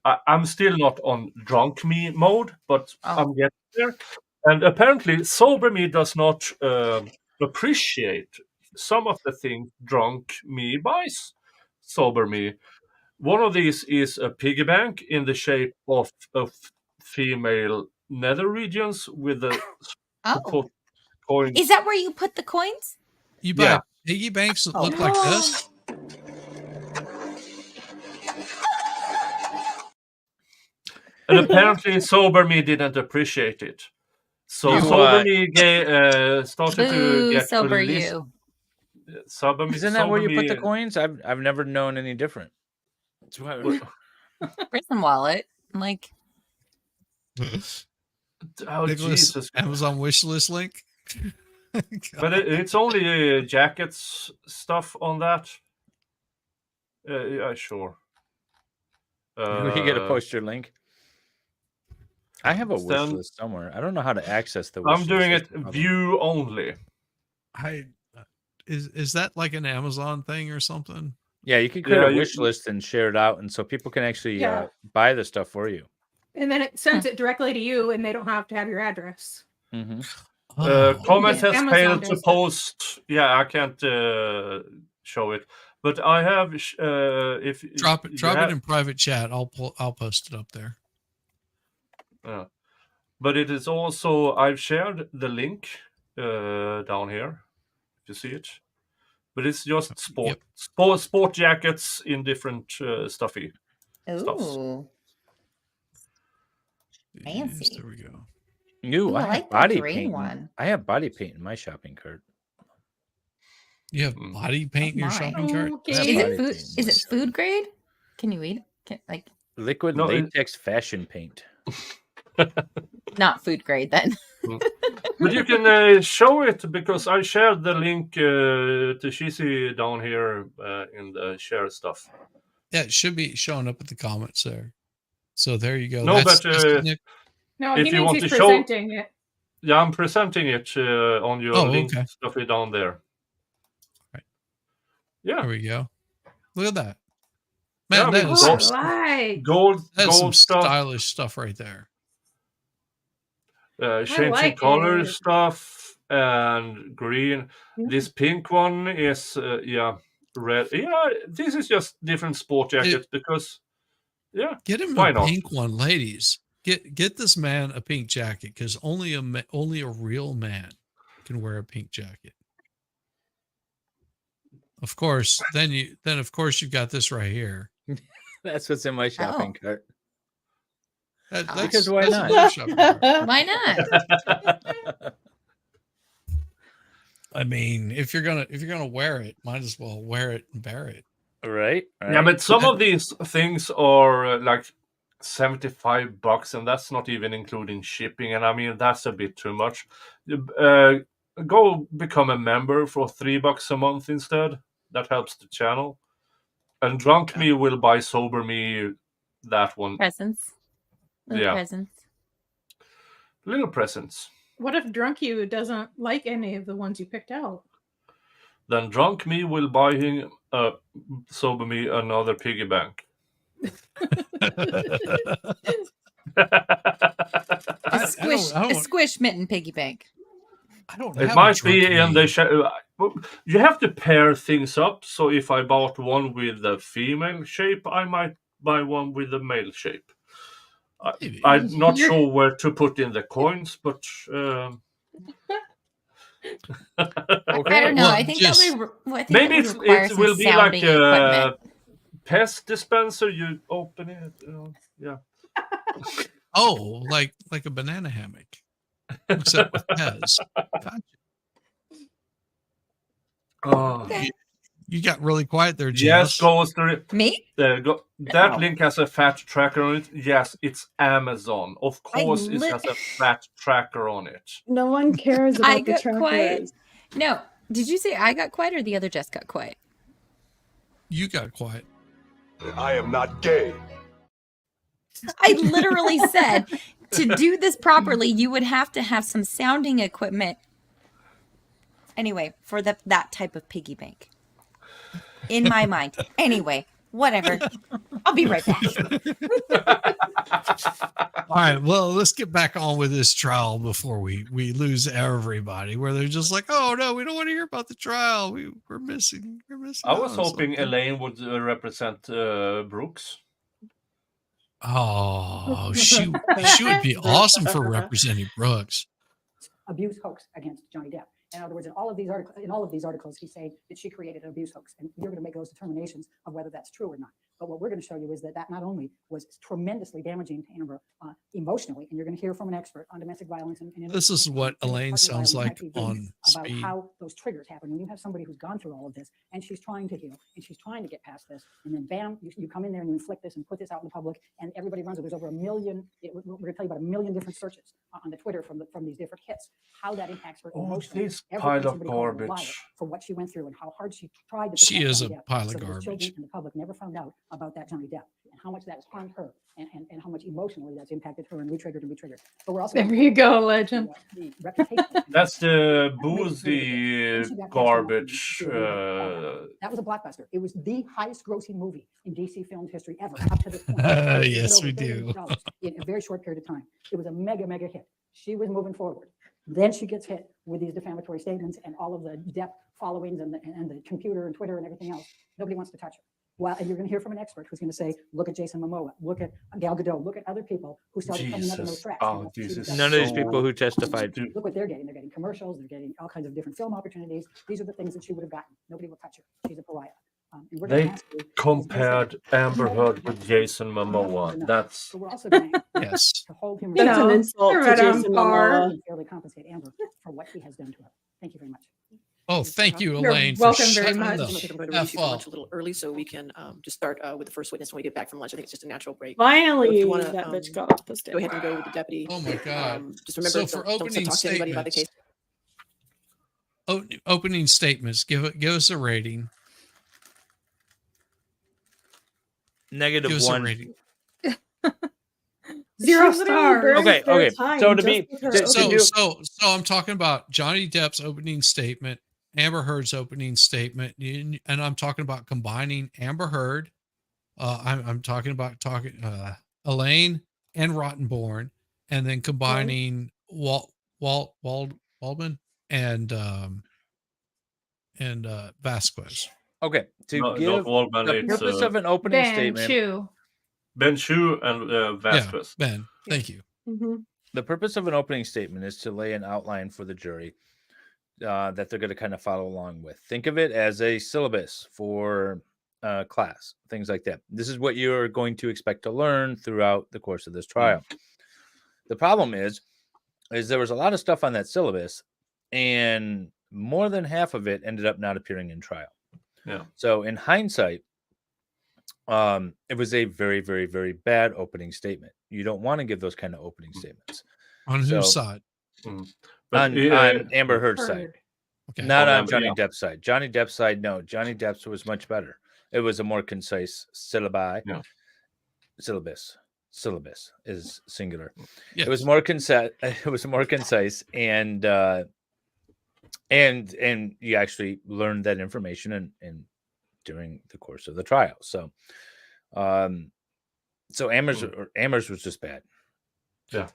I'm still not on drunk me mode, but I'm getting there. And apparently, sober me does not appreciate some of the things drunk me buys. Sober me. One of these is a piggy bank in the shape of female nether regions with a coin. Is that where you put the coins? You buy Yeah. piggy banks that Oh. look like this? And apparently, sober me didn't appreciate it. So You, sober me started to Boo, get sober a list. you. Sober me, Isn't that where sober you put the me- coins? I've never known any different. That's why Prison wallet. Like, Oh, Nicholas, Jesus. Amazon wish list link. But it's only jackets stuff on that. Yeah, sure. we get to post your link. I have a wish Stan- list somewhere. I don't know how to access the wish I'm doing list. it That's the problem. view only. Is that like an Amazon thing or something? Yeah, you can create Yeah, a you- wish list and share it out, and so people can actually Yeah. buy the stuff for you. And then it sends it directly to you, and they don't have to have your address. Mm-hmm. Comment Yeah, has Amazon failed does to that. post. Yeah, I can't show it, but I have. If Drop it. you Drop have- it in private chat. I'll post it up there. But it is also I've shared the link down here. If you see it, but it's just sport jackets in different stuffy stuffs. ooh, fancy. There we go. Ooh, Ooh, I I have like that body green paint. one. I have body paint in my shopping cart. You have body paint in your Mine. shopping cart? Okay. That's Is body it food? paint. Is it food grade? Can you eat it? Like, Liquid No, latex fashion paint. not food grade then. But you can show it because I shared the link to Shizzy down here in the share stuff. Yeah, it should be showing up at the comments there. So there you go. No, That's but Nick. No, If he you means want he's to show- presenting it. Yeah, I'm presenting it on your Oh, link okay. stuffy down there. Right. Yeah, There we go. Look at that. Yeah, Man, I that mean, is gold- some, Like, gold that's some stuff, stylish stuff right there. changing like color it. stuff and green. This pink one is red. Yeah, this is just different sport jackets because Get him why a not? pink one, ladies. Get this man a pink jacket because only a real man can wear a pink jacket. Of course, then of course you've got this right here. That's what's in my shopping cart. That's, Because why that's not? in your shopping cart. Why not? I mean, if you're gonna wear it, might as well wear it and bear it. Right? Yeah, but some of these things are like $75, and that's not even including shipping. And I mean, that's a bit too much. Go become a member for $3 a month instead. That helps the channel. And Drunk Me will buy Sober Me that one. Presents. Little Yeah. presents. Little presents. What if Drunk You doesn't like any of the ones you picked out? Then Drunk Me will buy him, Sober Me another piggy bank. A squish mitten piggy bank. I don't. It might be in the you have to pair things up. So if I bought one with the female shape, I might buy one with the male shape. I'm not sure where to put in the coins, but I don't know. I think maybe that would require it will some be like sounding equipment. pest dispenser. You open it, yeah. Oh, like a banana hammock, except with Pez. Gotcha. Oh. You got really quiet there, Jess. Yes, goes through me. That link has a fat tracker on it. Yes, it's Amazon. Of course, it has a fat tracker on it. No one cares about I the got quiet. trackers. No, did you say I got quiet or the other Jess got quiet? You got quiet. I am not gay. I literally said to do this properly, you would have to have some sounding equipment. Anyway, for that type of piggy bank. In my mind. Anyway, whatever. I'll be right back. All right. Well, let's get back on with this trial before we lose everybody. Where they're just like, "Oh no, we don't want to hear about the trial. We're missing. I was out on hoping something." Elaine would represent Brooks. Oh, she would be awesome for representing Brooks. Abuse hoax against Johnny Depp. In other words, in all of these articles, he's saying that she created an abuse hoax, and you're going to make those determinations of whether that's true or not. But what we're going to show you is that not only was tremendously damaging to Amber emotionally, and you're going to hear from an expert on domestic violence. And This is what Elaine sounds like on about speed. how those triggers happen when you have somebody who's gone through all of this, and she's trying to heal, and she's trying to get past this, and then bam, you come in there and you inflict this and put this out in the public, and everybody runs it. There's over 1 million. We're going to tell you about 1 million different searches on the Twitter from these different hits. How that impacts her emotionally. This pile of garbage. For what she went through and how hard she tried to. She is a pile of so that the garbage. children and the public never found out about that Johnny Depp and how much that has harmed her and how much emotionally that's impacted her and re-triggered. But we're also There you go, legend. The reputation. That's the boozy garbage. That was a blockbuster. It was the highest grossing movie in DC film history ever up to this point. Yes, we do. In a very short period of time. It was a mega hit. She was moving forward. Then she gets hit with these defamatory statements and all of the Depp followings and the computer and Twitter and everything else. Nobody wants to touch her. Well, and you're going to hear from an expert who's going to say, look at Jason Momoa, look at Gal Gadot, look at other people who started coming up in those tracks. Oh, Jesus. None of these people who testified. Look what they're getting. They're getting commercials. They're getting all kinds of different film opportunities. These are the things that she would have gotten. Nobody will touch her. She's a pariah. And we're gonna They ask you, compared Amber Heard with Jason Momoa. That's so we're also going yes. to hold him. That's an insult to Jason Momoa. And fairly compensate Amber for what he has done to her. Thank you very much. Oh, thank you, You're Elaine. welcome for very shutting much. the I'm going to take a F lunch up. a little early so we can just start with the first witness when we get back from lunch. I think it's just a natural break. Finally, So if you wanna, that bitch got off the stage. Go ahead and go with the deputy. Oh my God. Just remember, So for don't opening talk to anybody about the case. Opening statements. Give us a rating. Negative Give us a one. rating. 0 She's star. literally Okay, okay. So to be So I'm talking about Johnny Depp's opening statement, Amber Heard's opening statement, and I'm talking about combining Amber Heard. I'm talking about Elaine and Rottenborn, and then combining Waldman and Vasquez. Okay, to not give Waldman, the it's, purpose of an opening Ben statement. Chu. Ben Chu and Vasquez. Yeah, Ben. Thank you. The purpose of an opening statement is to lay an outline for the jury that they're going to kind of follow along with. Think of it as a syllabus for class, things like that. This is what you're going to expect to learn throughout the course of this trial. The problem is there was a lot of stuff on that syllabus, and more than half of it ended up not appearing in trial. Yeah. So in hindsight, it was a very, very, very bad opening statement. You don't want to give those kind of opening statements. On whose side? On Amber Heard's side. Okay. Not On on Amber, Johnny yeah. Depp's side. Johnny Depp's side, no. Johnny Depp's was much better. It was a more concise syllabus. Syllabus is singular. Yes. It was more concise. It was more concise, and you actually learned that information and during the course of the trial. So, Amber's was just bad. Yeah.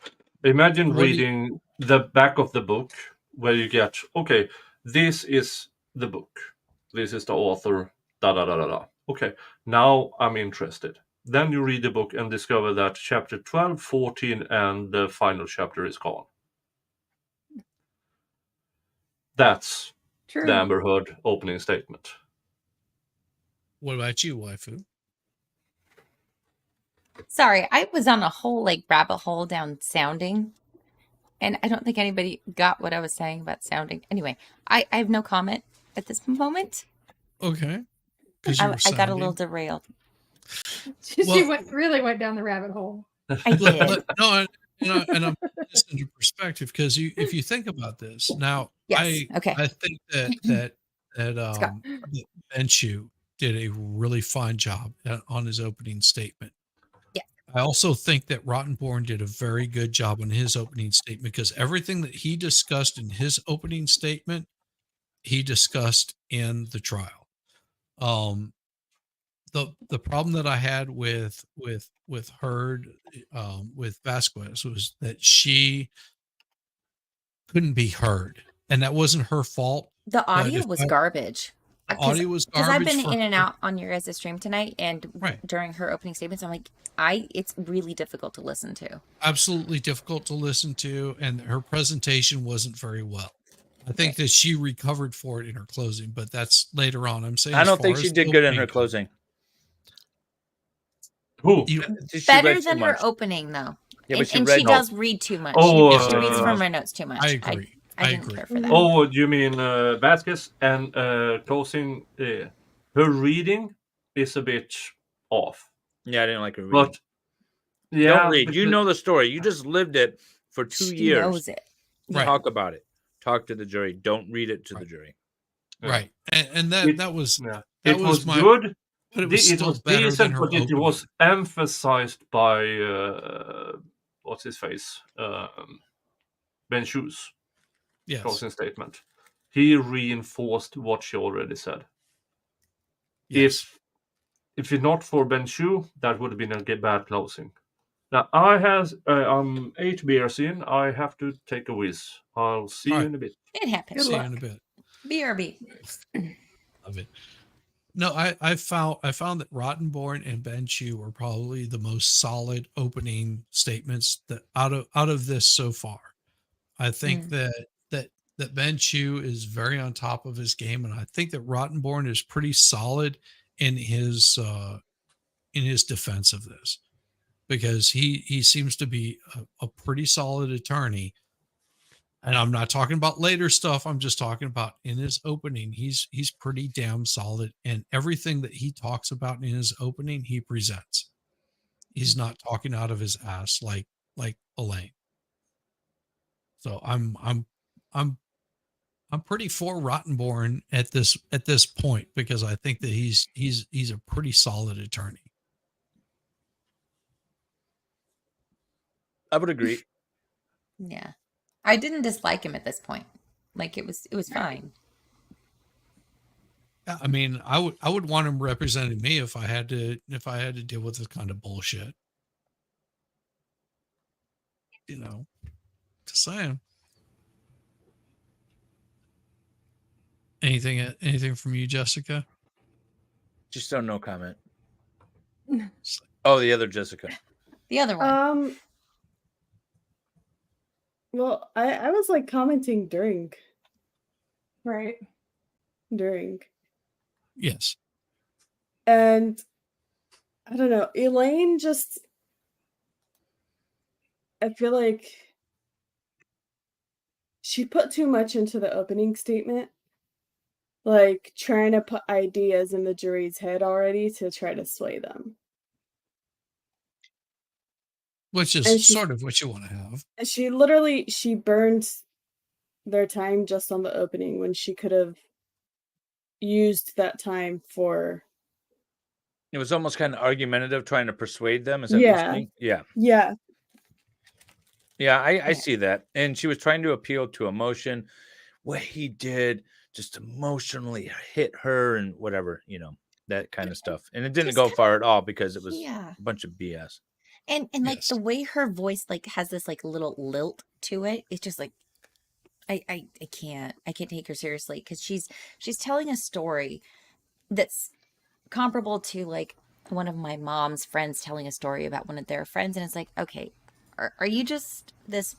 Imagine What do you- reading the back of the book where you get, okay, this is the book. This is the author, da da da da da. Okay, now I'm interested. Then you read the book and discover that chapter 12, 14, and the final chapter is gone. That's True. the Amber Heard opening statement. What about you, waifu? Sorry, I was on a whole like rabbit hole down sounding, and I don't think anybody got what I was saying about sounding. Anyway, I have no comment at this moment. Okay. I got a little derailed. She Well- really went down the rabbit hole. I did. And I'm putting this into perspective because if you think about this now, Yes, okay. I think that Ben Chu did a really fine job on his opening statement. Yeah. I also think that Rottenborn did a very good job on his opening statement because everything that he discussed in his opening statement, he discussed in the trial. The problem that I had with Heard, with Vasquez, was that she couldn't be heard, and that wasn't her fault. The but audio if was I- garbage. The audio was Because I've garbage been for in and her. out on your guys' stream tonight, and Right. during her opening statements, I'm like, it's really difficult to listen to. Absolutely difficult to listen to, and her presentation wasn't very well. I think that she recovered for it in her closing, but that's later on. I'm saying I as don't far think she as did good in opening her goes, closing. Who? you- She Better read too than her much. opening, though. Yeah, but and she and read she does read too much. Oh, she reads from her notes too much. I agree. I didn't care for that. Oh, you mean Vasquez and closing? Her reading is a bit off. Yeah, I didn't like her reading. But yeah, Don't read. You because- know the story. You just lived it for 2 She years. knows it. Right. Talk about it. Talk to the jury. Don't read it to the jury. right, and that was Yeah. that It was my, good. but it was It still was better than decent, her but it opening. was emphasized by what's his face, Ben Shoes Yes. closing statement. He reinforced what she already said. Yes. If it's not for Ben Shu, that would have been a bad closing. Now I'm 8 beers in. I have to take a whiz. I'll see you in a bit. It happens. See you in a bit. BRB. Love it. No, I found that Rottenborn and Ben Chu were probably the most solid opening statements that out of this so far. I think that Ben Chu is very on top of his game, and I think that Rottenborn is pretty solid in his defense of this, because he seems to be a pretty solid attorney. And I'm not talking about later stuff. I'm just talking about in his opening. He's pretty damn solid, and everything that he talks about in his opening, he presents. He's not talking out of his ass like Elaine. So I'm pretty for Rottenborn at this point, because I think that he's a pretty solid attorney. I would agree. Yeah. I didn't dislike him at this point. Like it was fine. Yeah, I mean, I would want him representing me if I had to deal with this kind of bullshit. You know, just saying. Anything from you, Jessica? Just don't no comment. Oh, the other Jessica. The other one. Well, I was like commenting during. Yes. And I don't know, Elaine just, I feel like she put too much into the opening statement, like trying to put ideas in the jury's head already to try to sway them. Which And is she sort of what you want to have. and she literally she burned their time just on the opening when she could have used that time for It was almost kind of argumentative, trying to persuade them. Is that what you're yeah. saying? Yeah. Yeah. Yeah, I Yeah. see that. And she was trying to appeal to emotion. What he did just emotionally hit her and whatever, that kind of stuff. And it didn't Just go kinda far at all because it was yeah. a bunch of BS. And like Yes. the way her voice like has this like little lilt to it, it's just like I can't take her seriously because she's telling a story that's comparable to like one of my mom's friends telling a story about one of their friends, and it's like, okay, are you just this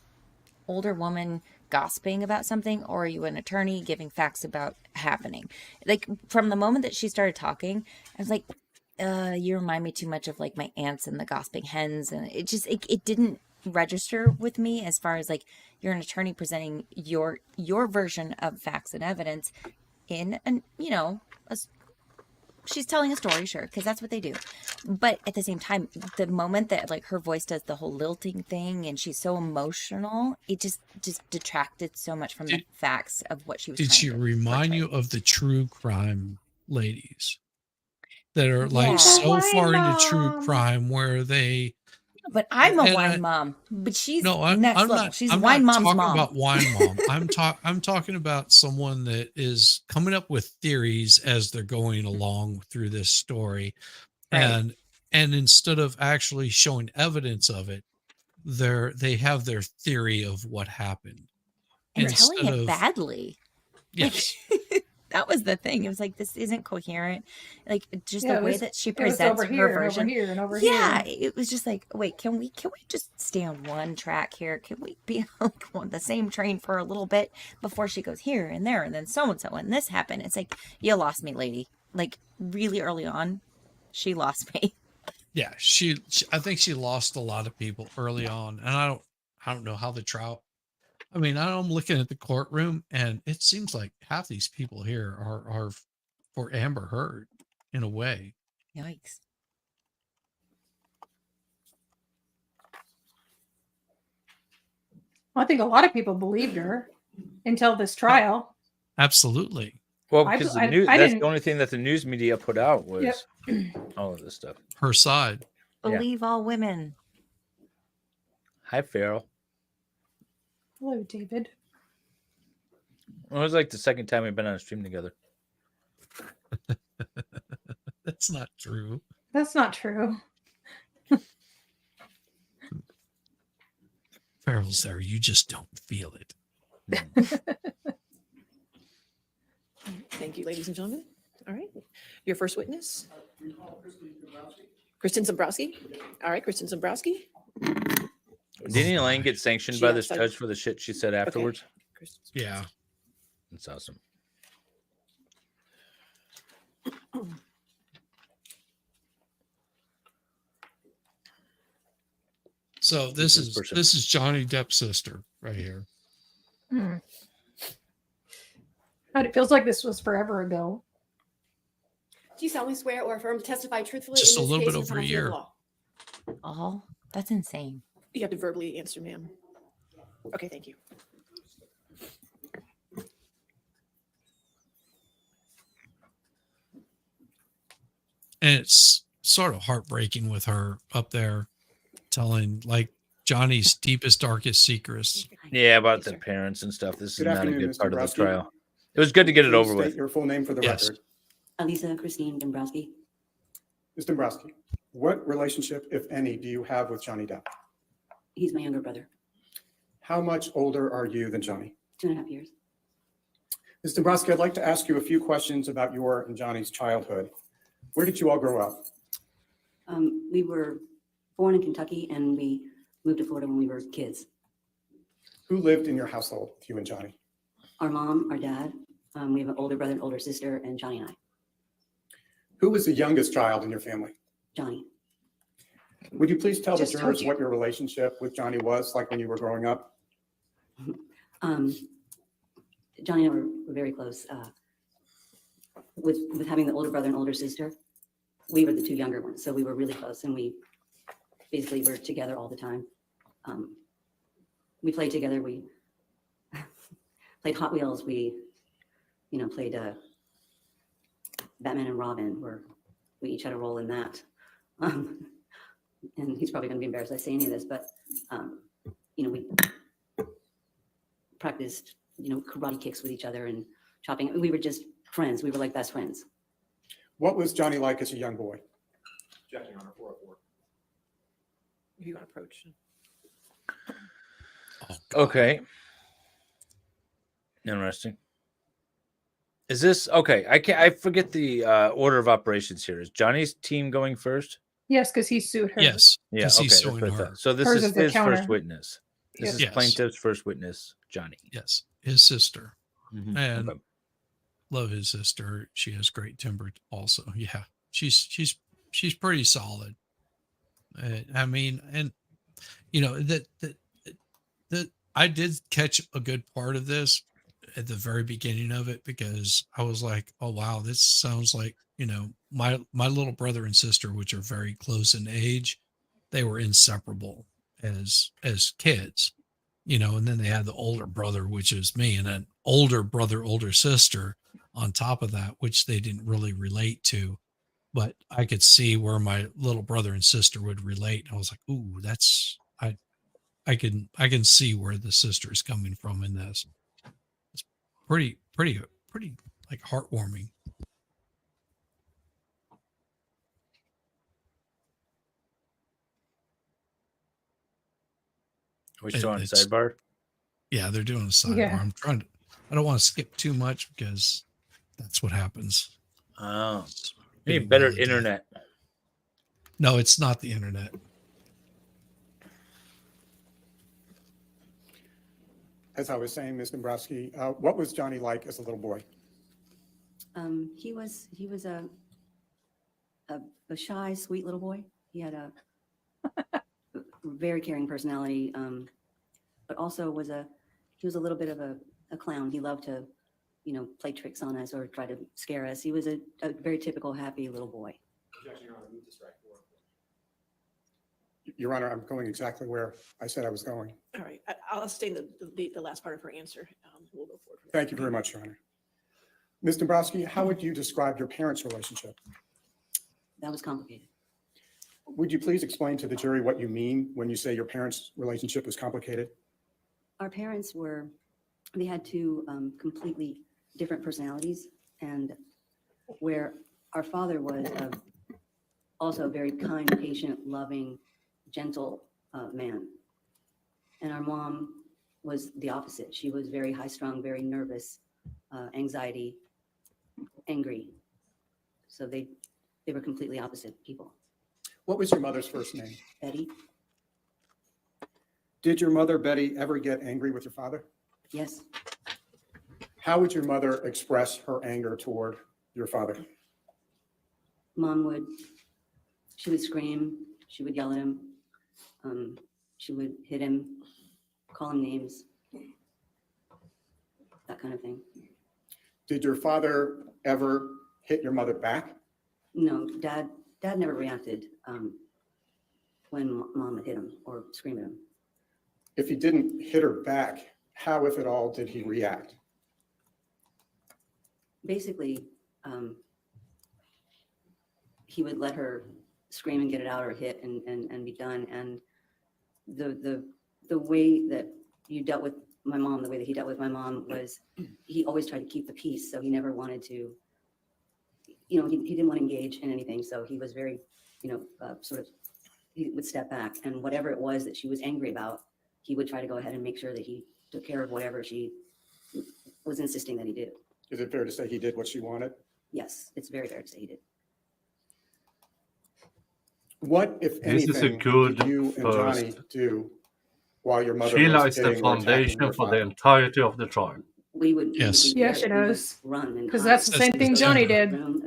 older woman gossiping about something, or are you an attorney giving facts about happening? Like from the moment that she started talking, I was like, you remind me too much of like my aunts and the gossiping hens, and it didn't register with me as far as like you're an attorney presenting your version of facts and evidence in an she's telling a story, sure, because that's what they do. But at the same time, the moment that like her voice does the whole lilting thing and she's so emotional, it just detracted so much from the facts of what she was Did trying she to remind portray. you of the true crime ladies that are like Yeah. so far into true crime where they But I'm a and wine mom. But she's no, next I'm level. not. She's I'm wine not mom's talking mom. about wine mom. I'm talking about someone that is coming up with theories as they're going along through this story, Right. and instead of actually showing evidence of it, they have their theory of what happened And telling instead it of badly. yes. That was the thing. It was like, this isn't coherent. Like just Yeah, the it way was- that she it was presents over her here and over version. here and over Yeah, here. it was just like, wait, can we just stay on one track here? Can we be like on the same train for a little bit before she goes here and there and then so and this happened? It's like, you lost me, lady. Like really early on, she lost me. Yeah, she I think she lost a lot of people early on, and I don't know how the trial. I mean, I'm looking at the courtroom, and it seems like half these people here are for Amber Heard in a way. Yikes. I think a lot of people believed her until this trial. Absolutely. Well, I- because I- the news, I that's didn't- the only thing that the news media put out was all of this stuff. Her side. Yeah. Believe all women. Hi, Farrell. Hello, David. It was like the second time we've been on a stream together. That's not true. That's not true. Farrell's there. You just don't feel it. Thank you, ladies and gentlemen. All right. Your first witness. Kristen Zambrowski. All right, Kristen Zambrowski. Didn't Elaine get sanctioned She by this outside- judge for the shit she said afterwards? Yeah. That's awesome. So this is Johnny Depp's sister right here. But it feels like this was forever ago. Do you solemnly swear or affirm to testify truthfully Just in a this little case bit in the over a penalty of year. law? Oh, that's insane. You have to verbally answer, ma'am. Okay, thank you. And it's sort of heartbreaking with her up there telling like Johnny's deepest, darkest secrets. Yeah, about the parents and stuff. This is Good not a afternoon, good Mr. part of the Browski. trial. It was good to get it Please over state with. your full name for the Yes. record. Elisa Christine Dombrowski. Ms. Dombrowski, what relationship, if any, do you have with Johnny Depp? He's my younger brother. How much older are you than Johnny? 2.5 years. Ms. Dombrowski, I'd like to ask you a few questions about your and Johnny's childhood. Where did you all grow up? We were born in Kentucky and we moved to Florida when we were kids. Who lived in your household with you and Johnny? Our mom, our dad, we have an older brother and older sister, and Johnny and I. Who was the youngest child in your family? Johnny. Would you please tell the Just told jurors you. what your relationship with Johnny was like when you were growing up? Johnny and I were very close. With having the older brother and older sister, we were the two younger ones, so we were really close, and we basically were together all the time. We played together. We played Hot Wheels. We, played Batman and Robin, where we each had a role in that. And he's probably going to be embarrassed I say any of this, but we practiced, karate kicks with each other and chopping. We were just friends. We were like best friends. What was Johnny like as a young boy? Objection, Your Honor, 404. You want to approach? Okay. Interesting. Is this okay? I forget the order of operations here. Is Johnny's team going first? Yes, because he sued her. Yes. Yeah. 'cause Okay. he's That's suing what I her. thought. So this Hers is is the his counter. first witness. This is Yes. plaintiff's first witness, Johnny. Yes, his sister. Mhm. And Okay. love his sister. She has great timber also. Yeah, she's pretty solid. I mean, and that I did catch a good part of this at the very beginning of it, because I was like, oh wow, this sounds like, my little brother and sister, which are very close in age, they were inseparable as kids, and then they had the older brother, which is me, and an older brother, older sister on top of that, which they didn't really relate to. But I could see where my little brother and sister would relate. I was like, ooh, I can see where the sister is coming from in this. It's pretty like heartwarming. Are we still on It's- sidebar? Yeah, they're doing a sidebar. Yeah. I don't want to skip too much because that's what happens. Oh, It's you need getting better violent. internet. No, it's not the internet. As I was saying, Ms. Dombrowski, what was Johnny like as a little boy? He was a shy, sweet little boy. He had a very caring personality, but also he was a little bit of a clown. He loved to, play tricks on us or try to scare us. He was a very typical happy little boy. Objection, Your Honor, move to strike 404. Your Honor, I'm going exactly where I said I was going. All right, I'll stay in the last part of her answer. We'll go forward. from there. Thank you very much, Your Honor. Ms. Dombrowski, how would you describe your parents' relationship? That was complicated. Would you please explain to the jury what you mean when you say your parents' relationship was complicated? Our parents they had two completely different personalities, and where our father was also a very kind, patient, loving, gentle man. And our mom was the opposite. She was very high-strung, very nervous, anxiety, angry. So they were completely opposite people. What was your mother's first name? Betty? Did your mother, Betty, ever get angry with your father? Yes. How would your mother express her anger toward your father? She would scream, she would yell at him, she would hit him, call him names, that kind of thing. Did your father ever hit your mother back? No, Dad never reacted when Mom would hit him or scream at him. If he didn't hit her back, how, if at all, did he react? Basically, he would let her scream and get it out or hit and be done. And the way that you dealt with my mom, the way that he dealt with my mom was he always tried to keep the peace. So he never wanted to, he didn't want to engage in anything. So he was very, he would step back, and whatever it was that she was angry about, he would try to go ahead and make sure that he took care of whatever she was insisting that he do. Is it fair to say he did what she wanted? Yes, it's very fair to say he did. What, if This is a anything, good did you and Johnny first. do while your mother Sheila was is the hitting or attacking foundation your for the father? entirety of the trial. We would Yes. we would Yes, we it would is. run and Because hide. that's the same thing Johnny did. Room,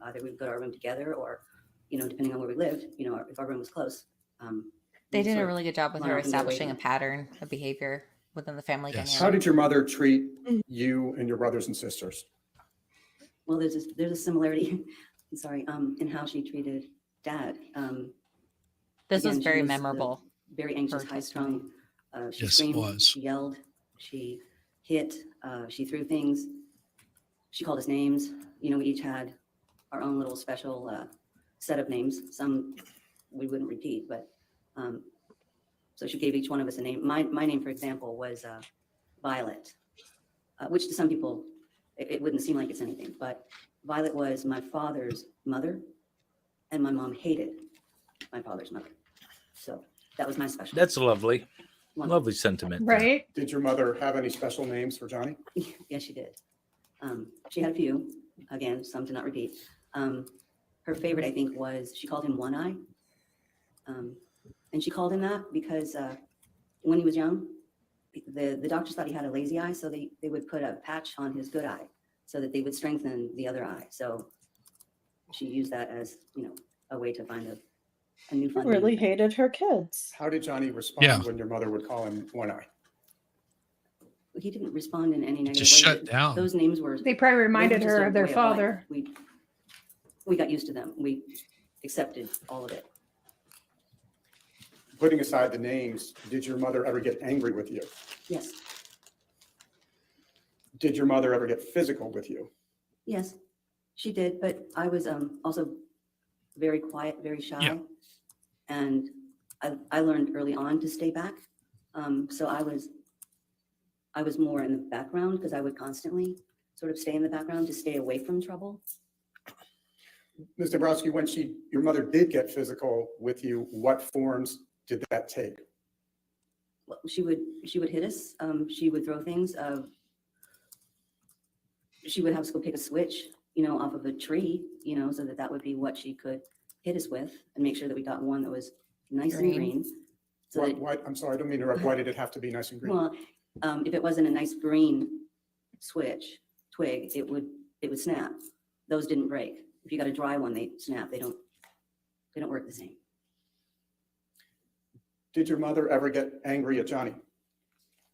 either we would go to our room together, or depending on where we lived, if our room was close. They we'd did a sort of really good job with run her off and get away establishing a from it. pattern of behavior within the family How dynamic. did your mother treat you and your brothers and sisters? Well, there's a similarity, I'm sorry, in how she treated Dad. This was Again, she very the memorable. Very anxious, her high-strung. She Yes, it screamed, was. she yelled, she hit, she threw things. She called us names. You know, we each had our own little special set of names. Some we wouldn't repeat, but so she gave each one of us a name. My name, for example, was Violet, which to some people it wouldn't seem like it's anything, but Violet was my father's mother, and my mom hated my father's mother. So that was my special. That's lovely. One. Lovely sentiment. there. Right? Did your mother have any special names for Johnny? Yes, she did. She had a few, again, some to not repeat. Her favorite, I think, was she called him One Eye. And she called him that because when he was young, the doctors thought he had a lazy eye, so they would put a patch on his good eye so that they would strengthen the other eye. So she used that as, you know, a way to find a new She fun really name. hated her kids. How did Johnny respond when your mother would call him One Eye? He didn't respond in any negative Just way. shut down. Those names were. They probably reminded they were just her a of their way life. father. We got used to them. We accepted all of it. Putting aside the names, did your mother ever get angry with you? Yes, Did your mother ever get physical with you? yes, she did. But I was also very quiet, very shy. Yeah. And I learned early on to stay back. So I was more in the background because I would constantly sort of stay in the background to stay away from trouble. Ms. Dombrowski, when your mother did get physical with you, what forms did that take? Well, she would hit us. She would throw things. She would have us go pick a switch, you know, off of a tree, you know, so that would be what she could hit us with and make sure that we got one that was nice and green. So I'm sorry, I don't mean to interrupt. Why did it have to be nice and green? well, if it wasn't a nice green twig, it would snap. Those didn't break. If you got a dry one, they snap. They don't work the same. Did your mother ever get angry at Johnny?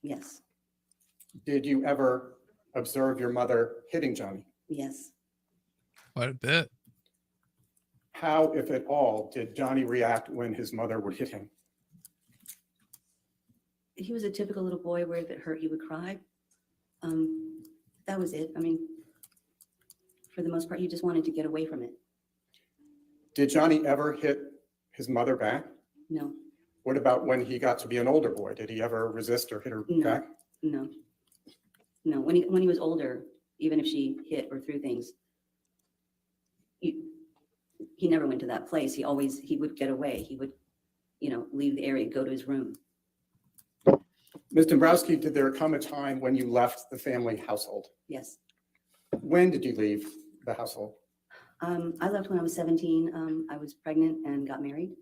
Yes, Did you ever observe your mother hitting Johnny? yes. Quite a bit. How, if at all, did Johnny react when his mother would hit him? He was a typical little boy where if it hurt, he would cry. That was it. I mean, for the most part, he just wanted to get away from it. Did Johnny ever hit his mother back? No, What about when he got to be an older boy? Did he ever resist or hit her No. back? no, no. When he was older, even if she hit or threw things, he never went to that place. He would get away. He would, you know, leave the area, go to his room. Ms. Dombrowski, did there come a time when you left the family household? Yes. When did you leave the household? I left when I was 17. I was pregnant and got married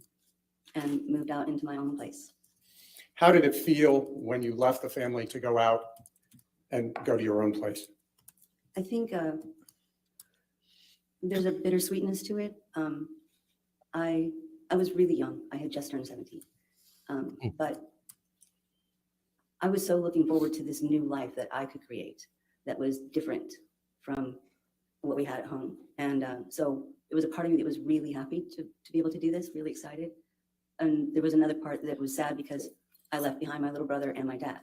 and moved out into my own place. How did it feel when you left the family to go out and go to your own place? I think there's a bittersweetness to it. I was really young. I had just turned 17. But I was so looking forward to this new life that I could create that was different from what we had at home. And so it was a part of me that was really happy to be able to do this, really excited. And there was another part that was sad because I left behind my little brother and my dad.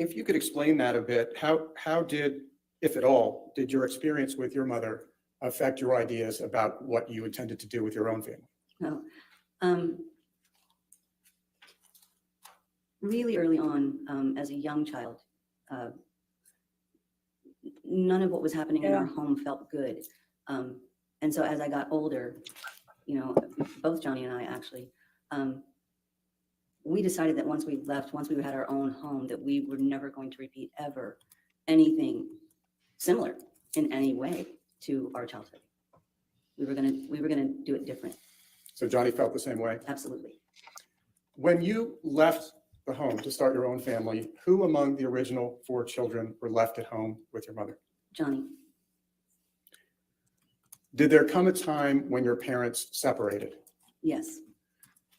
If you could explain that a bit, how did, if at all, did your experience with your mother affect your ideas about what you intended to do with your own family? No. Really early on, as a young child, none of what was happening in our home felt good. And so as I got older, you know, both Johnny and I actually, we decided that once we had our own home, that we were never going to repeat ever anything similar in any way to our childhood. We were gonna do it different. So Johnny felt the same way? Absolutely. When you left the home to start your own family, who among the original 4 children were left at home with your mother? Johnny. Did there come a time when your parents separated? Yes.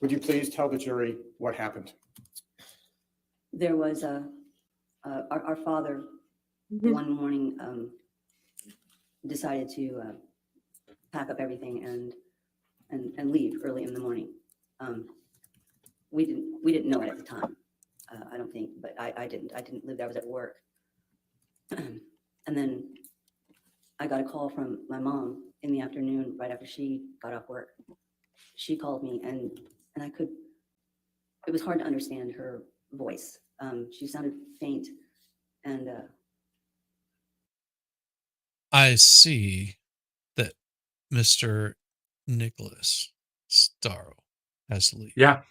Would you please tell the jury what happened? There was our father one morning decided to pack up everything and leave early in the morning. We didn't know it at the time. I don't think, but I didn't live there. I was at work. And then I got a call from my mom in the afternoon, right after she got off work. She called me and it was hard to understand her voice. She sounded faint and I see that Mr. Nicholas Starro has to leave. Yeah.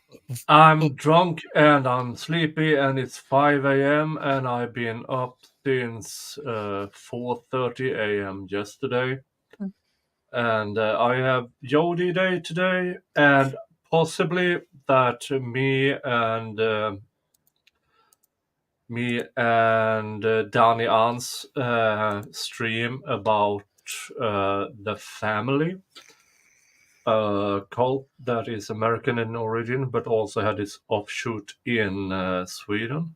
I'm drunk and I'm sleepy and it's 5 a.m. and I've been up since 4:30 a.m. yesterday. And I have Jody Day today, and possibly that me and Danny Ann's stream about the family cult that is American in origin, but also had its offshoot in Sweden.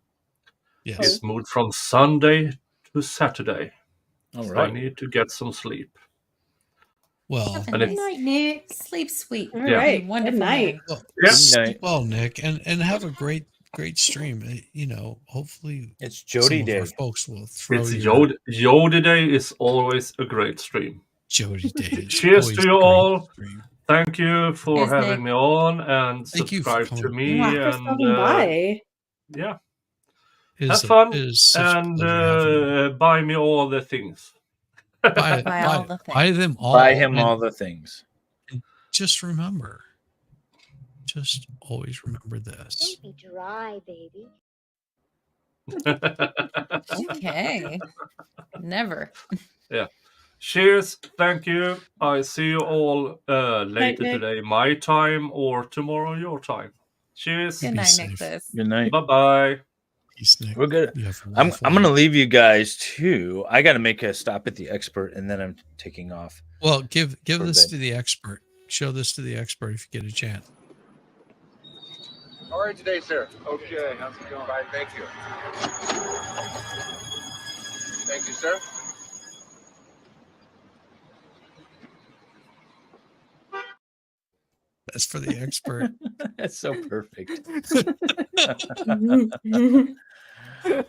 Yes. It's moved from Sunday to Saturday. All So right. I need to get some sleep. Well, Have a nice night. Sleep sweet. All Yeah. right. Wonderful Good night. man. well, Yeah. sleep well, Nick, and have a great stream. You know, hopefully It's some Jody of Day. our folks will throw It's your Jody Day is always a great stream. Jody Day. Is Cheers always to you a great all. stream. Thank you for Cheers, having Nick. me on and Thank you for subscribe to coming. me Thanks for and stopping by. yeah, It have is fun it is such a and pleasure having you. buy me all the things. Buy Buy them all. Buy him and all the things. just remember, just always remember this. Don't be dry, baby. Okay. Never. Yeah. Cheers. Thank you. I see you all later Nick. today, my time, or tomorrow, your time. Cheers. Good Be night, safe. Nicholas. Good night. Bye bye. Peace, Nick. We're good. You have a I'm wonderful gonna night. leave you guys too. I got to make a stop at the expert, and then I'm taking off. Well, give for a this bit. to the expert. Show this to the expert if you get a chance. How are you today, sir? Okay, how's it going? Fine, thank you. Thank you, sir. That's for the expert. That's so perfect.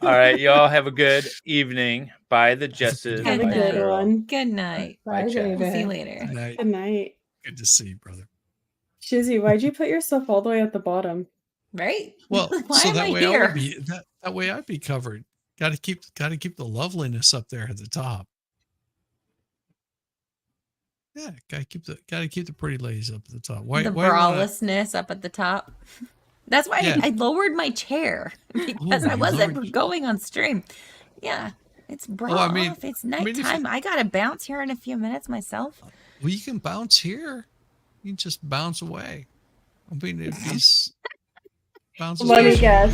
All right, y'all have a good evening. Bye, the Jesses. Have a Bye, good Cheryl. one. Good night. Bye, Chad. See you later. Good night. Good night. Good to see you, brother. Shizzy, why'd you put yourself all the way at the bottom? Right? Well, Why so am that I way I here? would be that way I'd be covered. Got to keep the loveliness up there at the top. Yeah, gotta keep the pretty ladies up at the top. Why The why you wanna- bralessness up at the top. That's why Yeah. I lowered my chair because Ooh, I you wasn't lowered- going on stream. Yeah, it's bra Well, I mean- off. It's I mean, if you- nighttime. I gotta bounce here in a few minutes myself. Well, you can bounce here. You can just bounce away. I mean, if he's bounces. Let me away, guess.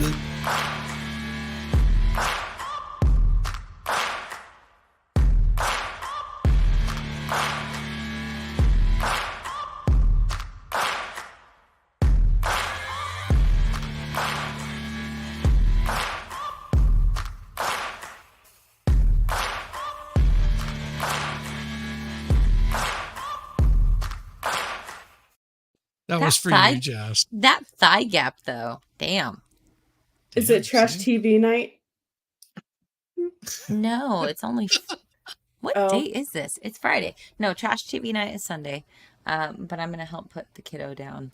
That was for thigh, you, Jess. That thigh gap, though. Damn. Is it trash TV night? No, it's only. What Oh. date is this? It's Friday. No, trash TV night is Sunday. But I'm gonna help put the kiddo down.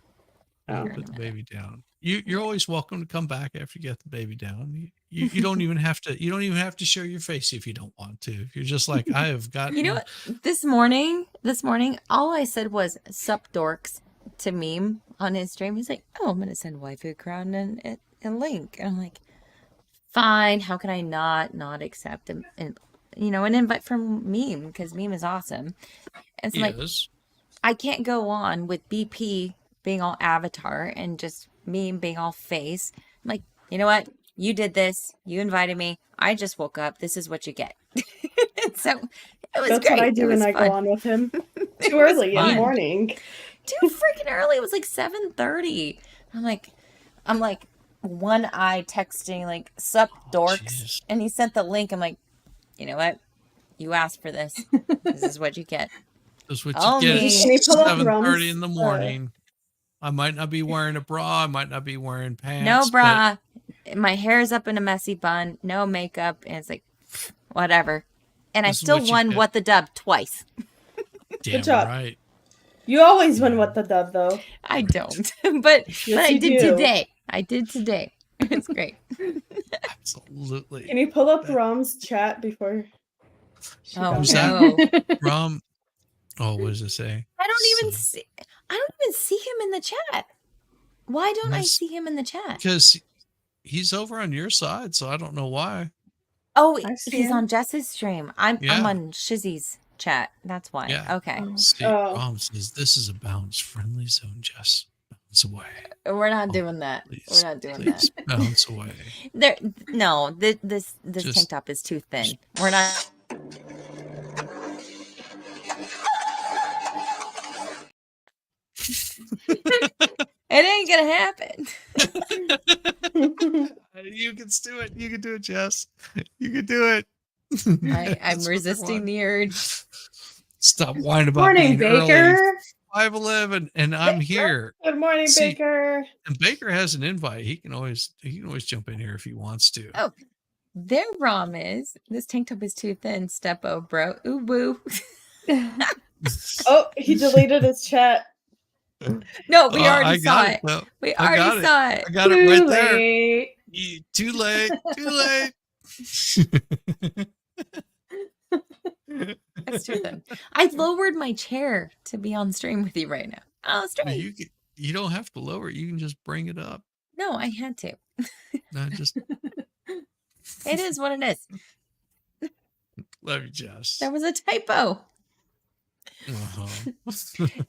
Oh. here in Put a the minute. baby down. You're always welcome to come back after you get the baby down. You don't even have to show your face if you don't want to. If you're just like, I have got You know what? This morning, all I said was "sup dorks" to Meme on his stream. He's like, "Oh, I'm gonna send Waifu Crown a link," and I'm like, "Fine. How can I not accept an invite from Meme because Meme is awesome." And so I'm like, Yes. I can't go on with BP being all avatar and just Meme being all face. I'm like, you know what? You did this. You invited me. I just woke up. This is what you get. So it was That's great. what I do It was when I fun. go on with him. Too early in the fun. morning. too freaking early. It was like 7:30. I'm like one eye texting like sup dorks, and he sent the link. I'm like, you know what? You asked for this. This is what you get. That's what All you get. me. It's 7:30 in the morning. I might not be wearing a bra. I might not be wearing pants. No bra. My hair's up in a messy bun. No makeup. And it's like, whatever. And I This is still what you won get. What the Dub twice. Damn job. right. You always win What the Dub, though. I don't. but I you did do. today. I did today. It's great. Absolutely. Can you pull up Rom's chat before? she Oh, goes? Who's no. that? Rom. Oh, what does it say? I don't even see him in the chat. Why don't I That's see him in the chat? Because he's over on your side, so I don't know why. Oh, I see he's him. on Jess's stream. I'm Yeah. on Shizzy's chat. That's why. Yeah. Okay. See, Oh. Rom says this is a bounce-friendly zone. Just bounce away. We're not doing that. Please, We're not doing please that. bounce away. This Just- tank top is too thin. We're not. It ain't gonna happen. You can do it. You can do it, Jess. You can do it. I'm That's what they resisting want. the urge. Stop whining about Morning, being early. Baker. 5:11, and I'm here. Good morning, See, Baker. And Baker has an invite. He can always jump in here if he wants to. Oh, their ROM is this tank top is too thin. Stepo, bro. Ooh boo. Oh, he deleted his chat. No, we I already saw got it. though. We I got already saw it. I got it right Too there. late. Too late. Too late. That's too thin. I lowered my chair to be on stream with you right now. Oh, straight. You don't have to lower it. You can just bring it up. No, I had to. Not just It is what it is. love you, Jess. There was a typo. Uh-huh.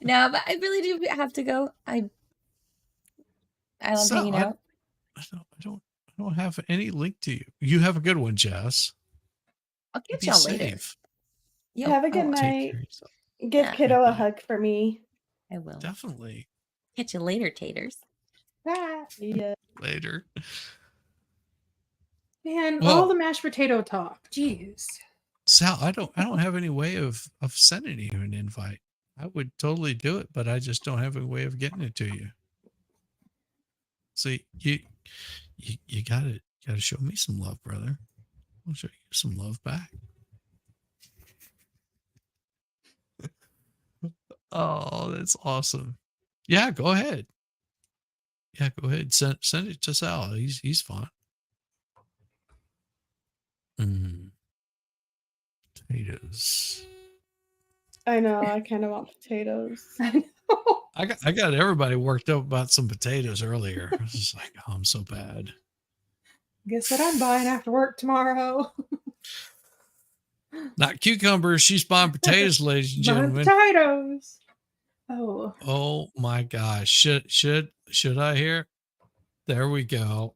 No, but I really do have to go. I love So, hanging out. I don't have any link to you. You have a good one, Jess. I'll catch Be y'all later. safe. Yo, Have a good oh, Take night. care of yourself. Give Yeah. kiddo a hug for me. I will. Definitely. Catch you later, taters. Yeah. Later. Man, Well- all the mashed potato talk. Jeez. Sal, I don't have any way of sending you an invite. I would totally do it, but I just don't have a way of getting it to you. See, you gotta show me some love, brother. I'll show you some love back. Oh, that's awesome. Yeah, go ahead. Yeah, go ahead. Send it to Sal. He's fine. Potatoes. I know. I kind of want potatoes. I got everybody worked up about some potatoes earlier. I was just like, oh, I'm so bad. Guess what I'm buying after work tomorrow? Not cucumbers. She's buying potatoes, ladies and Buying gentlemen. potatoes. Oh. Oh my gosh. Should I hear? There we go.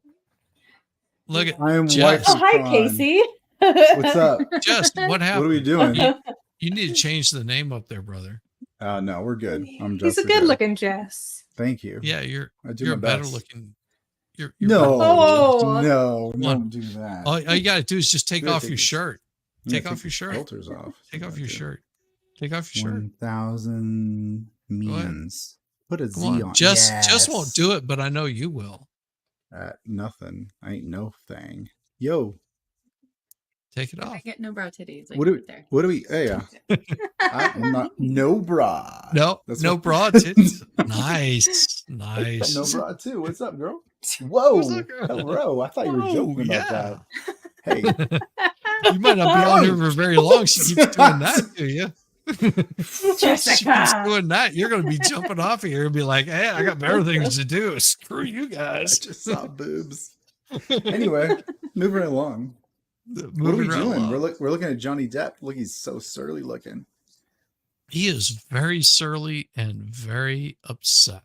Look at I'm Jess. Oh, hi, Casey. What's up? Jess, what happened? What are we doing? You need to change the name up there, brother. No, we're good. I'm He's just a good looking Jess. Thank you. Yeah, you're I do you're my better best. looking. You're No, better looking. Oh. no, Come on. don't do that. All you gotta do is just take You gotta off take your these- shirt. you gotta Take off your these shirt. Filters off. Take off your Okay. shirt. Take off your shirt. 1,000 means. Put a Z Come on. on. Just won't do it, but I know you will. Nothing. I ain't no thing. Yo, Take it I off. get no brow titties. Like what do we? right there. What do we? Hey, I'm not. No bra. No, That's no what- bra titties. Nice. Nice. No bra too. What's up, girl? Whoa, What's up, girl? hello. I thought you were Whoa, joking about yeah. that. Hey, You might not be on here for very long. She keeps doing that to you. She keeps doing that. You're going to be jumping off of here and be like, hey, I got better things to do. Screw you I guys. just saw boobs. Anyway, moving right along. What are we Moving right doing? along. We're looking at Johnny Depp. Look, he's so surly looking. He is very surly and very upset.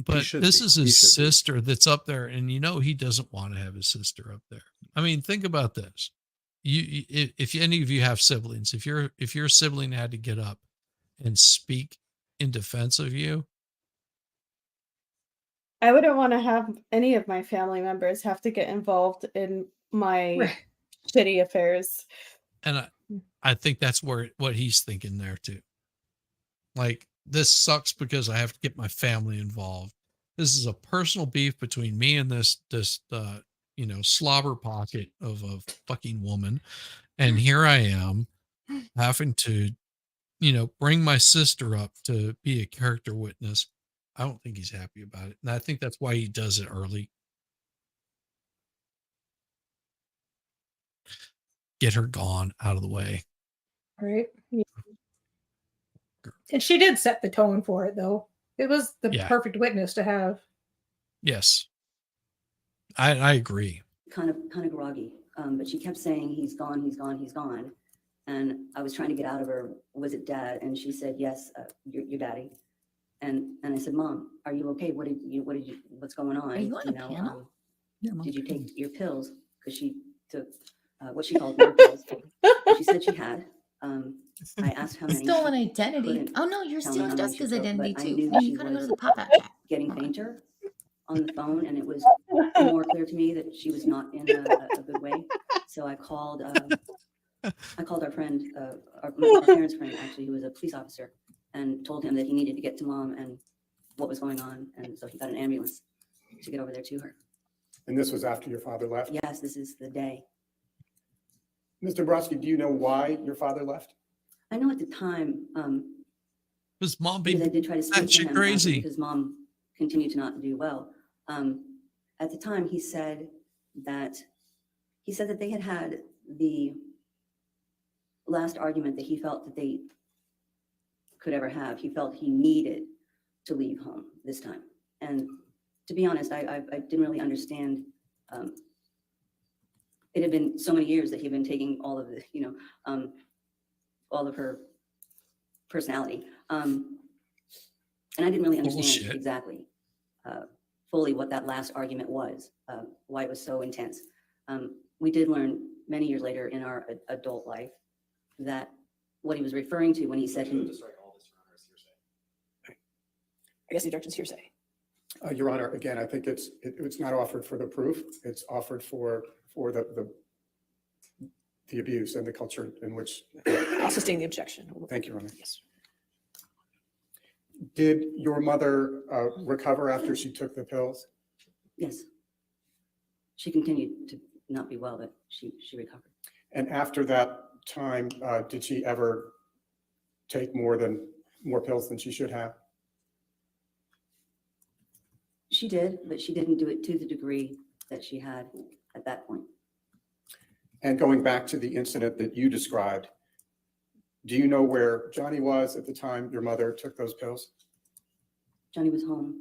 But should this be. is He his should be. sister that's up there, and he doesn't want to have his sister up there. I mean, think about this. If any of you have siblings, if your sibling had to get up and speak in defense of you. I wouldn't want to have any of my family members have to get involved in my Right. shitty affairs. And I think that's what he's thinking there too. Like, this sucks because I have to get my family involved. This is a personal beef between me and this slobber pocket of a fucking woman. And here I am having to, bring my sister up to be a character witness. I don't think he's happy about it. And I think that's why he does it early. Get her gone out of the way. Right. And she did set the tone for it, though. It was the perfect witness to have. Yes. I agree. Kind of groggy. But she kept saying, he's gone, he's gone, he's gone. And I was trying to get out of her, was it dad? And she said, yes, your daddy. And I said, Mom, are you okay? What's going on? Are you on a panel? Did you take your pills? Because she took what she called more pills. She said she had. I asked how many. Stolen identity. Couldn't Oh no, you're tell me stealing how much Jessica's she took, identity but I too. knew And she you gotta go to was the pop-out chat. getting fainter on the phone, and it was more clear to me that she was not in a good way. So I called our friend, our parents' friend, actually, who was a police officer, and told him that he needed to get to Mom and what was going on. And so he got an ambulance to get over there to her. And this was after your father left? Yes, this is the day. Mr. Brodsky, do you know why your father left? I know at the time, was Mom because I did try to speak to him crazy? because Mom continued to not do well. At the time, he said that they had the last argument that he felt that they could ever have. He felt he needed to leave home this time. And to be honest, I didn't really understand. It had been so many years that he'd been taking all of the, all of her personality. And I didn't really understand Bullshit. exactly fully what that last argument was, why it was so intense. We did learn many years later in our adult life that what he was referring to when he said he. I guess the objection's hearsay. Your Honor, again, I think it's not offered for the proof. It's offered for the abuse and the culture in which. I'll sustain the objection. Thank you, Your Honor. Yes. Did your mother recover after she took the pills? Yes. She continued to not be well, but she recovered. And after that time, did she ever take more pills than she should have? She did, but she didn't do it to the degree that she had at that point. And going back to the incident that you described, do you know where Johnny was at the time your mother took those pills? Johnny was home.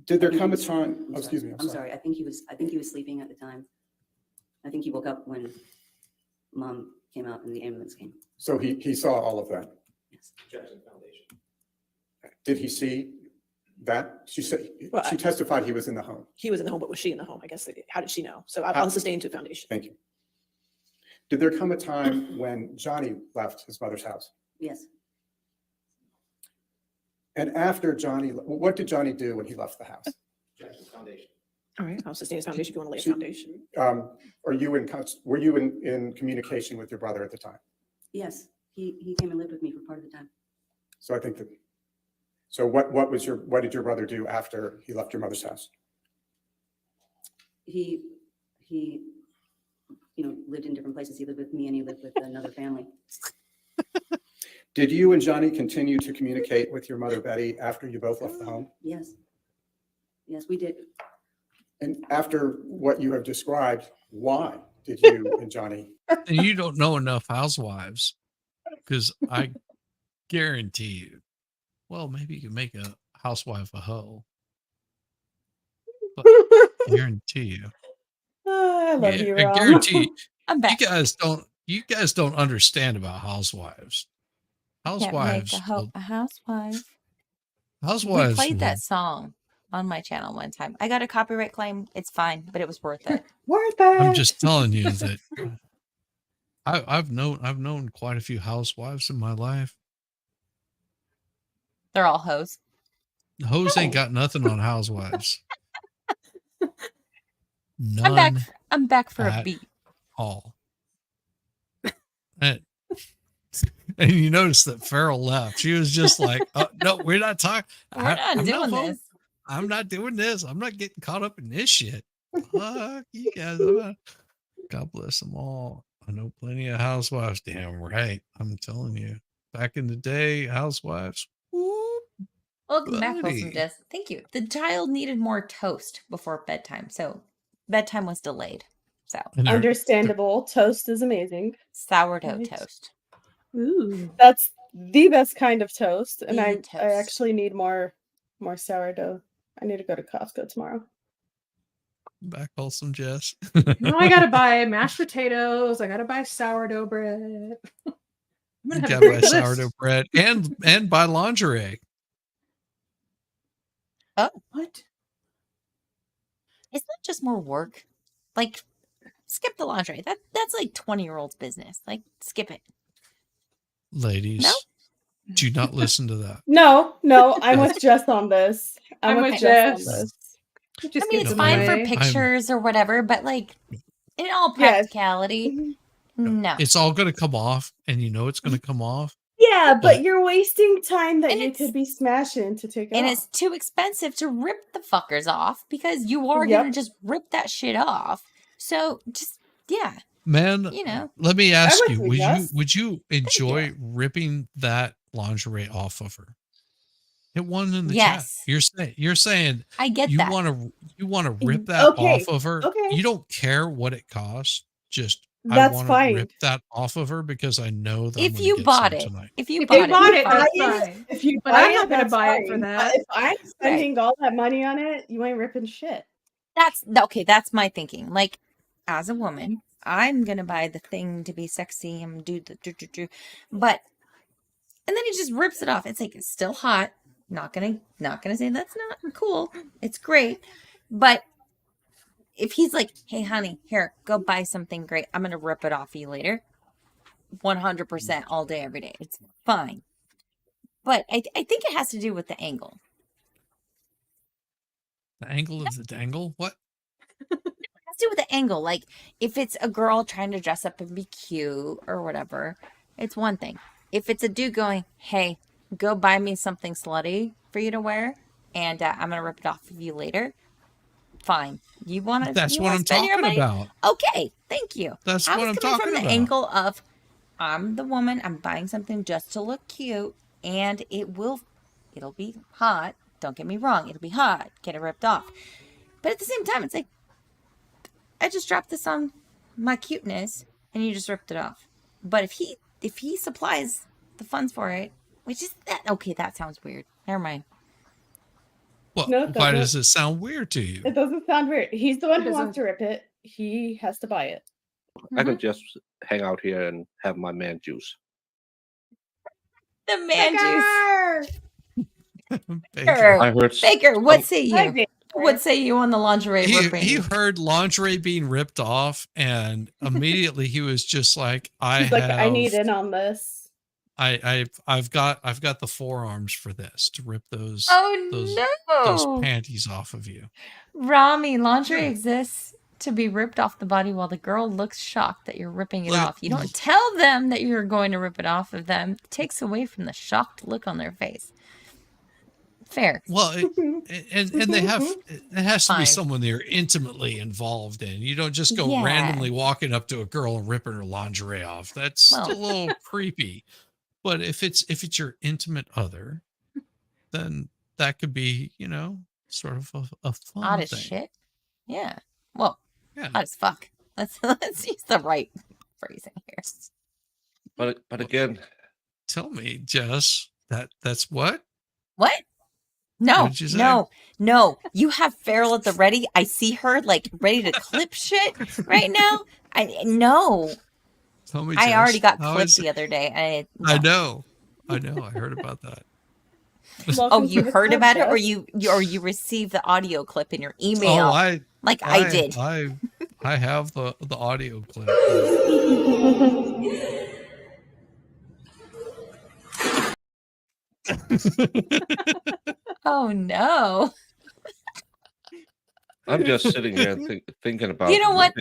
Did there come a time? Oh, excuse me. I'm sorry. I think he was sleeping at the time. I think he woke up when Mom came out and the ambulance came. So he saw all of that. Yes. Did he see that? She said Well, she testified he was in the home. He was in the home, but was she in the home? I guess. How did she know? So I'll sustain to foundation. Thank you. Did there come a time when Johnny left his mother's house? Yes. And after Johnny, what did Johnny do when he left the house? Foundation. All right, I'll sustain his foundation if you want to lay a foundation. Were you in communication with your brother at the time? Yes. He came and lived with me for part of the time. So I think that. So what did your brother do after he left your mother's house? He lived in different places. He lived with me and he lived with another family. Did you and Johnny continue to communicate with your mother, Betty, after you both left the home? Yes. Yes, we did. And after what you have described, why did you and Johnny? And you don't know enough housewives, because I guarantee you, well, maybe you can make a housewife a hoe. But I guarantee you. I love you, I Rob. guarantee I'm back. you guys don't understand about housewives. Can't make Housewives. a housewife. We Housewives. played that song on my channel one time. I got a copyright claim. It's fine, but it was worth it. Worth it. I'm just telling you that I've known quite a few housewives in my life. They're all hoes. Hoes ain't got nothing on housewives. I'm None back for a at beat. all. And you notice that Farrell left. She was just like, "Oh no, we're not talking. We're not doing this. I'm not doing this. I'm not getting caught up in this shit." Fuck you guys. God bless them all. I know plenty of housewives. Damn right. I'm telling you. Back in the day, housewives. Welcome back, Wholesome buddy. Jess. Thank you. The child needed more toast before bedtime, so bedtime was delayed. So Understandable. Toast is amazing. sourdough Right. toast. Ooh, that's the best kind of toast, and The I toast. actually need more sourdough. I need to go to Costco tomorrow. Back wholesome Jess. No, I gotta buy mashed potatoes. I gotta buy sourdough bread. I'm You gonna have a gotta buy great list. sourdough bread and buy lingerie. Oh, what? Isn't that just more work? Like, skip the lingerie. That's like 20-year-old's business. Like, skip it. Ladies, do not listen to that. No, I'm with Jess on this. I'm with Jess on this. Just I mean, give it's them fine for away. pictures or whatever, but like, in all Yes. practicality, no. It's all going to come off, and you know it's going to come off. Yeah, but But- you're wasting time that And you it's- could be smashing to take it And off. it's too expensive to rip the fuckers off because you are Yep. gonna just rip that shit off. So just Man, you know. let me ask would you, do Jess. would you enjoy ripping that lingerie off of her? Hit one in the Yes. chat. You're saying I get you that. want to rip that Okay, off of her. okay. You don't care what it costs. Just That's I want fine. to rip that off of her because I know that I'm If gonna you get bought some it, tonight. if you If bought you bought it, it, fine. that's fine. If you But buy I'm not gonna that's buy it for fine. that. But if I'm spending all that money on it, you ain't ripping shit. That's okay. That's my thinking. Like, as a woman, I'm gonna buy the thing to be sexy and do the but and then he just rips it off. It's like it's still hot. Not gonna say that's not cool. It's great, but if he's like, "Hey, honey, here, go buy something great. I'm gonna rip it off you later." 100% all day, every day. It's fine, but I think it has to do with the angle. The angle of the dangle? What? It has to do with the angle. Like, if it's a girl trying to dress up and be cute or whatever, it's one thing. If it's a dude going, "Hey, go buy me something slutty for you to wear, and I'm gonna rip it off of you later," fine. You want to? That's what I'm spend your talking money? about. Okay, thank you. That's I what was I'm coming talking from the about. angle of, I'm the woman. I'm buying something just to look cute, and it'll be hot. Don't get me wrong. It'll be hot. Get it ripped off. But at the same time, it's like, I just dropped this on my cuteness, and you just ripped it off. But if he supplies the funds for it, which is that okay? That sounds weird. Never mind. Well, No, it why doesn't. does it sound weird to you? It doesn't sound weird. He's the one who It wants to rip it. He has to buy it. I could just hang out here and have my man juice. The man juice. Baker. I heard Baker, what say Hi, you? Baker. What say you on the lingerie ripping? He heard lingerie being ripped off, and immediately he was just like, He's like, I need in on this. I've got the forearms for this to rip those Oh those no! panties off of you. Rami, lingerie exists to be ripped off the body while the girl looks shocked that you're ripping it Look- off. You don't tell them that you're going to rip it off of them. It takes away from the shocked look on their face. Fair. Well, and they have it has to be Fine. someone they're intimately involved in. You don't just go Yeah. randomly walking up to a girl and ripping her lingerie off. That's Well- a little creepy. But if it's your intimate other, then that could be, sort of a fun Odd as thing. shit. Yeah. Well, Yeah. odd as fuck. Let's use the right phrasing here. But again, Tell me, Jess, that's what? What? No, What'd you say? no. You have Farrell at the ready. I see her like ready to clip shit right now. No. Tell me, I already Jess, got how clipped is the other day. I know. I heard about that. Oh, you heard about it, or you received the audio clip in your email? Oh, I did. I have the audio clip. Oh no. I'm just sitting here and thinking about You know what?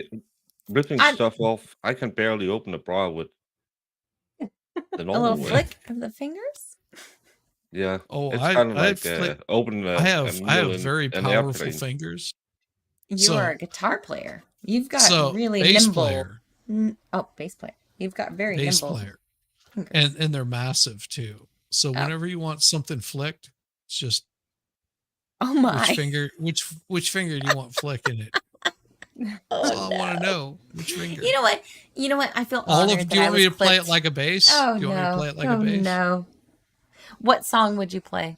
ripping I'm- stuff off. I can barely open a bra with the A normal little way. flick of the fingers? Yeah. Oh, it's I kind of I like flick. opening I a have meal in very an powerful airplane. fingers. You are So a guitar player. You've got so really bass nimble. player, Oh, bass player. You've got very bass nimble. player, fingers. and they're massive too. So Oh. whenever you want something flicked, it's just Oh my. which finger do you want flicking it? Oh, That's all I want to know. Which finger? You know what? You know what? I feel All honored of. that Do you I want me to was play it clipped. like a bass? Oh Do you want me to no. play it like Oh a bass? no. What song would you play?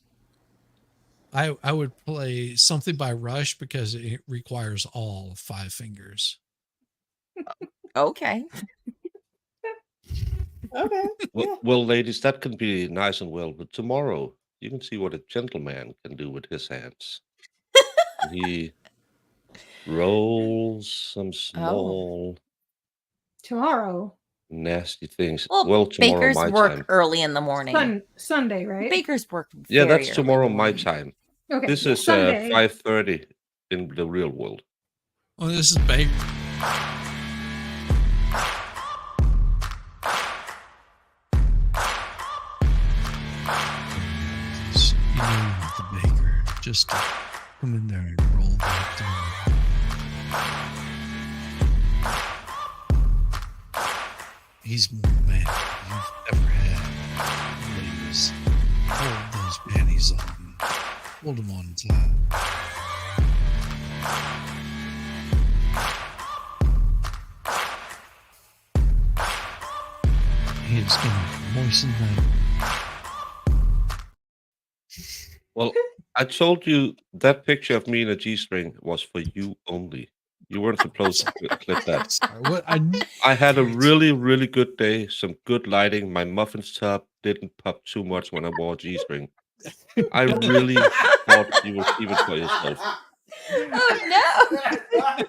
I would play something by Rush because it requires all 5 fingers. Okay. Okay. Well, ladies, that can be nice and well, but tomorrow you can see what a gentleman can do with his hands. He rolls some small Tomorrow. nasty things. Well, Tomorrow bakers my work time. early in the morning. Sunday, right? Bakers work Yeah, very that's early tomorrow in the my morning. time. Okay. This is Sunday. 5:30 in the real world. Well, this is big. You know you want the baker just to come in there and roll that down. He's more man than you've ever had. Ladies, hold those panties on. Hold them on tight. He's gonna moisten that. Well, I told you that picture of me in a G-string was for you only. You weren't supposed to clip that. Sorry, what I had a really, really good day, some good lighting. My muffin's top didn't pop too much when I wore a G-string. I really thought you would keep it for yourself. Oh no.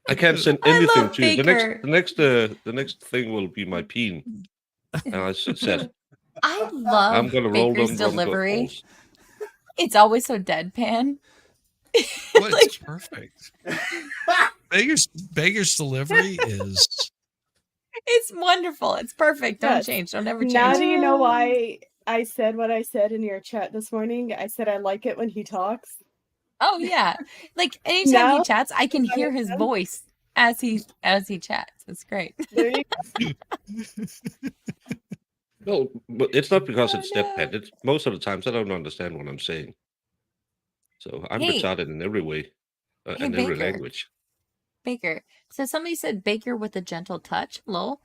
I can't send I anything love to you. Baker. The next thing will be my peen. And I said, I love I'm gonna roll Baker's them delivery. balls. It's always so deadpan. Well, it's perfect. Baker's delivery is. It's wonderful. It's perfect. Don't Yes. change. Don't ever change. Now do you know why I said what I said in your chat this morning? I said I like it when he talks. Oh yeah. Like anytime Now- he chats, I can hear his voice as he chats. It's great. There you No, but it's not because Oh, it's deadpan. It's most of the times I don't understand what I'm saying. So I'm Hey. retarded in every way, Hey, in every Baker. language. Baker. So somebody said Baker with a gentle touch. Lol.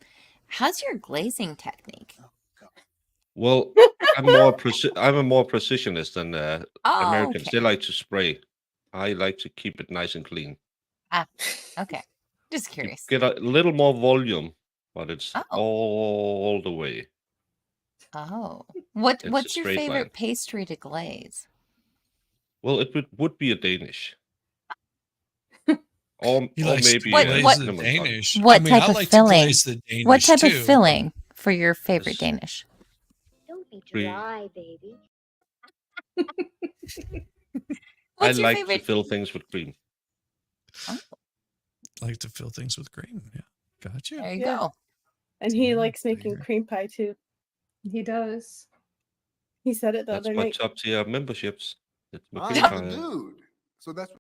How's your glazing technique? Well, I'm a more precisionist than Oh, Americans. okay. They like to spray. I like to keep it nice and clean. Ah, okay. Just curious. Get a little more volume, but it's Oh. all the way. Oh. It's What's a your straight favorite line. pastry to glaze? Well, it would be a Danish. Or He likes to maybe glaze what- the cinnamon bun. Danish. What I mean, type I of like filling? to glaze the Danish What type too. of filling for your favorite Danish? Don't be Free. dry, baby. I What's your like favorite? to fill things with cream. Like to fill things with cream. Yeah, gotcha. There you Yeah. go. And he likes there making you go. cream pie too. He does. He said it the That's other my night. top tier memberships. It's my I'm cream the pie. dude. So that's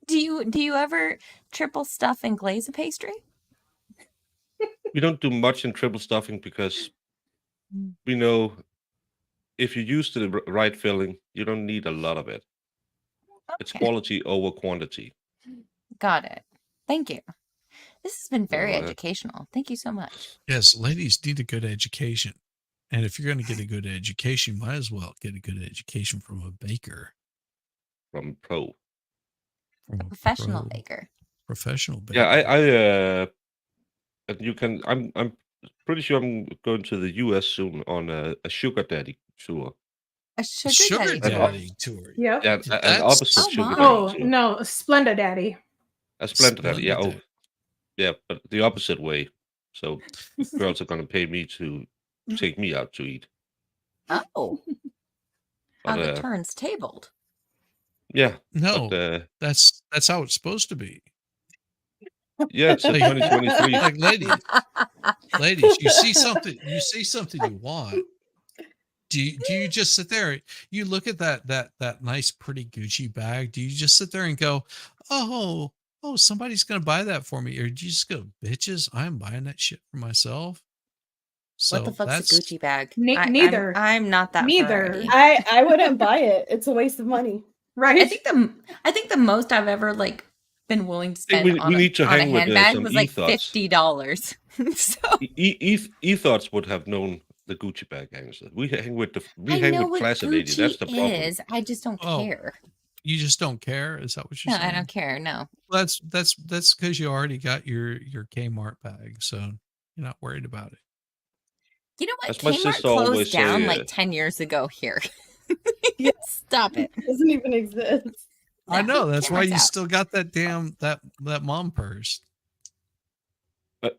Do you ever triple stuff and glaze a pastry? We don't do much in triple stuffing because Mm. we know if you use the right filling, you don't need a lot of it. It's Okay. quality over quantity. Got it. Thank you. This has been very No, educational. Thank you so much. Yes, ladies need a good education. And if you're going to get a good education, you might as well get a good education from a baker. From pro. From A professional pro- baker. Professional baker. Yeah, and you can. I'm pretty sure I'm going to the U.S. soon on a sugar daddy tour. A sugar, Sugar daddy. daddy tour. Yep. Yeah, an That's- opposite Oh, sugar my. daddy Oh tour. no, Splenda Daddy. A splendid daddy. Yeah. Splendid Oh, yeah, but the opposite way. So girls are going to pay me to take me out to eat. Oh, how But, the turns tabled. yeah. No, But, that's how it's supposed to be. yeah, it's Like, 2023. like ladies, you see something you want. Do you just sit there? You look at that nice, pretty Gucci bag. Do you just sit there and go, oh, somebody's gonna buy that for me, or do you just go, bitches, I'm buying that shit for myself? What the So fuck's a that's Gucci bag? Neither. I'm not that Neither. variety. I wouldn't buy it. It's a waste of money. Right. I think the most I've ever like been willing to I think spend we need to on a hang with handbag some was like e-thoughts. $50. So E-thoughts would have known the Gucci bag hangs. We hang with I hang know with what classy lady. That's Gucci the problem. is. I just don't Oh, care. you just don't care? Is that what you're No, saying? I don't care. No. Well, that's because you already got your Kmart bag, so you're not worried about it. You know what? As my Kmart sister always closed down say, like 10 years ago here. Yeah. Stop it. It doesn't even exist. I know. That's why Kmart's you out. still got that damn that mom purse.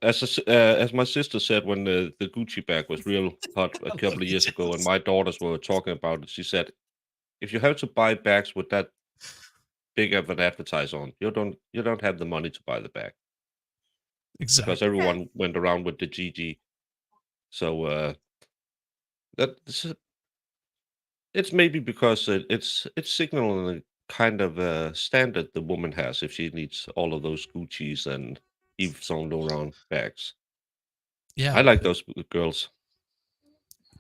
as my sister said when the Gucci bag was real hot a couple of years ago, and my daughters were talking about it, she said, if you have to buy bags with that big of an advertise on, you don't have the money to buy the bag. Exactly. Because everyone went around with the GG. So it's maybe because it's signaling a kind of standard the woman has if she needs all of those Gucci's and Yves Saint Laurent bags. Yeah, I like those girls.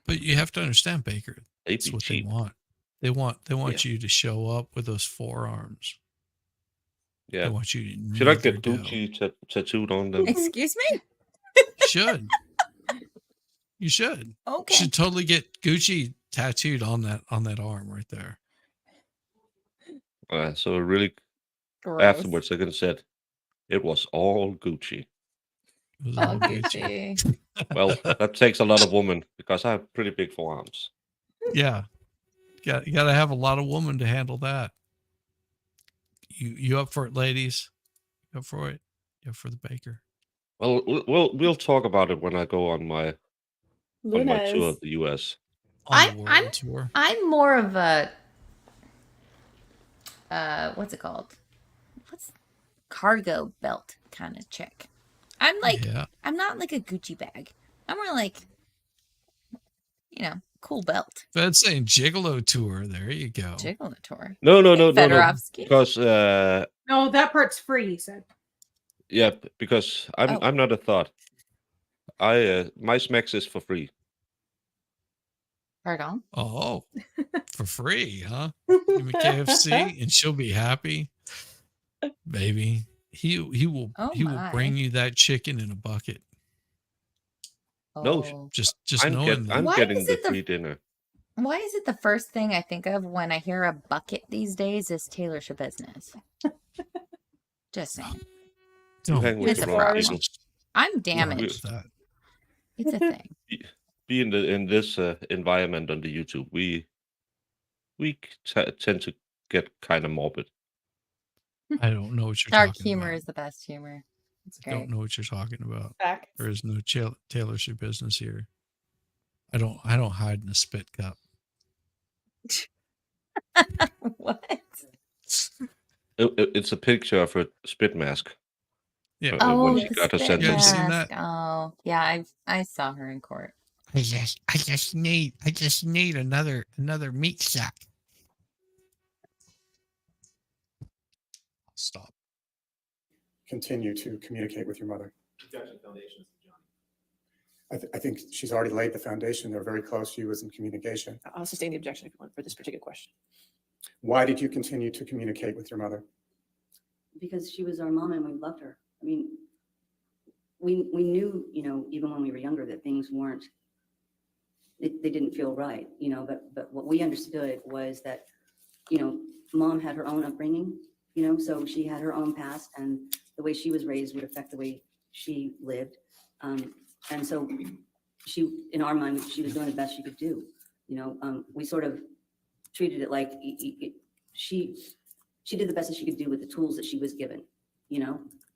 but you have to understand, Baker. They That's be what cheap. they want. They want you to show up with those forearms. Yeah. They want you to Should I knead their get dough. Gucci tattooed on them? Excuse me? You should. You should. Okay. You should totally get Gucci tattooed on that arm right there. So really, Gross. afterwards, they're gonna said it was all Gucci. It was Oh, all Gucci. Gucci. Well, that takes a lot of women because I have pretty big forearms. Yeah. You gotta have a lot of women to handle that. You up for it, ladies? You up for it? You up for the Baker? Well, we'll talk about it when I go on my tour of the U.S. On the world tour. I'm more of a what's it called? What's cargo belt kind of chick. I'm like I'm not like a Gucci bag. I'm more like cool belt. Fed's saying Gigolo tour. There you go. Gigolo tour. No. Fedorovsky. Because No, that part's free, he said. yeah, because I'm not a thought. My Smex is for free. Pardon? Oh, for free, huh? Give me KFC and she'll be happy. Baby. He will bring you that chicken in a bucket. No, just I'm knowing that. I'm Why getting is the it the- free dinner. Why is it the first thing I think of when I hear a bucket these days is Taylor Business? Just saying. You hang with It's the a wrong problem. people. I'm You- damaged. It's a thing. Be in this environment on the YouTube, we tend to get kind of morbid. I don't know what you're Dark talking humor about. is the best humor. It's I great. don't know what you're talking about. Facts. There is no Taylor Business here. I don't hide in a spit cup. What? It's a picture of a spit mask. Yeah. When Oh, she the got her spit sentence. mask. Oh, yeah, I saw her in court. I just need another meat sack. Stop. Continue to communicate with your mother. I think she's already laid the foundation. They're very close. She was in communication. I'll sustain the objection if you want for this particular question. Why did you continue to communicate with your mother? Because she was our mom and we loved her. I mean, we knew, even when we were younger, that things weren't, they didn't feel right, but what we understood was that, mom had her own upbringing, so she had her own past, and the way she was raised would affect the way she lived. And so she, in our mind, she was doing the best she could do. We sort of treated it like she did the best that she could do with the tools that she was given,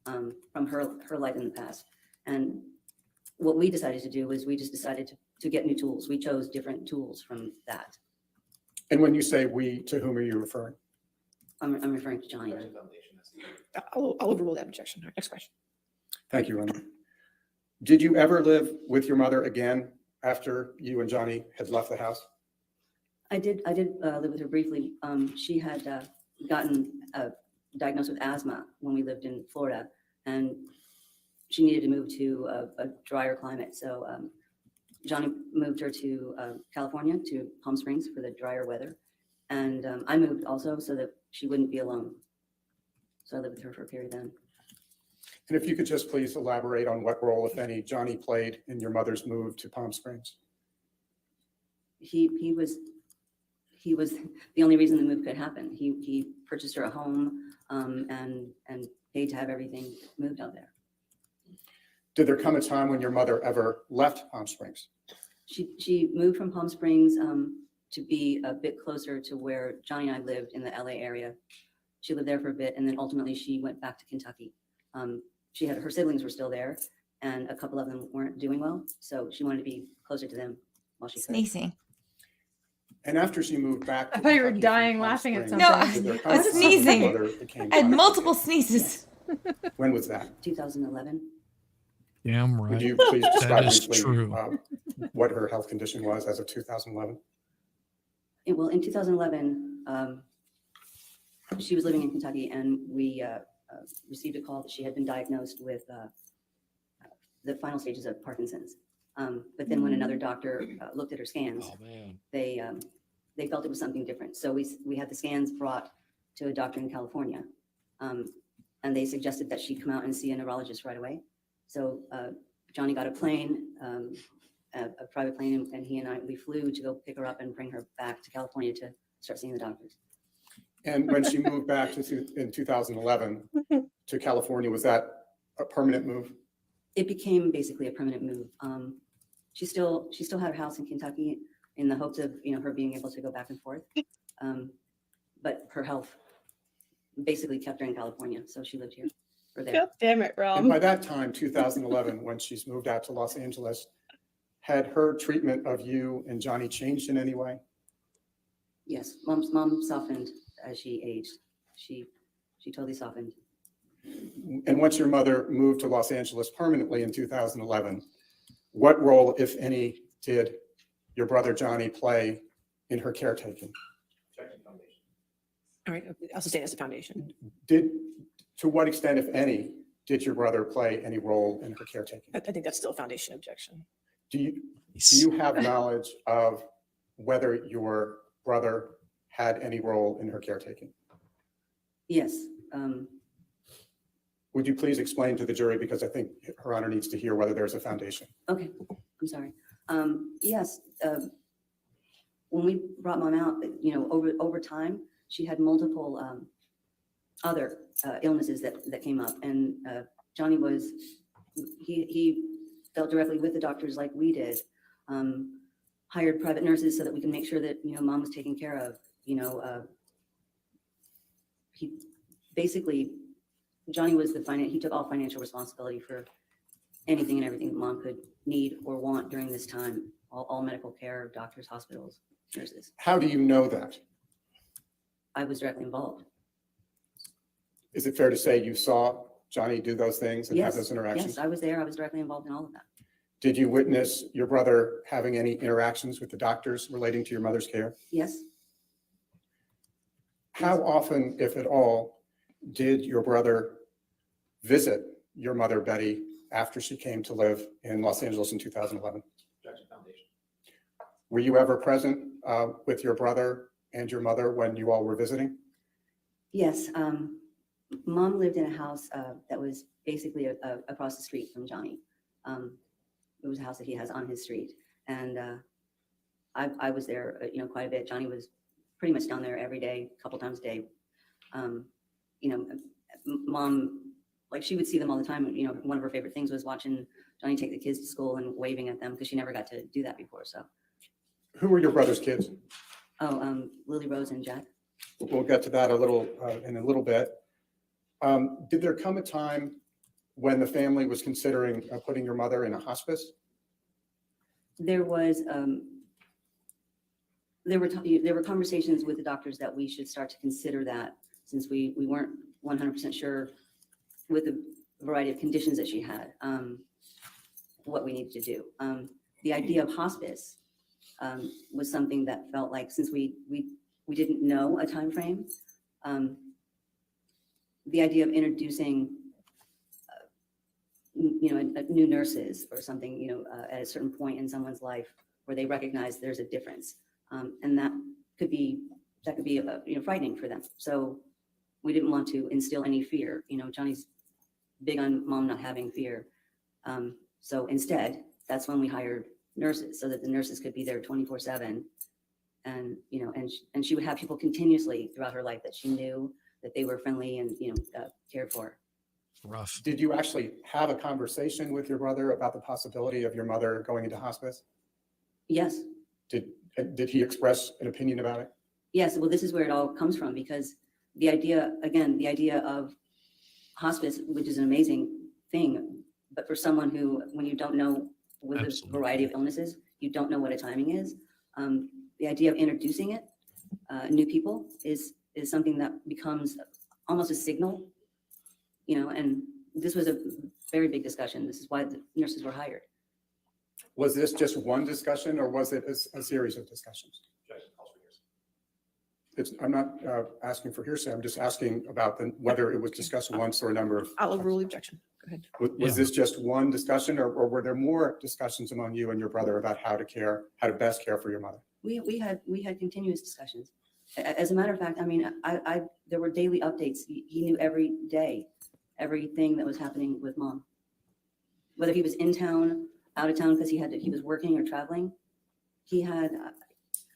from her life in the past. And what we decided to do was we just decided to get new tools. We chose different tools from that. And when you say we, to whom are you referring? I'm referring to Johnny. I'll overrule that objection. All right, next question. Thank you, Rona. Did you ever live with your mother again after you and Johnny had left the house? I did live with her briefly. She had gotten diagnosed with asthma when we lived in Florida, and she needed to move to a drier climate. So Johnny moved her to California, to Palm Springs for the drier weather. And I moved also so that she wouldn't be alone. So I lived with her for a period then. And if you could just please elaborate on what role, if any, Johnny played in your mother's move to Palm Springs. He was the only reason the move could happen. He purchased her a home and paid to have everything moved out there. Did there come a time when your mother ever left Palm Springs? She moved from Palm Springs to be a bit closer to where Johnny and I lived in the LA area. She lived there for a bit, and then ultimately she went back to Kentucky. She had her siblings were still there, and a couple of them weren't doing well, so she wanted to be closer to them while she could. Sneezing. And after she moved back, I thought you were dying laughing at something. No, I was sneezing. I had multiple sneezes. When was that? 2011. Damn right. Would you please describe That is briefly true. What her health condition was as of 2011? Well, in 2011, she was living in Kentucky, and we received a call that she had been diagnosed with the final stages of Parkinson's. But then when another doctor looked at her scans, they felt it was something different. So we had the scans brought to a doctor in California, and they suggested that she come out and see a neurologist right away. So Johnny got a plane, a private plane, and he and I, we flew to go pick her up and bring her back to California to start seeing the doctors. And when she moved back in 2011 to California, was that a permanent move? It became basically a permanent move. She still had her house in Kentucky in the hopes of her being able to go back and forth, but her health basically kept her in California, so she lived here or there. God damn it, And Rom. by that time, 2011, when she's moved out to Los Angeles, had her treatment of you and Johnny changed in any way? Yes, mom softened as she aged. She totally softened. And once your mother moved to Los Angeles permanently in 2011, what role, if any, did your brother Johnny play in her caretaking? All right, I'll sustain as a foundation. To what extent, if any, did your brother play any role in her caretaking? I think that's still a foundation objection. Do you have knowledge of whether your brother had any role in her caretaking? Yes. Would you please explain to the jury, because I think Her Honor needs to hear whether there's a foundation. Okay, I'm sorry. Yes, when we brought mom out, over time, she had multiple other illnesses that came up, and Johnny he dealt directly with the doctors like we did, hired private nurses so that we can make sure that mom was taken care of. He basically, Johnny was he took all financial responsibility for anything and everything that mom could need or want during this time, all medical care, doctors, hospitals, nurses. How do you know that? I was directly involved. Is it fair to say you saw Johnny do those things and have those interactions? Yes, I was there. I was directly involved in all of that. Did you witness your brother having any interactions with the doctors relating to your mother's care? Yes. How often, if at all, did your brother visit your mother, Betty, after she came to live in Los Angeles in 2011? Were you ever present with your brother and your mother when you all were visiting? Yes. Mom lived in a house that was basically across the street from Johnny. It was a house that he has on his street. And I was there, quite a bit. Johnny was pretty much down there every day, a couple times a day. Mom, like, she would see them all the time. One of her favorite things was watching Johnny take the kids to school and waving at them, because she never got to do that before. So, who were your brother's kids? Oh, Lily Rose and Jack. We'll get to that in a little bit. Did there come a time when the family was considering putting your mother in a hospice? There was, there were conversations with the doctors that we should start to consider that, since we weren't 100% sure with the variety of conditions that she had, what we needed to do. The idea of hospice was something that felt like, since we didn't know a time frame, the idea of introducing new nurses or something, at a certain point in someone's life where they recognize there's a difference. And that could be frightening for them. So we didn't want to instill any fear. Johnny's big on mom not having fear. So instead, that's when we hired nurses, so that the nurses could be there 24/7. And, and she would have people continuously throughout her life that she knew that they were friendly and, cared for. Rough. Did you actually have a conversation with your brother about the possibility of your mother going into hospice? Yes. Did he express an opinion about it? Yes. Well, this is where it all comes from, because the idea of hospice, which is an amazing thing, but for someone who, when you don't know, with a variety of illnesses, you don't know what a timing is. The idea of introducing it, new people, is something that becomes almost a signal, and this was a very big discussion. This is why the nurses were hired. Was this just one discussion, or was it a series of discussions? I'm not asking for hearsay. I'm just asking about whether it was discussed once or a number of. I'll overrule the objection. Go ahead. Was this just one discussion, or were there more discussions among you and your brother about how to best care for your mother? We had continuous discussions. As a matter of fact, I mean, there were daily updates. He knew every day, everything that was happening with mom. Whether he was in town, out of town because he was working or traveling,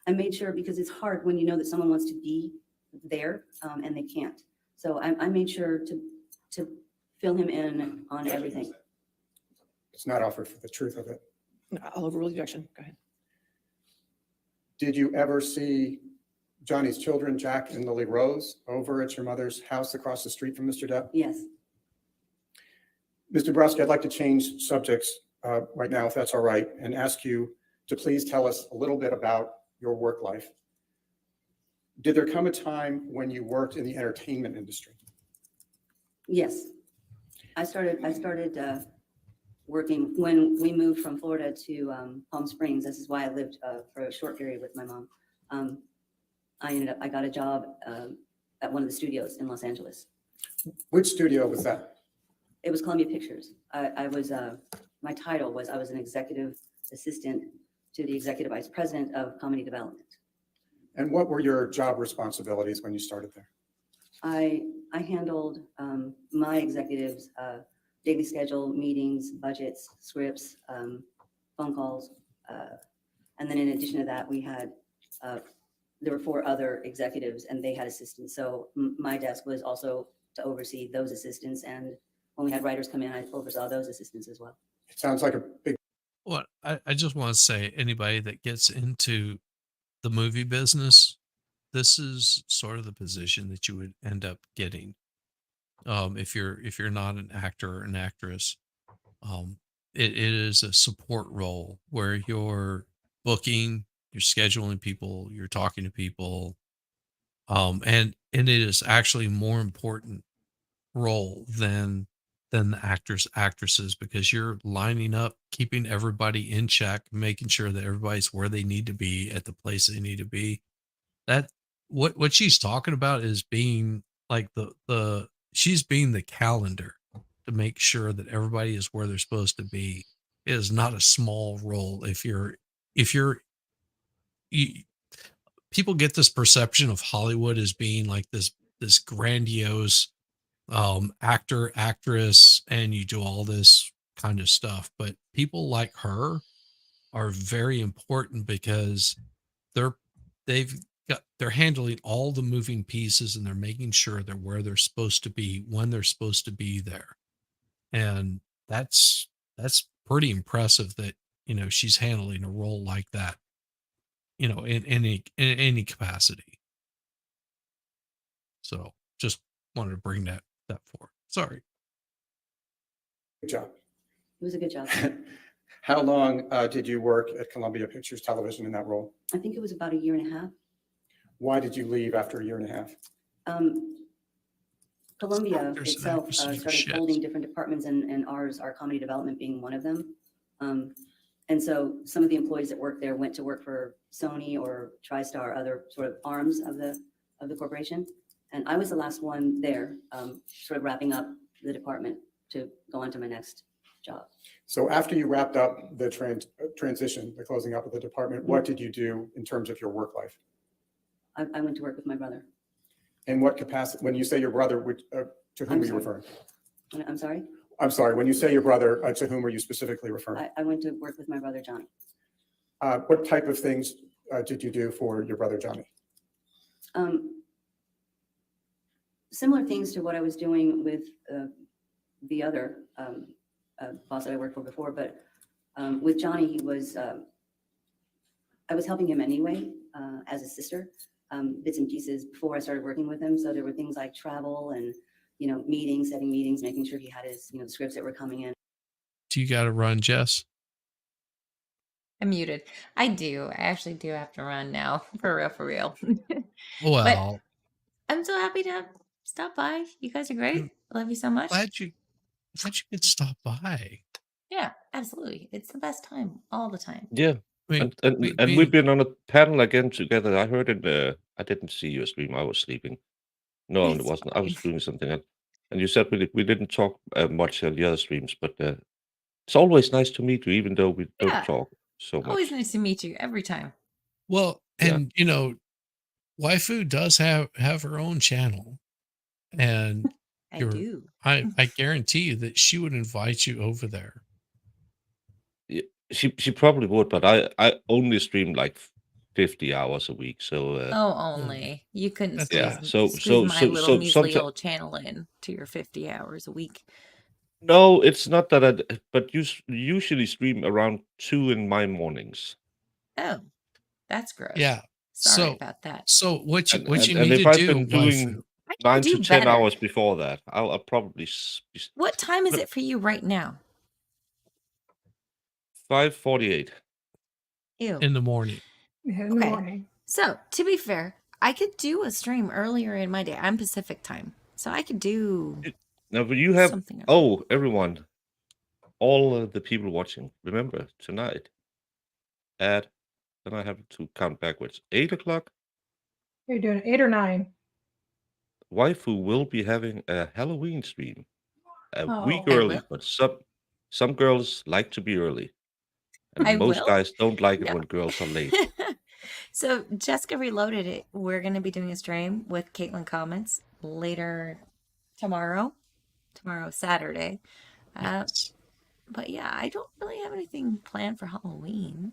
I made sure, because it's hard when you know that someone wants to be there and they can't. So I made sure to fill him in on everything. It's not offered for the truth of it. No, I'll overrule the objection. Go ahead. Did you ever see Johnny's children, Jack and Lily Rose, over at your mother's house across the street from Mr. Depp? Yes. Mr. Brusky, I'd like to change subjects right now, if that's all right, and ask you to please tell us a little bit about your work life. Did there come a time when you worked in the entertainment industry? Yes. I started working when we moved from Florida to Palm Springs. This is why I lived for a short period with my mom. I got a job at one of the studios in Los Angeles. Which studio was that? It was Columbia Pictures. I was my title was, I was an executive assistant to the executive vice president of comedy development. And what were your job responsibilities when you started there? I handled my executives' daily schedule, meetings, budgets, scripts, phone calls. And then in addition to that, we had, there were 4 other executives and they had assistants. So my desk was also to oversee those assistants. And when we had writers come in, I oversaw those assistants as well. It sounds like a big. Well, I just want to say, anybody that gets into the movie business, this is sort of the position that you would end up getting. If you're not an actor or an actress, it is a support role where you're booking, you're scheduling people, you're talking to people, and it is actually more important role than the actors, actresses, because you're lining up, keeping everybody in check, making sure that everybody's where they need to be at the place they need to be. That what she's talking about is being like she's being the calendar to make sure that everybody is where they're supposed to be. It is not a small role. People get this perception of Hollywood as being like this grandiose actor, actress, and you do all this kind of stuff. But people like her are very important because they're handling all the moving pieces and they're making sure they're where they're supposed to be when they're supposed to be there. And that's pretty impressive that, she's handling a role like that, in any capacity. So just wanted to bring that forward. Sorry. Good job. It was a good job. How long did you work at Columbia Pictures Television in that role? I think it was about 1.5 years. Why did you leave after 1.5 years? Columbia Actors and itself actresses are started shit. folding different departments, and ours, our comedy development being one of them. And so some of the employees that worked there went to work for Sony or TriStar, other sort of arms of the corporation. And I was the last one there, sort of wrapping up the department to go on to my next job. So after you wrapped up the transition, the closing up of the department, what did you do in terms of your work life? I went to work with my brother. In what capacity? When you say your brother, to whom I'm are you sorry. referring? I'm sorry? I'm sorry, when you say your brother, to whom are you specifically referring? I went to work with my brother, Johnny. What type of things did you do for your brother, Johnny? Similar things to what I was doing with the other boss that I worked for before, but with Johnny, he was, I was helping him anyway as a sister, bits and pieces before I started working with him. So there were things like travel and, meetings, setting meetings, making sure he had his, the scripts that were coming in. Do you got to run, Jess? I'm muted. I do. I actually do have to run now. For real. Well, But I'm so happy to stop by. You guys are great. I love you so much. glad you could stop by. Yeah, absolutely. It's the best time all the time. Yeah. And we've been on a panel again together. I heard it. I didn't see your stream. I was sleeping. No, it It's wasn't. I was doing something else. And you said we didn't talk much on the other streams, but it's always nice to meet you, even though we don't Yeah. talk so much. Always nice to meet you every time. Well, Yeah. and Waifu does have her own channel, and I do. I guarantee you that she would invite you over there. Yeah, she probably would, but I only stream like 50 hours a week, so Oh, only. You couldn't That's squeeze, yeah. So squeeze my little measly sometimes old channel in to your 50 hours a week. no, it's not that. But you usually stream around 2 in my mornings. Oh, that's gross. Yeah. Sorry about that. So what you And need if to I've do, been doing Waifu, I can 9 to do 10 better. hours before that, I'll probably be What time is it for you right now? 5:48. Ew. in the morning. Yeah, in the Okay. morning. So, to be fair, I could do a stream earlier in my day. I'm Pacific time. So I could do Now, but you have something. everyone, all the people watching. Remember tonight at then I have to count backwards. 8 o'clock. You're doing 8 or 9. Waifu will be having a Halloween stream a week Oh. I early, will. but some girls like to be early, and I most will? guys don't like it No. when girls are late. So Jessica Reloaded it. We're going to be doing a stream with Caitlin Comments later tomorrow. Tomorrow, Saturday. Yes. But yeah, I don't really have anything planned for Halloween.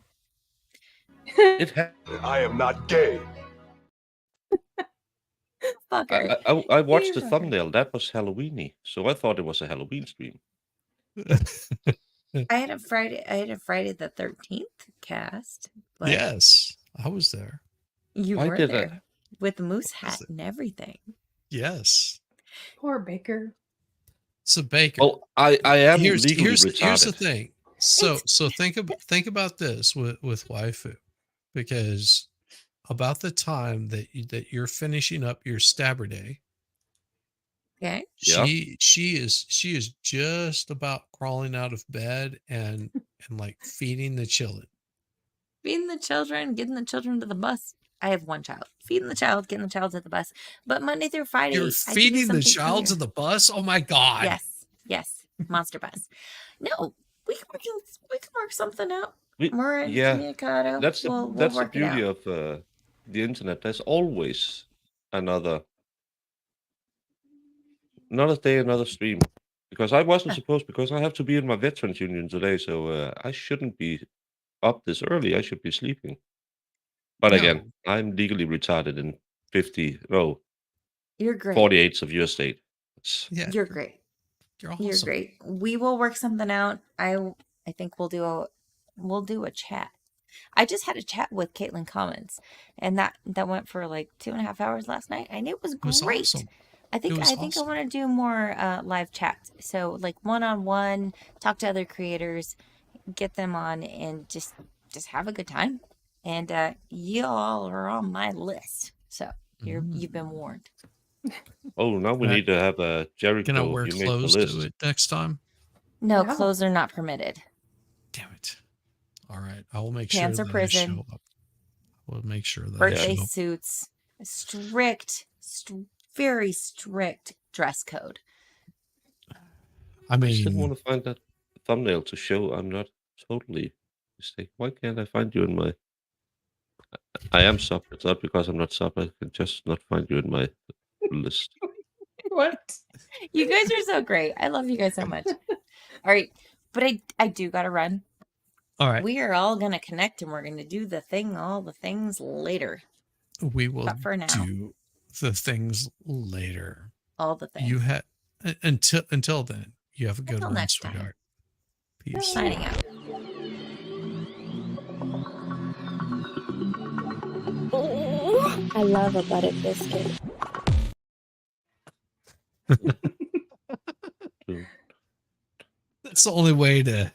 I am not gay. Fucker. I watched You the fucker. thumbnail. That was Halloweeny, so I thought it was a Halloween stream. I had a Friday the 13th cast. But Yes, I was there. you Why were did I- there with the moose hat and everything. Yes. Poor Baker. So Baker. Well, I am here's legally here's retarded. the thing. So think about this with Waifu, because about the time that you're finishing up your stabber day, Okay. Yeah. she is just about crawling out of bed and like feeding the children. Feeding the children, getting the children to the bus. I have one child. Feeding the child, getting the child to the bus. But Monday through Friday, You're I can do feeding the something child to clear. the bus? Oh my god. Yes. Monster bus. No, we can work something out. We- We're yeah, incommunicado. That's the We'll that's the work it out. beauty of the internet. There's always another day, another stream. Because I wasn't supposed, because I have to be in my veterans union today, so I shouldn't be up this early. I should be sleeping. But No. again, I'm legally retarded in You're great. 48 of your state. Yeah. You're great. You're awesome. You're great. We will work something out. I think we'll do a chat. I just had a chat with Caitlin Comments, and that went for like 2.5 hours last night, and it was It was great. awesome. I think was I think I awesome. want to do more live chats. So like one-on-one, talk to other creators, get them on, and just have a good time. And you all are on my list, so you've been warned. Oh, now we Can I- need to have a Can I Jericho. wear You made the clothes to list. it next time? No, No. clothes are not permitted. Damn it. All right. I will make Pants sure are that I show prison. up. We'll make sure that I Birthday show up. suits, very strict dress code. I I still mean, want to find that thumbnail to show I'm not totally mistaken. Why can't I find you in my? I am sub. It's not because I'm not sub. I can just not find you in my list. What? You guys are so great. I love you guys so much. All right, but I do gotta run. all right. We are all gonna connect and we're gonna do all the things later. We will But for now, do the things later. all the things. You had until then. You have a good Until run, next time. sweetheart. Peace. Signing out. I love a buttered biscuit. That's the only way to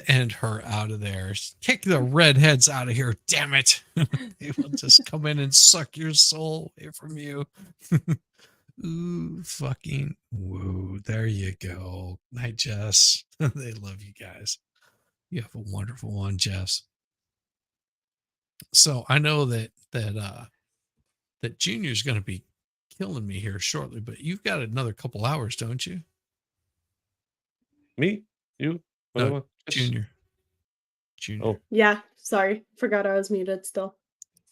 end her out of there. Kick the redheads out of here, damn it. They will just come in and suck your soul away from you. Ooh, fucking woo. There you go. Night, Jess. They love you guys. You have a wonderful one, Jess. So I know that Junior's gonna be killing me here shortly, but you've got another couple hours, don't you? Me? You? No, Whatever. Junior. Junior. Oh, Yeah, sorry. Forgot I was muted still.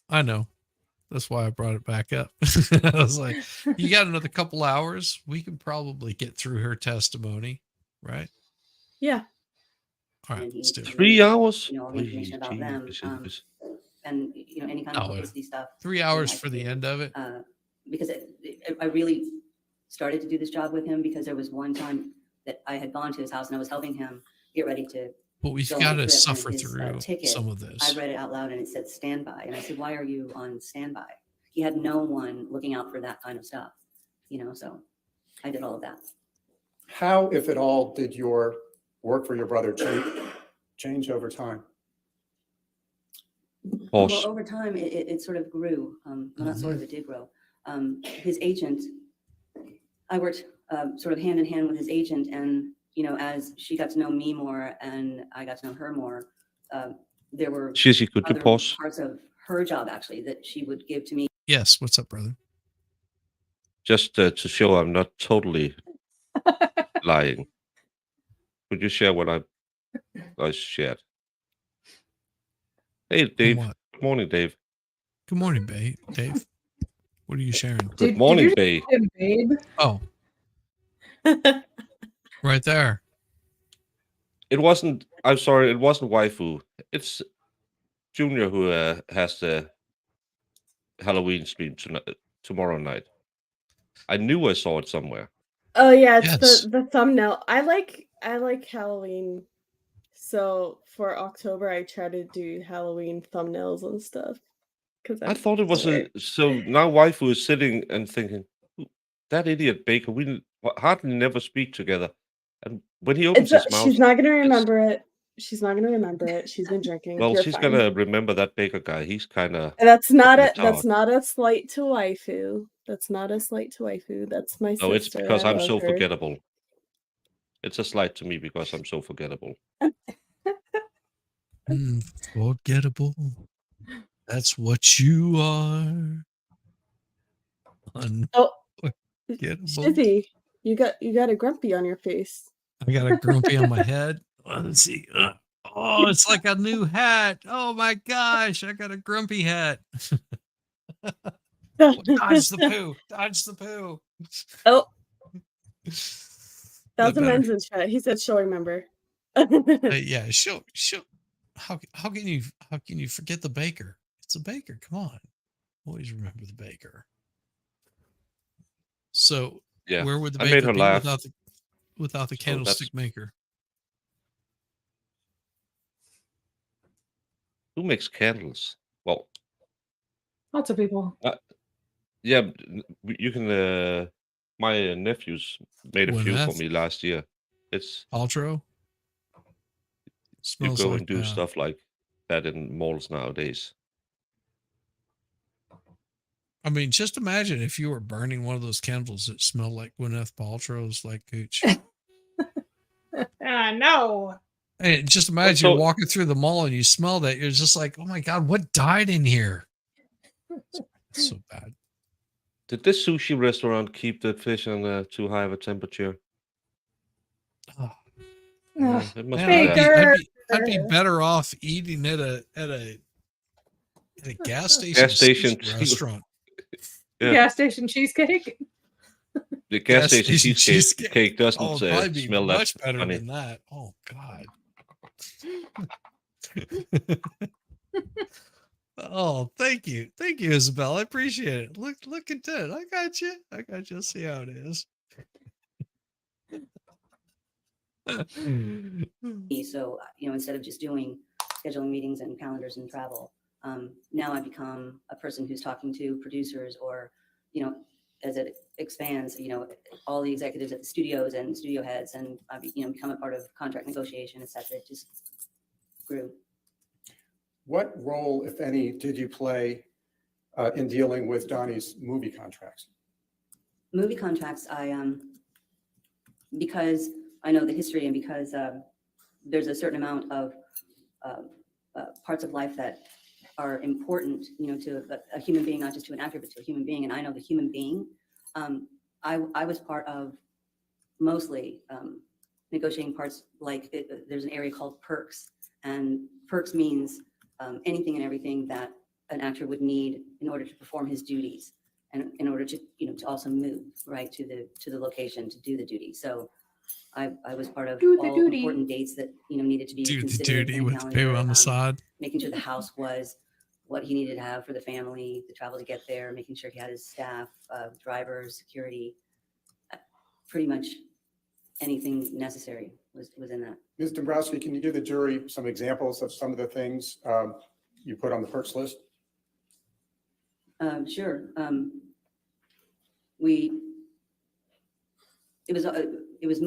I know. That's why I brought it back up. I was like, you got another couple hours. We can probably get through her testimony, right? Yeah. All right, let's do it. 3 hours? You know, all the information about them. And, you know, any kind of Oh, publicity stuff. 3 hours for the end of it. Because I really started to do this job with him because there was one time that I had gone to his house and I was helping him get ready to. But we've go on got the to trip, and suffer his, through ticket, some of this. I read it out loud and it said standby. And I said, why are you on standby? He had no one looking out for that kind of stuff, you know, so I did all of that. How, if at all, did your work for your brother change over time? Well, over time, it sort of grew. Well, not sort of, it did grow. His agent, I worked sort of hand in hand with his agent, and you know, as she got to know me more and I got to know her more, there were Shishi, could you other pause? parts of her job actually that she would give to me. Yes. What's up, brother? Just to show I'm not totally lying. Could you share what I shared? Hey, Dave. what? Good morning, Dave. Good morning, Dave. What are you sharing? Good morning, you Babe. just say babe? Oh, right there. It wasn't. I'm sorry. It wasn't waifu. It's Junior who has the Halloween stream tomorrow night. I knew I saw it somewhere. Oh yeah, it's Yes. the thumbnail. I like Halloween. So for October I try to do Halloween thumbnails and stuff. I thought it was so now waifu is sitting and thinking, that idiot Baker, we hardly never speak together. And when he opens his mouth, she's not gonna remember it. She's not gonna remember it. She's been drinking. well, You're she's fine. gonna remember that Baker guy. He's kind of. And that's not a slight to waifu. That's not a slight to waifu. That's my sister. No, it's because I I'm love so her. forgettable. It's a slight to me because I'm so forgettable. Unforgettable. That's what you are. Oh, Unforgettable. Shizzy, you got a grumpy on your face. I got a grumpy on my head. Let's see. Oh, it's like a new hat. Oh my gosh, I got a grumpy hat. Dodge the poo. Dodge the poo. Oh. That was That a better. men's in chat. He said she'll remember. Yeah, she'll how can you forget the baker? It's a baker. Come on. Always remember the baker. So Yeah, where would the I made baker her be laugh. without the So candlestick maker? Who makes candles? Well, Lots of people. yeah, you can My nephews made a few for Gwyneth me last year. It's Paltrow. you Smells go like and do stuff like that in malls nowadays. I mean, just imagine if you were burning one of those candles that smelled like Gwyneth Paltrow's like gooch. No. And just imagine you're walking through the mall and you smell that. You're just like, oh my God, what died in here? It's so bad. Did this sushi restaurant keep the fish on too high of a temperature? Yeah, it must be Man, that. I'd be better off eating at a gas station, Gas station sushi restaurant. Yeah. Gas station cheesecake. The gas station cheesecake. cake doesn't Oh, it'd probably be smell that much better funny. than that. Oh God. Oh, thank you, Isabel. I appreciate it. Look at that. I got you. Let's see how it is. So, instead of just scheduling meetings and calendars and travel, now I become a person who's talking to producers or, as it expands, all the executives at the studios and studio heads, and I've, become a part of contract negotiation, et cetera. It just grew. What role, if any, did you play in dealing with Donnie's movie contracts? Movie contracts, because I know the history and because there's a certain amount of parts of life that are important, to a human being, not just to an actor, but to a human being. And I know the human being. I was part of mostly negotiating parts like there's an area called perks, and perks means anything and everything that an actor would need in order to perform his duties and in order to, to also move right to the location to do the duty. So I was part of all important dates that, needed to be Do the considered duty in with the calendar, poo on the side. making sure the house was what he needed to have for the family, the travel to get there, making sure he had his staff, drivers, security, pretty much anything necessary was in that. Ms. Dombrowski, can you give the jury some examples of some of the things you put on the perks list? Sure. It was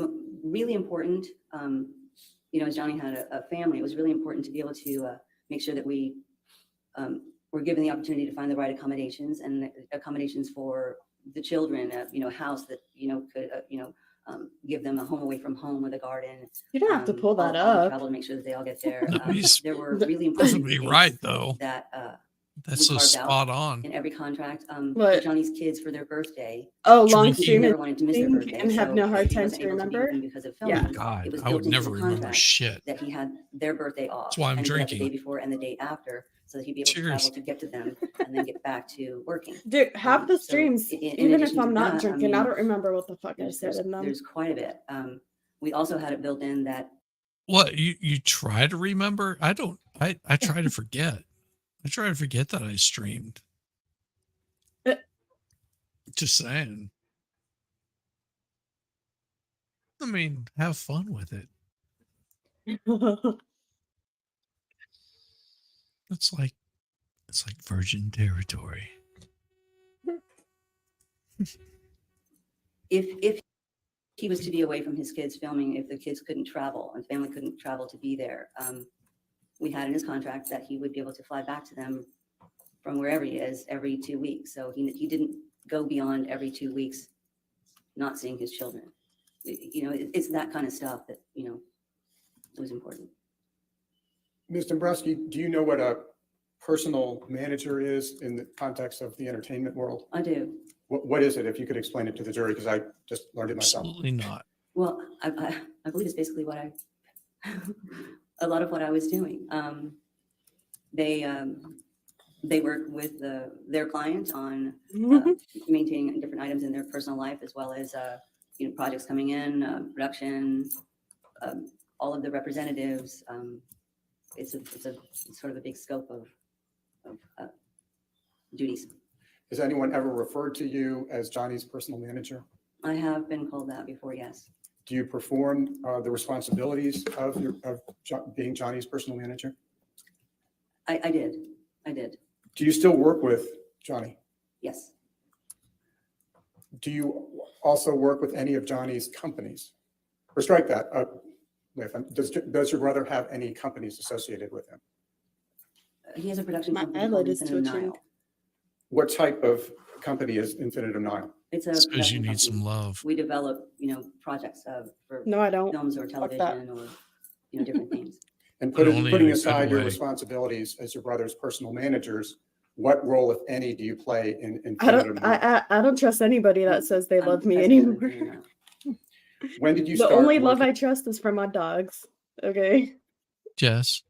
really important, as Johnny had a family, it was really important to be able to make sure that we were given the opportunity to find the right accommodations and accommodations for the children, a house that, could, give them a home away from home with a garden. You don't have to pull that all the up. travel to make sure that they all get there. He's- There were really doesn't important be things right, though. that That's we so carved out spot on. in every contract. What? Johnny's kids for their birthday. Oh, long Drinking. He never streaming wanted to miss their birthday, and have so no hard he time wasn't to able be remember. even because of Yeah. filming. God, It was I would built into never the remember contract shit. that he had their birthday off. That's why I'm and he got the drinking. day before and the day after, so that he'd be able to Cheers. travel to get to them and then get back to working. Dude, half the So streams, in even if addition I'm to not that, drinking, I don't remember what the fuck I said in them. There's quite a bit. We also had it built in that What you try to remember? I don't. I try to forget. I try to forget that I streamed. Just saying. I mean, have fun with it. It's like virgin territory. if he was to be away from his kids filming, if the kids couldn't travel and family couldn't travel to be there, we had in his contract that he would be able to fly back to them from wherever he is every 2 weeks. So he didn't go beyond every 2 weeks not seeing his children. It's that kind of stuff that, was important. Ms. Dombrowski, do you know what a personal manager is in the context of the entertainment world? I do. What is it, if you could explain it to the jury, because I just learned it myself. Absolutely not. Well, I believe it's basically what a lot of what I was doing. They work with their client on maintaining different items in their personal life, as well as projects coming in, production, all of the representatives. It's sort of a big scope of duties. Has anyone ever referred to you as Johnny's personal manager? I have been called that before, yes. Do you perform the responsibilities of being Johnny's personal manager? I did. Do you still work with Johnny? Yes. also work with any of Johnny's companies? Or strike that. Does your brother have any companies associated with him? He has a production My company eyelid called is Infinite twitching. Nile. What type of company is Infinitum Nile? It's a It's 'cause you production need company. some love. We develop, projects for No, I don't. films or Fuck that. television or, different things. And But only in putting a good aside your way. responsibilities as your brother's personal managers, what role, if any, do you play in I don't. Infinitum Nile? I don't trust anybody that says they I'm love me president of anymore. Infinite Nile. When did you The start only love working- I trust is from my dogs. Okay. Jess,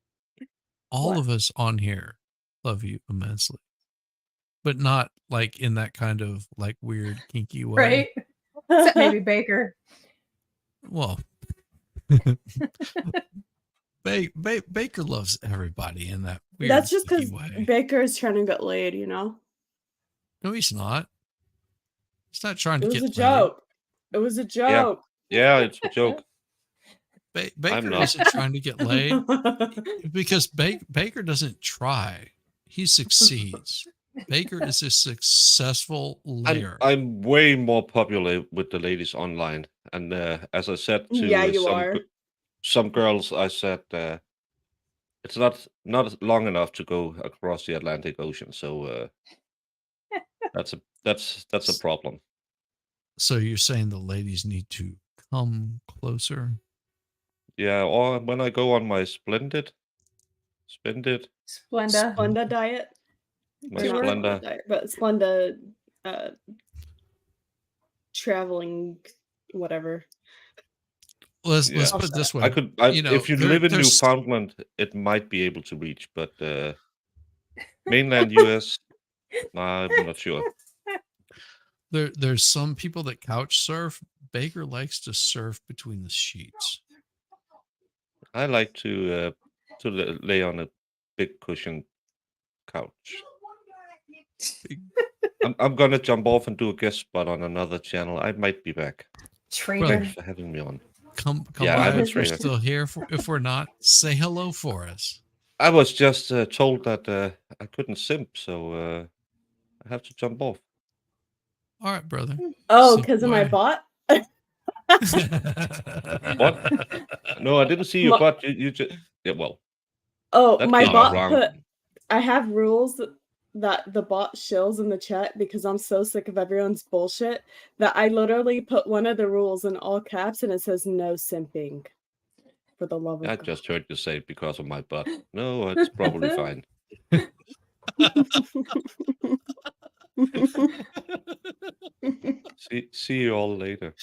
all What? of us on here love you immensely, but not like in that kind of like weird kinky way. Right? Except maybe Baker. Well, Baker loves everybody in that weird That's just kinky because way. Baker is trying to get laid. No, he's not. He's not trying It to was get a laid. joke. It was a joke. Yeah, it's a joke. Baker not. isn't trying to get laid because Baker doesn't try. He succeeds. Baker is a successful layer. I'm way more popular with the ladies online, and as I said to Yeah, you are. some girls, I said it's not long enough to go across the Atlantic Ocean, so that's a problem. So you're saying the ladies need to come closer? Yeah, or when I go on my Splenda, Splenda diet. my Or not Splenda. diet, but Splenda traveling whatever. Let's Yeah. put it this way. I could, if you live in Newfoundland, it might be able to reach, but mainland US, I'm not sure. There's some people that couch surf. Baker likes to surf between the sheets. I like to lay on a big cushion couch. I'm gonna jump off and do a guest spot on another channel. I might be back. Traitor. Thanks for having me on. Come Yeah, by I'm a if we're traitor. still here. If we're not, say hello for us. I was just told that I couldn't simp, so I have to jump off. All right, brother. Oh, Simp because of my away. bot? What? No, I didn't see your butt. You just well. Oh, that my came out bot wrong. put. I have rules that the bot shills in the chat because I'm so sick of everyone's bullshit that I literally put one of the rules in all caps and it says no simping. For the love of I God. just heard you say because of my butt. No, it's probably fine. See you all later.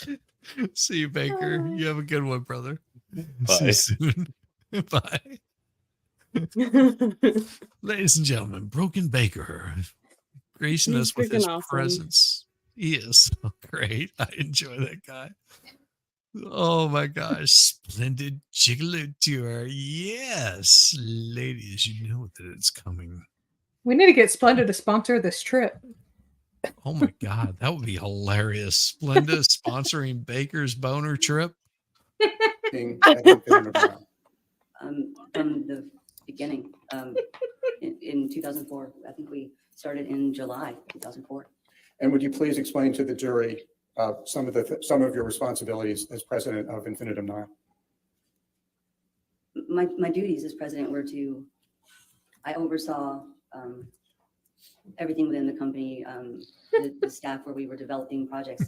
See you, Baker. You have a good one, brother. See Bye. you soon. Bye. Ladies and gentlemen, Broken Baker gracing He's us with his freaking awesome. presence. He is so great. I enjoy that guy. Oh my gosh. Splendid Gigolo Tour. Yes. Ladies, you know that it's coming. We need to get Splenda to sponsor this trip. Oh my God. That would be hilarious. Splenda sponsoring Baker's boner trip. From the beginning, in 2004, I think we started in July 2004. And would you please explain to the jury some of your responsibilities as president of Infinitum Nile? My duties as president were I oversaw everything within the company, the staff where we were developing projects.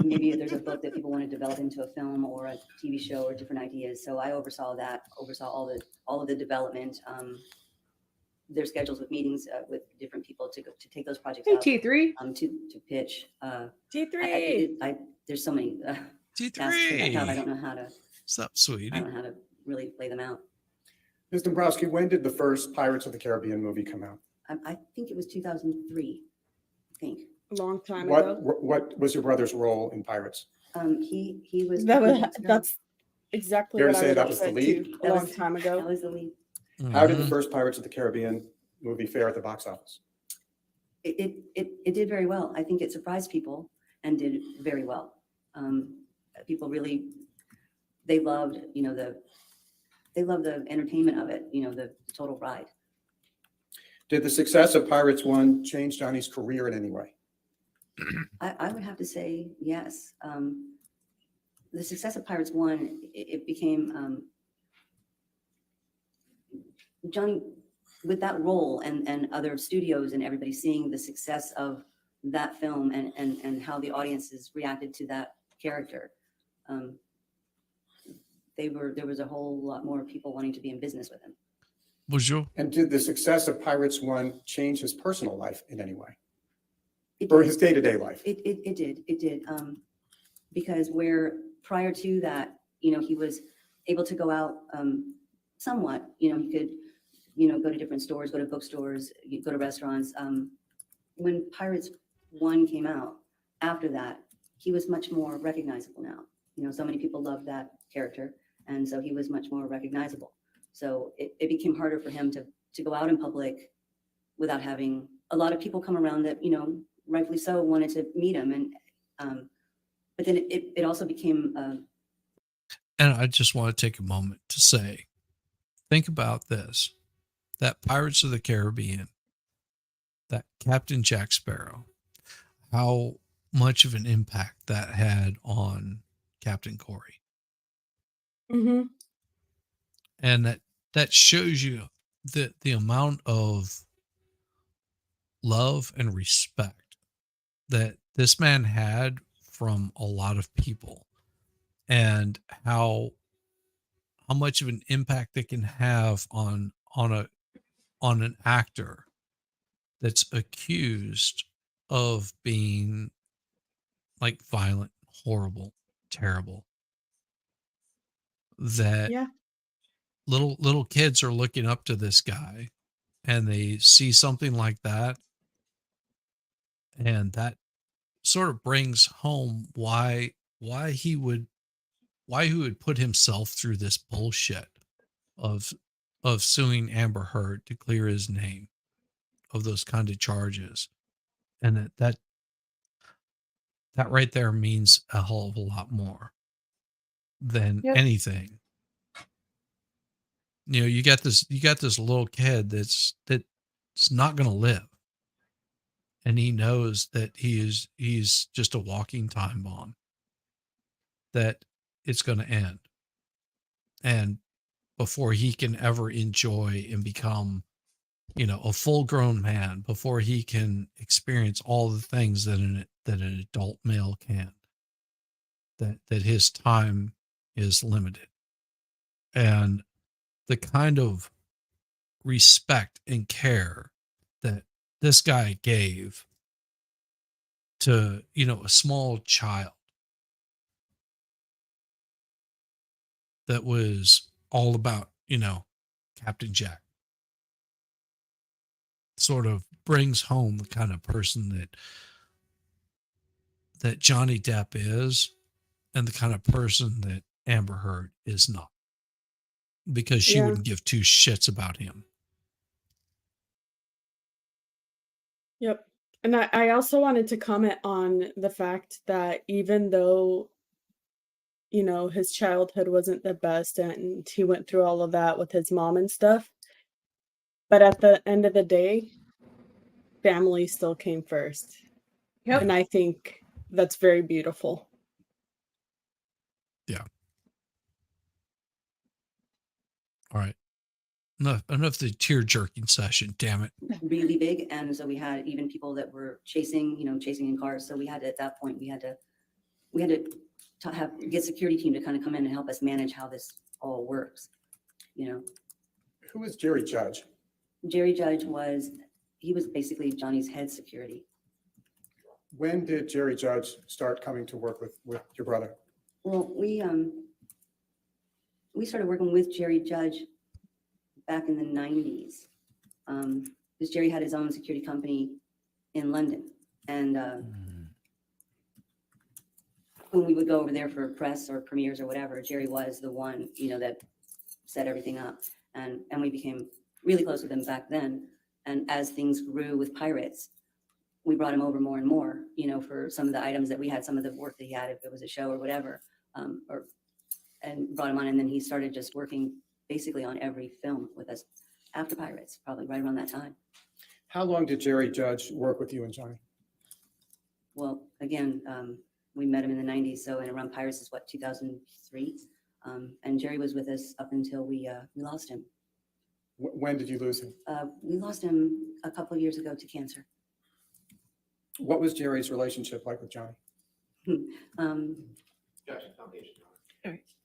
Maybe if there's a book that people want to develop into a film or a TV show or different ideas. So I oversaw that, all of the development, their schedules with meetings with different people to take those projects Hey, out. T3. To pitch. T3. There's so many tasks that I have. I don't know how to. What's up, sweetie? I don't know how to really lay them out. Ms. Dombrowski, when did the first Pirates of the Caribbean movie come out? I think it was 2003. I think. A long time ago. What was your brother's role in Pirates? He was. That's exactly Fair what to I say would that have was the said lead? too a long time ago. That was the lead. How did the first Pirates of the Caribbean movie fare at the box office? It did very well. I think it surprised people and did very well. People really, they loved, the entertainment of it, the total ride. Did the success of Pirates 1 change Johnny's career in any way? I would have to say yes. The success of Pirates 1, it became Johnny, with that role and other studios and everybody seeing the success of that film and how the audiences reacted to that character. There was a whole lot more people wanting to be in business with him. Bonjour. And did the success of Pirates 1 change his personal life in any way? It Or did. his day-to-day life? It did. Because where prior to that, he was able to go out somewhat, he could, go to different stores, go to bookstores, go to restaurants. When Pirates 1 came out, after that, he was much more recognizable now. So many people loved that character, and so he was much more recognizable. So it became harder for him to go out in public without having a lot of people come around that, rightfully so, wanted to meet him. And but then it also became And I just want to take a moment to say, think about this, that Pirates of the Caribbean, that Captain Jack Sparrow, how much of an impact that had on Captain Corey. Mm-hmm. And that shows you the amount of love and respect that this man had from a lot of people, and how much of an impact it can have on an actor that's accused of being like violent, horrible, terrible. That Yeah. little kids are looking up to this guy, and they see something like that, and that sort of brings home why he would put himself through this bullshit of suing Amber Heard to clear his name of those kind of charges. And that right there means a hell of a lot more than Yep. anything. You got this little kid that's not going to live, and he knows that he's just a walking time bomb, that it's going to end, and before he can ever enjoy and become a full grown man, before he can experience all the things that an adult male can, that his time is limited. And the kind of respect and care that this guy gave to a small child that was all about Captain Jack, sort of brings home the kind of person that Johnny Depp is, and the kind of person that Amber Heard is not, because she Yeah. wouldn't give two shits about him. Yep. And I also wanted to comment on the fact that even though, his childhood wasn't the best and he went through all of that with his mom and stuff, but at the end of the day, family still came first. Yep. And I think that's very beautiful. Yeah. All right. Enough the tear jerking session. Damn it. really big. And so we had even people that were chasing in cars. So we had to, at that point, we had to get security team to kind of come in and help us manage how this all works. Who is Jerry Judge? Jerry Judge was basically Johnny's head security. When did Jerry Judge start coming to work with your brother? Well, we started working with Jerry Judge back in the 90s. Because Jerry had his own security company in London. And when we would go over there for press or premieres or whatever, Jerry was the one, that set everything up. And we became really close with him back then. And as things grew with Pirates, we brought him over more and more, for some of the items that we had, some of the work that he had, if it was a show or whatever, and brought him on. And then he started just working basically on every film with us after Pirates, probably right around that time. How long did Jerry Judge work with you and Johnny? well, again, we met him in the 90s. So, and around Pirates is what, 2003? And Jerry was with us up until we lost him. When did you lose him? We lost him a couple of years ago to cancer. What was Jerry's relationship like with Johnny?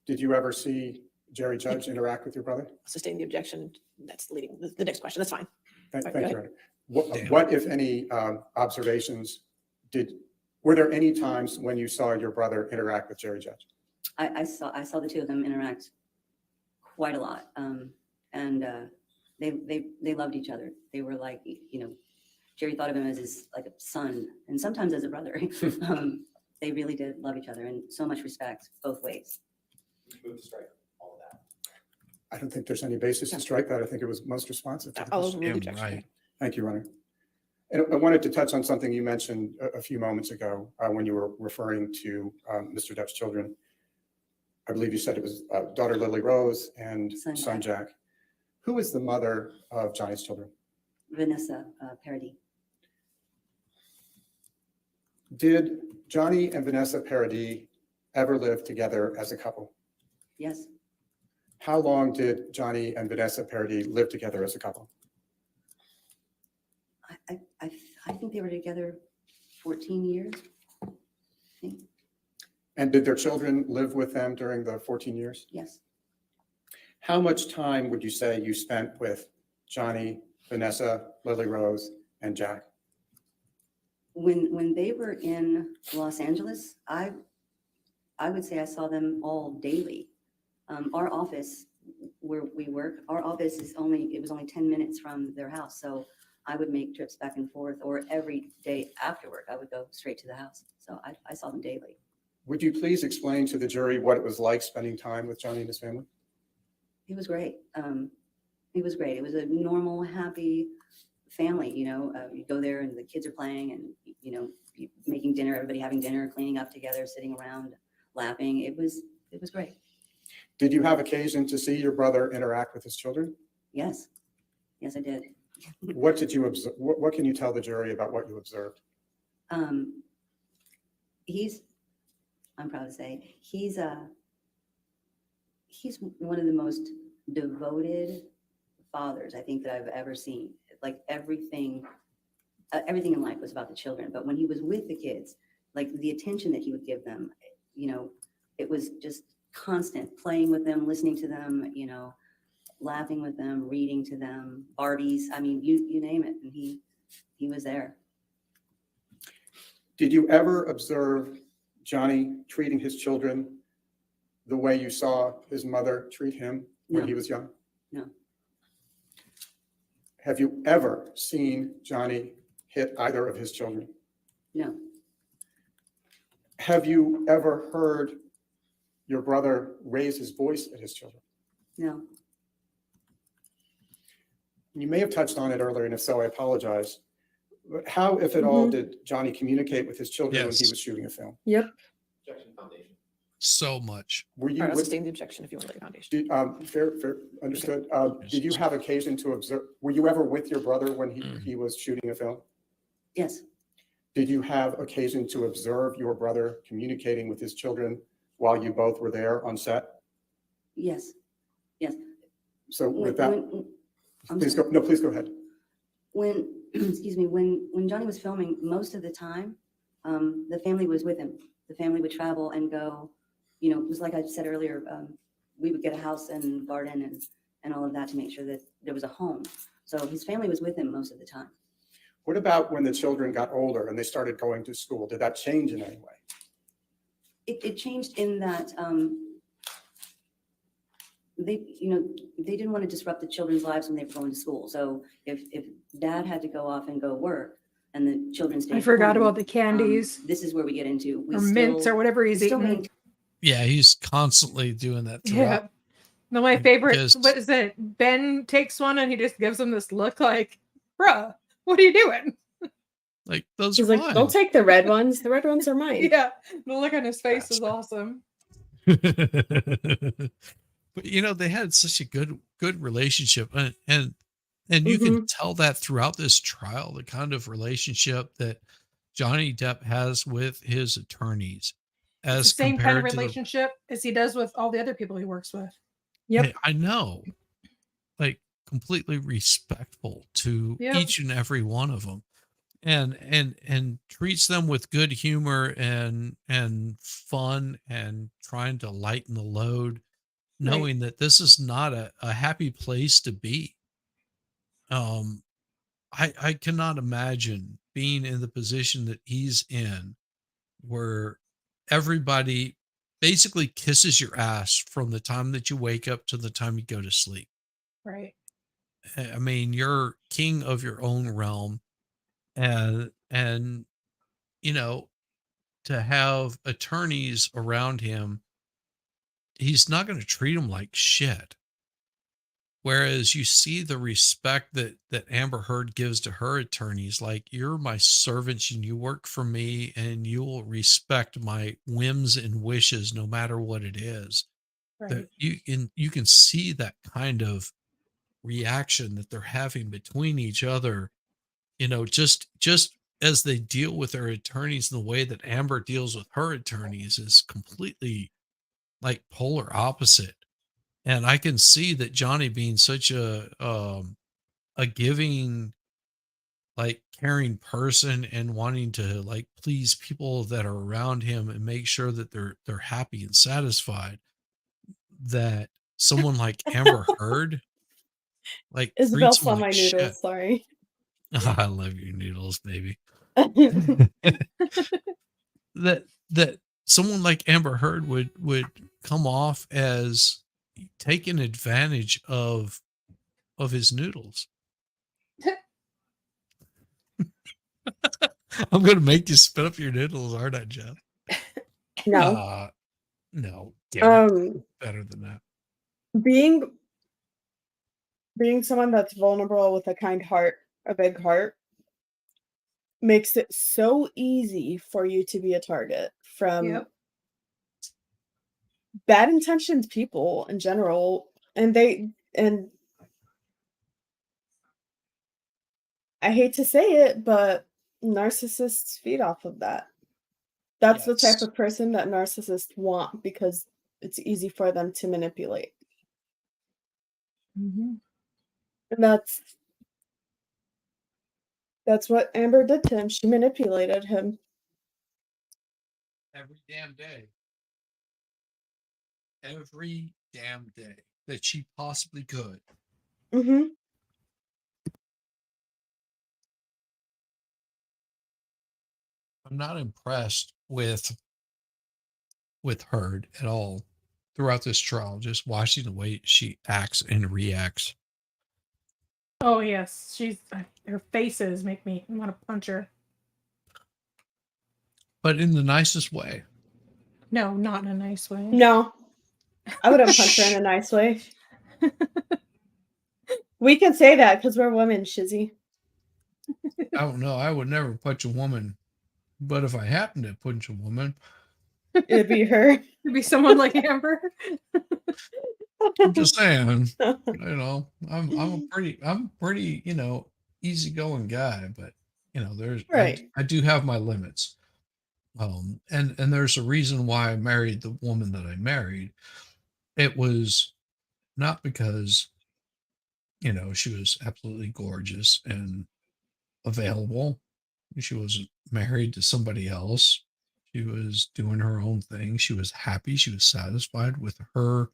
Did you ever see Jerry Judge interact with your brother? Sustain the objection. That's leading the next question. That's fine. Thank Right, you, go Your ahead. Honor. What, if any, observations were there any times when you saw your brother interact with Jerry Judge? I saw the two of them interact quite a lot. And they loved each other. They were like, you know, Jerry thought of him as his like a son and sometimes as a brother. They really did love each other and so much respect both ways. Move to strike all of that. I don't think there's any basis to strike that. I think it was most responsive to the I'll question. overrule the objection. Right. Thank you, Your Honor. And I wanted to touch on something you mentioned a few moments ago when you were referring to Mr. Depp's children. I believe you said it was daughter Lily Rose and son Jack. Who is the mother of Johnny's children? Vanessa Paradis. Did Johnny and Vanessa Paradis ever live together as a couple? Yes. How long did Johnny and Vanessa Paradis live together as a couple? I think they were together 14 years. I think. And did their children live with them during the 14 years? Yes. How much time would you say you spent with Johnny, Vanessa, Lily Rose, and Jack? When they were in Los Angeles, I would say I saw them all daily. Our office where we work, our office is it was only 10 minutes from their house. So I would make trips back and forth, or every day after work, I would go straight to the house. So I saw them daily. Would you please explain to the jury what it was like spending time with Johnny and his family? It was great. It was great. It was a normal, happy family. You know, you go there and the kids are playing and, you know, making dinner, everybody having dinner, cleaning up together, sitting around, laughing. It was great. Did you have occasion to see your brother interact with his children? Yes. Yes, I did. What did you observe? What can you tell the jury about what you observed? I'm proud to say, he's one of the most devoted fathers I think that I've ever seen. Like everything in life was about the children, but when he was with the kids, like the attention that he would give them, you know, it was just constant, playing with them, listening to them, you know, laughing with them, reading to them, Barbies. I mean, you name it, and he was there. Did you ever observe Johnny treating his children the way you saw his mother treat him when he was young? No. Have you ever seen Johnny hit either of his children? No. Have you ever heard your brother raise his voice at his children? No. You may have touched on it earlier, and if so, I apologize. But how, if at all, did Johnny communicate with his children when he was shooting a film? Yep. Objection foundation. So much. Were you? All right, I'll sustain the objection if you want to lay your foundation. Fair, understood. Did you have occasion to observe? Were you ever with your brother when he was shooting a film? Yes. Did you have occasion to observe your brother communicating with his children while you both were there on set? Yes. Yes. So with that, please go ahead. When, excuse me, when Johnny was filming, most of the time, the family was with him. The family would travel and go, you know, it was like I said earlier, we would get a house and garden and all of that to make sure that there was a home. So his family was with him most of the time. What about when the children got older and they started going to school? Did that change in any way? It changed in that they didn't want to disrupt the children's lives when they were going to school. So if dad had to go off and go work and the children stayed I forgot home, about the candies. This is where we get into or mints or whatever he's eating. Yeah, he's constantly doing that throughout. Yeah. No, my favorite, Because- what is it? Ben takes one and he just gives him this look like, bruh, what are you doing? Like, those He's are like, don't take the red ones. The red ones are mine. Yeah. The look on his face is awesome. But you know, they had such a good relationship, and you can tell that throughout this trial, the kind of relationship that Johnny Depp has with his attorneys It's as the same kind of compared to the relationship as he does with all the other people he works with. Hey, I know, like completely respectful to Yep. each and every one of them, and treats them with good humor and fun, and trying to lighten the load, knowing that this is not a happy place to be. Um, I cannot imagine being in the position that he's in, where everybody basically kisses your ass from the time that you wake up to the time you go to sleep. Right. I mean, you're king of your own realm, and you know, to have attorneys around him, he's not going to treat them like shit. Whereas you see the respect that Amber Heard gives to her attorneys, like, you're my servants and you work for me and you will respect my whims and wishes no matter what it is. Right. That you can see that kind of reaction that they're having between each other, just as they deal with their attorneys, and the way that Amber deals with her attorneys is completely like polar opposite. And I can see that Johnny being such a giving, like caring person, and wanting to like please people that are around him and make sure that they're happy and satisfied, that someone like Amber Heard like Isabel treats him saw like my shit. noodles. Sorry. I love your noodles, baby. That someone like Amber Heard would come off as taking advantage of his noodles. I'm gonna make you spit up your noodles, aren't I, Jeff? No. No, give it Um, better than that. being someone that's vulnerable with a kind heart, a big heart, makes it so easy for you to be a target from Yep. bad intentioned people in general, and I hate to say it, but narcissists feed off of that. That's the type Yes. of person that narcissists want because it's easy for them to manipulate. Mhm. And that's what Amber did to him. She manipulated him. Every damn day. Every damn day that she possibly could. Mhm. I'm not impressed with Heard at all throughout this trial, just watching the way she acts and reacts. Oh yes, her faces make me want to punch her. But in the nicest way. No, not in a nice way. No. I wouldn't punch her in a nice way. We can say that because we're women, Shizzy. I don't know. I would never punch a woman, but if I happen to punch a woman, It'd be her. It'd be someone like Amber. I'm just saying, I'm pretty, easygoing guy, but Right. I do have my limits. And there's a reason why I married the woman that I married. It was not because, she was absolutely gorgeous and available. She wasn't married to somebody else. She was doing her own thing. She was happy. She was satisfied with her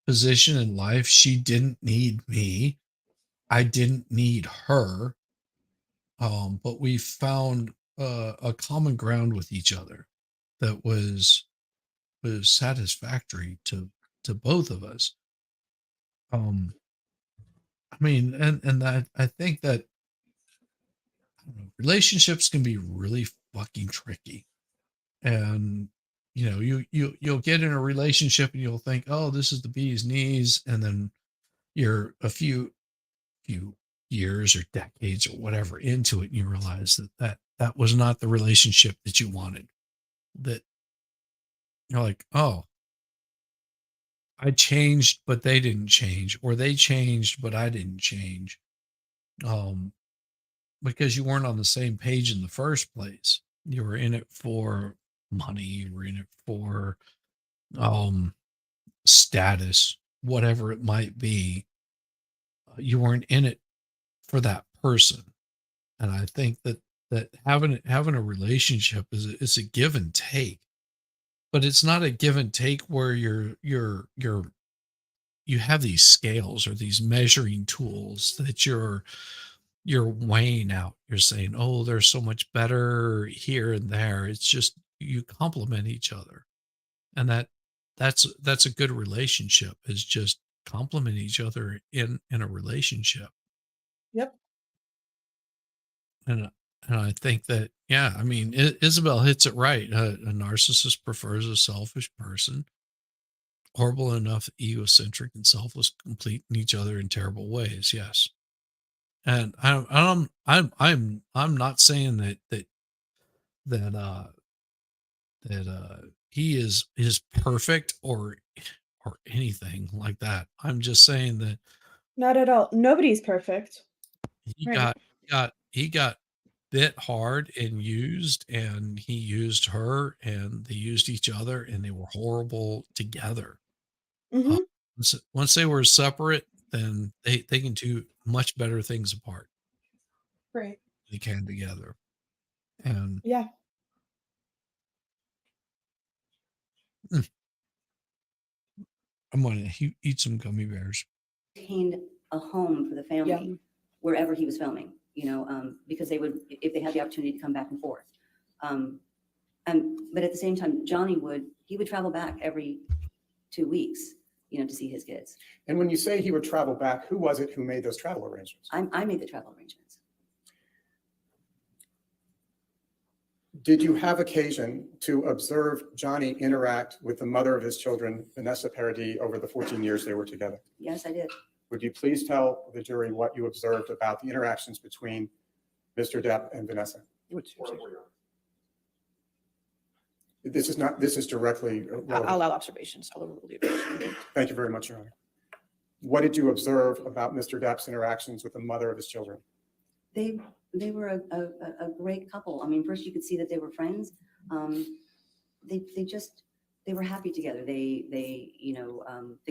position in life. She didn't need me. I didn't need her. But we found a common ground with each other that was satisfactory to both of us. I mean, and I think that relationships can be really fucking tricky. And you'll get in a relationship and you'll think, oh, this is the bee's knees, and then you're a few years or decades or whatever into it, and you realize that was not the relationship that you wanted. That you're like, oh, I changed, but they didn't change, or they changed, but I didn't change. Um, because you weren't on the same page in the first place. You were in it for money, you were in it for status, whatever it might be. You weren't in it for that person. And I think that having a relationship is a give and take. But it's not a give and take where you have these scales or these measuring tools that you're weighing out. You're saying, oh, they're so much better here and there. It's just you complement each other. And that's a good relationship, is just complement each other in a relationship. Yep. And I think that, yeah, I mean, Isabel hits it right. A narcissist prefers a selfish person, horrible enough, egocentric and selfless, complete in each other in terrible ways. Yes. And I'm not saying that he is perfect or anything like that. I'm just saying that Not at all. Nobody's perfect. he Right. got bit hard and used, and he used her, and they used each other, and they were horrible together. Hmm. Once they were separate, then they can do much better things apart. Right. They can together. And Yeah. I'm gonna eat some gummy bears. Maintained a home for the family Yum. wherever he was filming, because they would, if they had the opportunity to come back and forth. But at the same time, Johnny would travel back every 2 weeks, to see his kids. And when you say he would travel back, who was it who made those travel arrangements? I made the travel arrangements. Did you have occasion to observe Johnny interact with the mother of his children, Vanessa Paradis, over the 14 years they were together? Yes, I did. Would you please tell the jury what you observed about the interactions between Mr. Depp and Vanessa? This is directly relevant. I'll allow observations. I'll overrule the objection. Thank you very much, Your Honor. What did you observe about Mr. Depp's interactions with the mother of his children? They were a great couple. I mean, first you could see that they were friends. They were happy together. They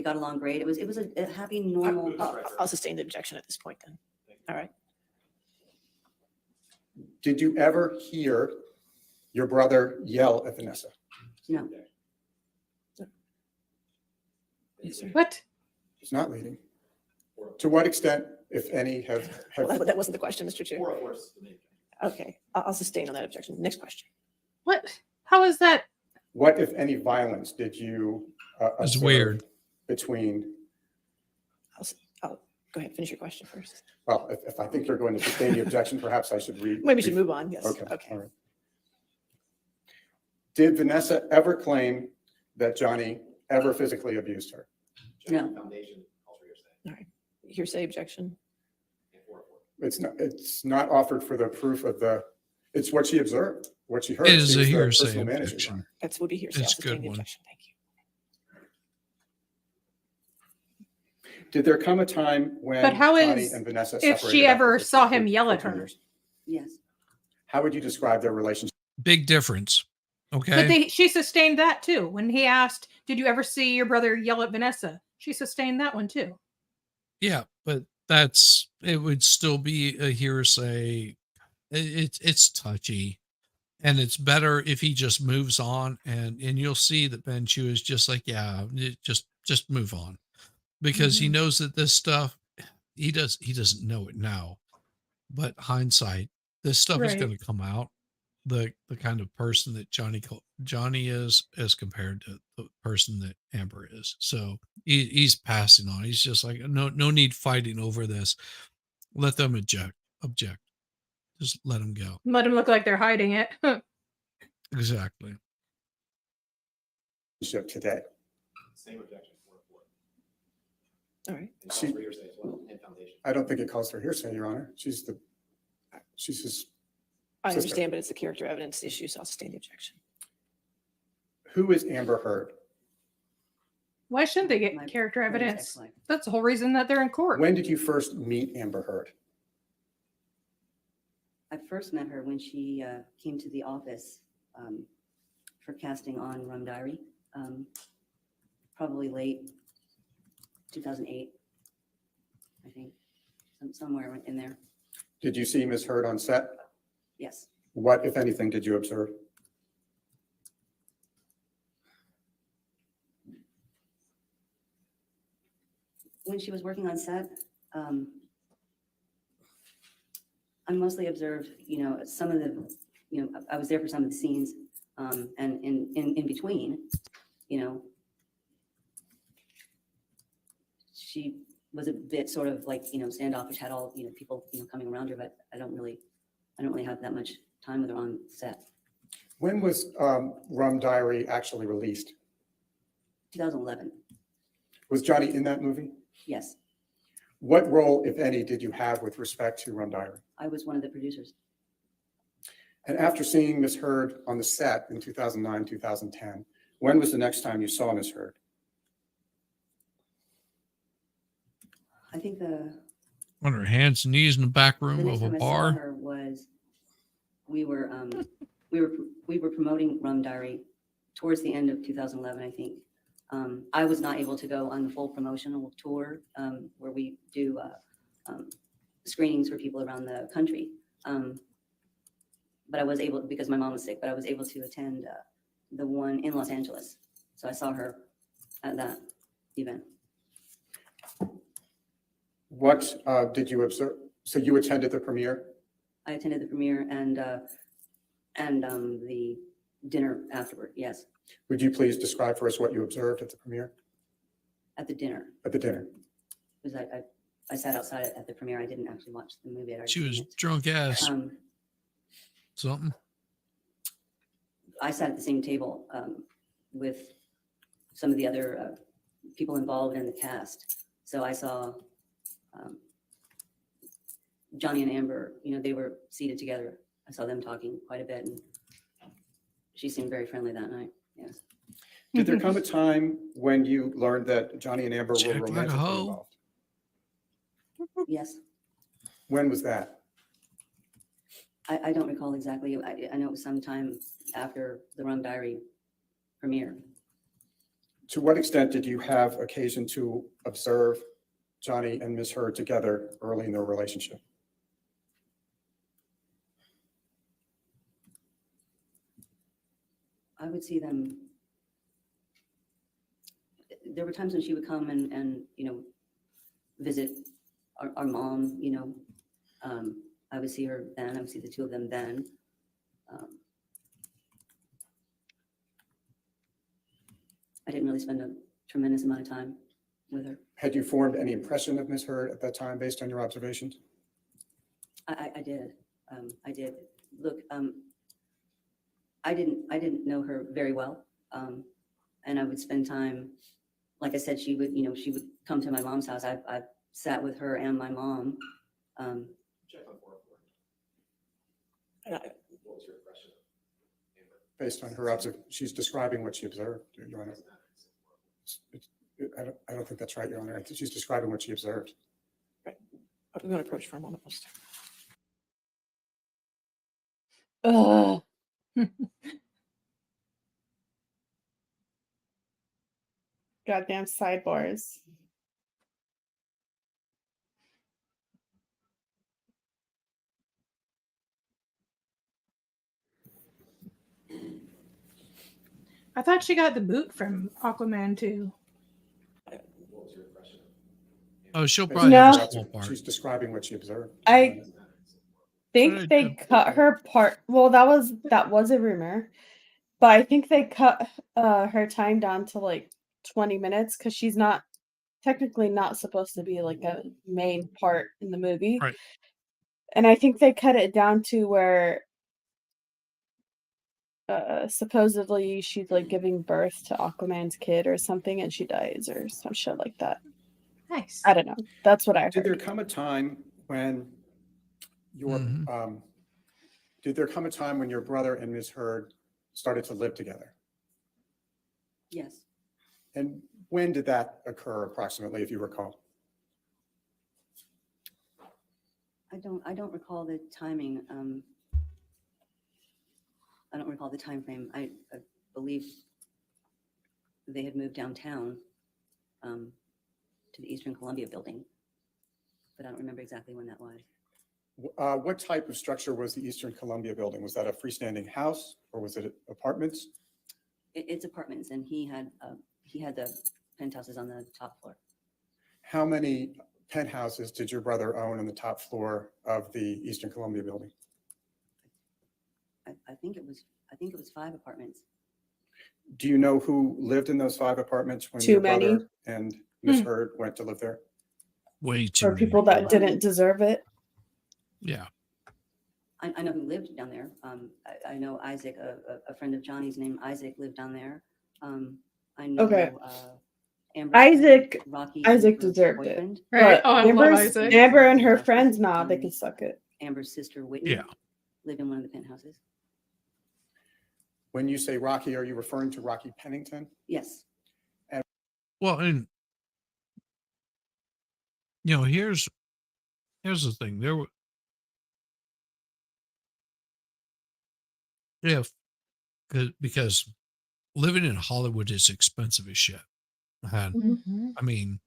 got along great. It was a happy, normal. I'll sustain the objection at this point then. All right. Did you ever hear your brother yell at Vanessa? No. Yes, sir. What? It's not leading. To what extent, if any, have Well, that wasn't the question, Mr. Chair. Okay, I'll sustain on that objection. Next question. What? How is that? what, if any, violence did you It's observe weird. between? I'll go ahead, finish your question first. Well, if I think you're going to sustain the objection, perhaps I should read. Maybe we should move on. Yes. Okay. Okay. All right. Did Vanessa ever claim that Johnny ever physically abused her? No. All right. Hearsay objection. It's not offered for the proof of the, it's what she observed, what she heard. It is She a was the hearsay personal manager. objection. That would be hearsay. It's I'll a sustain good the one. objection. Thank you. Did there come a time when But how Johnny is and Vanessa if separated she after ever 15 saw him yell at 14 her? years? Yes. How would you describe their relationship? Big difference. Okay. But she sustained that too. When he asked, "Did you ever see your brother yell at Vanessa?" She sustained that one too. Yeah, but it would still be a hearsay. It's touchy, and it's better if he just moves on, and you'll see that Ben Chu is just like, yeah, just move on, because he knows that this stuff, he doesn't know it now, but hindsight, this stuff is Right. going to come out. The kind of person that Johnny is as compared to the person that Amber is. So he's passing on. He's just like, no need fighting over this. Let them object. Just let them go. Let him look like they're hiding it. Exactly. Today? Same objection. All right. She, I don't think it calls for hearsay, Your Honor. She's his I sister. understand, but it's the character evidence issue, so I'll sustain the objection. Who is Amber Heard? Why shouldn't they get character evidence? That's the whole reason that they're in court. When did you first meet Amber Heard? I first met her when she came to the office for casting on Rum Diary, probably late 2008, I think, somewhere in there. Did you see Ms. Heard on set? Yes. What, if anything, did you observe? When she was working on set, I mostly observed, some of the, I was there for some of the scenes, and in between, she was a bit sort of like, standoffish, had all, people, coming around her, but I don't really have that much time with her on set. When was Rum Diary actually released? 2011, Was Johnny in that movie? yes. What role, if any, did you have with respect to Rum Diary? I was one of the producers. And after seeing Ms. Heard on the set in 2009, 2010, when was the next time you saw Ms. Heard? I think On her hands and knees in the back the room next of a time I saw bar. her was we were promoting Rum Diary towards the end of 2011, I think. I was not able to go on the full promotional tour where we do screenings for people around the country. But I was able, because my mom was sick, but I was able to attend the one in Los Angeles. So I saw her at that event. What did you observe? So you attended the premiere? I attended the premiere and the dinner afterward, yes, Would you please describe for us what you observed at the premiere? at the dinner. At the dinner. Because I sat outside at the premiere. I didn't actually watch the movie. I'd already She was seen it. drunk as Um, something. I sat at the same table with some of the other people involved in the cast. So I saw Johnny and Amber, they were seated together. I saw them talking quite a bit, and she seemed very friendly that night. Yes. Did there come a time when you learned that Johnny and Amber Check were like a romantically hoe. involved? Yes. When was that? I don't recall exactly. I know it was sometime after the Rum Diary premiere. To what extent did you have occasion to observe Johnny and Ms. Heard together early in their relationship? I would see them. There were times when she would come and visit our mom, I would see her then, I would see the two of them then. I didn't really spend a tremendous amount of time with her. Had you formed any impression of Ms. Heard at that time based on your observations? I did. I did. Look, I didn't know her very well. And I would spend time, like I said, she would come to my mom's house. I sat with her and my mom. Based on her observation, she's describing what she observed, Your Honor. I don't think that's right, Your Honor. I think she's describing what she observed. I'm going to approach for a moment. Let's- Ugh. Goddamn sidebars. I thought she got the boot from Aquaman too. Oh, she'll Based probably on have her a small observ- part. She's describing what she observed. I think Right, they cut her part. Well, that was a rumor, but I think they cut her time down to like 20 minutes because she's not technically not supposed to be like a main part in the movie. Right. And I think they cut it down to where supposedly she's like giving birth to Aquaman's kid or something and she dies or some shit like that. Nice. I don't know. That's what I Did there heard. come a time when your did there come a time when your brother and Ms. Heard started to live together? Yes. And when did that occur approximately, if you recall? I don't recall the timing. I don't recall the time frame. I believe they had moved downtown to the Eastern Columbia building, but I don't remember exactly when that was. What type of structure was the Eastern Columbia building? Was that a freestanding house or was it apartments? It's apartments, and he had the penthouses on the top floor. How many penthouses did your brother own on the top floor of the Eastern Columbia building? I think it was 5 apartments. Do you know who lived in those 5 apartments when Too your many. brother and Miss Heard went to live there? Way too For many. people that didn't deserve it. Yeah. I know who lived down there. I know Isaac, a friend of Johnny's named Isaac lived down there. I know Okay. Amber's Isaac Rocky, Isaac Amber's deserved boyfriend. it. Right. But Oh, I love Isaac. Amber and her friends, nah, they can suck it. Amber's sister Whitney Yeah. lived in one of the penthouses. When you say Rocky, are you referring to Rocky Pennington? Yes. Well, and here's the thing. There were because living in Hollywood is expensive as shit. And Mm-hmm. I mean,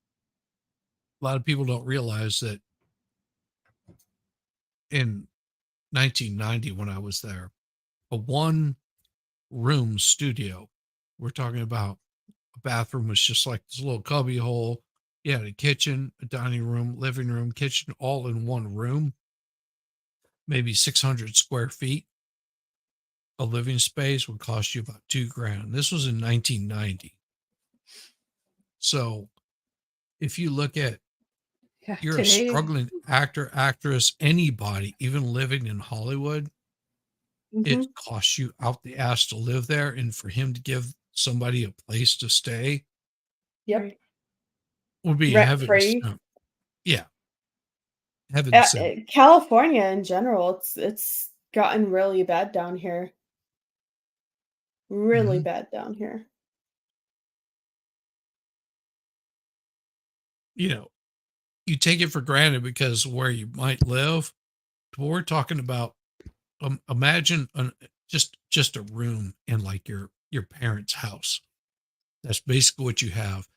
a lot of people don't realize that in 1990, when I was there, a 1-room studio, we're talking about a bathroom was just like this little cubby hole. You had a kitchen, a dining room, living room, kitchen, all in one room, maybe 600 square feet. A living space would cost you about $2,000. This was in 1990. So if you look at Yeah, you're today- a struggling actor, actress, anybody, even living in Hollywood, it costs you out the ass to live there. And for him to give somebody a place to stay Yep. would be Rent heaven free. sent. Yeah. Heaven sent. California in general, it's gotten really bad down here. Really bad down here. You take it for granted because where you might live. But we're talking about, imagine just a room in like your parents' house. That's basically what you have.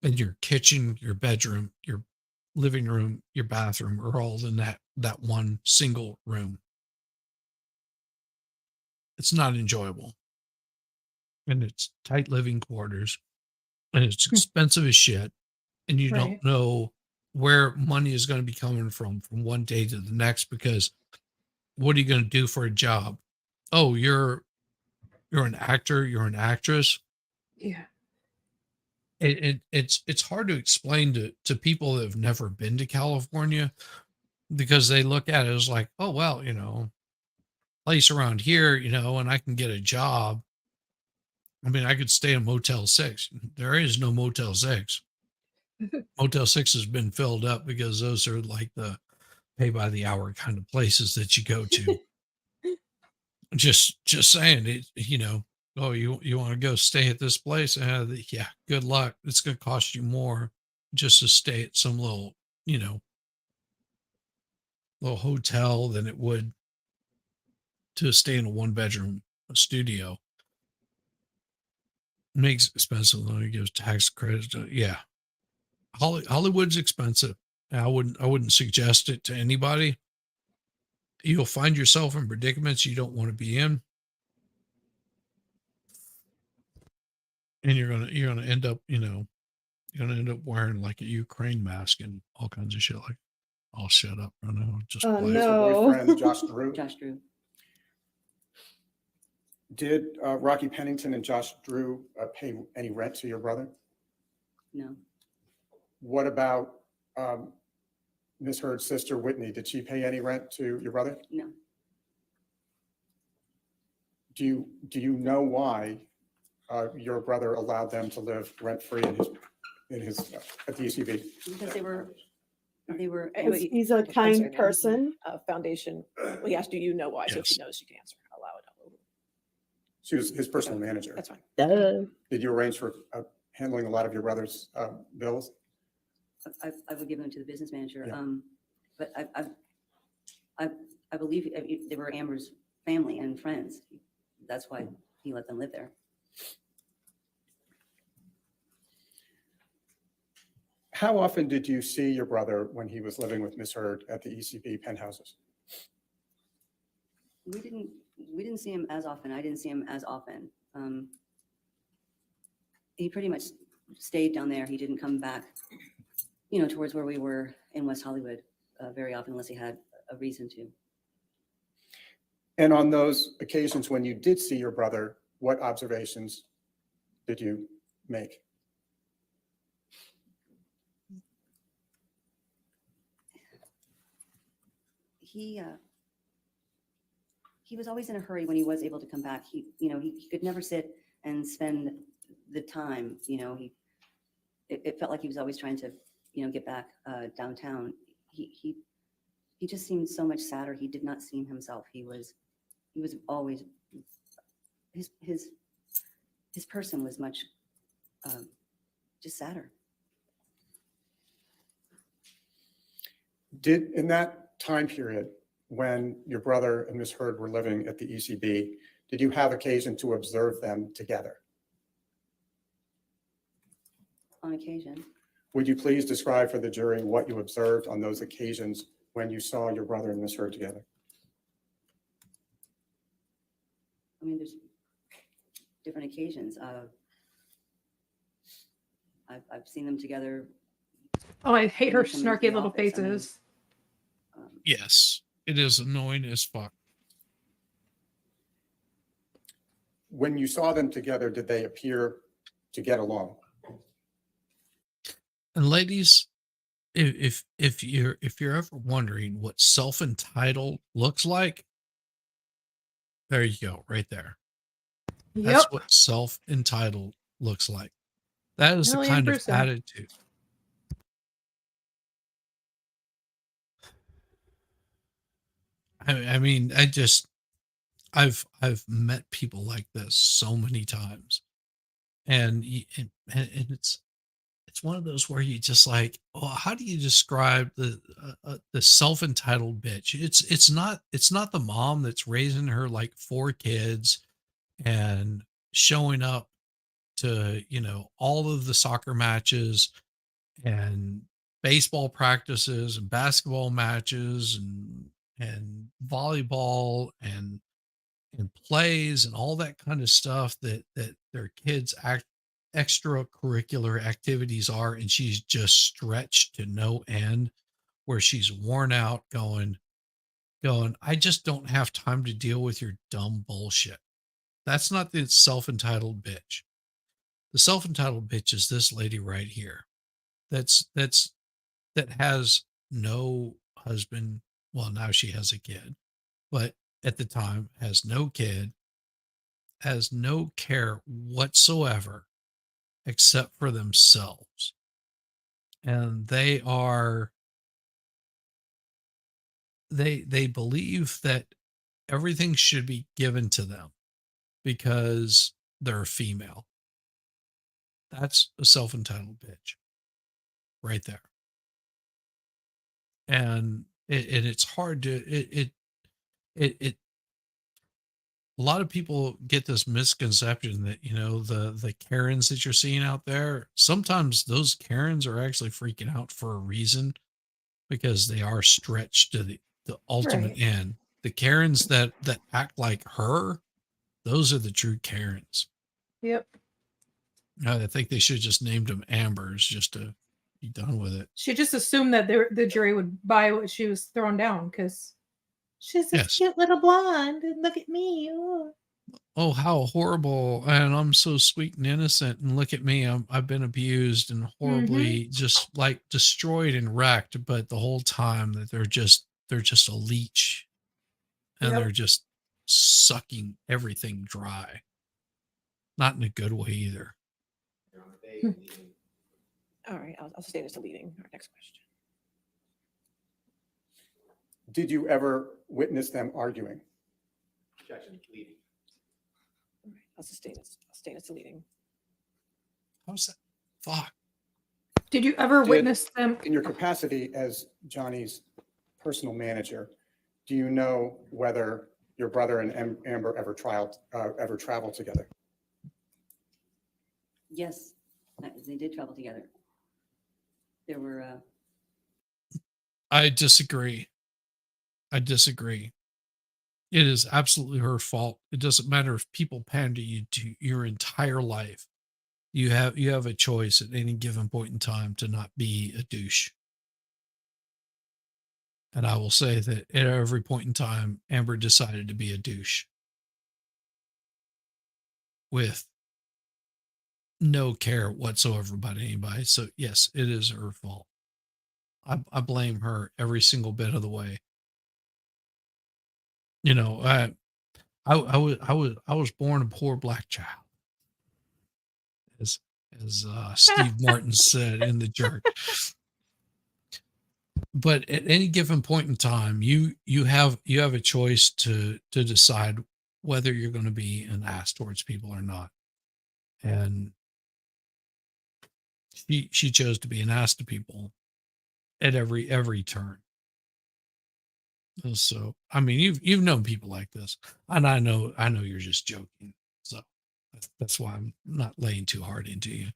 And your kitchen, your bedroom, your living room, your bathroom are all in that one single room. It's not enjoyable. And it's tight living quarters. And it's expensive as shit. And you Right. don't know where money is going to be coming from one day to the next, because what are you going to do for a job? Oh, you're an actor, you're an actress. Yeah. It's hard to explain to people that have never been to California, because they look at it as like, oh, well, place around here, and I can get a job. I mean, I could stay in Motel 6. There is no Motel 6. Motel 6 has been filled up because those are like the pay by the hour kind of places that you go to. Just saying it, oh, you want to go stay at this place? Yeah, good luck. It's going to cost you more just to stay at some little hotel than it would to stay in a 1-bedroom studio. Makes it expensive. Then it gives tax credits. Yeah. Hollywood's expensive. I wouldn't suggest it to anybody. You'll find yourself in predicaments you don't want to be in. And you're gonna end up, wearing like a Ukraine mask and all kinds of shit. Like, I'll shut up. I know. Just Oh, Is her no. boyfriend Josh Drew? Josh Drew. Did Rocky Pennington and Josh Drew pay any rent to your brother? No. What about Miss Heard's sister Whitney? Did she pay any rent to your brother? No. Do you know why your brother allowed them to live rent free in his at the ECB? Because they were. He's a kind person. Foundation. Well, he asked, do you know why? So if she Yes. knows, she can answer. Allow it. She was his personal manager. That's fine. Duh. Did you arrange for handling a lot of your brother's bills? I would give them to the business manager. Yeah. But I believe they were Amber's family and friends. That's why he let them live there. How often did you see your brother when he was living with Miss Heard at the ECB penthouses? We didn't see him as often. I didn't see him as often. He pretty much stayed down there. He didn't come back, towards where we were in West Hollywood very often, unless he had a reason to. And on those occasions when you did see your brother, what observations did you make? He was always in a hurry when he was able to come back. He could never sit and spend the time. It felt like he was always trying to, get back downtown. He just seemed so much sadder. He did not seem himself. He was always his person was much just sadder. Did in that time period when your brother and Miss Heard were living at the ECB, did you have occasion to observe them together? On occasion. Would you please describe for the jury what you observed on those occasions when you saw your brother and Miss Heard together? I mean, there's different occasions. I've seen them together. Oh, I hate her Maybe come into snarky the little office. I mean, faces. Yes, it is annoying as fuck. When you saw them together, did they appear to get along? And ladies, if you're ever wondering what self-entitled looks like, there you go, right there. That's Yep. what self-entitled looks like. That is the $1,000,000%. kind of attitude. I mean, I've met people like this so many times, and it's one of those where you just like, oh, how do you describe the self-entitled bitch? It's not the mom that's raising her like 4 kids and showing up to all of the soccer matches and baseball practices and basketball matches and volleyball and plays and all that kind of stuff that their kids extracurricular activities are, and she's just stretched to no end, where she's worn out going, I just don't have time to deal with your dumb bullshit. That's not the self-entitled bitch. The self-entitled bitch is this lady right here. That has no husband. Well, now she has a kid, but at the time has no kid, has no care whatsoever except for themselves. And they believe that everything should be given to them because they're a female. That's a self-entitled bitch right there. And it's hard to a lot of people get this misconception that the Karens that you're seeing out there, sometimes those Karens are actually freaking out for a reason, because they are stretched to the ultimate Right. end. The Karens that act like her, those are the true Karens. Yep. I think they should have just named them Ambers just to be done with it. She just assumed that the jury would buy what she was throwing down because she's this Yes. cute little blonde and look at me. Oh, how horrible. And I'm so sweet and innocent. And look at me. I've been abused and horribly just like destroyed and wrecked. But the whole time that they're just a leech, and Yep. they're just sucking everything dry. Not in a good way either. All right, I'll stay this to leading. Our next question. Did you ever witness them arguing? Objection, leading. All right, I'll stay this to leading. How's that? Fuck. Did you ever Did- witness them? In your capacity as Johnny's personal manager, do you know whether your brother and Amber ever traveled together? Yes, they did travel together. There were, I disagree. I disagree. It is absolutely her fault. It doesn't matter if people pander you to your entire life. You have a choice at any given point in time to not be a douche. And I will say that at every point in time, Amber decided to be a douche with no care whatsoever about anybody. So yes, it is her fault. I blame her every single bit of the way. You know, I was born a poor black child, as Steve Martin said in The Jerk. But at any given point in time, you have a choice to decide whether you're going to be an ass towards people or not. And she chose to be an ass to people at every turn. So I mean, you've known people like this, and I know you're just joking. So that's why I'm not laying too hard into you.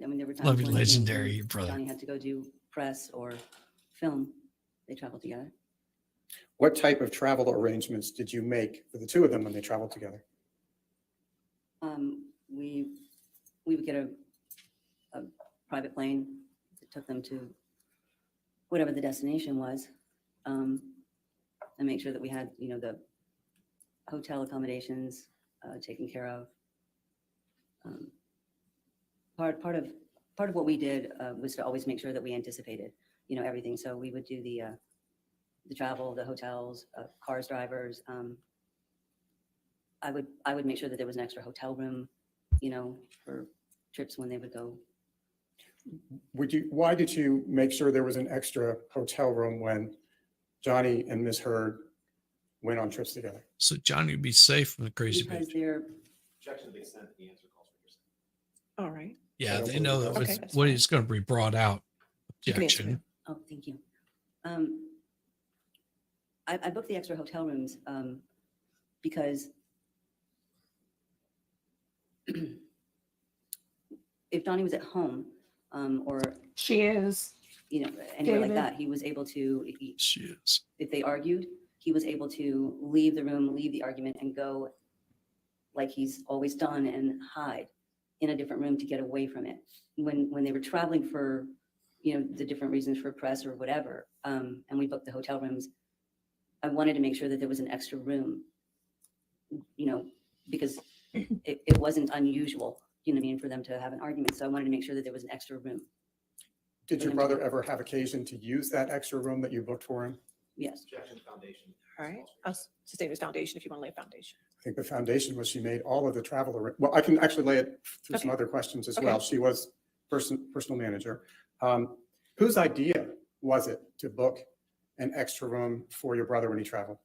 I mean, there were times Love you, when legendary, when brother. Johnny had to go do press or film. They traveled together. What type of travel arrangements did you make for the two of them when they traveled together? We would get a private plane that took them to whatever the destination was, and make sure that we had, the hotel accommodations taken care of. Part of what we did was to always make sure that we anticipated, everything. So we would do the travel, the hotels, cars, drivers. I would make sure that there was an extra hotel room, for trips when they would go. Why did you make sure there was an extra hotel room when Johnny and Miss Heard went on trips together? So Johnny would be safe from the crazy Because bitch. they're Objection to the extent that the answer calls for yourself. All right. Yeah, don't they believe know that. that Okay, was that's what fine. is going to be brought out. You can answer Objection. Oh, thank you. I booked the extra hotel rooms because if Donnie was at home or She is. anywhere like David. that, he was able to. She is. If they argued, he was able to leave the room, leave the argument, and go like he's always done and hide in a different room to get away from it. When they were traveling for, the different reasons for press or whatever, and we booked the hotel rooms, I wanted to make sure that there was an extra room, because it wasn't unusual, for them to have an argument. So I wanted to make sure that there was an extra room. Did your brother ever have occasion to use that extra room that you booked for him? Yes. Objection to foundation. All right. I'll sustain his foundation if you want to lay a foundation. I think the foundation was she made all of the travel. Well, I can actually lay it through some Okay. other questions as Okay. well. She was personal manager. Whose idea was it to book an extra room for your brother when he traveled?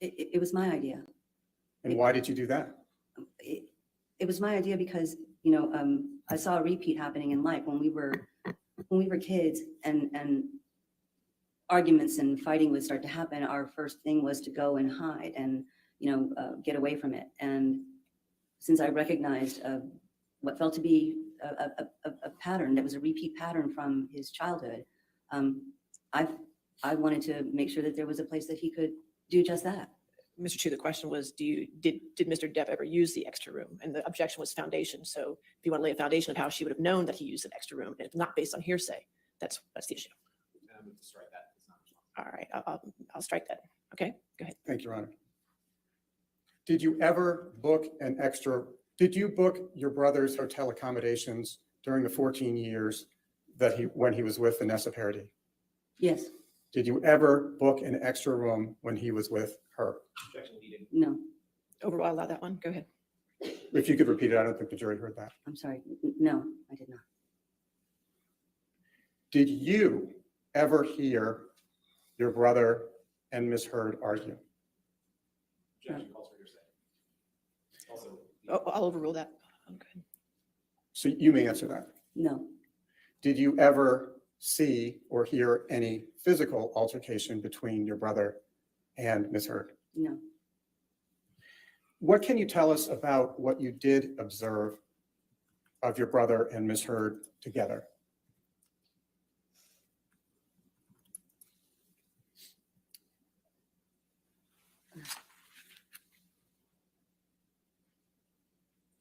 It was my idea. And why did you do that? It was my idea because, I saw a repeat happening in life when we were kids and arguments and fighting would start to happen. Our first thing was to go and hide and, get away from it. And since I recognized what felt to be a pattern that was a repeat pattern from his childhood, I wanted to make sure that there was a place that he could do just that. Mr. Chu, the question was, did Mr. Depp ever use the extra room? And the objection was foundation. So if you want to lay a foundation of how she would have known that he used an extra room, and it's not based on hearsay, that's the issue. And I'm going to strike that. It's not responsible. All right, I'll strike that. Okay, go ahead. Thank you, Your Honor. Did you ever book did you book your brother's hotel accommodations during the 14 years when he was with Vanessa Paradis? Yes. Did you ever book an extra room when he was with her? Objection leading. No, Overall, allow that one. Go ahead. If you could repeat it, I don't think the jury heard that. I'm sorry. No, I did not. Did you ever hear your brother and Miss Heard argue? Objection calls for hearsay. Also, I'll overrule that. Okay. So you may answer that. No, Did you ever see or hear any physical altercation between your brother and Ms. Heard? No. What can you tell us about what you did observe of your brother and Ms. Heard together?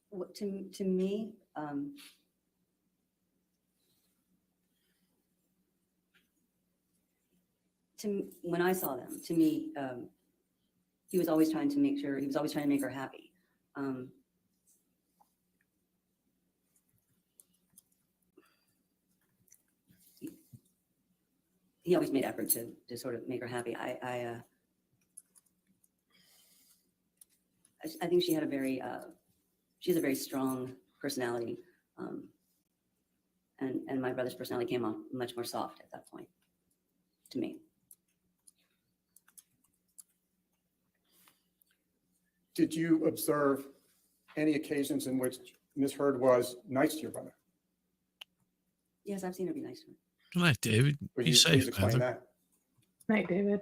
What, to me, when I saw them, to me, he was always trying to make sure, he was always trying to make her happy. He always made effort to sort of make her happy. I think she had a very, she has a very strong personality. And my brother's personality came off much more soft at that point, to me. Did you observe any occasions in which Ms. Heard was nice to your brother? Yes, I've seen her be nice to him. Good night, David. Would Be you safe, please explain Heather. that? Night, David.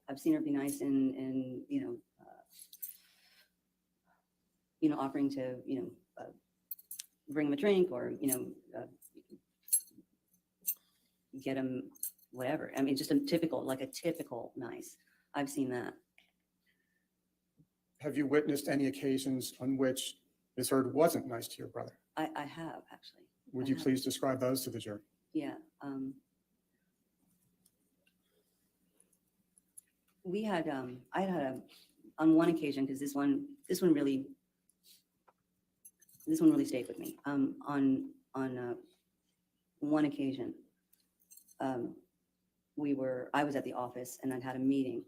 I've seen her be nice in offering to bring him a drink or get him whatever. I mean, just a typical nice. I've seen that. Have you witnessed any occasions on which Ms. Heard wasn't nice to your brother? I have actually. Would you please describe those to the jury? Yeah. We had I had on one occasion, because this one really stayed with me. On one occasion, I was at the office and I'd had a meeting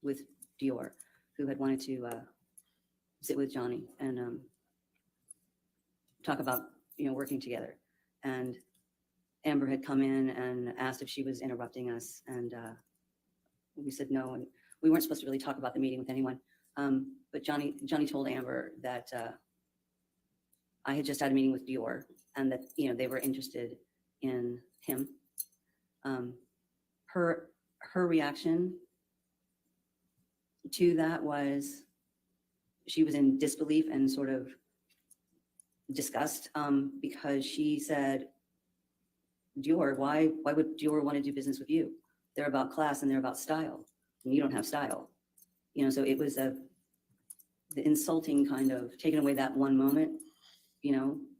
with Dior, who had wanted to sit with Johnny and talk about working together. And Amber had come in and asked if she was interrupting us, and we said no, and we weren't supposed to really talk about the meeting with anyone. But Johnny told Amber that I had just had a meeting with Dior and that they were interested in him. Her reaction to that was she was in disbelief and sort of disgust, because she said, Dior, why would Dior want to do business with you? They're about class and they're about style, and you don't have style. So it was the insulting kind of taking away that one moment,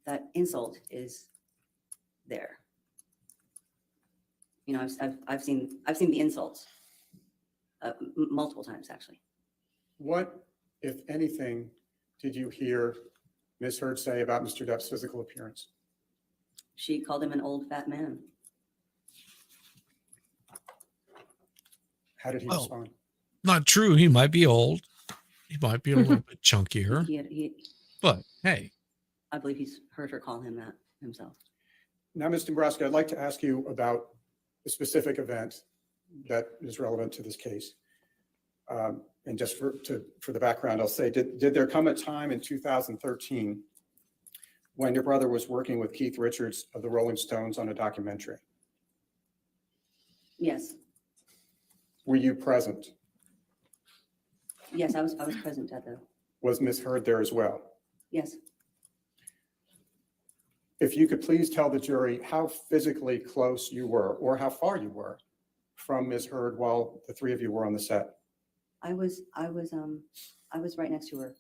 that insult is there. I've seen the insults multiple times, actually. What, if anything, did you hear Ms. Heard say about Mr. Depp's physical appearance? She called him an old fat man. How did he Well, respond? Not true. He might be old. He might be a little bit chunkier. But hey, I believe he's heard her call him that himself. Now, Ms. Dombrowski, I'd like to ask you about a specific event that is relevant to this case. And just for the background, I'll say, did there come a time in 2013 when your brother was working with Keith Richards of the Rolling Stones on a documentary? Yes. Were you present? Yes, I was present at the. Was Ms. Heard there as well? Yes. If you could please tell the jury how physically close you were or how far you were from Ms. Heard while the three of you were on the set. I was right next to her.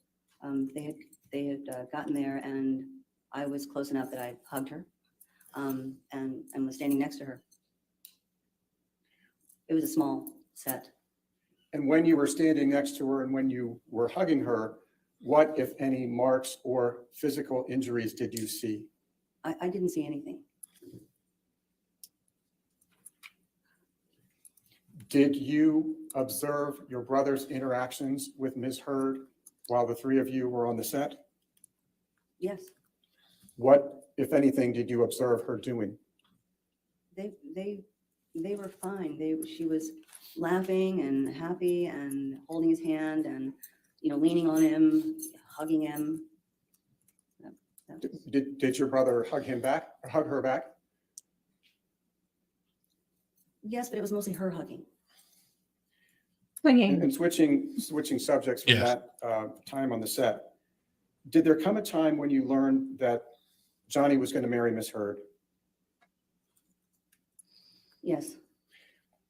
They had gotten there, and I was close enough that I hugged her, and was standing next to her. It was a small set. And when you were standing next to her and when you were hugging her, what, if any, marks or physical injuries did you see? I didn't see anything. Did you observe your brother's interactions with Ms. Heard while the three of you were on the set? Yes. What, if anything, did you observe her doing? They were fine. She was laughing and happy and holding his hand and, leaning on him, hugging him. Did your brother hug him back or hug her back? Yes, but it was mostly her hugging. Clinging. And switching subjects from Yes. that time on the set, did there come a time when you learned that Johnny was going to marry Miss Heard? Yes.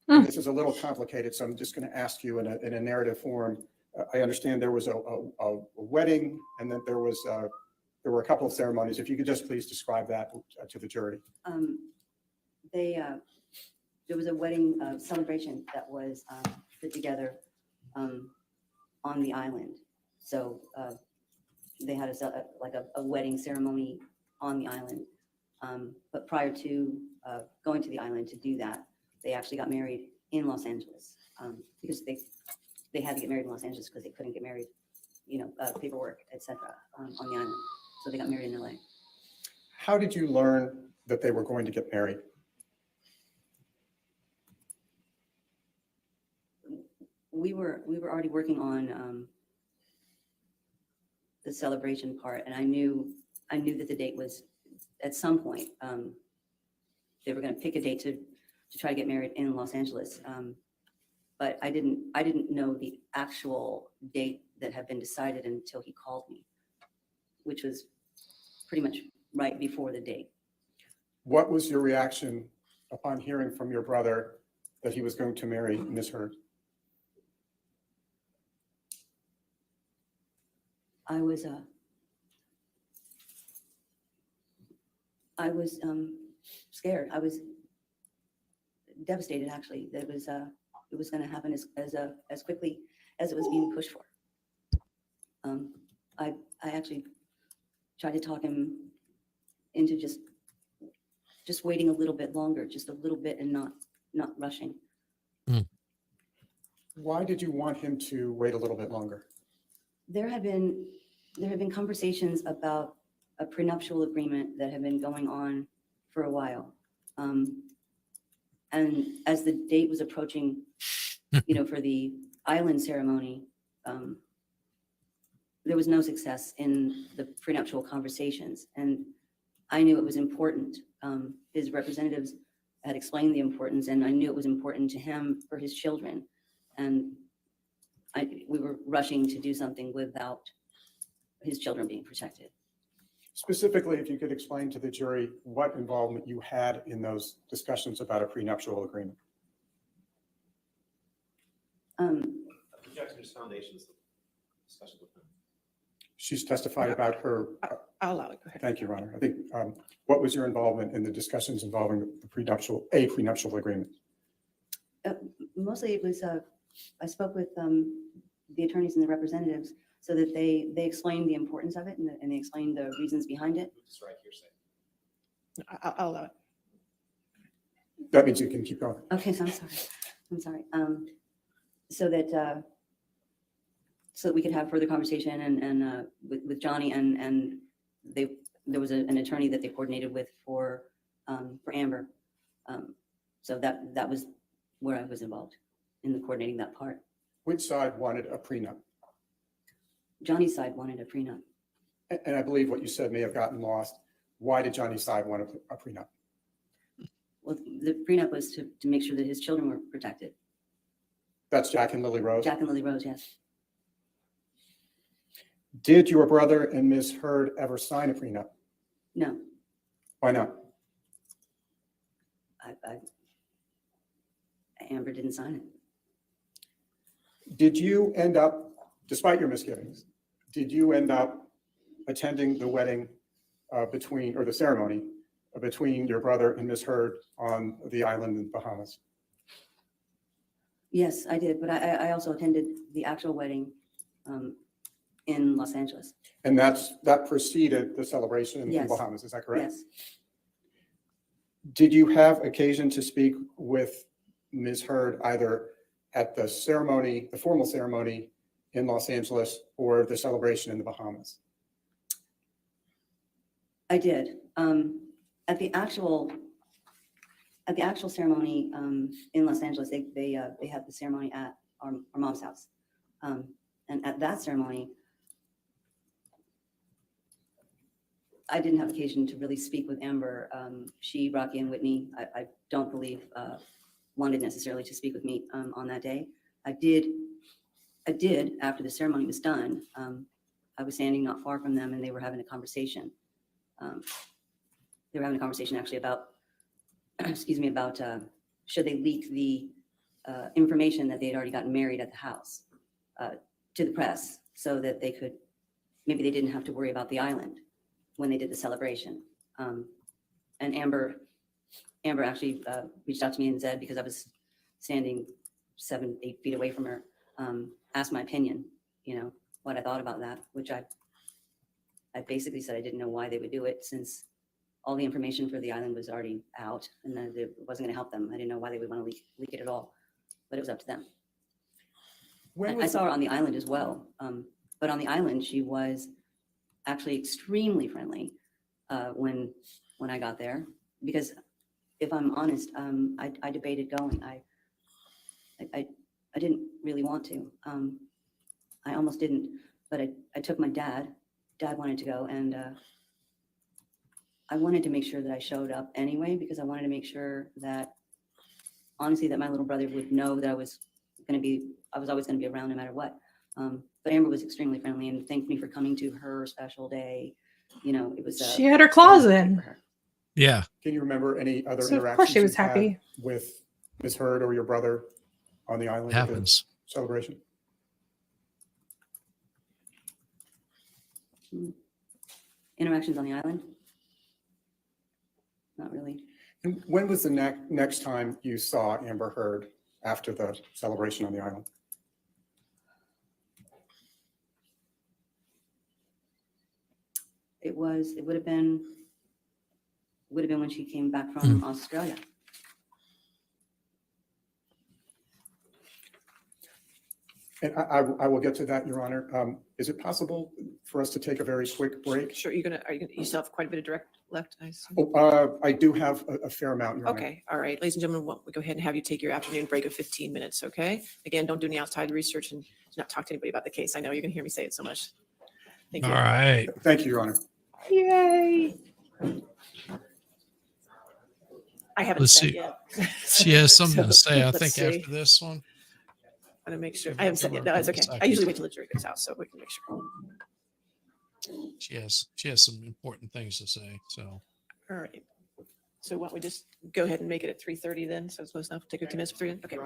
This is a little complicated, so I'm just going to ask you in a narrative form. I understand there was a wedding, and then there were a couple of ceremonies. If you could just please describe that to the jury. There was a wedding celebration that was put together on the island. So they had a wedding ceremony on the island. But prior to going to the island to do that, they actually got married in Los Angeles because they had to get married in Los Angeles because they couldn't get married, paperwork, etc. On the island. So they got married in LA. How did you learn that they were going to get married? We were already working on the celebration part, and I knew that the date was at some point they were going to pick a date to try to get married in Los Angeles. But I didn't know the actual date that had been decided until he called me, which was pretty much right before the date. What was your reaction upon hearing from your brother that he was going to marry Miss Heard? I was scared. I was devastated, actually, that it was going to happen as quickly as it was being pushed for. I actually tried to talk him into just waiting a little bit longer, just a little bit, and not rushing. Why did you want him to wait a little bit longer? There have been conversations about a prenuptial agreement that have been going on for a while. And as the date was approaching, for the island ceremony, there was no success in the prenuptial conversations. And I knew it was important. His representatives had explained the importance, and I knew it was important to him for his children. And we were rushing to do something without his children being protected. Specifically, if you could explain to the jury what involvement you had in those discussions about a prenuptial agreement. Objection's foundation's discussion with him. She's testified about her. I'll allow it. Go ahead. Thank you, Your Honor. I think, what was your involvement in the discussions involving the prenuptial agreement? Mostly it was, I spoke with the attorneys and the representatives so that they explained the importance of it and they explained the reasons behind it. Strike hearsay. I'll allow it. That means you can keep going. Okay, so I'm sorry. So that we could have further conversation and with Johnny and there was an attorney that they coordinated with for Amber. So that was where I was involved in the coordinating that part. Which side wanted a prenup? Johnny's side wanted a prenup. And I believe what you said may have gotten lost. Why did Johnny's side want a prenup? Well, the prenup was to make sure that his children were protected. That's Jack and Lily Rose? Jack and Lily Rose, yes. Did your brother and Ms. Heard ever sign a prenup? No. Why not? Amber didn't sign it. Did you end up, despite your misgivings, did you end up attending the wedding or the ceremony between your brother and Ms. Heard on the island in the Bahamas? Yes, I did, but I also attended the actual wedding in Los Angeles. And that preceded the celebration in the Yes. Bahamas, is that correct? Yes. Did you have occasion to speak with Ms. Heard either at the ceremony, the formal ceremony in Los Angeles, or the celebration in the Bahamas? I did. At the actual ceremony in Los Angeles, they had the ceremony at our mom's house. And at that ceremony, I didn't have occasion to really speak with Amber. She, Rocky, and Whitney, I don't believe wanted necessarily to speak with me on that day. I did after the ceremony was done. I was standing not far from them, and they were having a conversation. They were having a conversation actually about, excuse me, about should they leak the information that they had already gotten married at the house to the press, so that they could, maybe they didn't have to worry about the island when they did the celebration. And Amber actually reached out to me and said, because I was standing 7-8 feet away from her, asked my opinion, what I thought about that, which I basically said I didn't know why they would do it, since all the information for the island was already out, and that it wasn't going to help them. I didn't know why they would want to leak it at all, but it was up to them. I saw her on the island as well, but on the island she was actually extremely friendly when I got there, because if I'm honest, I debated going. I didn't really want to. I almost didn't, but I took my dad. Dad wanted to go, and I wanted to make sure that I showed up anyway, because I wanted to make sure that, honestly, that my little brother would know that I was always going to be around no matter what. But Amber was extremely friendly and thanked me for coming to her special day. It was. She had her claws in. Yeah. Can you remember any other So interactions of course she was you've had happy. with Ms. Heard or your brother on the island? at the Happens. celebration? Interactions on the island? Not really. And when was the next time you saw Amber Heard after the celebration on the island? It would have been when she came back from Australia. And I will get to that, Your Honor. Is it possible for us to take a very quick break? Sure, you still have quite a bit of direct left, I assume? Oh, I do have a fair amount, Your Honor. Okay, all right. Ladies and gentlemen, we'll go ahead and have you take your afternoon break of 15 minutes, okay? Again, don't do any outside research and do not talk to anybody about the case. I know you're going to hear me say it so much. Thank you. All right. Thank you, Your Honor. Yay. I haven't Let's said see. yet. She has something to say, I Let's think, see. after this one. I'm going to make sure. I haven't said yet. No, it's okay. I usually wait till the jury goes out so we can make sure. She has some important things to say. So All right. So why don't we just go ahead and make it at 3:30 then? So it's close enough. Take 15 minutes for 3. Okay.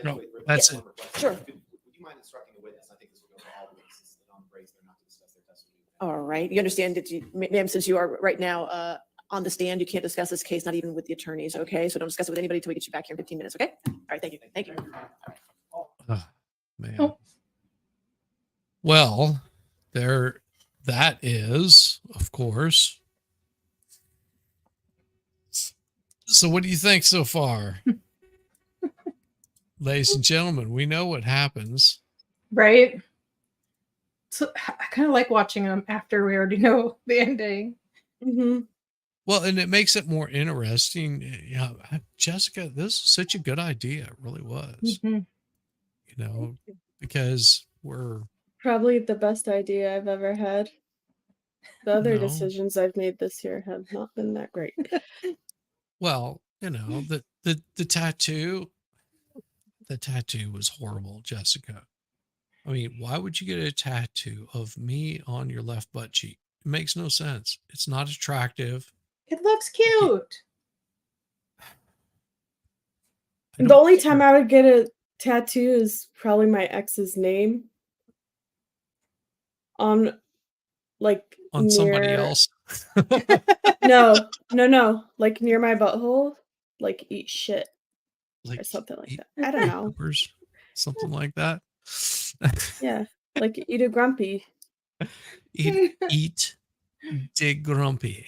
no, that's it. Sure. Would you mind instructing the witness? I think this will go for all witnesses that don't raise their not to discuss their testimony. All right. You understand that, ma'am, since you are right now on the stand, you can't discuss this case, not even with the attorneys. Okay. So don't discuss it with anybody until we get you back here in 15 minutes. Okay. All right. Thank you. Thank you. Man. Oh. Well, that is, of course. So what do you think so far? Ladies and gentlemen, we know what happens. Right? So I kind of like watching them after we already know the ending. Mm-hmm. Well, and it makes it more interesting. Yeah, Jessica, this is such a good idea. It really was. Mm-hmm. Because we're Probably the best idea I've ever had. The other No. decisions I've made this year have not been that great. well, the tattoo. The tattoo was horrible, Jessica. I mean, why would you get a tattoo of me on your left butt cheek? It makes no sense. It's not attractive. It looks cute. The only time I would get a tattoo is probably my ex's name on somebody near- else. No, like near my butthole, like eat shit or something like that. I don't know. Peppers, something like that. Yeah, like eat a grumpy. Eat dig grumpy.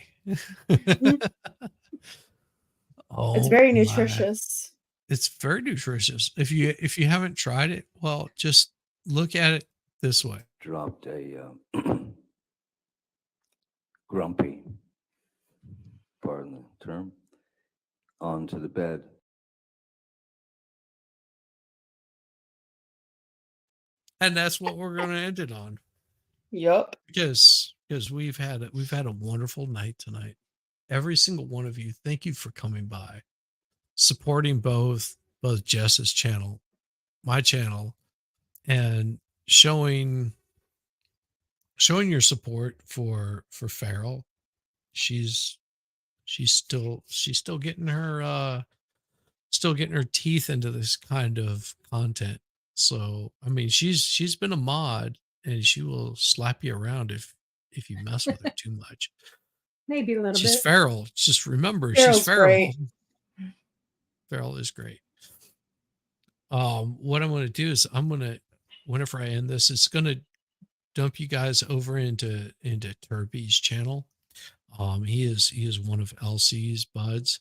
Oh, It's very my. nutritious. It's very nutritious. If you haven't tried it, well, just look at it this way. Dropped a grumpy, pardon the term, onto the bed. And that's what we're going to end it on. Yup. Because we've had a wonderful night tonight. Every single one of you, thank you for coming by, supporting both Jess's channel, my channel, and showing your support for Farrell. She's still getting her teeth into this kind of content. So I mean, she's been a mod, and she will slap you around if you mess with her too much. Maybe a little She's bit. feral. Just remember, Farrell's she's feral. great. Feral is great. What I'm going to do is whenever I end this, it's going to dump you guys over into Turby's channel. He is one of LC's buds.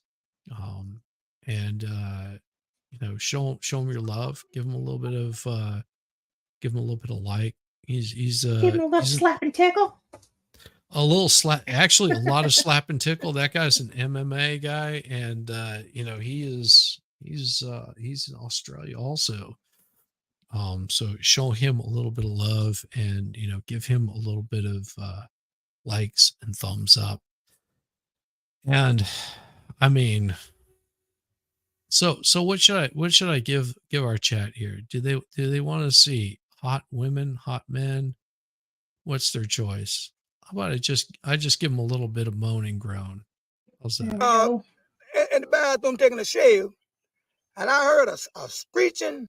And show him your love. Give him a little bit of like. He's Give him a little slap and tickle. a little slap, actually a lot of slap and tickle. That guy's an MMA guy, and he's in Australia also. So show him a little bit of love, and give him a little bit of likes and thumbs up. And I mean, so what should I give our chat here? Do they want to see hot women, hot men? What's their choice? How about I just give them a little bit of moan and groan? How's that? In the bathroom taking a shave, and I heard a screeching.